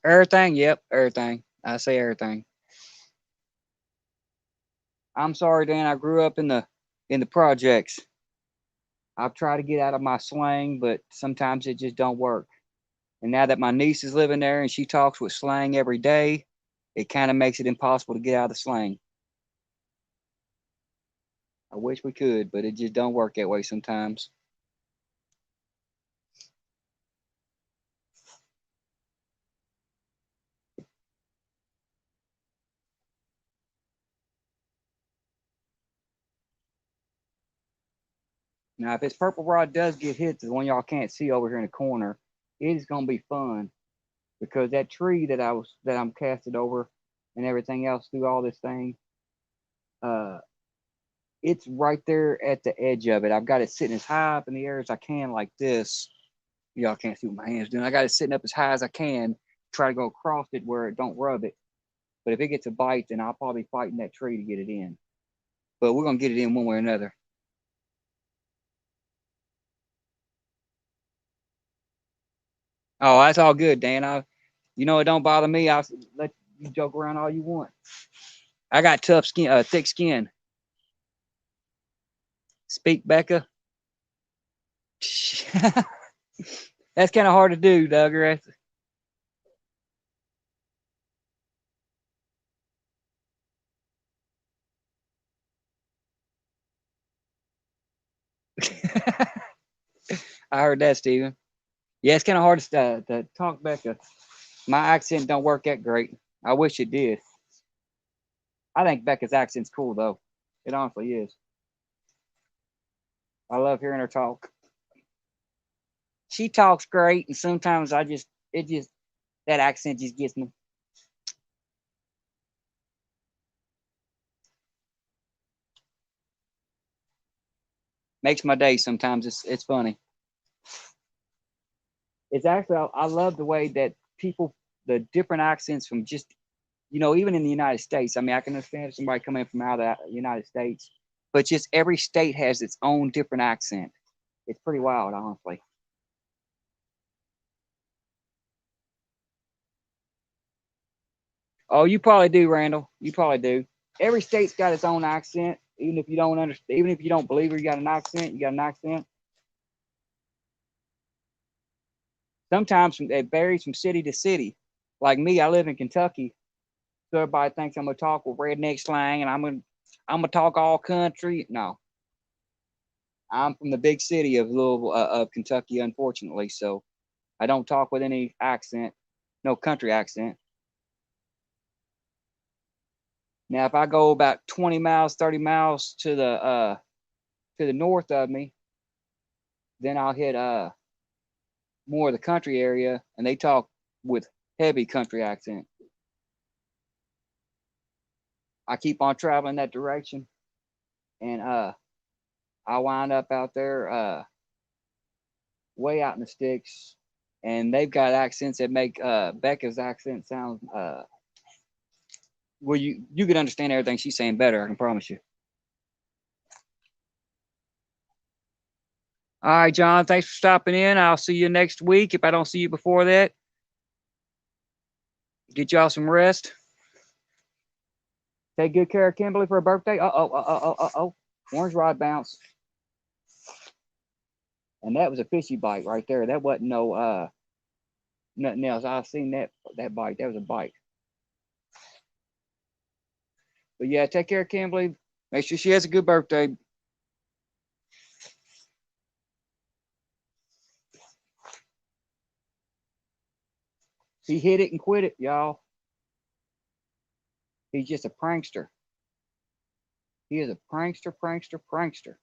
Everything, yep, everything. I say everything. I'm sorry, Dan. I grew up in the projects. I've tried to get out of my slang, but sometimes it just don't work. And now that my niece is living there and she talks with slang every day, it kind of makes it impossible to get out of the slang. I wish we could, but it just don't work that way sometimes. Now, if this purple rod does get hit, the one y'all can't see over here in the corner, it is gonna be fun because that tree that I'm casted over and everything else through all this thing, uh, it's right there at the edge of it. I've got it sitting as high up in the air as I can, like this. Y'all can't see what my hands doing. I got it sitting up as high as I can, try to go across it where it don't rub it. But if it gets a bite, then I'll probably be fighting that tree to get it in. But we're gonna get it in one way or another. Oh, that's all good, Dan. It don't bother me. I'll let you joke around all you want. I got tough skin, thick skin. Speak, Becca. That's kind of hard to do, Duggar. I heard that, Steven. Yeah, it's kind of hard to talk Becca. My accent don't work that great. I wish it did. I think Becca's accent's cool though. It honestly is. I love hearing her talk. She talks great, and sometimes that accent just gets me. Makes my day sometimes. It's funny. It's actually I love the way that people the different accents from just even in the United States. I mean, I can understand somebody coming from out of the United States, but just every state has its own different accent. It's pretty wild, honestly. Oh, you probably do, Randall. You probably do. Every state's got its own accent. Even if you don't understand, even if you don't believe you got an accent, you got an accent. Sometimes it varies from city to city. Like me, I live in Kentucky, so everybody thinks I'm gonna talk with redneck slang, and I'm gonna talk all country. No, I'm from the big city of Louisville, of Kentucky, unfortunately. So I don't talk with any accent, no country accent. Now, if I go about 20 miles, 30 miles to the north of me, then I'll hit more of the country area, and they talk with heavy country accent. I keep on traveling that direction, and I wind up out there way out in the sticks, and they've got accents that make Becca's accent sound well, you can understand everything she's saying better, I can promise you. All right, John, thanks for stopping in. I'll see you next week. If I don't see you before that, get y'all some rest. Take good care of Kimberly for her birthday. Orange rod bounce. And that was a fishy bite right there. That wasn't no nothing else. I seen that bite. That was a bite. But yeah, take care of Kimberly. Make sure she has a good birthday. He hit it and quit it, y'all. He's just a prankster. He is a prankster, prankster, prankster.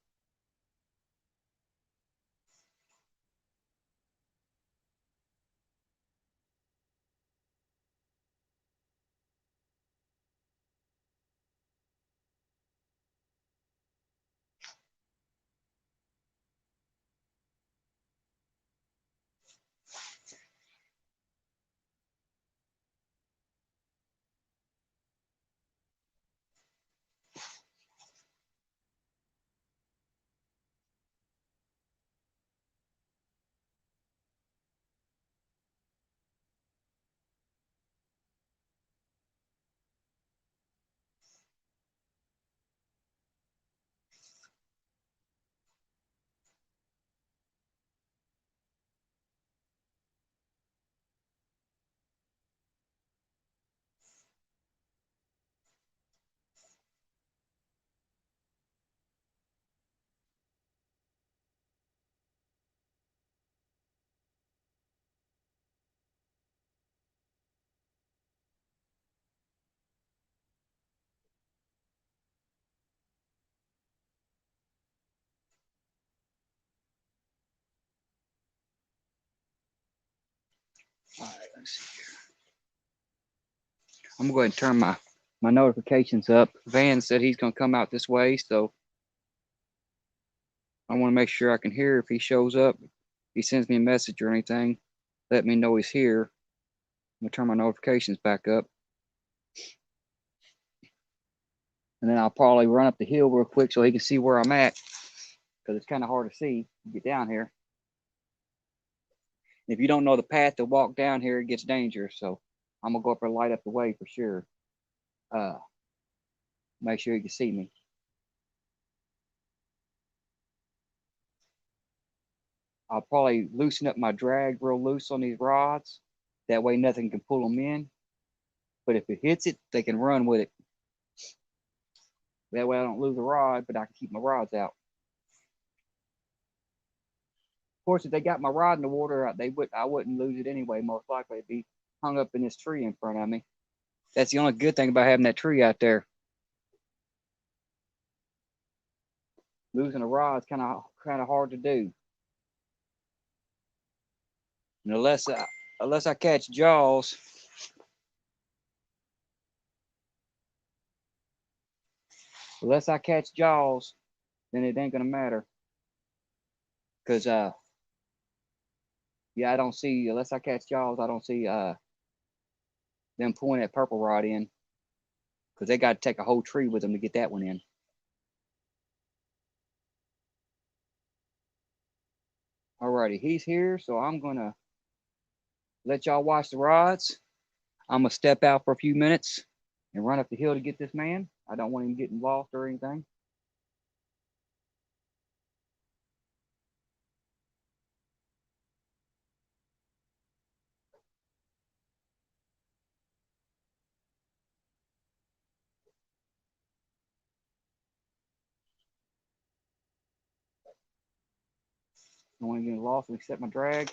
All right, let's see here. I'm gonna go ahead and turn my notifications up. Van said he's gonna come out this way, so I want to make sure I can hear if he shows up. If he sends me a message or anything, let me know he's here. I'm gonna turn my notifications back up. And then I'll probably run up the hill real quick so he can see where I'm at, because it's kind of hard to see to get down here. If you don't know the path to walk down here, it gets dangerous. So I'm gonna go up and light up the way for sure. Make sure you can see me. I'll probably loosen up my drag real loose on these rods. That way nothing can pull them in. But if it hits it, they can run with it. That way I don't lose a rod, but I can keep my rods out. Of course, if they got my rod in the water, I wouldn't lose it anyway. Most likely it'd be hung up in this tree in front of me. That's the only good thing about having that tree out there. Losing a rod is kind of hard to do. And unless I catch jaws, then it ain't gonna matter. Cause yeah, I don't see, unless I catch jaws, I don't see them pulling that purple rod in, because they got to take a whole tree with them to get that one in. Alrighty, he's here, so I'm gonna let y'all watch the rods. I'm gonna step out for a few minutes and run up the hill to get this man. I don't want him getting lost or anything. Don't want him getting lost and accept my drag.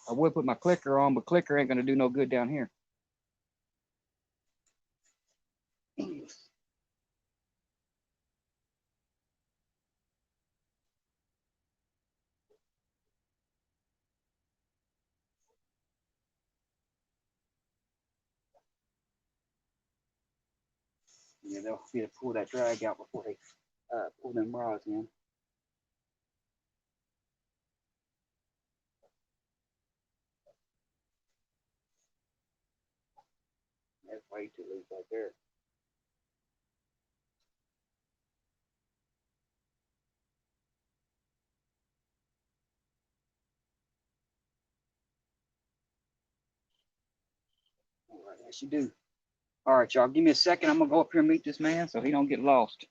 I would put my clicker on, but clicker ain't gonna do no good down here. Yeah, they'll be to pull that drag out before they pull them rods in. That's way too loose right there. All right, yes you do. All right, y'all, give me a second. I'm gonna go up here and meet this man so he don't get lost.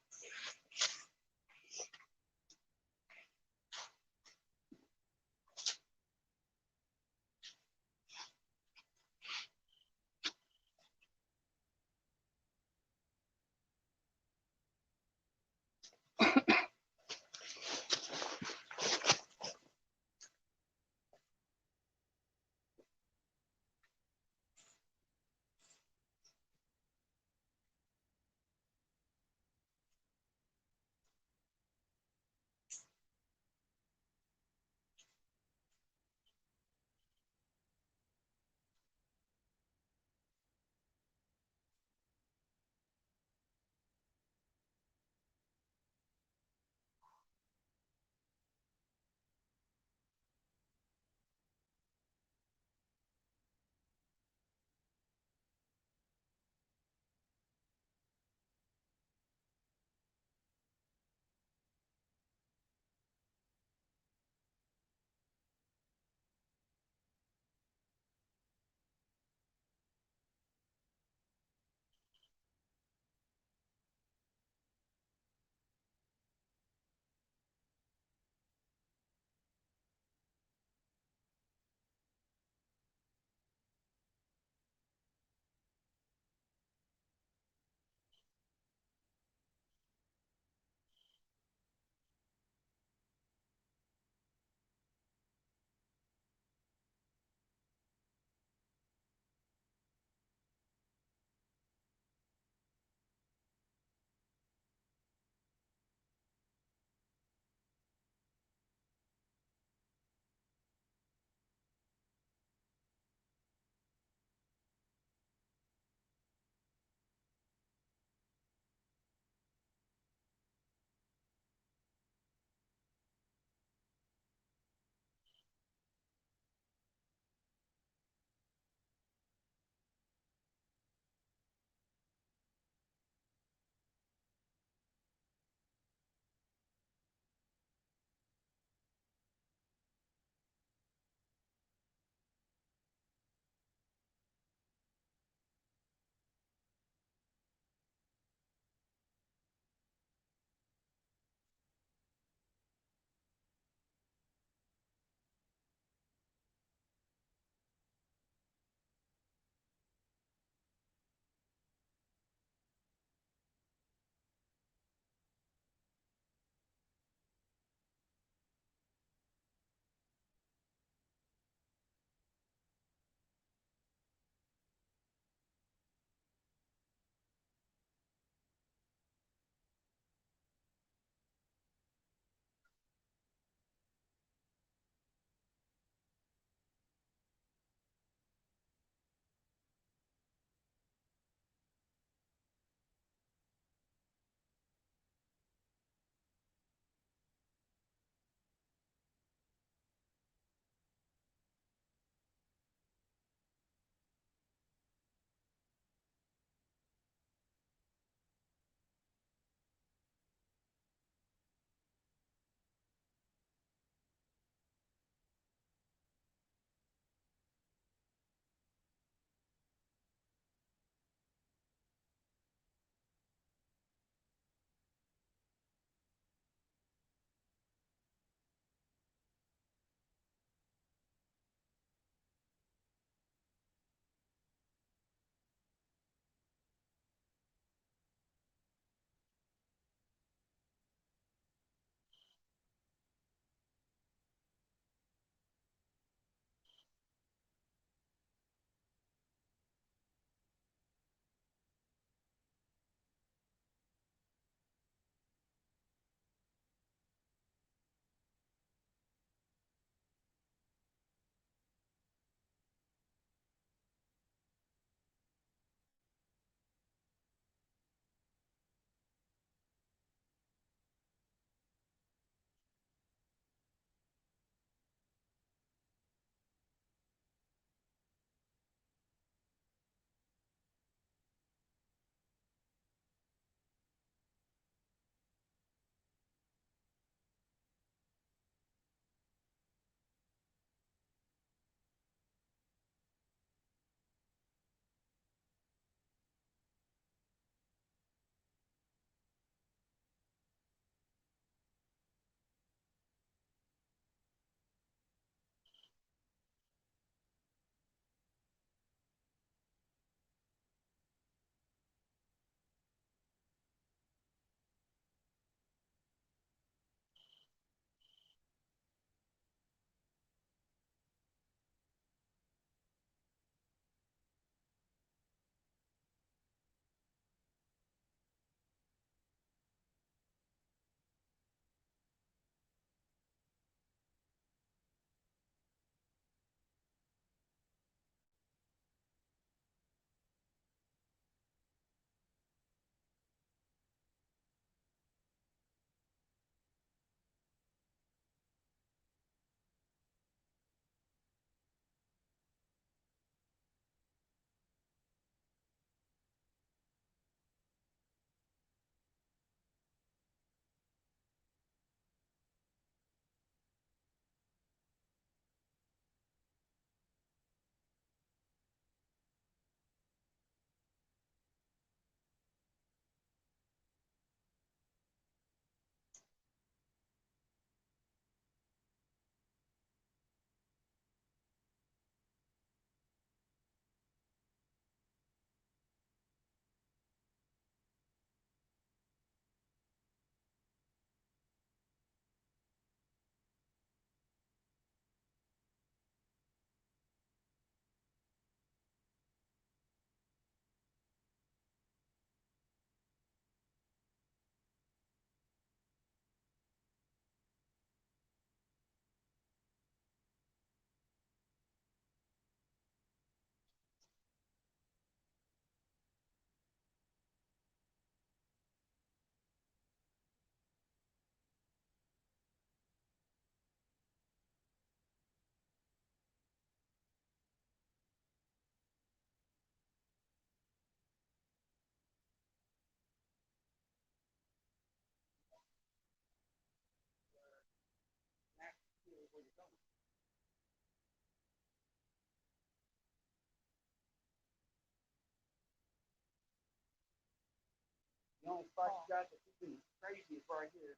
The only spot you got that you can crazy is right here.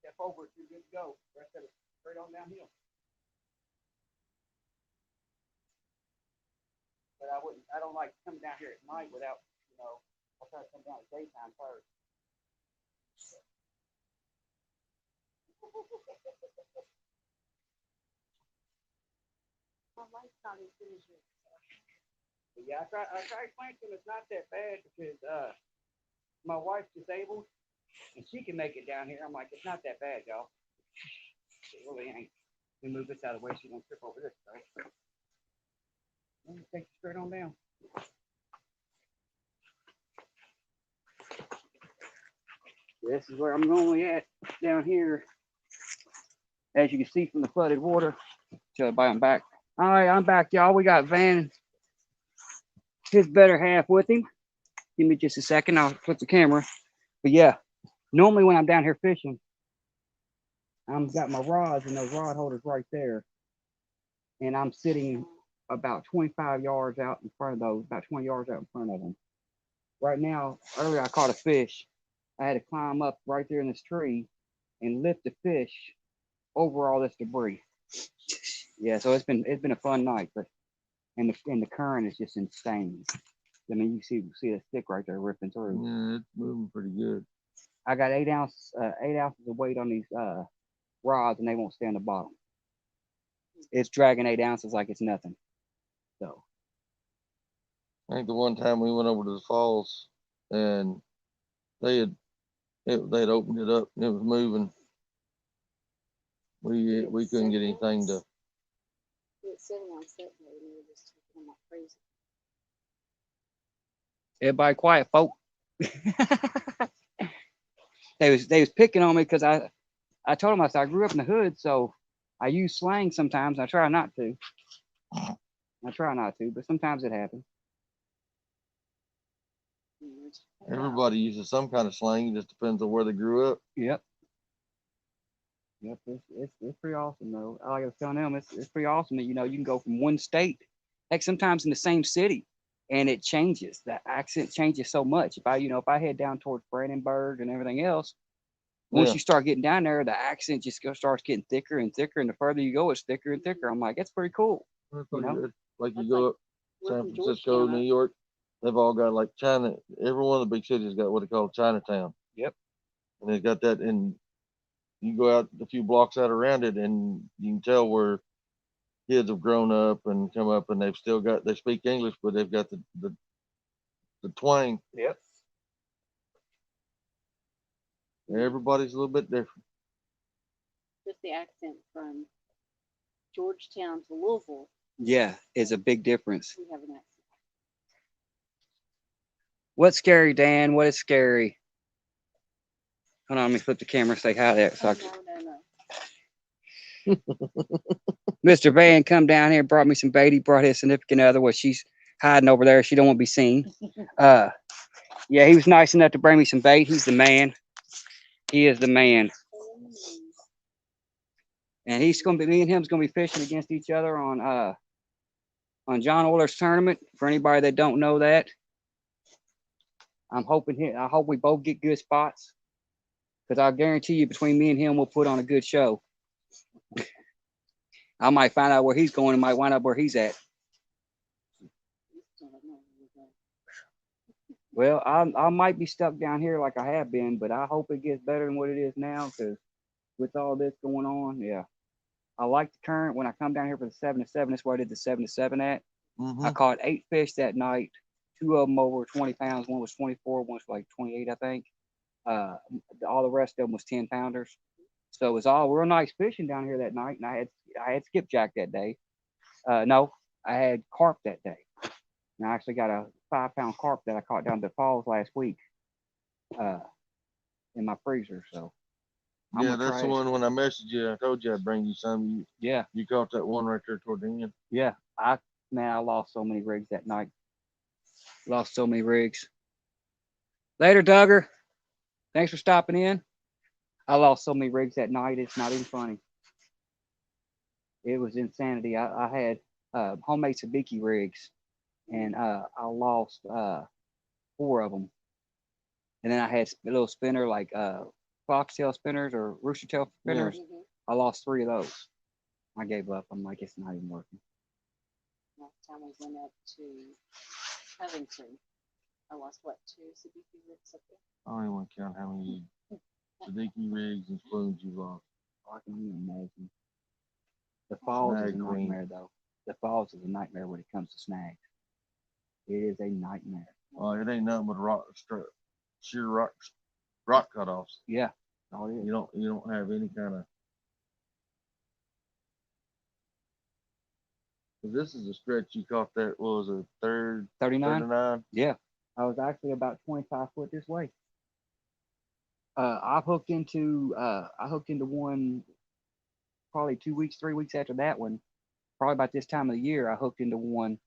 Step over it, you're good to go. The rest of it straight on downhill. But I don't like coming down here at night without, I'll try to come down at daytime first. My life's not as good as yours. Yeah, I try to explain to them it's not that bad because my wife's disabled and she can make it down here. I'm like, it's not that bad, y'all. It really ain't. Let me move this out of the way so you don't trip over this, right? Let me take you straight on down. This is where I'm normally at down here. As you can see from the flooded water. Tell everybody I'm back. All right, I'm back, y'all. We got Van, his better half with him. Give me just a second. I'll flip the camera. But yeah, normally when I'm down here fishing, I've got my rods and those rod holders right there. And I'm sitting about 25 yards out in front of those, about 20 yards out in front of them. Right now, earlier I caught a fish. I had to climb up right there in this tree and lift the fish over all this debris. Yeah, so it's been a fun night, but and the current is just insane. I mean, you see the stick right there ripping through. Yeah, it's moving pretty good. I got 8 ounces of weight on these rods, and they won't stay on the bottom. It's dragging 8 ounces like it's nothing. So I think the one time we went over to the falls and they had opened it up and it was moving. We couldn't get anything to. It's sitting on set mode and you're just taking them like crazy. everybody quiet, folk. They was picking on me because I told them I said I grew up in the hood, so I use slang sometimes. I try not to. But sometimes it happens. Everybody uses some kind of slang. It just depends on where they grew up. Yep. It's pretty awesome though. Like I was telling them, it's pretty awesome that you can go from one state, heck, sometimes in the same city, and it changes. The accent changes so much. If I head down towards Brandenburg and everything else, once you start getting down there, the accent just starts getting thicker and thicker, and the further you go, it's thicker and thicker. I'm like, that's pretty cool. That's pretty good. Like you go up San Francisco, New York, they've all got like China. Every one of the big cities got what they call Chinatown. Yep. And they've got that, and you go out a few blocks out around it, and you can tell where kids have grown up and come up, and they speak English, but they've got the twang. Yep. Everybody's a little bit different. Just the accent from Georgetown to Louisville. Yeah, it's a big difference. We have an accent. What's scary, Dan? What is scary? Hold on, let me flip the camera and say hi there. So No. Mr. Van come down here, brought me some bait. He brought his significant other. Well, she's hiding over there. She don't want to be seen. Yeah, he was nice enough to bring me some bait. He's the man. He is the man. And me and him's gonna be fishing against each other on John Oiler's tournament. For anybody that don't know that, I hope we both get good spots, because I guarantee you, between me and him, we'll put on a good show. I might find out where he's going and might wind up where he's at. Well, I might be stuck down here like I have been, but I hope it gets better than what it is now, because with all this going on, yeah. I like the current. When I come down here for the 7 to 7, that's where I did the 7 to 7 at. Mm-hmm. I caught 8 fish that night. 2 of them over 20 pounds. One was 24, one was like 28, I think. All the rest of them was 10 pounders. So it was all real nice fishing down here that night. And I had skipjack that day. No, I had carp that day. And I actually got a 5-pound carp that I caught down at the falls last week in my freezer. So yeah, that's the one. When I messaged you, I told you I'd bring you some. Yeah, you caught that one right there toward the end. Yeah, I lost so many rigs that night. Lost so many rigs. Later, Duggar. Thanks for stopping in. I lost so many rigs that night. It's not even funny. It was insanity. I had homemade sabiki rigs, and I lost four of them. And then I had a little spinner like foxtail spinners or rooster tail Yeah. spinners. I lost three of those. I gave up. I'm like, it's not even working. Last time we went up to Covington, I lost what, two Sabiki rigs up there? I don't even want to count how many Siddiqui rigs and spoons you lost. I can even imagine. The falls is a Snag queen. nightmare, though. The falls is a nightmare when it comes to snags. It is a nightmare. Oh, it ain't nothing but sheer rock cutoffs. Yeah, all it is. You don't have any kind of. This is a stretch you caught that was a third 39? 39. Yeah. I was actually about 25 foot this way. I hooked into one probably 2 weeks, 3 weeks after that one. Probably about this time of the year, I hooked into one.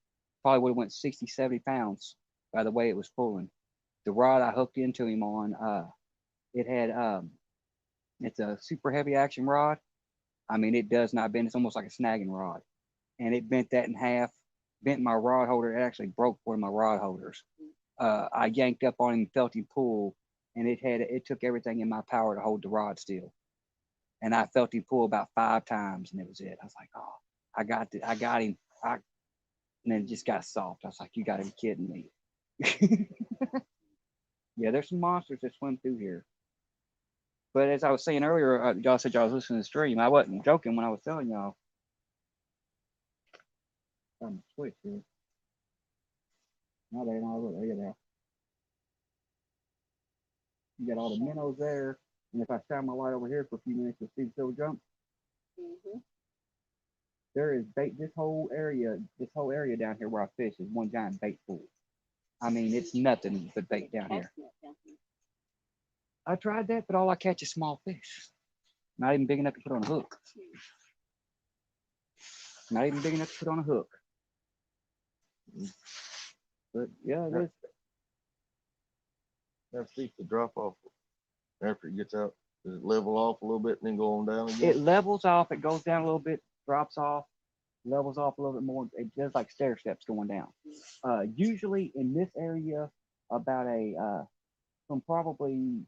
Probably would have went 60, 70 pounds by the way it was pulling. The rod I hooked into him on, it had it's a super heavy action rod. I mean, it does not bend. It's almost like a snagging rod, and it bent that in half. Bent my rod holder. It actually broke one of my rod holders. I yanked up on him, felt him pull, and it took everything in my power to hold the rod still. And I felt him pull about 5 times, and it was it. I was like, oh, I got him. And then it just got soft. I was like, you got to be kidding me. Yeah, there's some monsters that swim through here. But as I was saying earlier, y'all said y'all was listening to the stream. I wasn't joking when I was telling y'all. I'm switch here. No, they don't look. Look at that. You got all the minnows there. And if I shine my light over here for a few minutes, you'll see the silver jump. There is bait. This whole area down here where I fish is one giant bait pool. I mean, it's nothing but bait down here. I tried that, but all I catch is small fish. Not even big enough to put on a hook. Not even big enough to put on a hook. But yeah, it is. That steep the drop off after it gets out. Does it level off a little bit and then go on down again? It levels off. It goes down a little bit, drops off, levels off a little bit more. It does like stair steps going down. Usually in this area, about from probably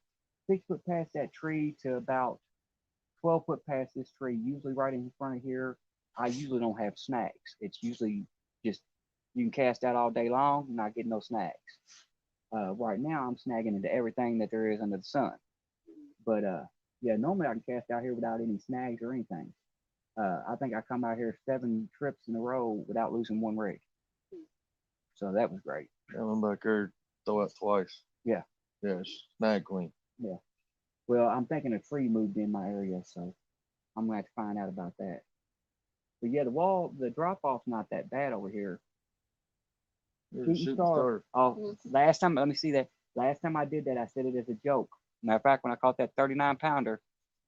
6 foot past that tree to about 12 foot past this tree, usually right in front of here, I usually don't have snags. It's usually just you can cast out all day long, not getting no snags. Right now, I'm snagging into everything that there is under the sun. But yeah, normally I can cast out here without any snags or anything. I think I come out here 7 trips in a row without losing one rig. So that was great. I'm back there, throw out twice. Yeah. Yeah, snag queen. Yeah. Well, I'm thinking a tree moved in my area, so I'm gonna have to find out about that. But yeah, the drop off's not that bad over here. Shooting star. Oh, last time, let me see that. Last time I did that, I said it as a joke. Matter of fact, when I caught that 39 pounder,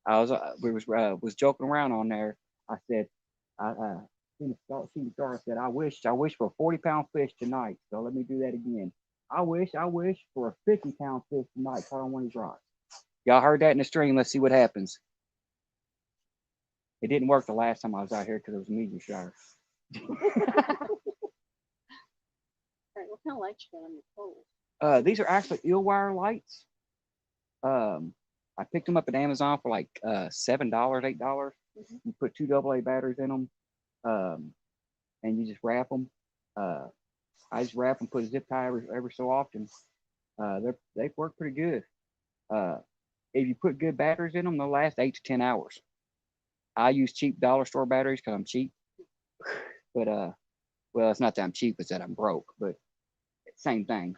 I was joking around on there. I said, shooting star said, I wish for a 40-pound fish tonight. So let me do that again. I wish for a 50-pound fish tonight caught on one of these rods. Y'all heard that in the stream. Let's see what happens. It didn't work the last time I was out here because it was a medium shower. What kind of lights you got on your pole? These are actually eel wire lights. I picked them up at Amazon for like $7, $8. You put 2 AA batteries in them, and you just wrap them. I just wrap them, put a zip tie every so often. They work pretty good. If you put good batteries in them, they'll last 8 to 10 hours. I use cheap dollar store batteries because I'm cheap. But well, it's not that I'm cheap; it's that I'm broke. But same thing.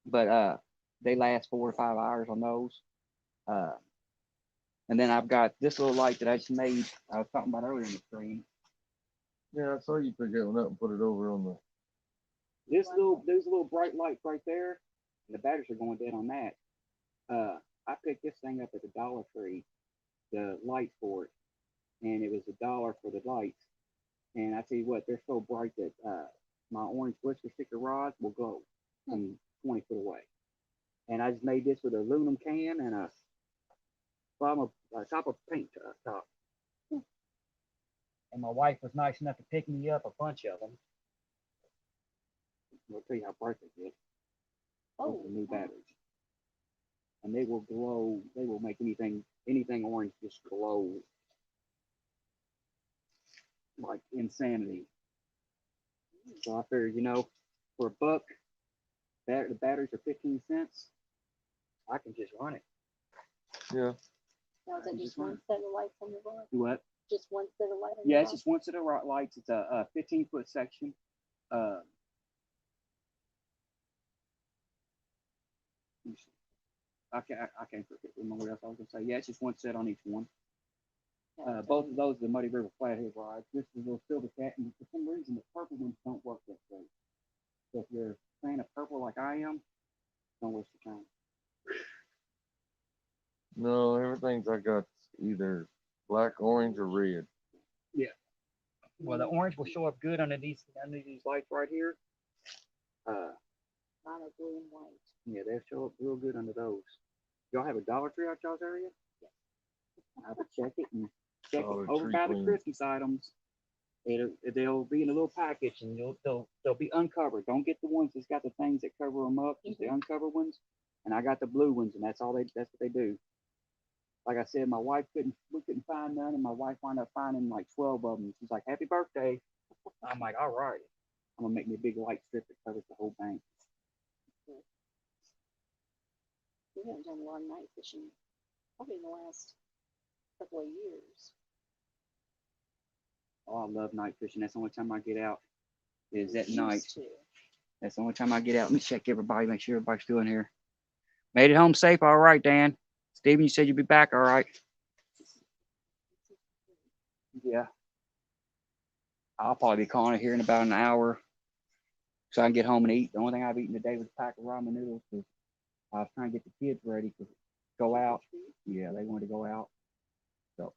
But they last 4 to 5 hours on those. And then I've got this little light that I just made. I was talking about earlier in the stream. Yeah, I saw you pick that one up and put it over on the. There's little bright lights right there, and the batteries are going dead on that. I picked this thing up at the Dollar Tree, the light for it, and it was $1 for the lights. And I tell you what, they're so bright that my orange whisker sticker rods will go from 20 foot away. And I just made this with an aluminum can and a top of paint top. And my wife was nice enough to pick me up a bunch of them. I'll tell you how bright they get. Those Oh, are new wow. batteries. And they will glow. They will make anything orange just glow like insanity. So I figured, for a buck, the batteries are 15 cents. I can just run it. Yeah. Now, is that just one set of lights on your bar? Do what? Just one set of lights on Yeah, your it's just one set of lights. It's a 15-foot section. I can't remember what else I was gonna say. Yeah, it's just one set on each one. bar? Both of those are the Muddy River Flathead rods. This is a little silver cat, and for some reason the purple ones don't work that great. So if you're a fan of purple like I am, don't waste your time. No, everything's I got either black, orange, or red. Yeah. Well, the orange will show up good under these lights right here. Mine are blue and white. Yeah, they'll show up real good under those. Y'all have a Dollar Tree out y'all's area? Yes. I would check it Dollar over Tree by the clean. Christmas items. They'll be in a little package and they'll be uncovered. Don't get the ones that's got the things that cover them up. Just the uncovered ones. And I got the blue ones, and that's what they do. Like I said, we couldn't find none, and my wife wound up finding like 12 of them. She's like, "Happy birthday!" I'm like, "All right." I'm gonna make me a big light strip that covers the whole bank. We haven't done a lot of night fishing probably in the last couple of years. Oh, I love night fishing. That's the only time I get out is We at night. used to. That's the only time I get out. Let me check everybody, make sure everybody's still in here. Made it home safe. All right, Dan. Steven, you said you'd be back. All right. Yeah. I'll probably be calling it here in about an hour so I can get home and eat. The only thing I've eaten today was a pack of ramen noodles because I was trying to get the kids ready to go out. Yeah, they wanted to go out. So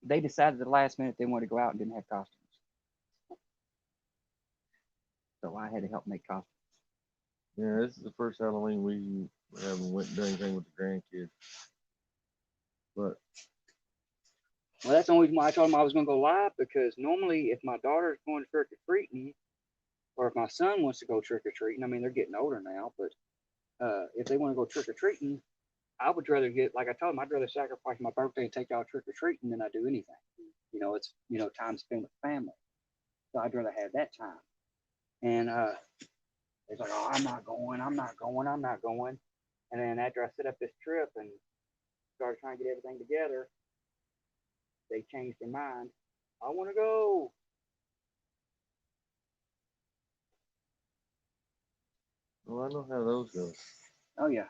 they decided at the last minute they wanted to go out and didn't have costumes. So I had to help make costumes. Yeah, this is the first Halloween we haven't went and done anything with the grandkids. But Well, that's the only reason why I told them I was going to go live, because normally if my daughter's going trick or treating, or if my son wants to go trick or treating, I mean, they're getting older now, but if they want to go trick or treating, I would rather like I told them, I'd rather sacrifice my birthday and take y'all trick or treating than I do anything. It's, time spent with family. So I'd rather have that time. And it's like, "Oh, I'm not going. And then after I set up this trip and started trying to get everything together, they changed their mind. I want to go. well, I know how those go. Oh, yeah.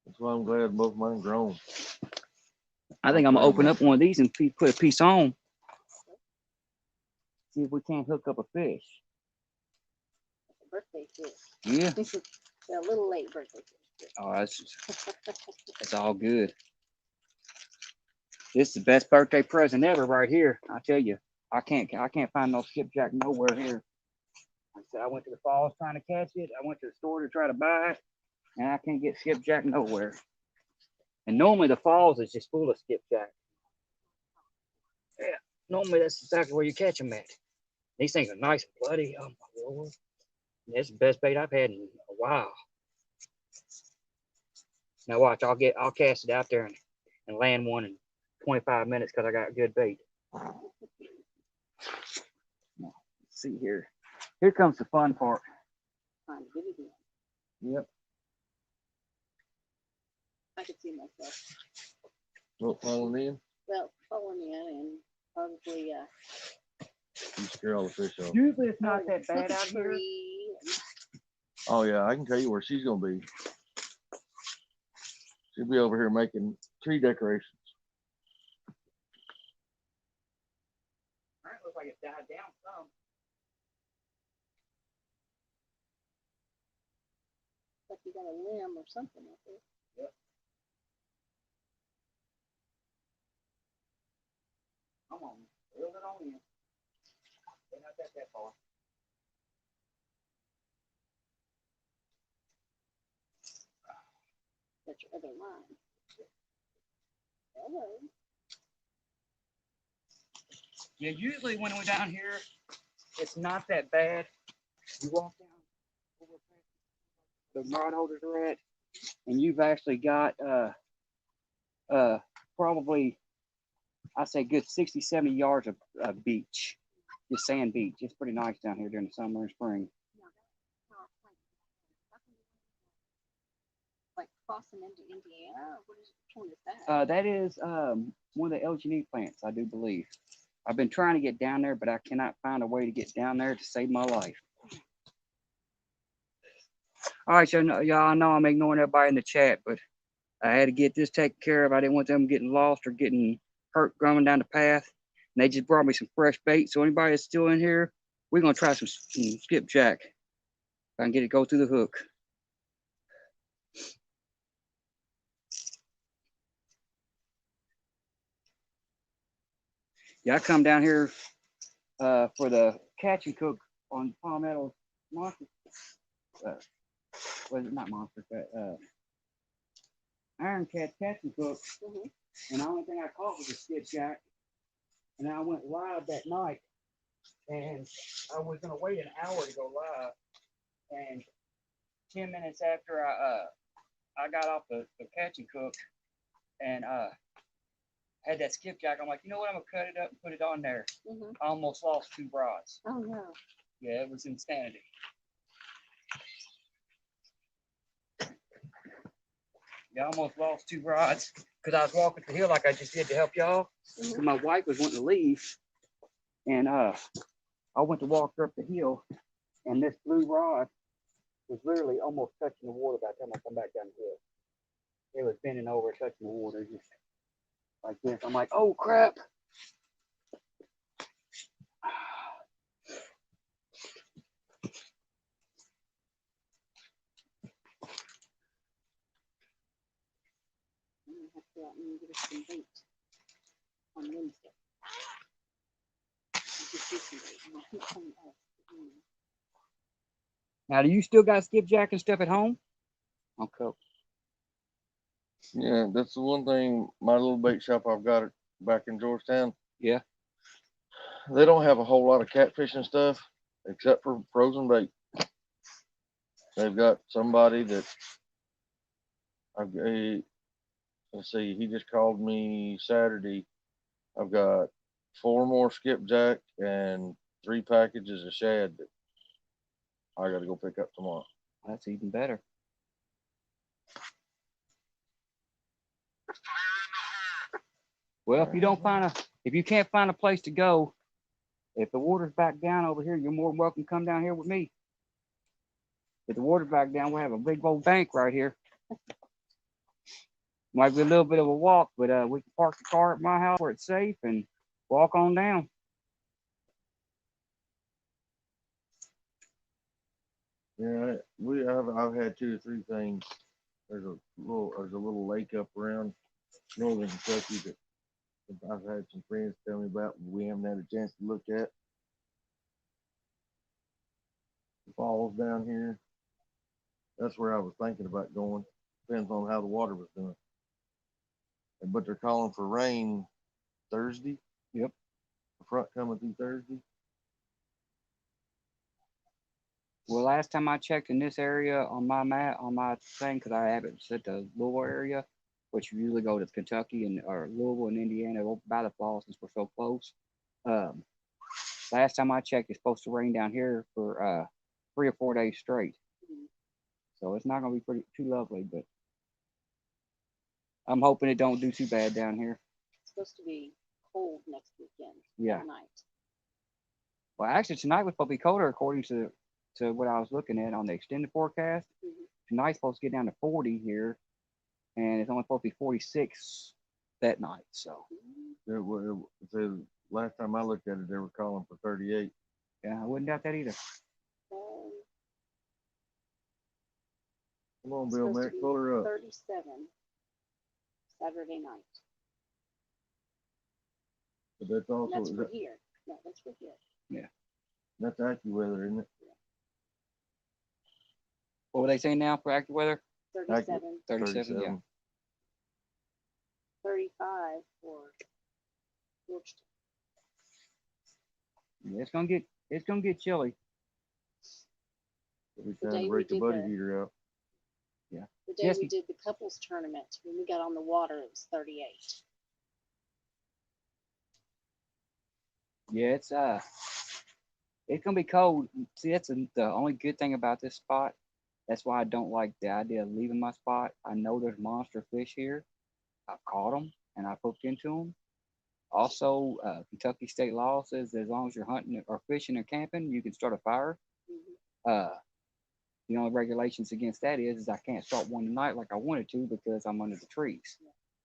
That's why I'm glad both mine grown. I think I'm going to open up one of these and put a piece on. See if we can't hook up a fish. It's a birthday fish. Yeah. A little late birthday fish. Oh, that's all good. This is the best birthday present ever right here. I tell you, I can't find no skipjack nowhere here. Like I said, I went to the falls trying to catch it. I went to the store to try to buy it, and I can't get skipjack nowhere. And normally the falls is just full of skipjack. Yeah, normally that's exactly where you catch them at. These things are nice and bloody. Oh my lord. That's the best bait I've had in a while. Now watch, I'll cast it out there and land one in 25 minutes because I got good bait. Let's see here. Here comes the fun part. Trying to get it in. Yep. I could see myself. What, falling in? Well, falling in and probably You scare all the fish off. Usually it's not that bad out here. tree and Oh yeah, I can tell you where she's gonna be. She'll be over here making tree decorations. All right, looks like it died down some. like you got a limb or something up there. Yep. Come on, reel it on in. They're not that far. That's your other line. Hello. Yeah, usually when we're down here, it's not that bad. You walk down over the rod holders are at, and you've actually got probably I say good 60, 70 yards of beach, just sand beach. It's pretty nice down here during the summer and spring. Like crossing into Indiana? What is, which one is that? That is one of the LGD plants, I do believe. I've been trying to get down there, but I cannot find a way to get down there to save my life. All right, so y'all know I'm ignoring everybody in the chat, but I had to get this taken care of. I didn't want them getting lost or getting hurt going down the path. And they just brought me some fresh bait. So anybody that's still in here, we're gonna try some skipjack. If I can get it go through the hook. Yeah, I come down here for the catch and cook on Palmetto Monster. Was it not Monster? Iron Cat catch and cook. And the only thing I caught was a skipjack. And I went live that night. And I was gonna wait an hour to go live. And 10 minutes after I got off the catch and cook and had that skipjack, I'm like, you know what? I'm gonna cut it up and put it on there. I almost lost 2 rods. Oh no. Yeah, it was insanity. Yeah, I almost lost 2 rods because I was walking the hill like I just did to help y'all. My wife was wanting to leave, and I went to walk her up the hill, and this blue rod was literally almost touching the water by the time I come back down the hill. It was bending over, touching the water, just like this. I'm like, oh crap. I'm gonna have to go out and get us some bait on Wednesday. Just do some bait. Now, do you still got skipjack and stuff at home? Okay. Yeah, that's the one thing. My little bait shop I've got it back in Georgetown. Yeah. They don't have a whole lot of catfishing stuff except for frozen bait. They've got somebody that let's see, he just called me Saturday. I've got 4 more skipjack and 3 packages of shad that I got to go pick up tomorrow. That's even better. Well, if you can't find a place to go, if the water's back down over here, you're more than welcome to come down here with me. If the water's back down, we'll have a big old bank right here. Might be a little bit of a walk, but we can park the car at my house where it's safe and walk on down. Yeah, I've had 2 or 3 things. There's a little lake up around northern Kentucky that I've had some friends tell me about, but we haven't had a chance to look at. The falls down here. That's where I was thinking about going. Depends on how the water was doing. But they're calling for rain Thursday. Yep. The front coming through Thursday. Well, last time I checked in this area on my map, on my thing, because I have it set the Louisville area, which you usually go to Kentucky or Louisville and Indiana by the fall since we're so close. Last time I checked, it's supposed to rain down here for 3 or 4 days straight. So it's not going to be too lovely, but I'm hoping it don't do too bad down here. It's supposed to be cold next weekend. Yeah. Tonight. Well, actually, tonight was supposed to be colder according to what I was looking at on the extended forecast. Tonight's supposed to get down to 40 here, and it's only supposed to be 46 that night. So The last time I looked at it, they were calling for 38. Yeah, I wouldn't doubt that either. Come on, Bill Mack, pull her up. 37 Saturday night. But that's also That's for here. No, that's for here. Yeah. That's AccuWeather, isn't it? What were they saying now for active weather? 37. 37, yeah. 35 for Georgetown. Yeah, it's gonna get chilly. Every The time day to we break the did buddy the heater out. Yeah. the day Yes, we did the couples tournament, when we got on the water, it was 38. yeah, it's gonna be cold. See, the only good thing about this spot. That's why I don't like the idea of leaving my spot. I know there's monster fish here. I've caught them and I've hooked into them. Also, Kentucky state law says that as long as you're hunting or fishing or camping, you can start a fire. Mm-hmm. Uh, the only regulations against that is I can't start one tonight like I wanted to because I'm under the trees.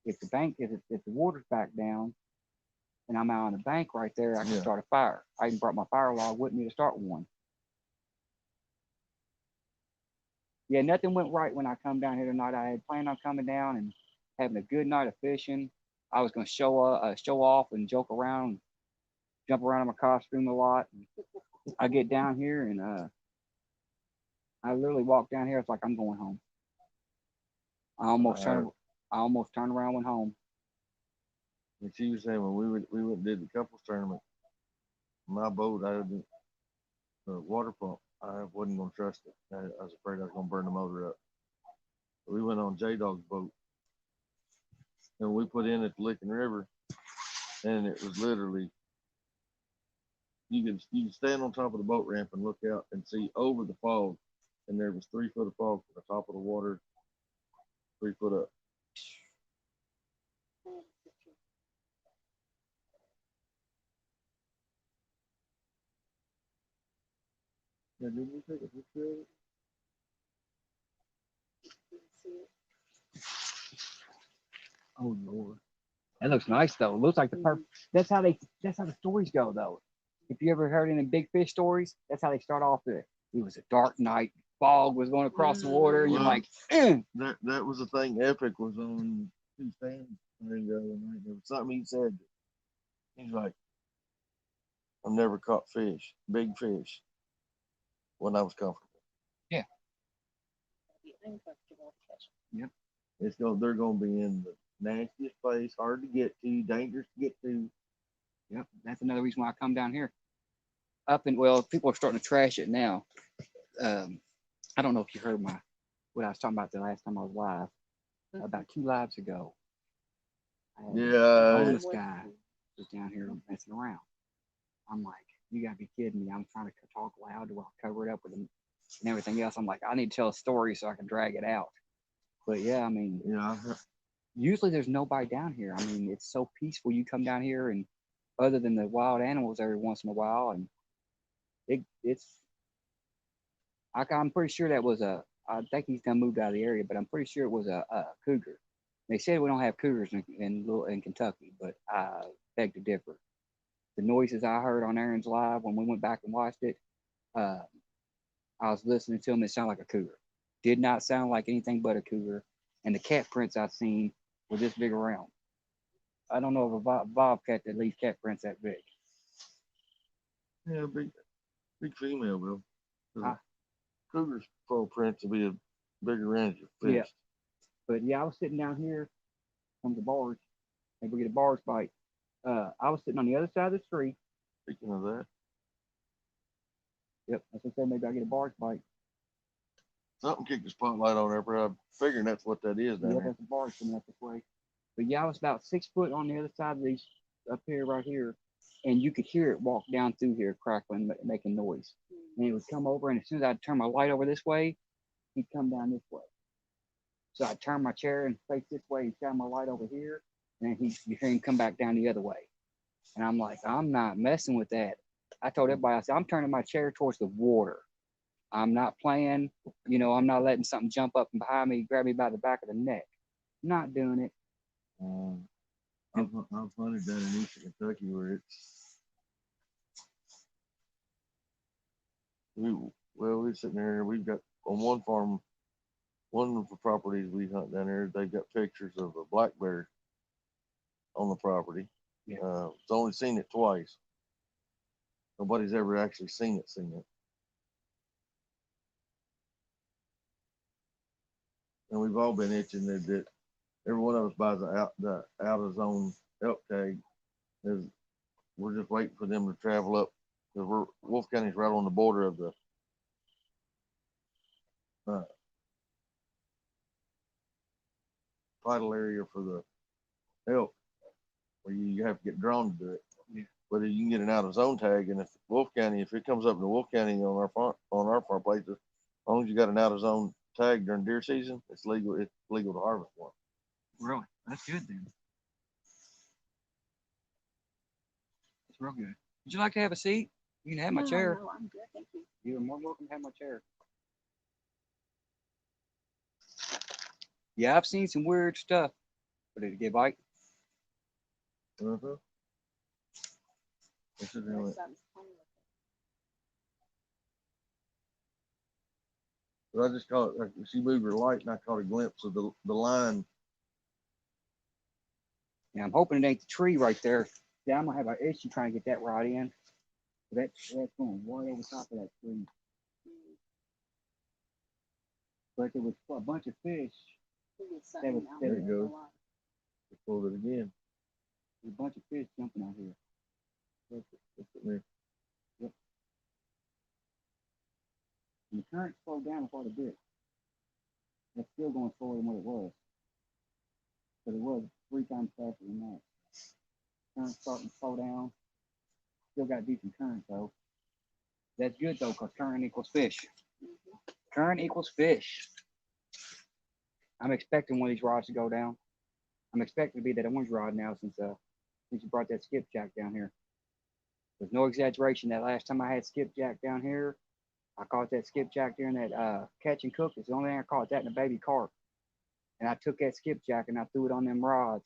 If the bank, if the water's back down and I'm out on the bank right there, I can Yeah. start a fire. I even brought my fire log with me to start one. Yeah, nothing went right when I come down here tonight. I had planned on coming down and having a good night of fishing. I was gonna show off and joke around, jump around in my costume a lot. I get down here and I literally walk down here. It's like I'm going home. I almost turned I almost turned around and went home. And she was saying when we went and did the couples tournament, my boat, I had the water pump. I wasn't gonna trust it. I was afraid I was gonna burn the motor up. We went on J Dog's boat and we put in at the Licking River, and it was literally you could stand on top of the boat ramp and look out and see over the fog, and there was 3 foot of fog from the top of the water, 3 foot up. Yeah, did we take a picture of it? Oh Lord, that looks nice though. It looks like the perfect. That's how the stories go though. If you ever heard any big fish stories, that's how they start off. It was a dark night, fog was going across the water, and you're Well, like, That was the thing. Epic was on two stands. And there was something he said. He's like, I've never caught fish, big fish, when I was comfortable. yeah, Be uncomfortable catching. yep, They're gonna be in the nastiest place, hard to get to, dangerous to get to. yep. That's another reason why I come down here. Up and well, people are starting to trash it now. Um, I don't know if you heard what I was talking about the last time I was live. About 2 lives ago, I had a Yeah, homeless guy was down here messing around. I'm like, you gotta be kidding me. I'm trying to talk loud to cover it up with him and everything else. I'm like, I need to tell a story so I can drag it out. But yeah, I mean, yeah. usually there's nobody down here. I mean, it's so peaceful. You come down here and other than the wild animals every once in a while, and it's I'm pretty sure that was a. I think he's done moved out of the area, but I'm pretty sure it was a cougar. They said we don't have cougars in Kentucky, but I beg to differ. The noises I heard on Aaron's live when we went back and watched it, uh, I was listening to him. It sounded like a cougar. Did not sound like anything but a cougar. And the cat prints I seen were this big around. I don't know of a bobcat that leaves cat prints that big. Yeah, big female will. Ah. Cougar's full print to be a bigger range of fish. Yeah. But yeah, I was sitting down here on the bars. Maybe we get a bars bite. I was sitting on the other side of the street. Speaking of that, Yep, as I said, maybe I get a bars bite. something kicked the spotlight on there, but I'm figuring that's what that is down Yeah, there. that's a bars coming up this way. But yeah, I was about 6 foot on the other side of these up here, right here, and you could hear it walk down through here, crackling, making noise. And it would come over, and as soon as I'd turn my light over this way, he'd come down this way. So I'd turn my chair and face this way and shine my light over here, and then you hear him come back down the other way. And I'm like, I'm not messing with that. I told everybody, I said, I'm turning my chair towards the water. I'm not playing, I'm not letting something jump up behind me, grab me by the back of the neck. I'm not doing it. I've hunted down in Eastern Kentucky where we're sitting there. We've got on one farm, one of the properties we hunt down there. They've got pictures of a black bear on the property. Yeah. It's only seen it twice. Nobody's ever actually seen it. And we've all been itching that every one of us buys the out of zone elk tag. We're just waiting for them to travel up Wolf County's right on the border of the title area for the elk, where you have to get drawn to do it. Yeah. But you can get an out of zone tag, and if Wolf County, if it comes up in Wolf County on our farm places, as long as you got an out of zone tag during deer season, it's legal. It's legal to harvest one. Really? That's good then. That's real good. Would you like to have a seat? You can have my chair. No, I'm good, thank you. You're more than welcome to have my chair. Yeah, I've seen some weird stuff. But did it get bite? Uh-huh. This is There's really, something funny with but I just caught it. Like, she moved her light, and I caught a glimpse of the line. Yeah, I'm hoping it ain't the tree right there. Yeah, I'm gonna have an issue trying to get that rod in. That's going right over top of that tree. But there was a bunch of fish. something was- out there it in goes. the line. Just pulled it again. There's a bunch of fish jumping out here. Look at me. And the current slowed down quite a bit. It's still going slower than what it was. But it was 3 times faster than that. Current's starting to slow down. Still got decent current though. That's good though, because current equals fish. Current equals fish. I'm expecting one of these rods to go down. I'm expecting to be that orange rod now since you brought that skipjack down here. There's no exaggeration. That last time I had skipjack down here, I caught that skipjack during that catch and cook. It's the only thing I caught that in a baby carp. And I took that skipjack and I threw it on them rods.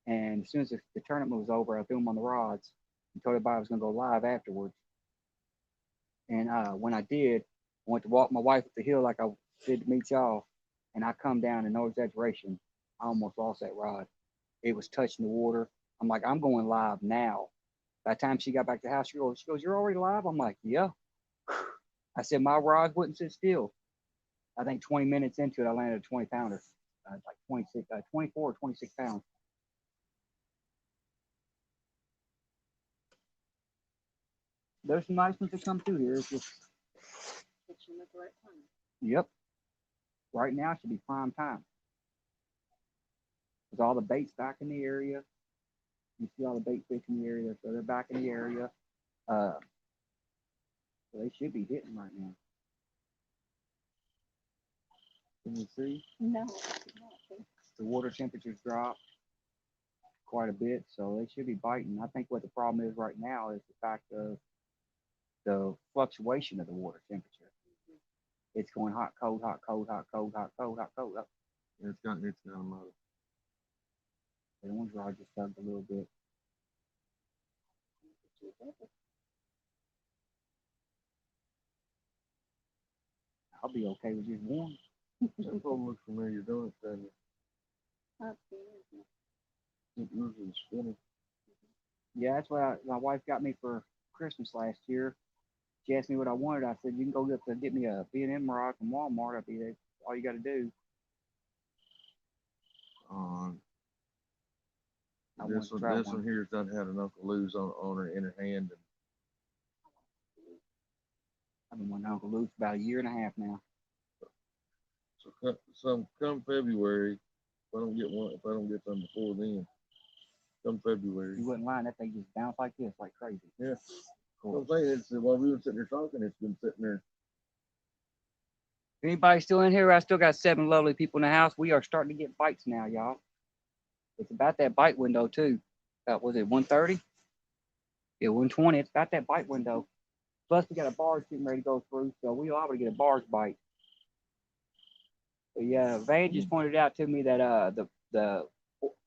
And as soon as the tournament was over, I threw them on the rods and told everybody I was going to go live afterwards. And when I did, I went to walk my wife up the hill like I did to meet y'all. And I come down, and no exaggeration, I almost lost that rod. It was touching the water. I'm like, I'm going live now. By the time she got back to the house, she goes, you're already live? I'm like, yeah. I said, my rod wouldn't sit still. I think 20 minutes into it, I landed a 20 pounder, like 24 or 26 pounds. There's some nice ones that come through here. It's just, Pitching at the right time. yep. Right now should be prime time. With all the baits back in the area. You see all the bait fish in the area, so they're back in the area. So they should be hitting right now. Can you see? No, The water temperatures dropped quite a bit, so they should be biting. I think what the problem is right now is the fact of the fluctuation of the water temperature. It's going hot, cold, hot, cold, hot, cold, hot, cold, hot, cold. Up. It's got a motor. The orange rod just tugged a little bit. I'll be okay with just one. That phone looks familiar, don't it, Sandy? It usually spinning. Yeah, that's what my wife got me for Christmas last year. She asked me what I wanted. I said, you can go get me a B&M rod from Walmart. I'll be there. All you got to do. This one here's done had an Uncle Lou's on her in her hand. And I've been wanting Uncle Luke for about a year and a half now. so come February, if I don't get them before then, come February. You wouldn't lie, that thing just bounced like this, like crazy. Yeah. Cool. I'm saying it's while we were sitting there talking, it's been sitting there. If anybody's still in here, I still got 7 lovely people in the house. We are starting to get bites now, y'all. It's about that bite window too. Was it 1:30? Yeah, 1:20. It's about that bite window. Plus, we got a barge getting ready to go through, so we'll able to get a barge bite. But yeah, Van just pointed out to me that the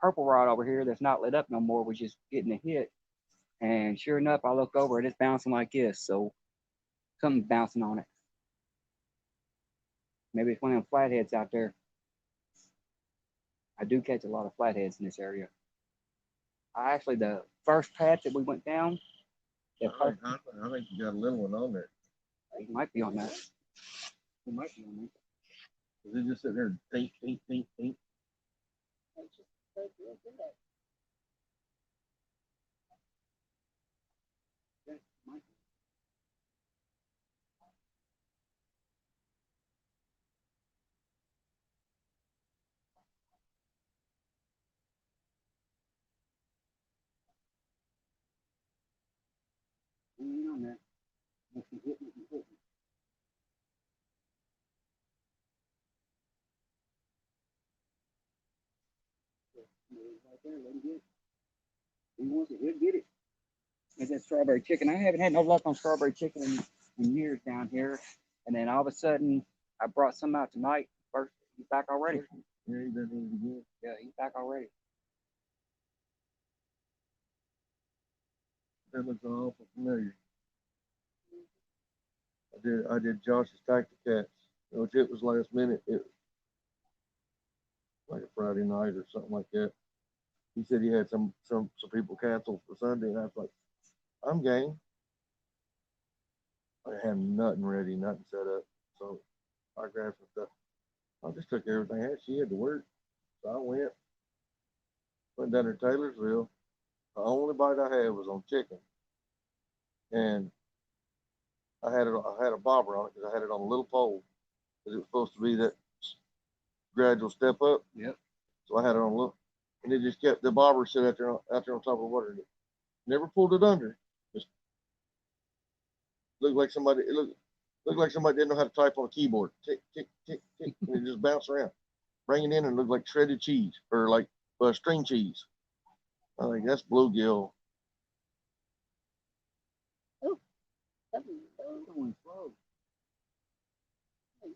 purple rod over here that's not lit up no more was just getting a hit. And sure enough, I looked over and it's bouncing like this. So something's bouncing on it. Maybe it's one of them flatheads out there. I do catch a lot of flatheads in this area. The first patch that we went down, I think you got a little one on there. it might be on that. It might be on there. Is it just sitting there, think, think, think, think? You know that. If you hit me, you hit me. Right there, let him get it. He wants it, he'll get it. It's that strawberry chicken. I haven't had no luck on strawberry chicken in years down here. And then all of a sudden, I brought some out tonight. First, he's back already. Yeah, he doesn't need to get. Yeah, he's back already. That looks awful familiar. I did Josh's Tactic Cats, which it was last minute. It like a Friday night or something like that. He said he had some people cancel for Sunday, and I was like, I'm game. I had nothing ready, nothing set up, so I grabbed some stuff. I just took everything out. She had to work, so I went down to Taylorsville. The only bite I had was on chicken, and I had a bobber on it because I had it on a little pole because it was supposed to be that gradual step up. Yep. So I had it on a little, and it just kept the bobber sit out there on top of the water. Never pulled it under. Just looked like somebody. It looked like somebody didn't know how to type on a keyboard. Tick tick tick tick, and it just bounced around. Bring it in and looked like shredded cheese or like string cheese. I think that's bluegill. That was so Going slow. nice.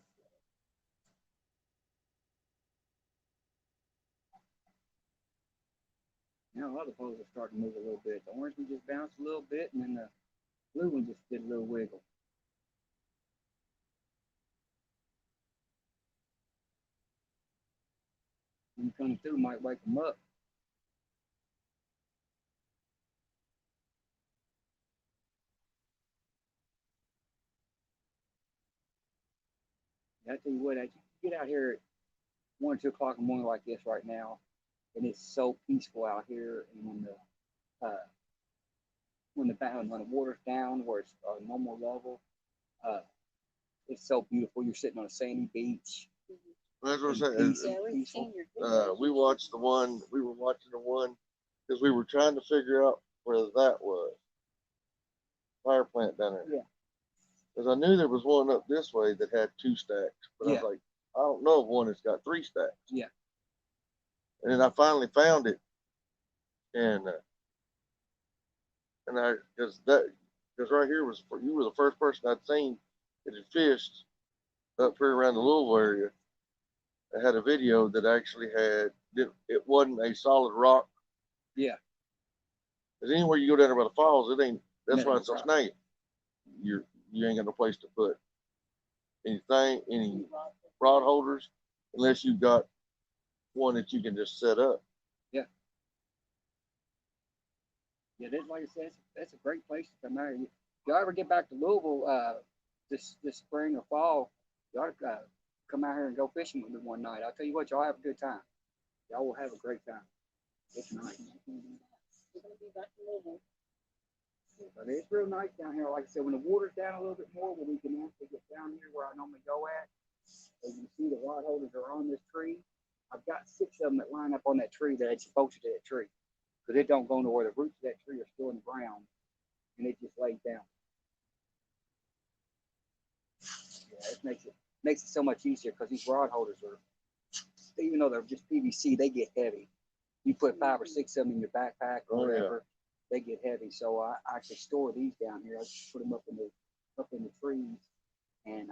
Now, a lot of the poles are starting to move a little bit. The orange one just bounced a little bit, and then the blue one just did a little wiggle. When coming through, might wake them up. I tell you what, you get out here at 1 or 2 o'clock in the morning like this right now, and it's so peaceful out here. And when the water's down where it's a normal level, uh, it's so beautiful. You're sitting on a sandy beach. That's what I'm saying. Peace. Yeah, we've Peaceful. seen your videos. We watched the one. We were watching the one because we were trying to figure out where that was. Fire plant down there. Yeah. Because I knew there was one up this way that had 2 stacks, but I Yeah. was like, I don't know of one that's got 3 stacks. Yeah. And then I finally found it, and I because right here was you were the first person I'd seen that had fished up here around the Louisville area. I had a video that actually had it wasn't a solid rock. Yeah. Because anywhere you go down there by the falls, it ain't. That's No, why it's so snaky. You ain't got no place to put anything, any rod holders, unless you've got one that you can just set up. Yeah. Yeah, that's like I said, that's a great place to come out. If y'all ever get back to Louisville this spring or fall, y'all ought to come out here and go fishing with me one night. I'll tell you what, y'all have a good time. Y'all will have a great time. It's nice. We're gonna be back in Louisville. But it's real nice down here. Like I said, when the water's down a little bit more, when we can actually get down here where I normally go at, as you see, the rod holders are on this tree. I've got 6 of them that line up on that tree that it's bolted to that tree. Because it don't go nowhere. The roots of that tree are still in the ground, and it just lays down. Yeah, it makes it so much easier because these rod holders are, even though they're just PVC, they get heavy. You put 5 or 6 of them in your backpack or whatever, they get heavy. So I actually store these down here. I just put them up in the trees and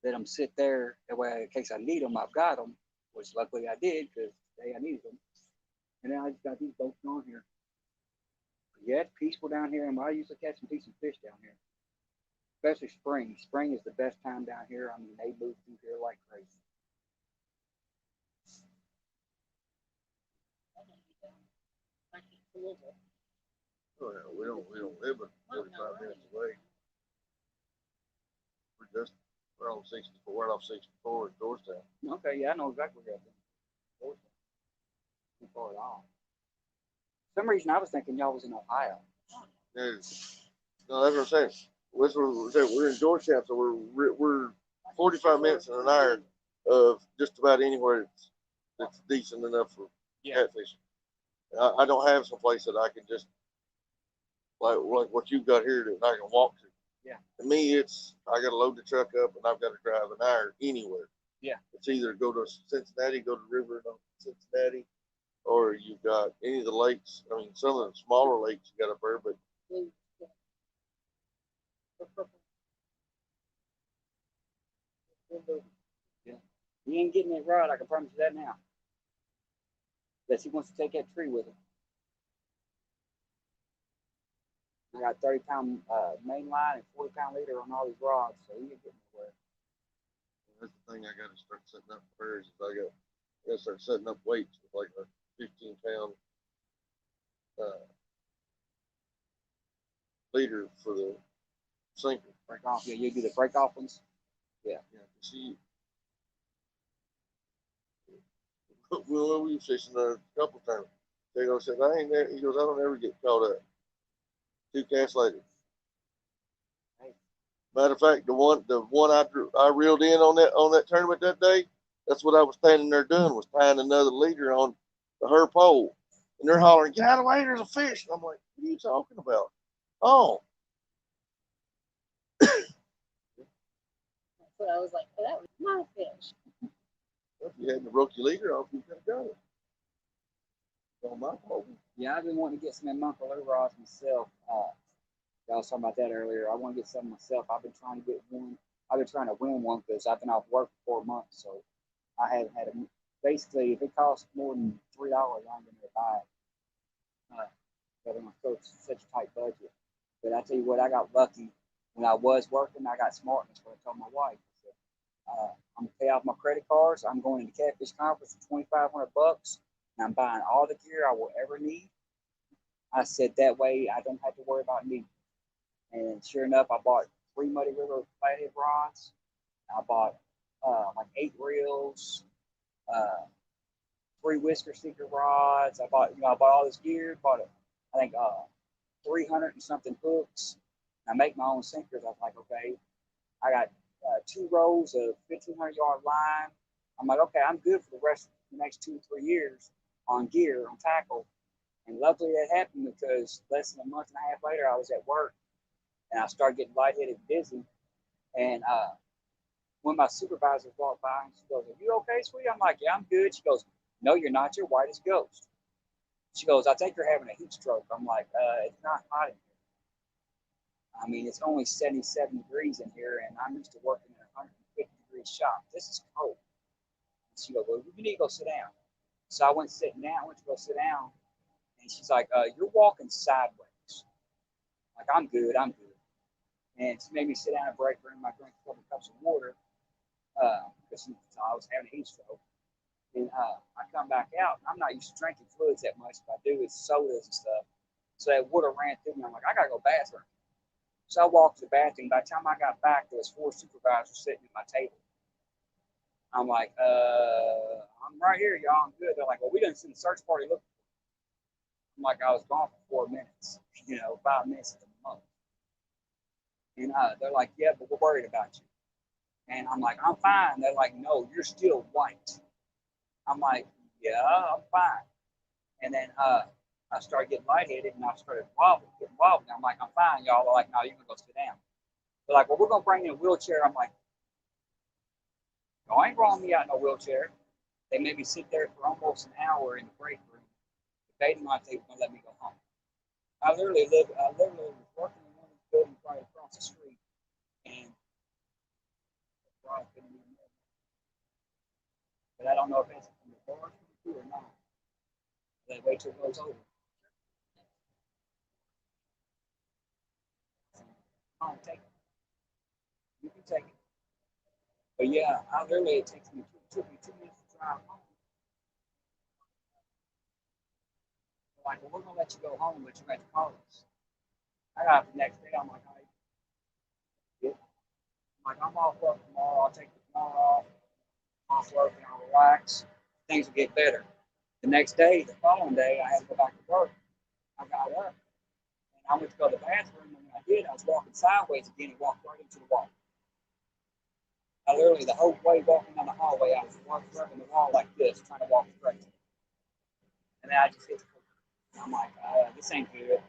let them sit there. That way, in case I need them, I've got them. Which luckily I did because today I needed them. And then I just got these boats on here. Yeah, it's peaceful down here, and I usually catch some decent fish down here. Especially spring. Spring is the best time down here. I mean, they move through here like crazy. Back in Louisville. Oh, yeah, we don't live but 45 minutes away. We're on 64. We're off 64 at Georgetown. Okay, yeah, I know exactly where you're at. Too far at all. For some reason, I was thinking y'all was in Ohio. Yeah. No, that's what I'm saying. That's what we're saying. We're in Georgetown, so we're 45 minutes in an hour of just about anywhere that's decent enough for catfishing. I don't have some place that I can just like what you've got here that I can walk to. Yeah. To me, it's I got to load the truck up and I've got to drive an hour anywhere. Yeah. It's either go to Cincinnati, go to the river in Cincinnati, or you've got any of the lakes. I mean, some of the smaller lakes you got up there, but Yeah. He ain't getting it right, I can promise you that now. Unless he wants to take that tree with him. I got 30-pound main line and 40-pound leader on all these rods, so he ain't getting nowhere. that's the thing I got to start setting up for is I got to start setting up weights with like a 15-pound leader for the sinker. Break off. Yeah, you do the break off ones. Yeah. See, well, we were fishing a couple times. Diego said, I ain't there. He goes, I don't ever get caught up. 2 casts later. Hey. Matter of fact, the one I reeled in on that tournament that day, that's what I was standing there doing, was tying another leader on her pole. And they're hollering, get out of the way, there's a fish. And I'm like, what are you talking about? Oh. So I was like, oh, that was my fish. If you hadn't broke your leader off, you could have got it. On my pole. Yeah, I've been wanting to get some Uncle Lou rods myself. I was talking about that earlier. I want to get some myself. I've been trying to get one. I've been trying to win one because I've been off work for 4 months, so I haven't had a. Basically, if it costs more than $3, I'm going to buy it. But I'm on such a tight budget. But I tell you what, I got lucky when I was working. I got smart, and that's what I told my wife. I said, I'm gonna pay off my credit cards. I'm going to the catfish conference for $2,500, and I'm buying all the gear I will ever need. I said that way I don't have to worry about needing. And sure enough, I bought 3 Muddy River flathead rods. I bought like 8 reels, 3 whisker seeker rods. I bought all this gear. Bought I think 300 and something hooks. I make my own sinkers. I was like, okay, I got 2 rows of 1,500-yard line. I'm like, okay, I'm good for the rest of the next 2 or 3 years on gear, on tackle. And luckily that happened because less than a month and a half later, I was at work and I started getting lightheaded and dizzy. And when my supervisor walked by, and she goes, are you okay, sweetie? I'm like, yeah, I'm good. She goes, no, you're not. You're white as a ghost. She goes, I think you're having a heat stroke. I'm like, it's not hot in here. I mean, it's only 77 degrees in here, and I'm used to working in a 150-degree shop. This is cold. She goes, well, you need to go sit down. So I went sitting down, went to go sit down, and she's like, you're walking sideways. Like, I'm good. And she made me sit down and break room. I drank a couple cups of water because I was having a heat stroke. And I come back out. I'm not used to drinking fluids that much. If I do, it's sodas and stuff. So that water ran through me. I'm like, I got to go bathroom. So I walked to the bathroom. By the time I got back, there was 4 supervisors sitting at my table. I'm like, I'm right here, y'all. I'm good. They're like, well, we didn't send the search party looking for you. I'm like, I was gone for 4 minutes, 5 minutes at the most. And they're like, yeah, but we're worried about you. And I'm like, I'm fine. They're like, no, you're still white. I'm like, yeah, I'm fine. And then I started getting lightheaded and I started getting wobbling. I'm like, I'm fine, y'all. They're like, no, you can go sit down. They're like, well, we're going to bring you in a wheelchair. I'm like, no, I ain't rolling me out in a wheelchair. They made me sit there for almost an hour in the break room, debating on if they were going to let me go home. I literally was working in one of the buildings right across the street, and but I don't know if it's from the bar or not. They wait till it goes over. Come on, take it. You can take it. But yeah, I literally it took me 2 minutes to drive home. They're like, well, we're gonna let you go home, but you got to call us. I got up the next day. I'm like, all right, yeah. I'm like, I'm off work tomorrow. I'll take the tomorrow off work and I'll relax. Things will get better. The next day, the following day, I had to go back to work. I got up and I went to go to the bathroom, and when I did, I was walking sideways again and walked right into the wall. I literally, the whole way walking down the hallway, I was rubbing the wall like this, trying to walk straight. And then I just hit the floor. I'm like, this ain't good.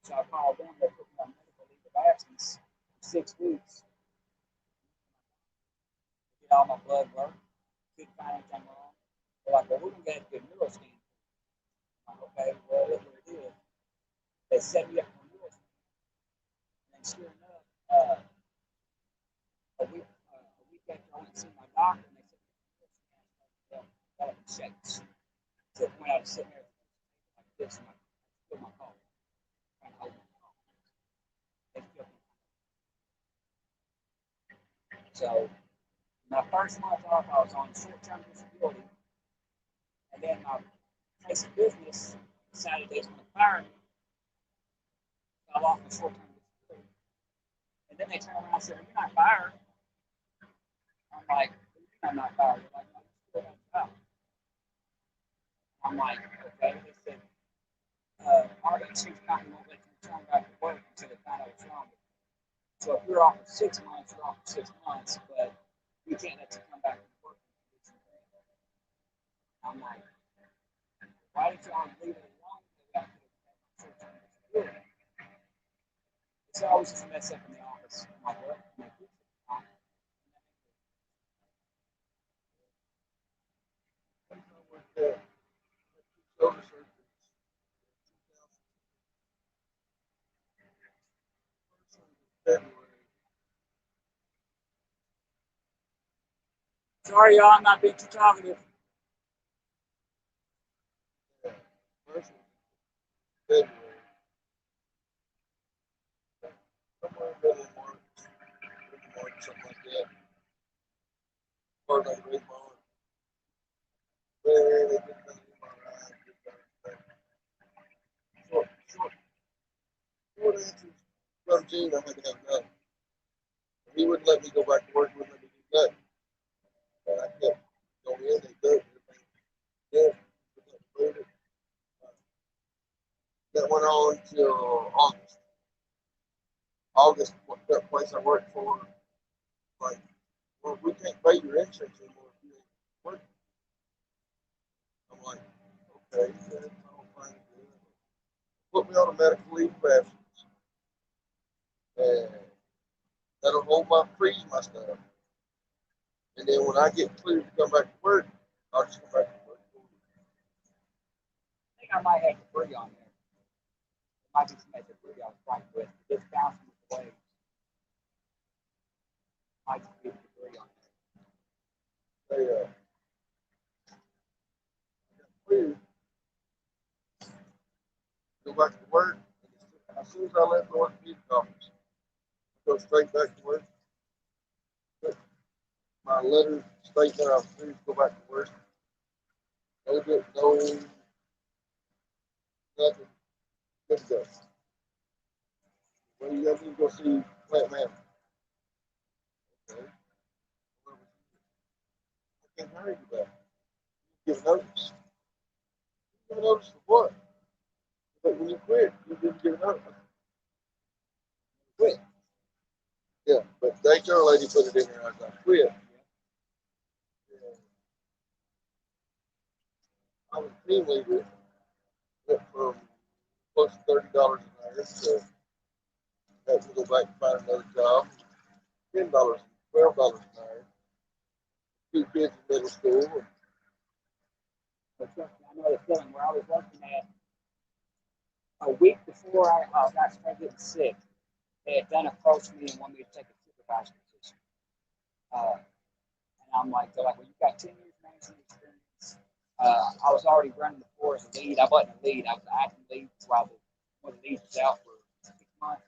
So I called them. They put me on medical leave of absence for 6 weeks. Did all my blood work. Couldn't find anything wrong. They're like, well, we're going to get a good neuro scan. I'm like, okay, well, look what it is. They set me up for a neuro scan. And sure enough, a week after I went to see my doctor, and they said, got it in shakes. So when I was sitting there like this, and I feel my cough, trying to hold my cough. They feel me. So my first month off, I was on short-term disability, and then my place of business decided they was going to fire me. I lost my short-term disability, and then they turned around and said, "You're not fired." I'm like, "I'm not fired." They're like, "No, you still got a job." I'm like, "Okay." They said, "Our insurance company won't let you return back to work until they find out what's wrong with you. So if you're off for 6 months, you're off for 6 months, but we can't let you come back to work." I'm like, "Why did y'all leave it alone? It's always just a mess up in the office." I'm like, "Well, Shoulder surgery. February. sorry, y'all, I'm not being too talkative." Yeah. First February. Somewhere in the middle of March, something like that. Or like raise my arm. Well, they did nothing in my eye. Short answers. From Gene, I had to have none. He wouldn't let me go back to work, wouldn't let me do nothing. But I kept going in, they did everything. Yeah, that went on till August. August, that place I worked for, like, well, we can't pay your insurance anymore if you ain't working. I'm like, okay, that's all fine and good. Put me on a medical leave of absence. And that'll hold my freeze my stuff. And then when I get cleared to come back to work, I'll just come back to work. I think I might have debris on there. It might be some debris I was fighting with. It's bouncing with the waves. Might just be debris on there. They got cleared, go back to work. And as soon as I left the orthopedic office, I go straight back to work. My letter statement I was cleared to go back to work. No good, no nothing. Good to go. Well, you got to go see plant manager. Okay. I can't hire you back. Give notice. Give notice for what? But when you quit, you didn't give notice. Quit. Yeah, but the HR lady put it in there as I quit. Yeah. I was a team leader. Went from close to $30 an hour to had to go back and find another job. $10, $12 an hour. Two kids in middle school. But trust me, I know the feeling where I was working at a week before I got started getting sick. They had done approached me and wanted me to take a supervisor position. And I'm like, they're like, well, you've got 10 years management experience. I was already running the floor as a lead. I wasn't a lead. I was an acting lead while one of the leads was out for 6 months.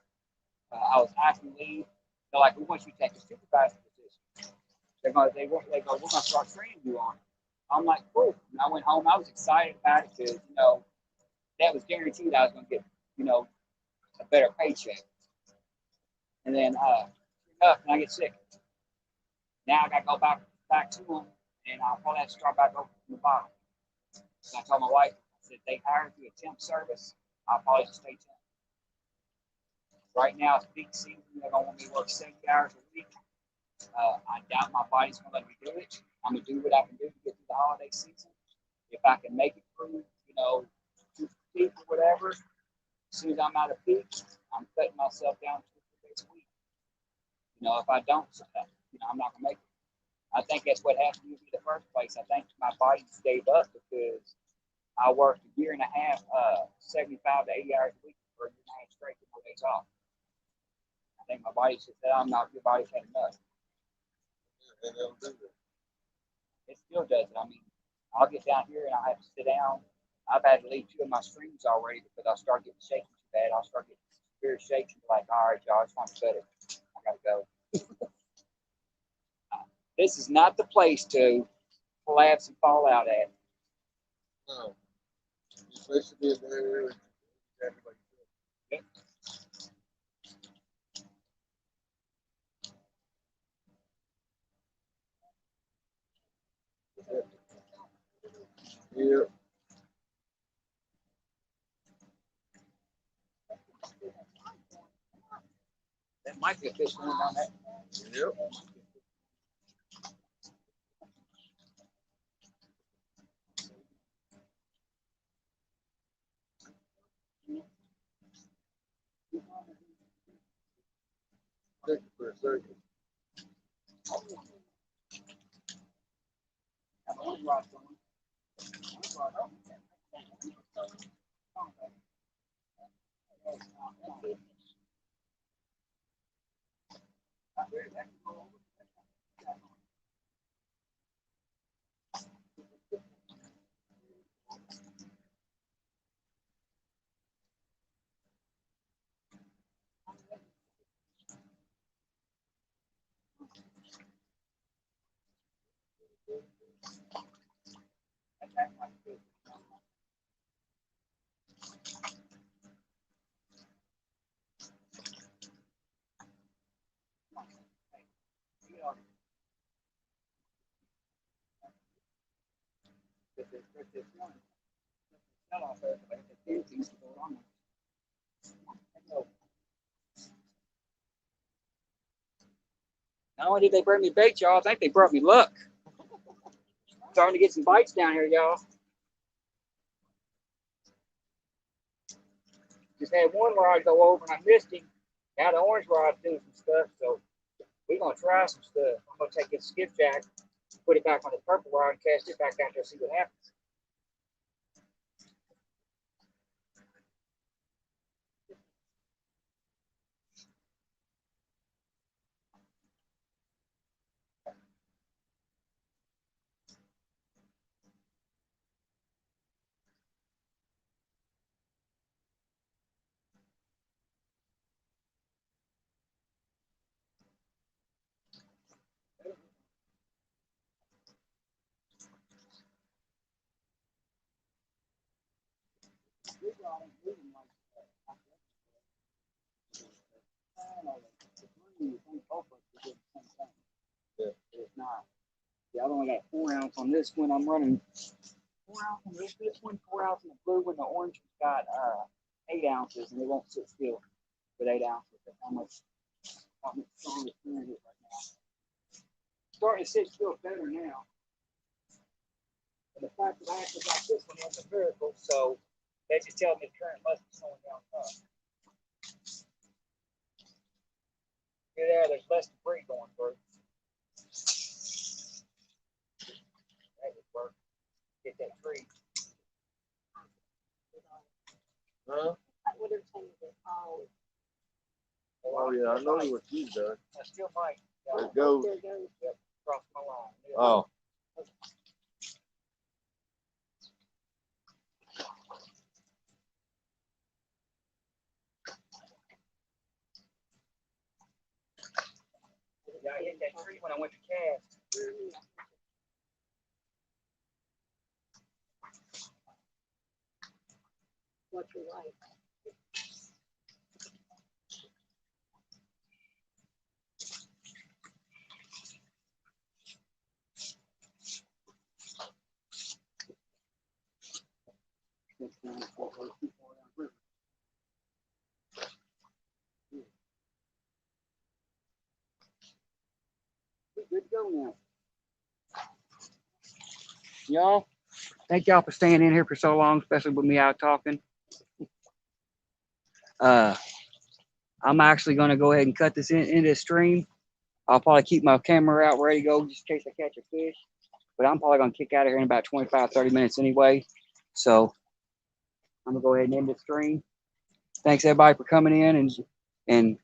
I was acting lead. They're like, we want you to take a supervisor position. They go, we're going to start training you on it. I'm like, cool. And I went home. I was excited about it because, that was guaranteed I was going to get, a better paycheck. And then, enough, and I get sick. Now I got to go back to them, and I'll probably have to start back over from the bottom. So I told my wife, I said, they hired through a temp service. I'll probably just stay temp. Right now, it's peak season. They don't want me to work 70 hours a week. I doubt my body's going to let me do it. I'm going to do what I can do to get through the holiday season. If I can make it through, 2 weeks or whatever, As soon as I'm out of peak, I'm cutting myself down 2 or 3 days a week. You know, if I don't, I'm not gonna make it. I think that's what happened to me in the first place. I think my body gave up because I worked a year and a half, 75 to 80 hours a week for a year and a half straight with no days off. I think my body just said, "I'm not. Your body's had enough." And they'll do that. It still does it. I mean, I'll get down here and I have to sit down. I've had to leave 2 of my streams already because I start getting shaky too bad. I'll start getting severe shaky. Like, all right, y'all, it's time to cut it. I gotta go. This is not the place to collapse and fall out at. No. Especially being there. Everybody. Yep. Yeah. That might be a fish going down that. Yep. Thank you for a second. Not only did they bring me bait, y'all, I think they brought me luck. Starting to get some bites down here, y'all. Just had one where I go over and I missed him. Now the orange rod's doing some stuff, so we're gonna try some stuff. I'm gonna take this skipjack, put it back on the purple rod, and cast it back out there, see what happens. Yeah. It's not. Yeah, I've only got 4 ounce on this one. I'm running 4 ounce on this one, 4 ounce in the blue one. The orange has got 8 ounces, and it won't sit still with 8 ounces. That's how much strong it's doing it right now. Starting to sit still better now. And the fact that I actually got this one is a miracle, so that just tells me the current must be slowing down some. Yeah, there's less debris going through. That would work. Get that tree. Huh? What are some of the Oh yeah, I know what you've done. I still might. There it goes. there goes. Yep, cross my line. Yeah. Oh. Yeah, I hit that tree when I went to cast. What's your life? Good to go now. Y'all, thank y'all for staying in here for so long, especially with me out talking. I'm actually going to go ahead and cut this in this stream. I'll probably keep my camera out ready to go just in case I catch a fish. But I'm probably going to kick out of here in about 25, 30 minutes anyway. So I'm going to go ahead and end the stream. Thanks everybody for coming in and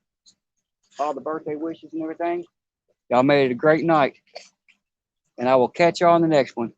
all the birthday wishes and everything. Y'all made it a great night. And I will catch y'all on the next one.